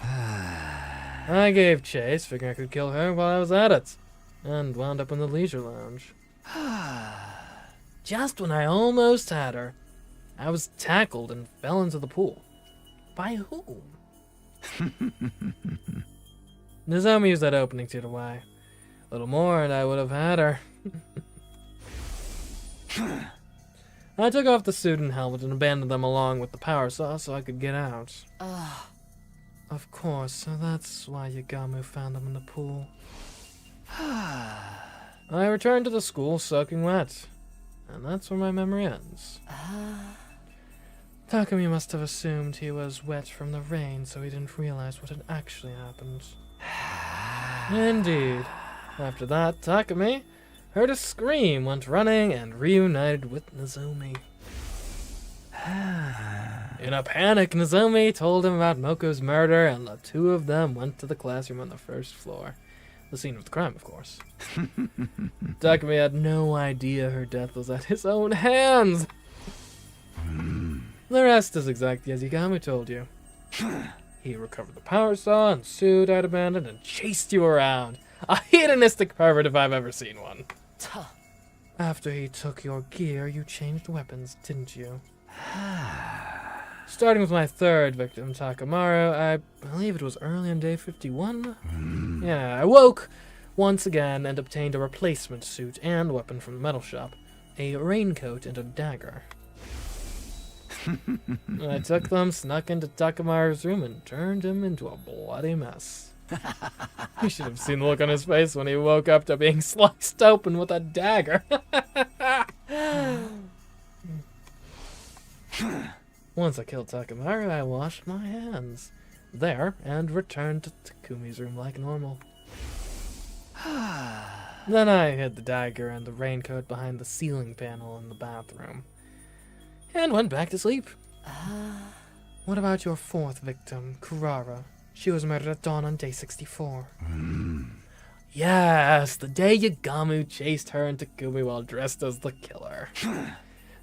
I gave chase, figuring I could kill her while I was at it, and wound up in the leisure lounge. Just when I almost had her, I was tackled and fell into the pool. By whom? Nozomi used that opening to get away. A little more and I would have had her. I took off the suit and helmet and abandoned them along with the power saw so I could get out. Of course, so that's why Yagamu found them in the pool. I returned to the school soaking wet, and that's where my memory ends. Takumi must have assumed he was wet from the rain, so he didn't realize what had actually happened. Indeed. After that, Takumi heard a scream, went running, and reunited with Nozomi. In a panic, Nozomi told him about Moko's murder, and the two of them went to the classroom on the first floor. The scene of the crime, of course. Takumi had no idea her death was at his own hands. The rest is exactly as Yagamu told you. He recovered the power saw and suit I'd abandoned and chased you around. A hedonistic pervert if I've ever seen one. After he took your gear, you changed weapons, didn't you? Starting with my third victim, Takamaru, I believe it was early on day 51? Yeah, I woke once again and obtained a replacement suit and weapon from the metal shop. A raincoat and a dagger. I took them, snuck into Takamaru's room, and turned him into a bloody mess. You should have seen the look on his face when he woke up to being sliced open with a dagger. Once I killed Takamaru, I washed my hands there and returned to Takumi's room like normal. Then I hid the dagger and the raincoat behind the ceiling panel in the bathroom and went back to sleep. What about your fourth victim, Kurara? She was murdered at dawn on day 64. Yes, the day Yagamu chased her and Takumi while dressed as the killer.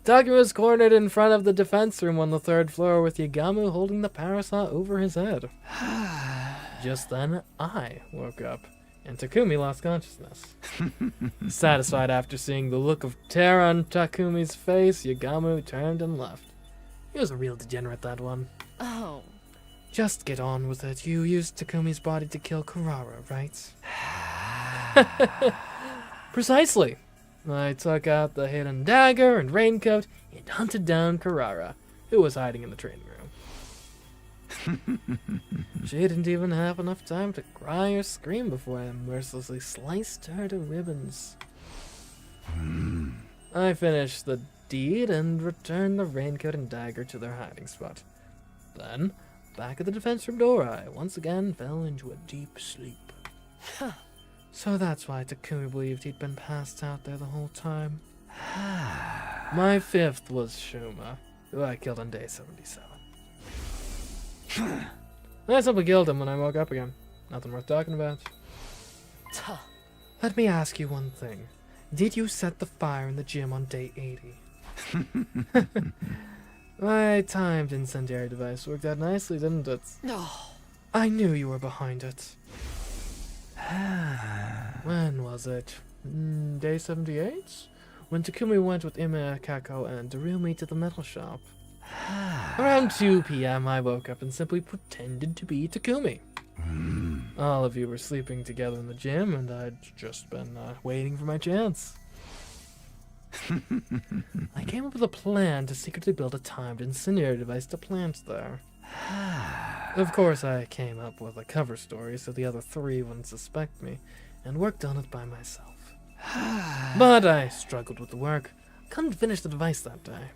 Takumi was cornered in front of the defense room on the third floor with Yagamu holding the power saw over his head. Just then, I woke up, and Takumi lost consciousness. Satisfied after seeing the look of terror on Takumi's face, Yagamu turned and left. He was a real degenerate, that one. Oh. Just get on with it. You used Takumi's body to kill Kurara, right? Precisely. I took out the hidden dagger and raincoat and hunted down Kurara, who was hiding in the training room. She didn't even have enough time to cry or scream before I mercilessly sliced her to ribbons. I finished the deed and returned the raincoat and dagger to their hiding spot. Then, back at the defense room door, I once again fell into a deep sleep. So that's why Takumi believed he'd been passed out there the whole time. My fifth was Shuma, who I killed on day 77. I simply killed him when I woke up again. Nothing worth talking about. Let me ask you one thing. Did you set the fire in the gym on day 80? My timed incendiary device worked out nicely, didn't it? No. I knew you were behind it. When was it? Day 78? When Takumi went with Ime, Kako, and Darumi to the metal shop. Around 2 p.m. I woke up and simply pretended to be Takumi. All of you were sleeping together in the gym, and I'd just been waiting for my chance. I came up with a plan to secretly build a timed incendiary device to plant there. Of course, I came up with a cover story so the other three wouldn't suspect me, and worked on it by myself. But I struggled with the work. Couldn't finish the device that day.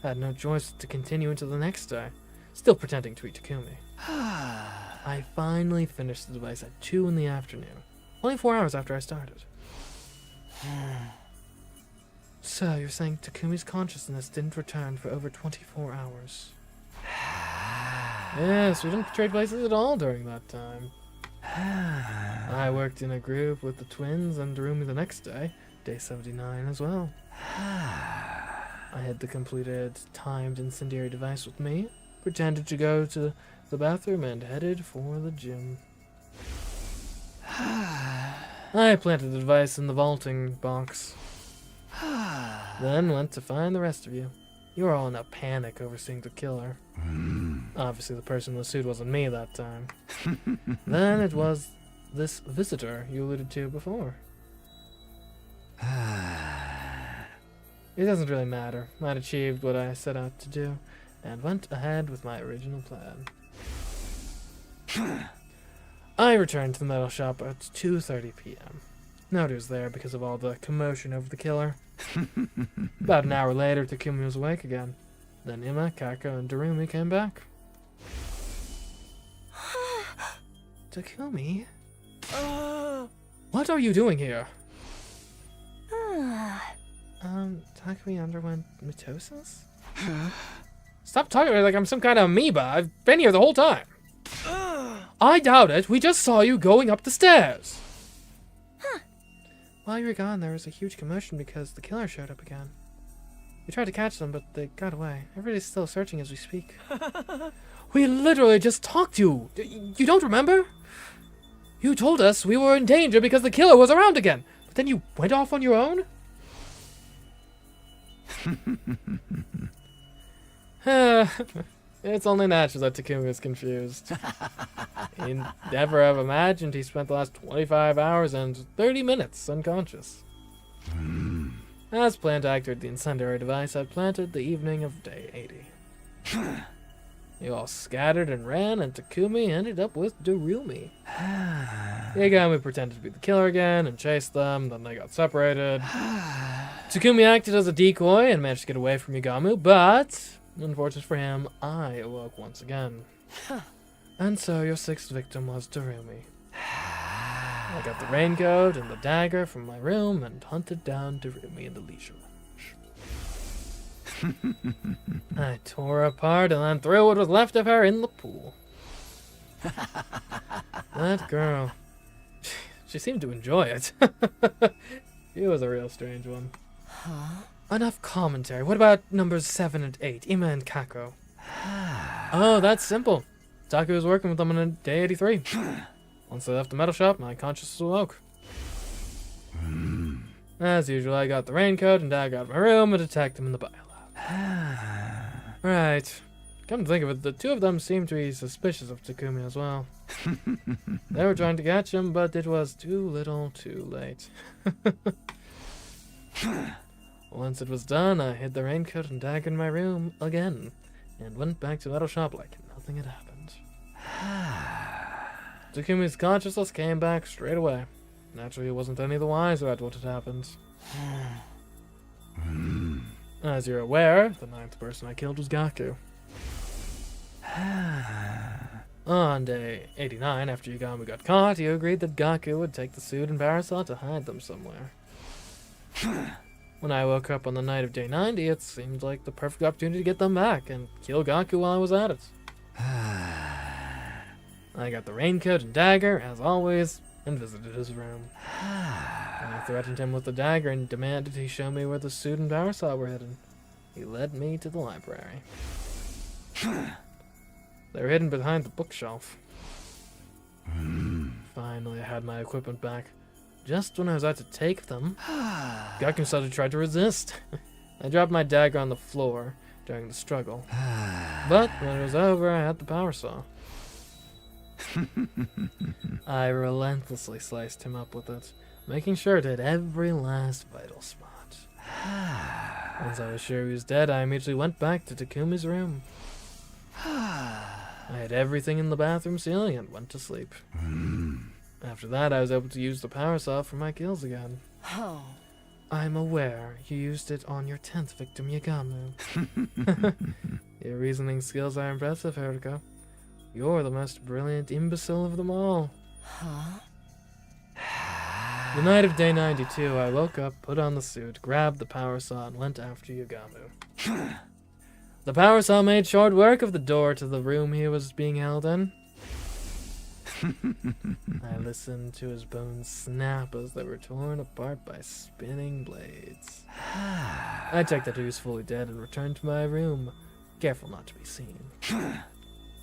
Had no choice to continue into the next day, still pretending to be Takumi. I finally finished the device at 2 in the afternoon, only 4 hours after I started. So, you're saying Takumi's consciousness didn't return for over 24 hours? Yes, we didn't trade places at all during that time. I worked in a group with the twins and Darumi the next day, day 79 as well. I had the completed timed incendiary device with me, pretended to go to the bathroom, and headed for the gym. I planted the device in the vaulting box. Then went to find the rest of you. You were all in a panic over seeing the killer. Obviously the person in the suit wasn't me that time. Then it was this visitor you alluded to before. It doesn't really matter. I'd achieved what I set out to do, and went ahead with my original plan. I returned to the metal shop at 2:30 p.m. Nobody was there because of all the commotion over the killer. About an hour later, Takumi was awake again. Then Ima, Kako, and Darumi came back. Takumi? What are you doing here? Takumi underwent mitosis? Stop talking to me like I'm some kind of amoeba. I've been here the whole time. I doubt it. We just saw you going up the stairs. While you were gone, there was a huge commotion because the killer showed up again. We tried to catch them, but they got away. Everybody's still searching as we speak. We literally just talked to you. You don't remember? You told us we were in danger because the killer was around again. But then you went off on your own? It's only natural that Takumi was confused. He'd never have imagined he spent the last 25 hours and 30 minutes unconscious. As planned to activate the incendiary device I planted the evening of day 80. You all scattered and ran, and Takumi ended up with Darumi. Yagami pretended to be the killer again and chased them, then they got separated. Takumi acted as a decoy and managed to get away from Yagamu, but unfortunately for him, I awoke once again. And so your sixth victim was Darumi. I got the raincoat and the dagger from my room and hunted down Darumi in the leisure lounge. I tore her apart and then threw what was left of her in the pool. That girl, she seemed to enjoy it. She was a real strange one. Enough commentary. What about numbers 7 and 8, Ima and Kako? Oh, that's simple. Taku was working with them on day 83. Once they left the metal shop, my consciousness awoke. As usual, I got the raincoat and dagger out of my room and attacked him in the biolab. Right. Come to think of it, the two of them seemed to be suspicious of Takumi as well. They were trying to catch him, but it was too little too late. Once it was done, I hid the raincoat and dagger in my room again, and went back to the metal shop like nothing had happened. Takumi's consciousness came back straight away. Naturally, he wasn't any the wiser at what had happened. As you're aware, the 9th person I killed was Gaku. On day 89, after Yagami got caught, you agreed that Gaku would take the suit and parasol to hide them somewhere. When I woke up on the night of day 90, it seemed like the perfect opportunity to get them back and kill Gaku while I was at it. I got the raincoat and dagger, as always, and visited his room. I threatened him with the dagger and demanded he show me where the suit and parasol were hidden. He led me to the library. They were hidden behind the bookshelf. Finally, I had my equipment back. Just when I was about to take them, Gaku suddenly tried to resist. I dropped my dagger on the floor during the struggle. But when it was over, I had the power saw. I relentlessly sliced him up with it, making sure to hit every last vital spot. Once I was sure he was dead, I immediately went back to Takumi's room. I had everything in the bathroom ceiling and went to sleep. After that, I was able to use the power saw for my kills again. Oh. I'm aware you used it on your 10th victim, Yagamu. Your reasoning skills are impressive, Haruka. You're the most brilliant imbecile of them all. Huh? The night of day 92, I woke up, put on the suit, grabbed the power saw, and went after Yagamu. The power saw made short work of the door to the room he was being held in. I listened to his bones snap as they were torn apart by spinning blades. I checked that he was fully dead and returned to my room, careful not to be seen.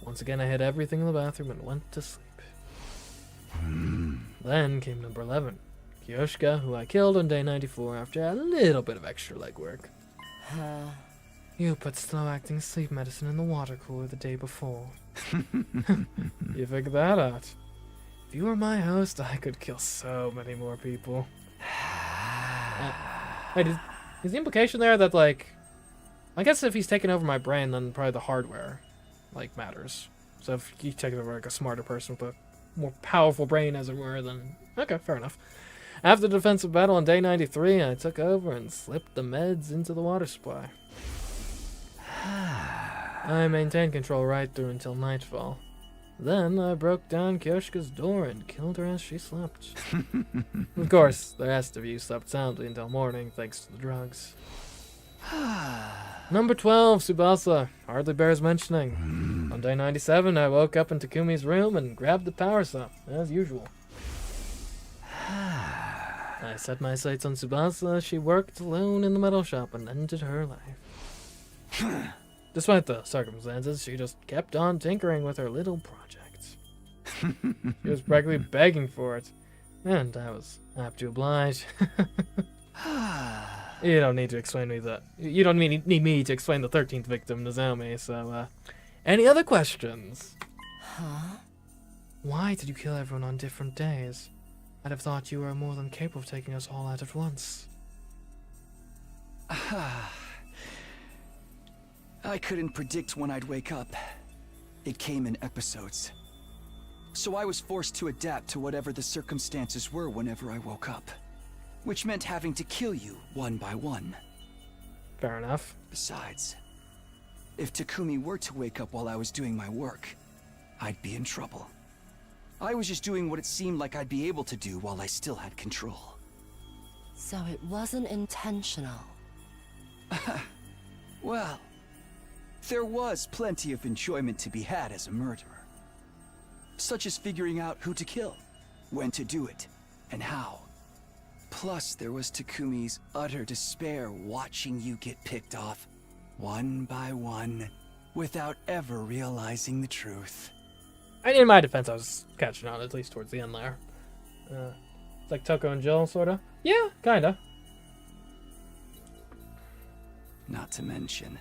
Once again, I hid everything in the bathroom and went to sleep. Then came number 11, Kiyoshika, who I killed on day 94 after a little bit of extra legwork. You put slow-acting sleep medicine in the water cooler the day before. You figured that out. If you were my host, I could kill so many more people. Wait, Is the implication there that, like, I guess if he's taking over my brain, then probably the hardware, like, matters. So if he takes over, like, a smarter person with a more powerful brain, as it were, then okay, fair enough. After the defensive battle on day 93, I took over and slipped the meds into the water supply. I maintained control right through until nightfall. Then I broke down Kyoshka's door and killed her as she slept. Of course, the rest of you slept soundly until morning thanks to the drugs. Number 12, Tsubasa. Hardly bears mentioning. On day 97, I woke up in Takumi's room and grabbed the power sup, as usual. I set my sights on Tsubasa as she worked alone in the metal shop and ended her life. Despite the circumstances, she just kept on tinkering with her little projects. She was practically begging for it, and I was apt to oblige. You don't need to explain me that. You don't need me to explain the 13th victim, Nozomi, so, any other questions? Huh? Why did you kill everyone on different days? I'd have thought you were more than capable of taking us all out at once. I couldn't predict when I'd wake up. It came in episodes. So I was forced to adapt to whatever the circumstances were whenever I woke up. Which meant having to kill you one by one. Fair enough. Besides, if Takumi were to wake up while I was doing my work, I'd be in trouble. I was just doing what it seemed like I'd be able to do while I still had control. So it wasn't intentional. Well, there was plenty of enjoyment to be had as a murderer. Such as figuring out who to kill, when to do it, and how. Plus, there was Takumi's utter despair watching you get picked off, one by one, without ever realizing the truth. And in my defense, I was catching on, at least towards the end there. It's like Toko and Jill, sorta? Yeah, kinda. Not to mention,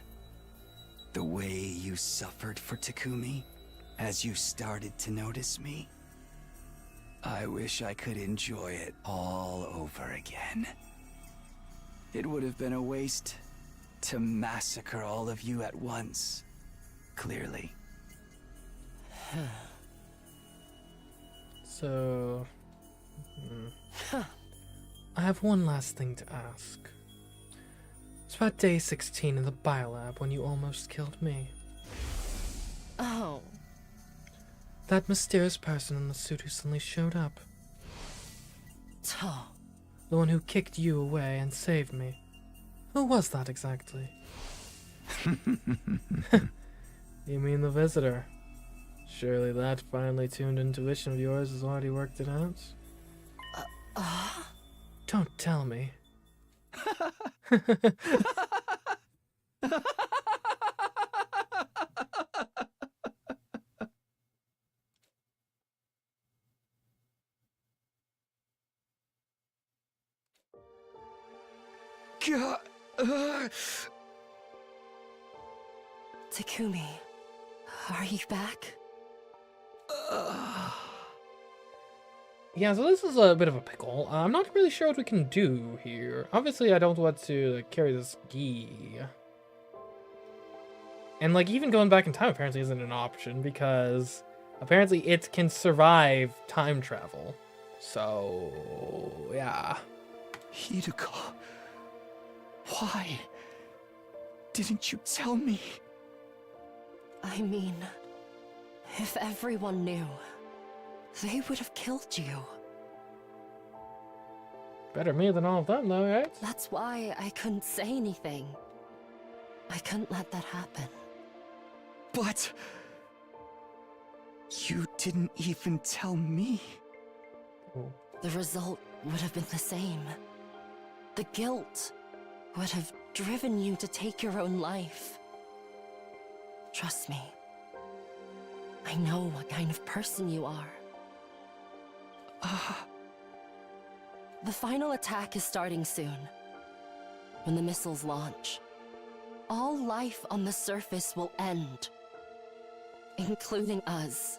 the way you suffered for Takumi, as you started to notice me. I wish I could enjoy it all over again. It would have been a waste to massacre all of you at once, clearly. So... I have one last thing to ask. It's about day 16 in the biolab when you almost killed me. Oh. That mysterious person in the suit who suddenly showed up. Oh. The one who kicked you away and saved me. Who was that exactly? You mean the visitor? Surely that finely tuned intuition of yours has already worked it out? Don't tell me. Takumi, are you back? Yeah, so this is a bit of a pickle. I'm not really sure what we can do here. Obviously, I don't want to carry this gi. And, like, even going back in time apparently isn't an option because apparently it can survive time travel. So, yeah. Hideko, why didn't you tell me? I mean, if everyone knew, they would have killed you. Better me than all of them, though, right? That's why I couldn't say anything. I couldn't let that happen. But... you didn't even tell me. The result would have been the same. The guilt would have driven you to take your own life. Trust me. I know what kind of person you are. The final attack is starting soon. When the missiles launch, all life on the surface will end. Including us.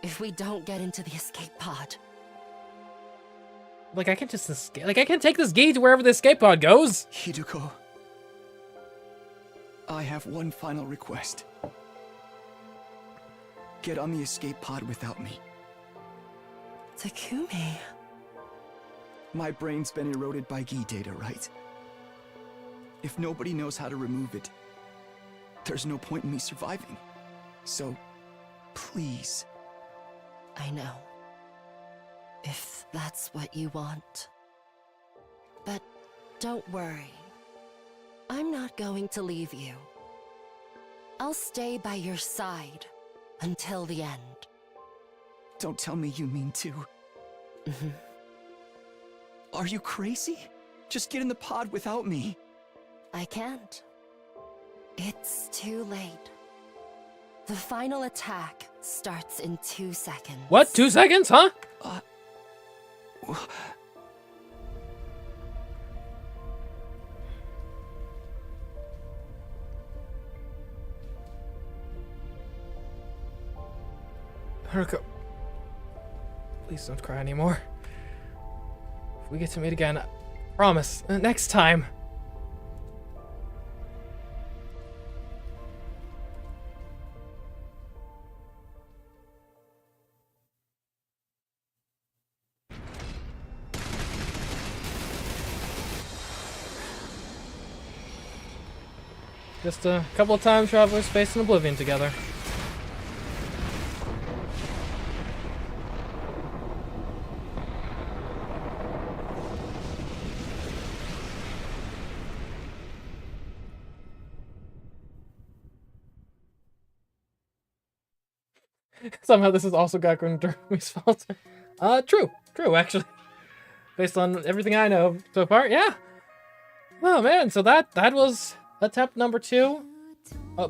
If we don't get into the escape pod. Like, I can't just escape. Like, I can't take this Gi to wherever the escape pod goes. Hiduko, I have one final request. Get on the escape pod without me. Takumi. My brain's been eroded by Gi data, right? If nobody knows how to remove it, there's no point in me surviving. So, please. I know. If that's what you want. But don't worry. I'm not going to leave you. I'll stay by your side until the end. Don't tell me you mean to. Are you crazy? Just get in the pod without me. I can't. It's too late. The final attack starts in 2 seconds. What? 2 seconds, huh? Haruko, please don't cry anymore. If we get to meet again, I promise, next time. Just a couple of time travelers facing oblivion together. Somehow this is also Gaku and Darumi's fault. True, actually. Based on everything I know so far, yeah. Oh man, so that was attempt number 2.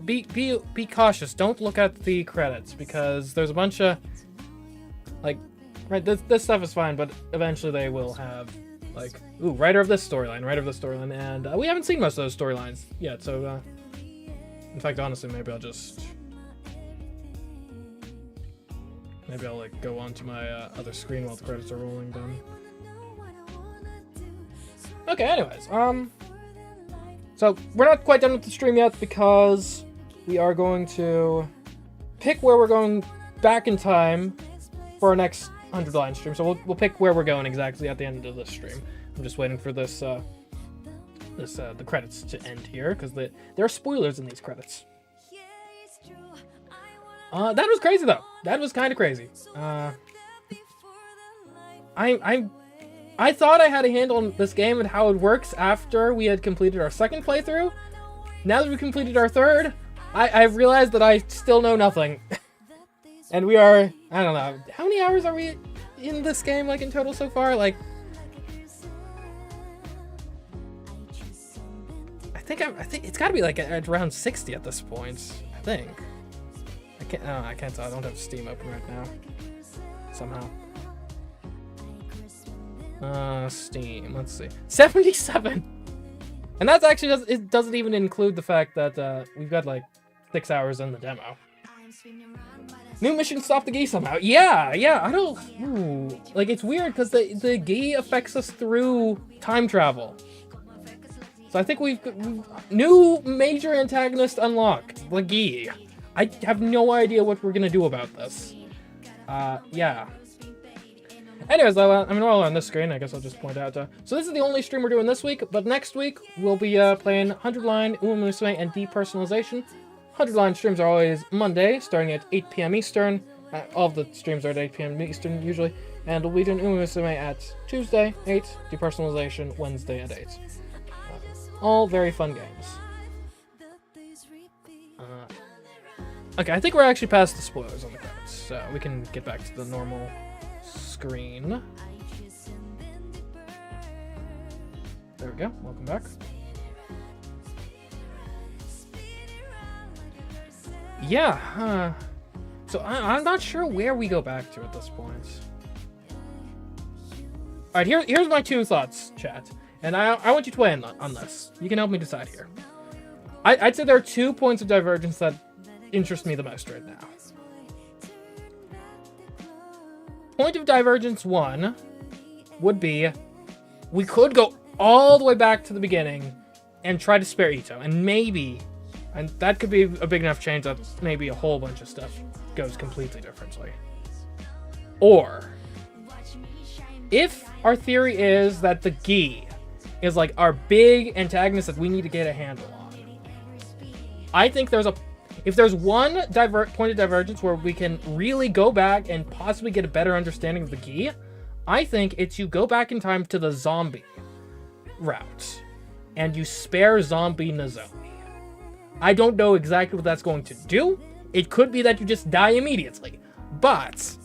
Be cautious. Don't look at the credits because there's a bunch of like, right. This stuff is fine, but eventually they will have like, ooh, writer of this storyline, and we haven't seen most of those storylines yet. So, in fact, honestly, maybe I'll like go onto my other screen while the credits are rolling down. Okay, anyways, so we're not quite done with the stream yet because we are going to pick where we're going back in time for our next 100 line stream. So we'll pick where we're going exactly at the end of this stream. I'm just waiting for the credits to end here because there are spoilers in these credits. That was crazy though. That was kind of crazy. I thought I had a handle on this game and how it works after we had completed our second playthrough. Now that we completed our third, I realized that I still know nothing. And we are, I don't know, how many hours are we in this game, like in total so far? Like, I think it's gotta be like at around 60 at this point, I think. I can't tell, I don't have Steam open right now, somehow. Steam, let's see. 77! And that's actually, it doesn't even include the fact that we've got like 6 hours in the demo. New mission, stop the Gi somehow. Yeah, I don't, ooh. Like it's weird because the Gi affects us through time travel. So I think we've new major antagonist unlocked, the Gi. I have no idea what we're gonna do about this. Yeah. Anyways, though, I mean, while on this screen, I guess I'll just point out, so this is the only stream we're doing this week, but next week, we'll be playing 100 Line, Uma Musume, and Depersonalization. 100 Line streams are always Monday, starting at 8 p.m. Eastern. All of the streams are at 8 p.m. Eastern, usually. And we'll be doing Uma Musume at Tuesday, 8, Depersonalization, Wednesday at 8. All very fun games. Okay, I think we're actually past the spoilers on the credits, so we can get back to the normal screen. There we go. Welcome back. Yeah, so I'm not sure where we go back to at this point. Alright, here's my 2 thoughts, chat. And I want you to weigh in on this. You can help me decide here. I'd say there are 2 points of divergence that interest me the most right now. Point of divergence 1 would be we could go all the way back to the beginning and try to spare Ito. And maybe, and that could be a big enough change that maybe a whole bunch of stuff goes completely differently. Or, if our theory is that the Gi is like our big antagonist that we need to get a handle on, I think if there's one point of divergence where we can really go back and possibly get a better understanding of the Gi, I think it's you go back in time to the zombie route and you spare zombie Nozomi. I don't know exactly what that's going to do. It could be that you just die immediately, but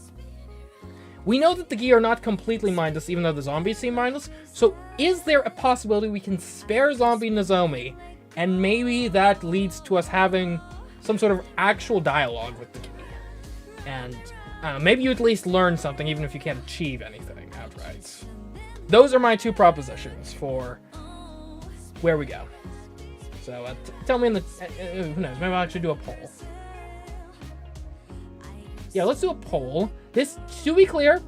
we know that the Gi are not completely mindless, even though the zombies seem mindless. So is there a possibility we can spare zombie Nozomi, and maybe that leads to us having some sort of actual dialogue with the Gi? And maybe you at least learn something, even if you can't achieve anything outright. Those are my two propositions for where we go. So tell me in the... who knows, maybe I'll actually do a poll. Yeah, let's do a poll. This, to be clear,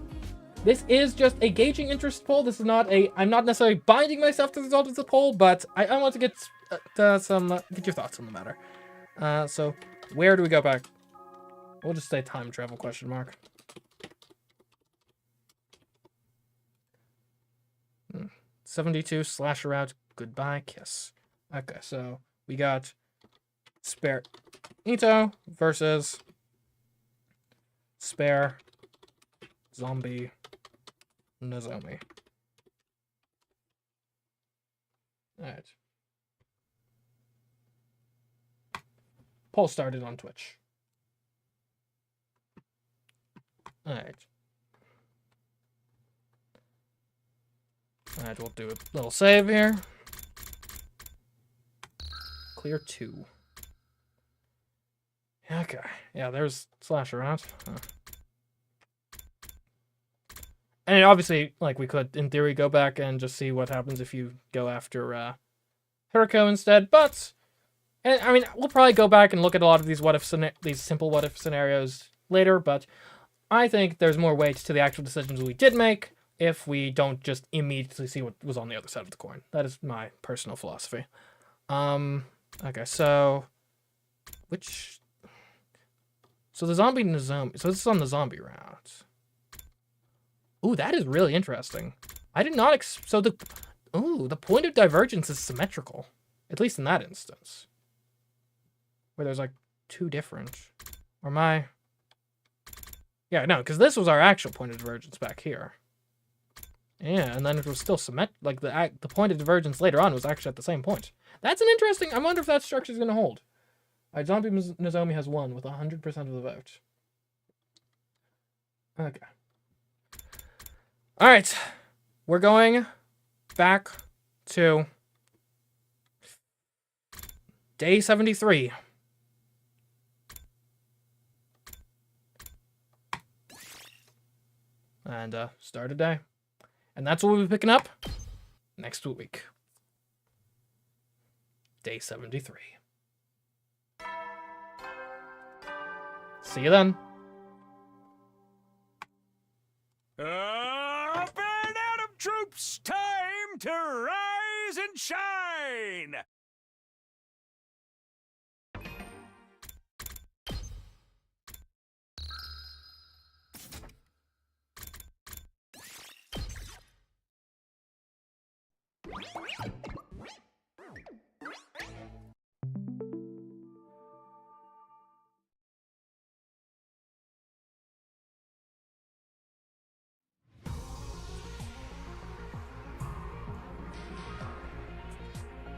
this is just a gauging interest poll. This is not a... I'm not necessarily binding myself to the result of the poll, but I want to get get your thoughts on the matter. So, where do we go back? We'll just say time travel, question mark. 72 slasher route, goodbye kiss. Okay, so we got spare Ito versus spare zombie Nozomi. Alright. Poll started on Twitch. Alright. Alright, we'll do a little save here. Clear 2. Okay. Yeah, there's slasher route. Huh. And obviously, like, we could, in theory, go back and just see what happens if you go after Hiriko instead, but... And, I mean, we'll probably go back and look at a lot of these these simple what-if scenarios later, but I think there's more weight to the actual decisions we did make if we don't just immediately see what was on the other side of the coin. That is my personal philosophy. Okay, so... So the zombie Nozomi... So this is on the zombie route. Ooh, that is really interesting. I did not so the point of divergence is symmetrical. At least in that instance. Where there's like two different. Or my... Yeah, no, because this was our actual point of divergence back here. Yeah, and then it was still symmetrical. Like the point of divergence later on was actually at the same point. That's an interesting... I wonder if that structure is going to hold. Alright, zombie Nozomi has won with 100% of the vote. Okay. Alright, we're going back to day 73. And start a day. And that's what we'll be picking up next week. Day 73. See you then. Up and out of troops, time to rise and shine!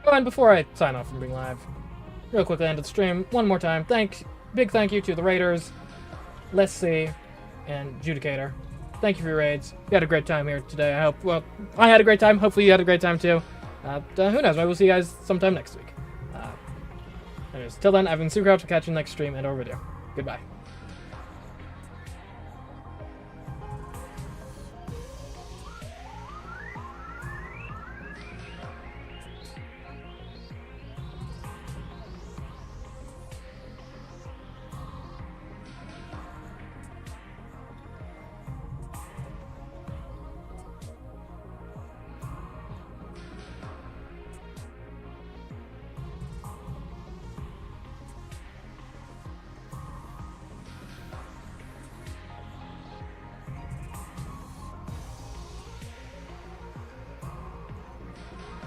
Oh, and before I sign off from being live, real quickly end of the stream, one more time, big thank you to the raiders, Let's See, and Judicator. Thank you for your raids. You had a great time here today. I hope, well, I had a great time. Hopefully you had a great time too. Who knows, maybe we'll see you guys sometime next week. Anyways, till then, I've been CMeeCraft. I'll catch you next stream and or video. Goodbye.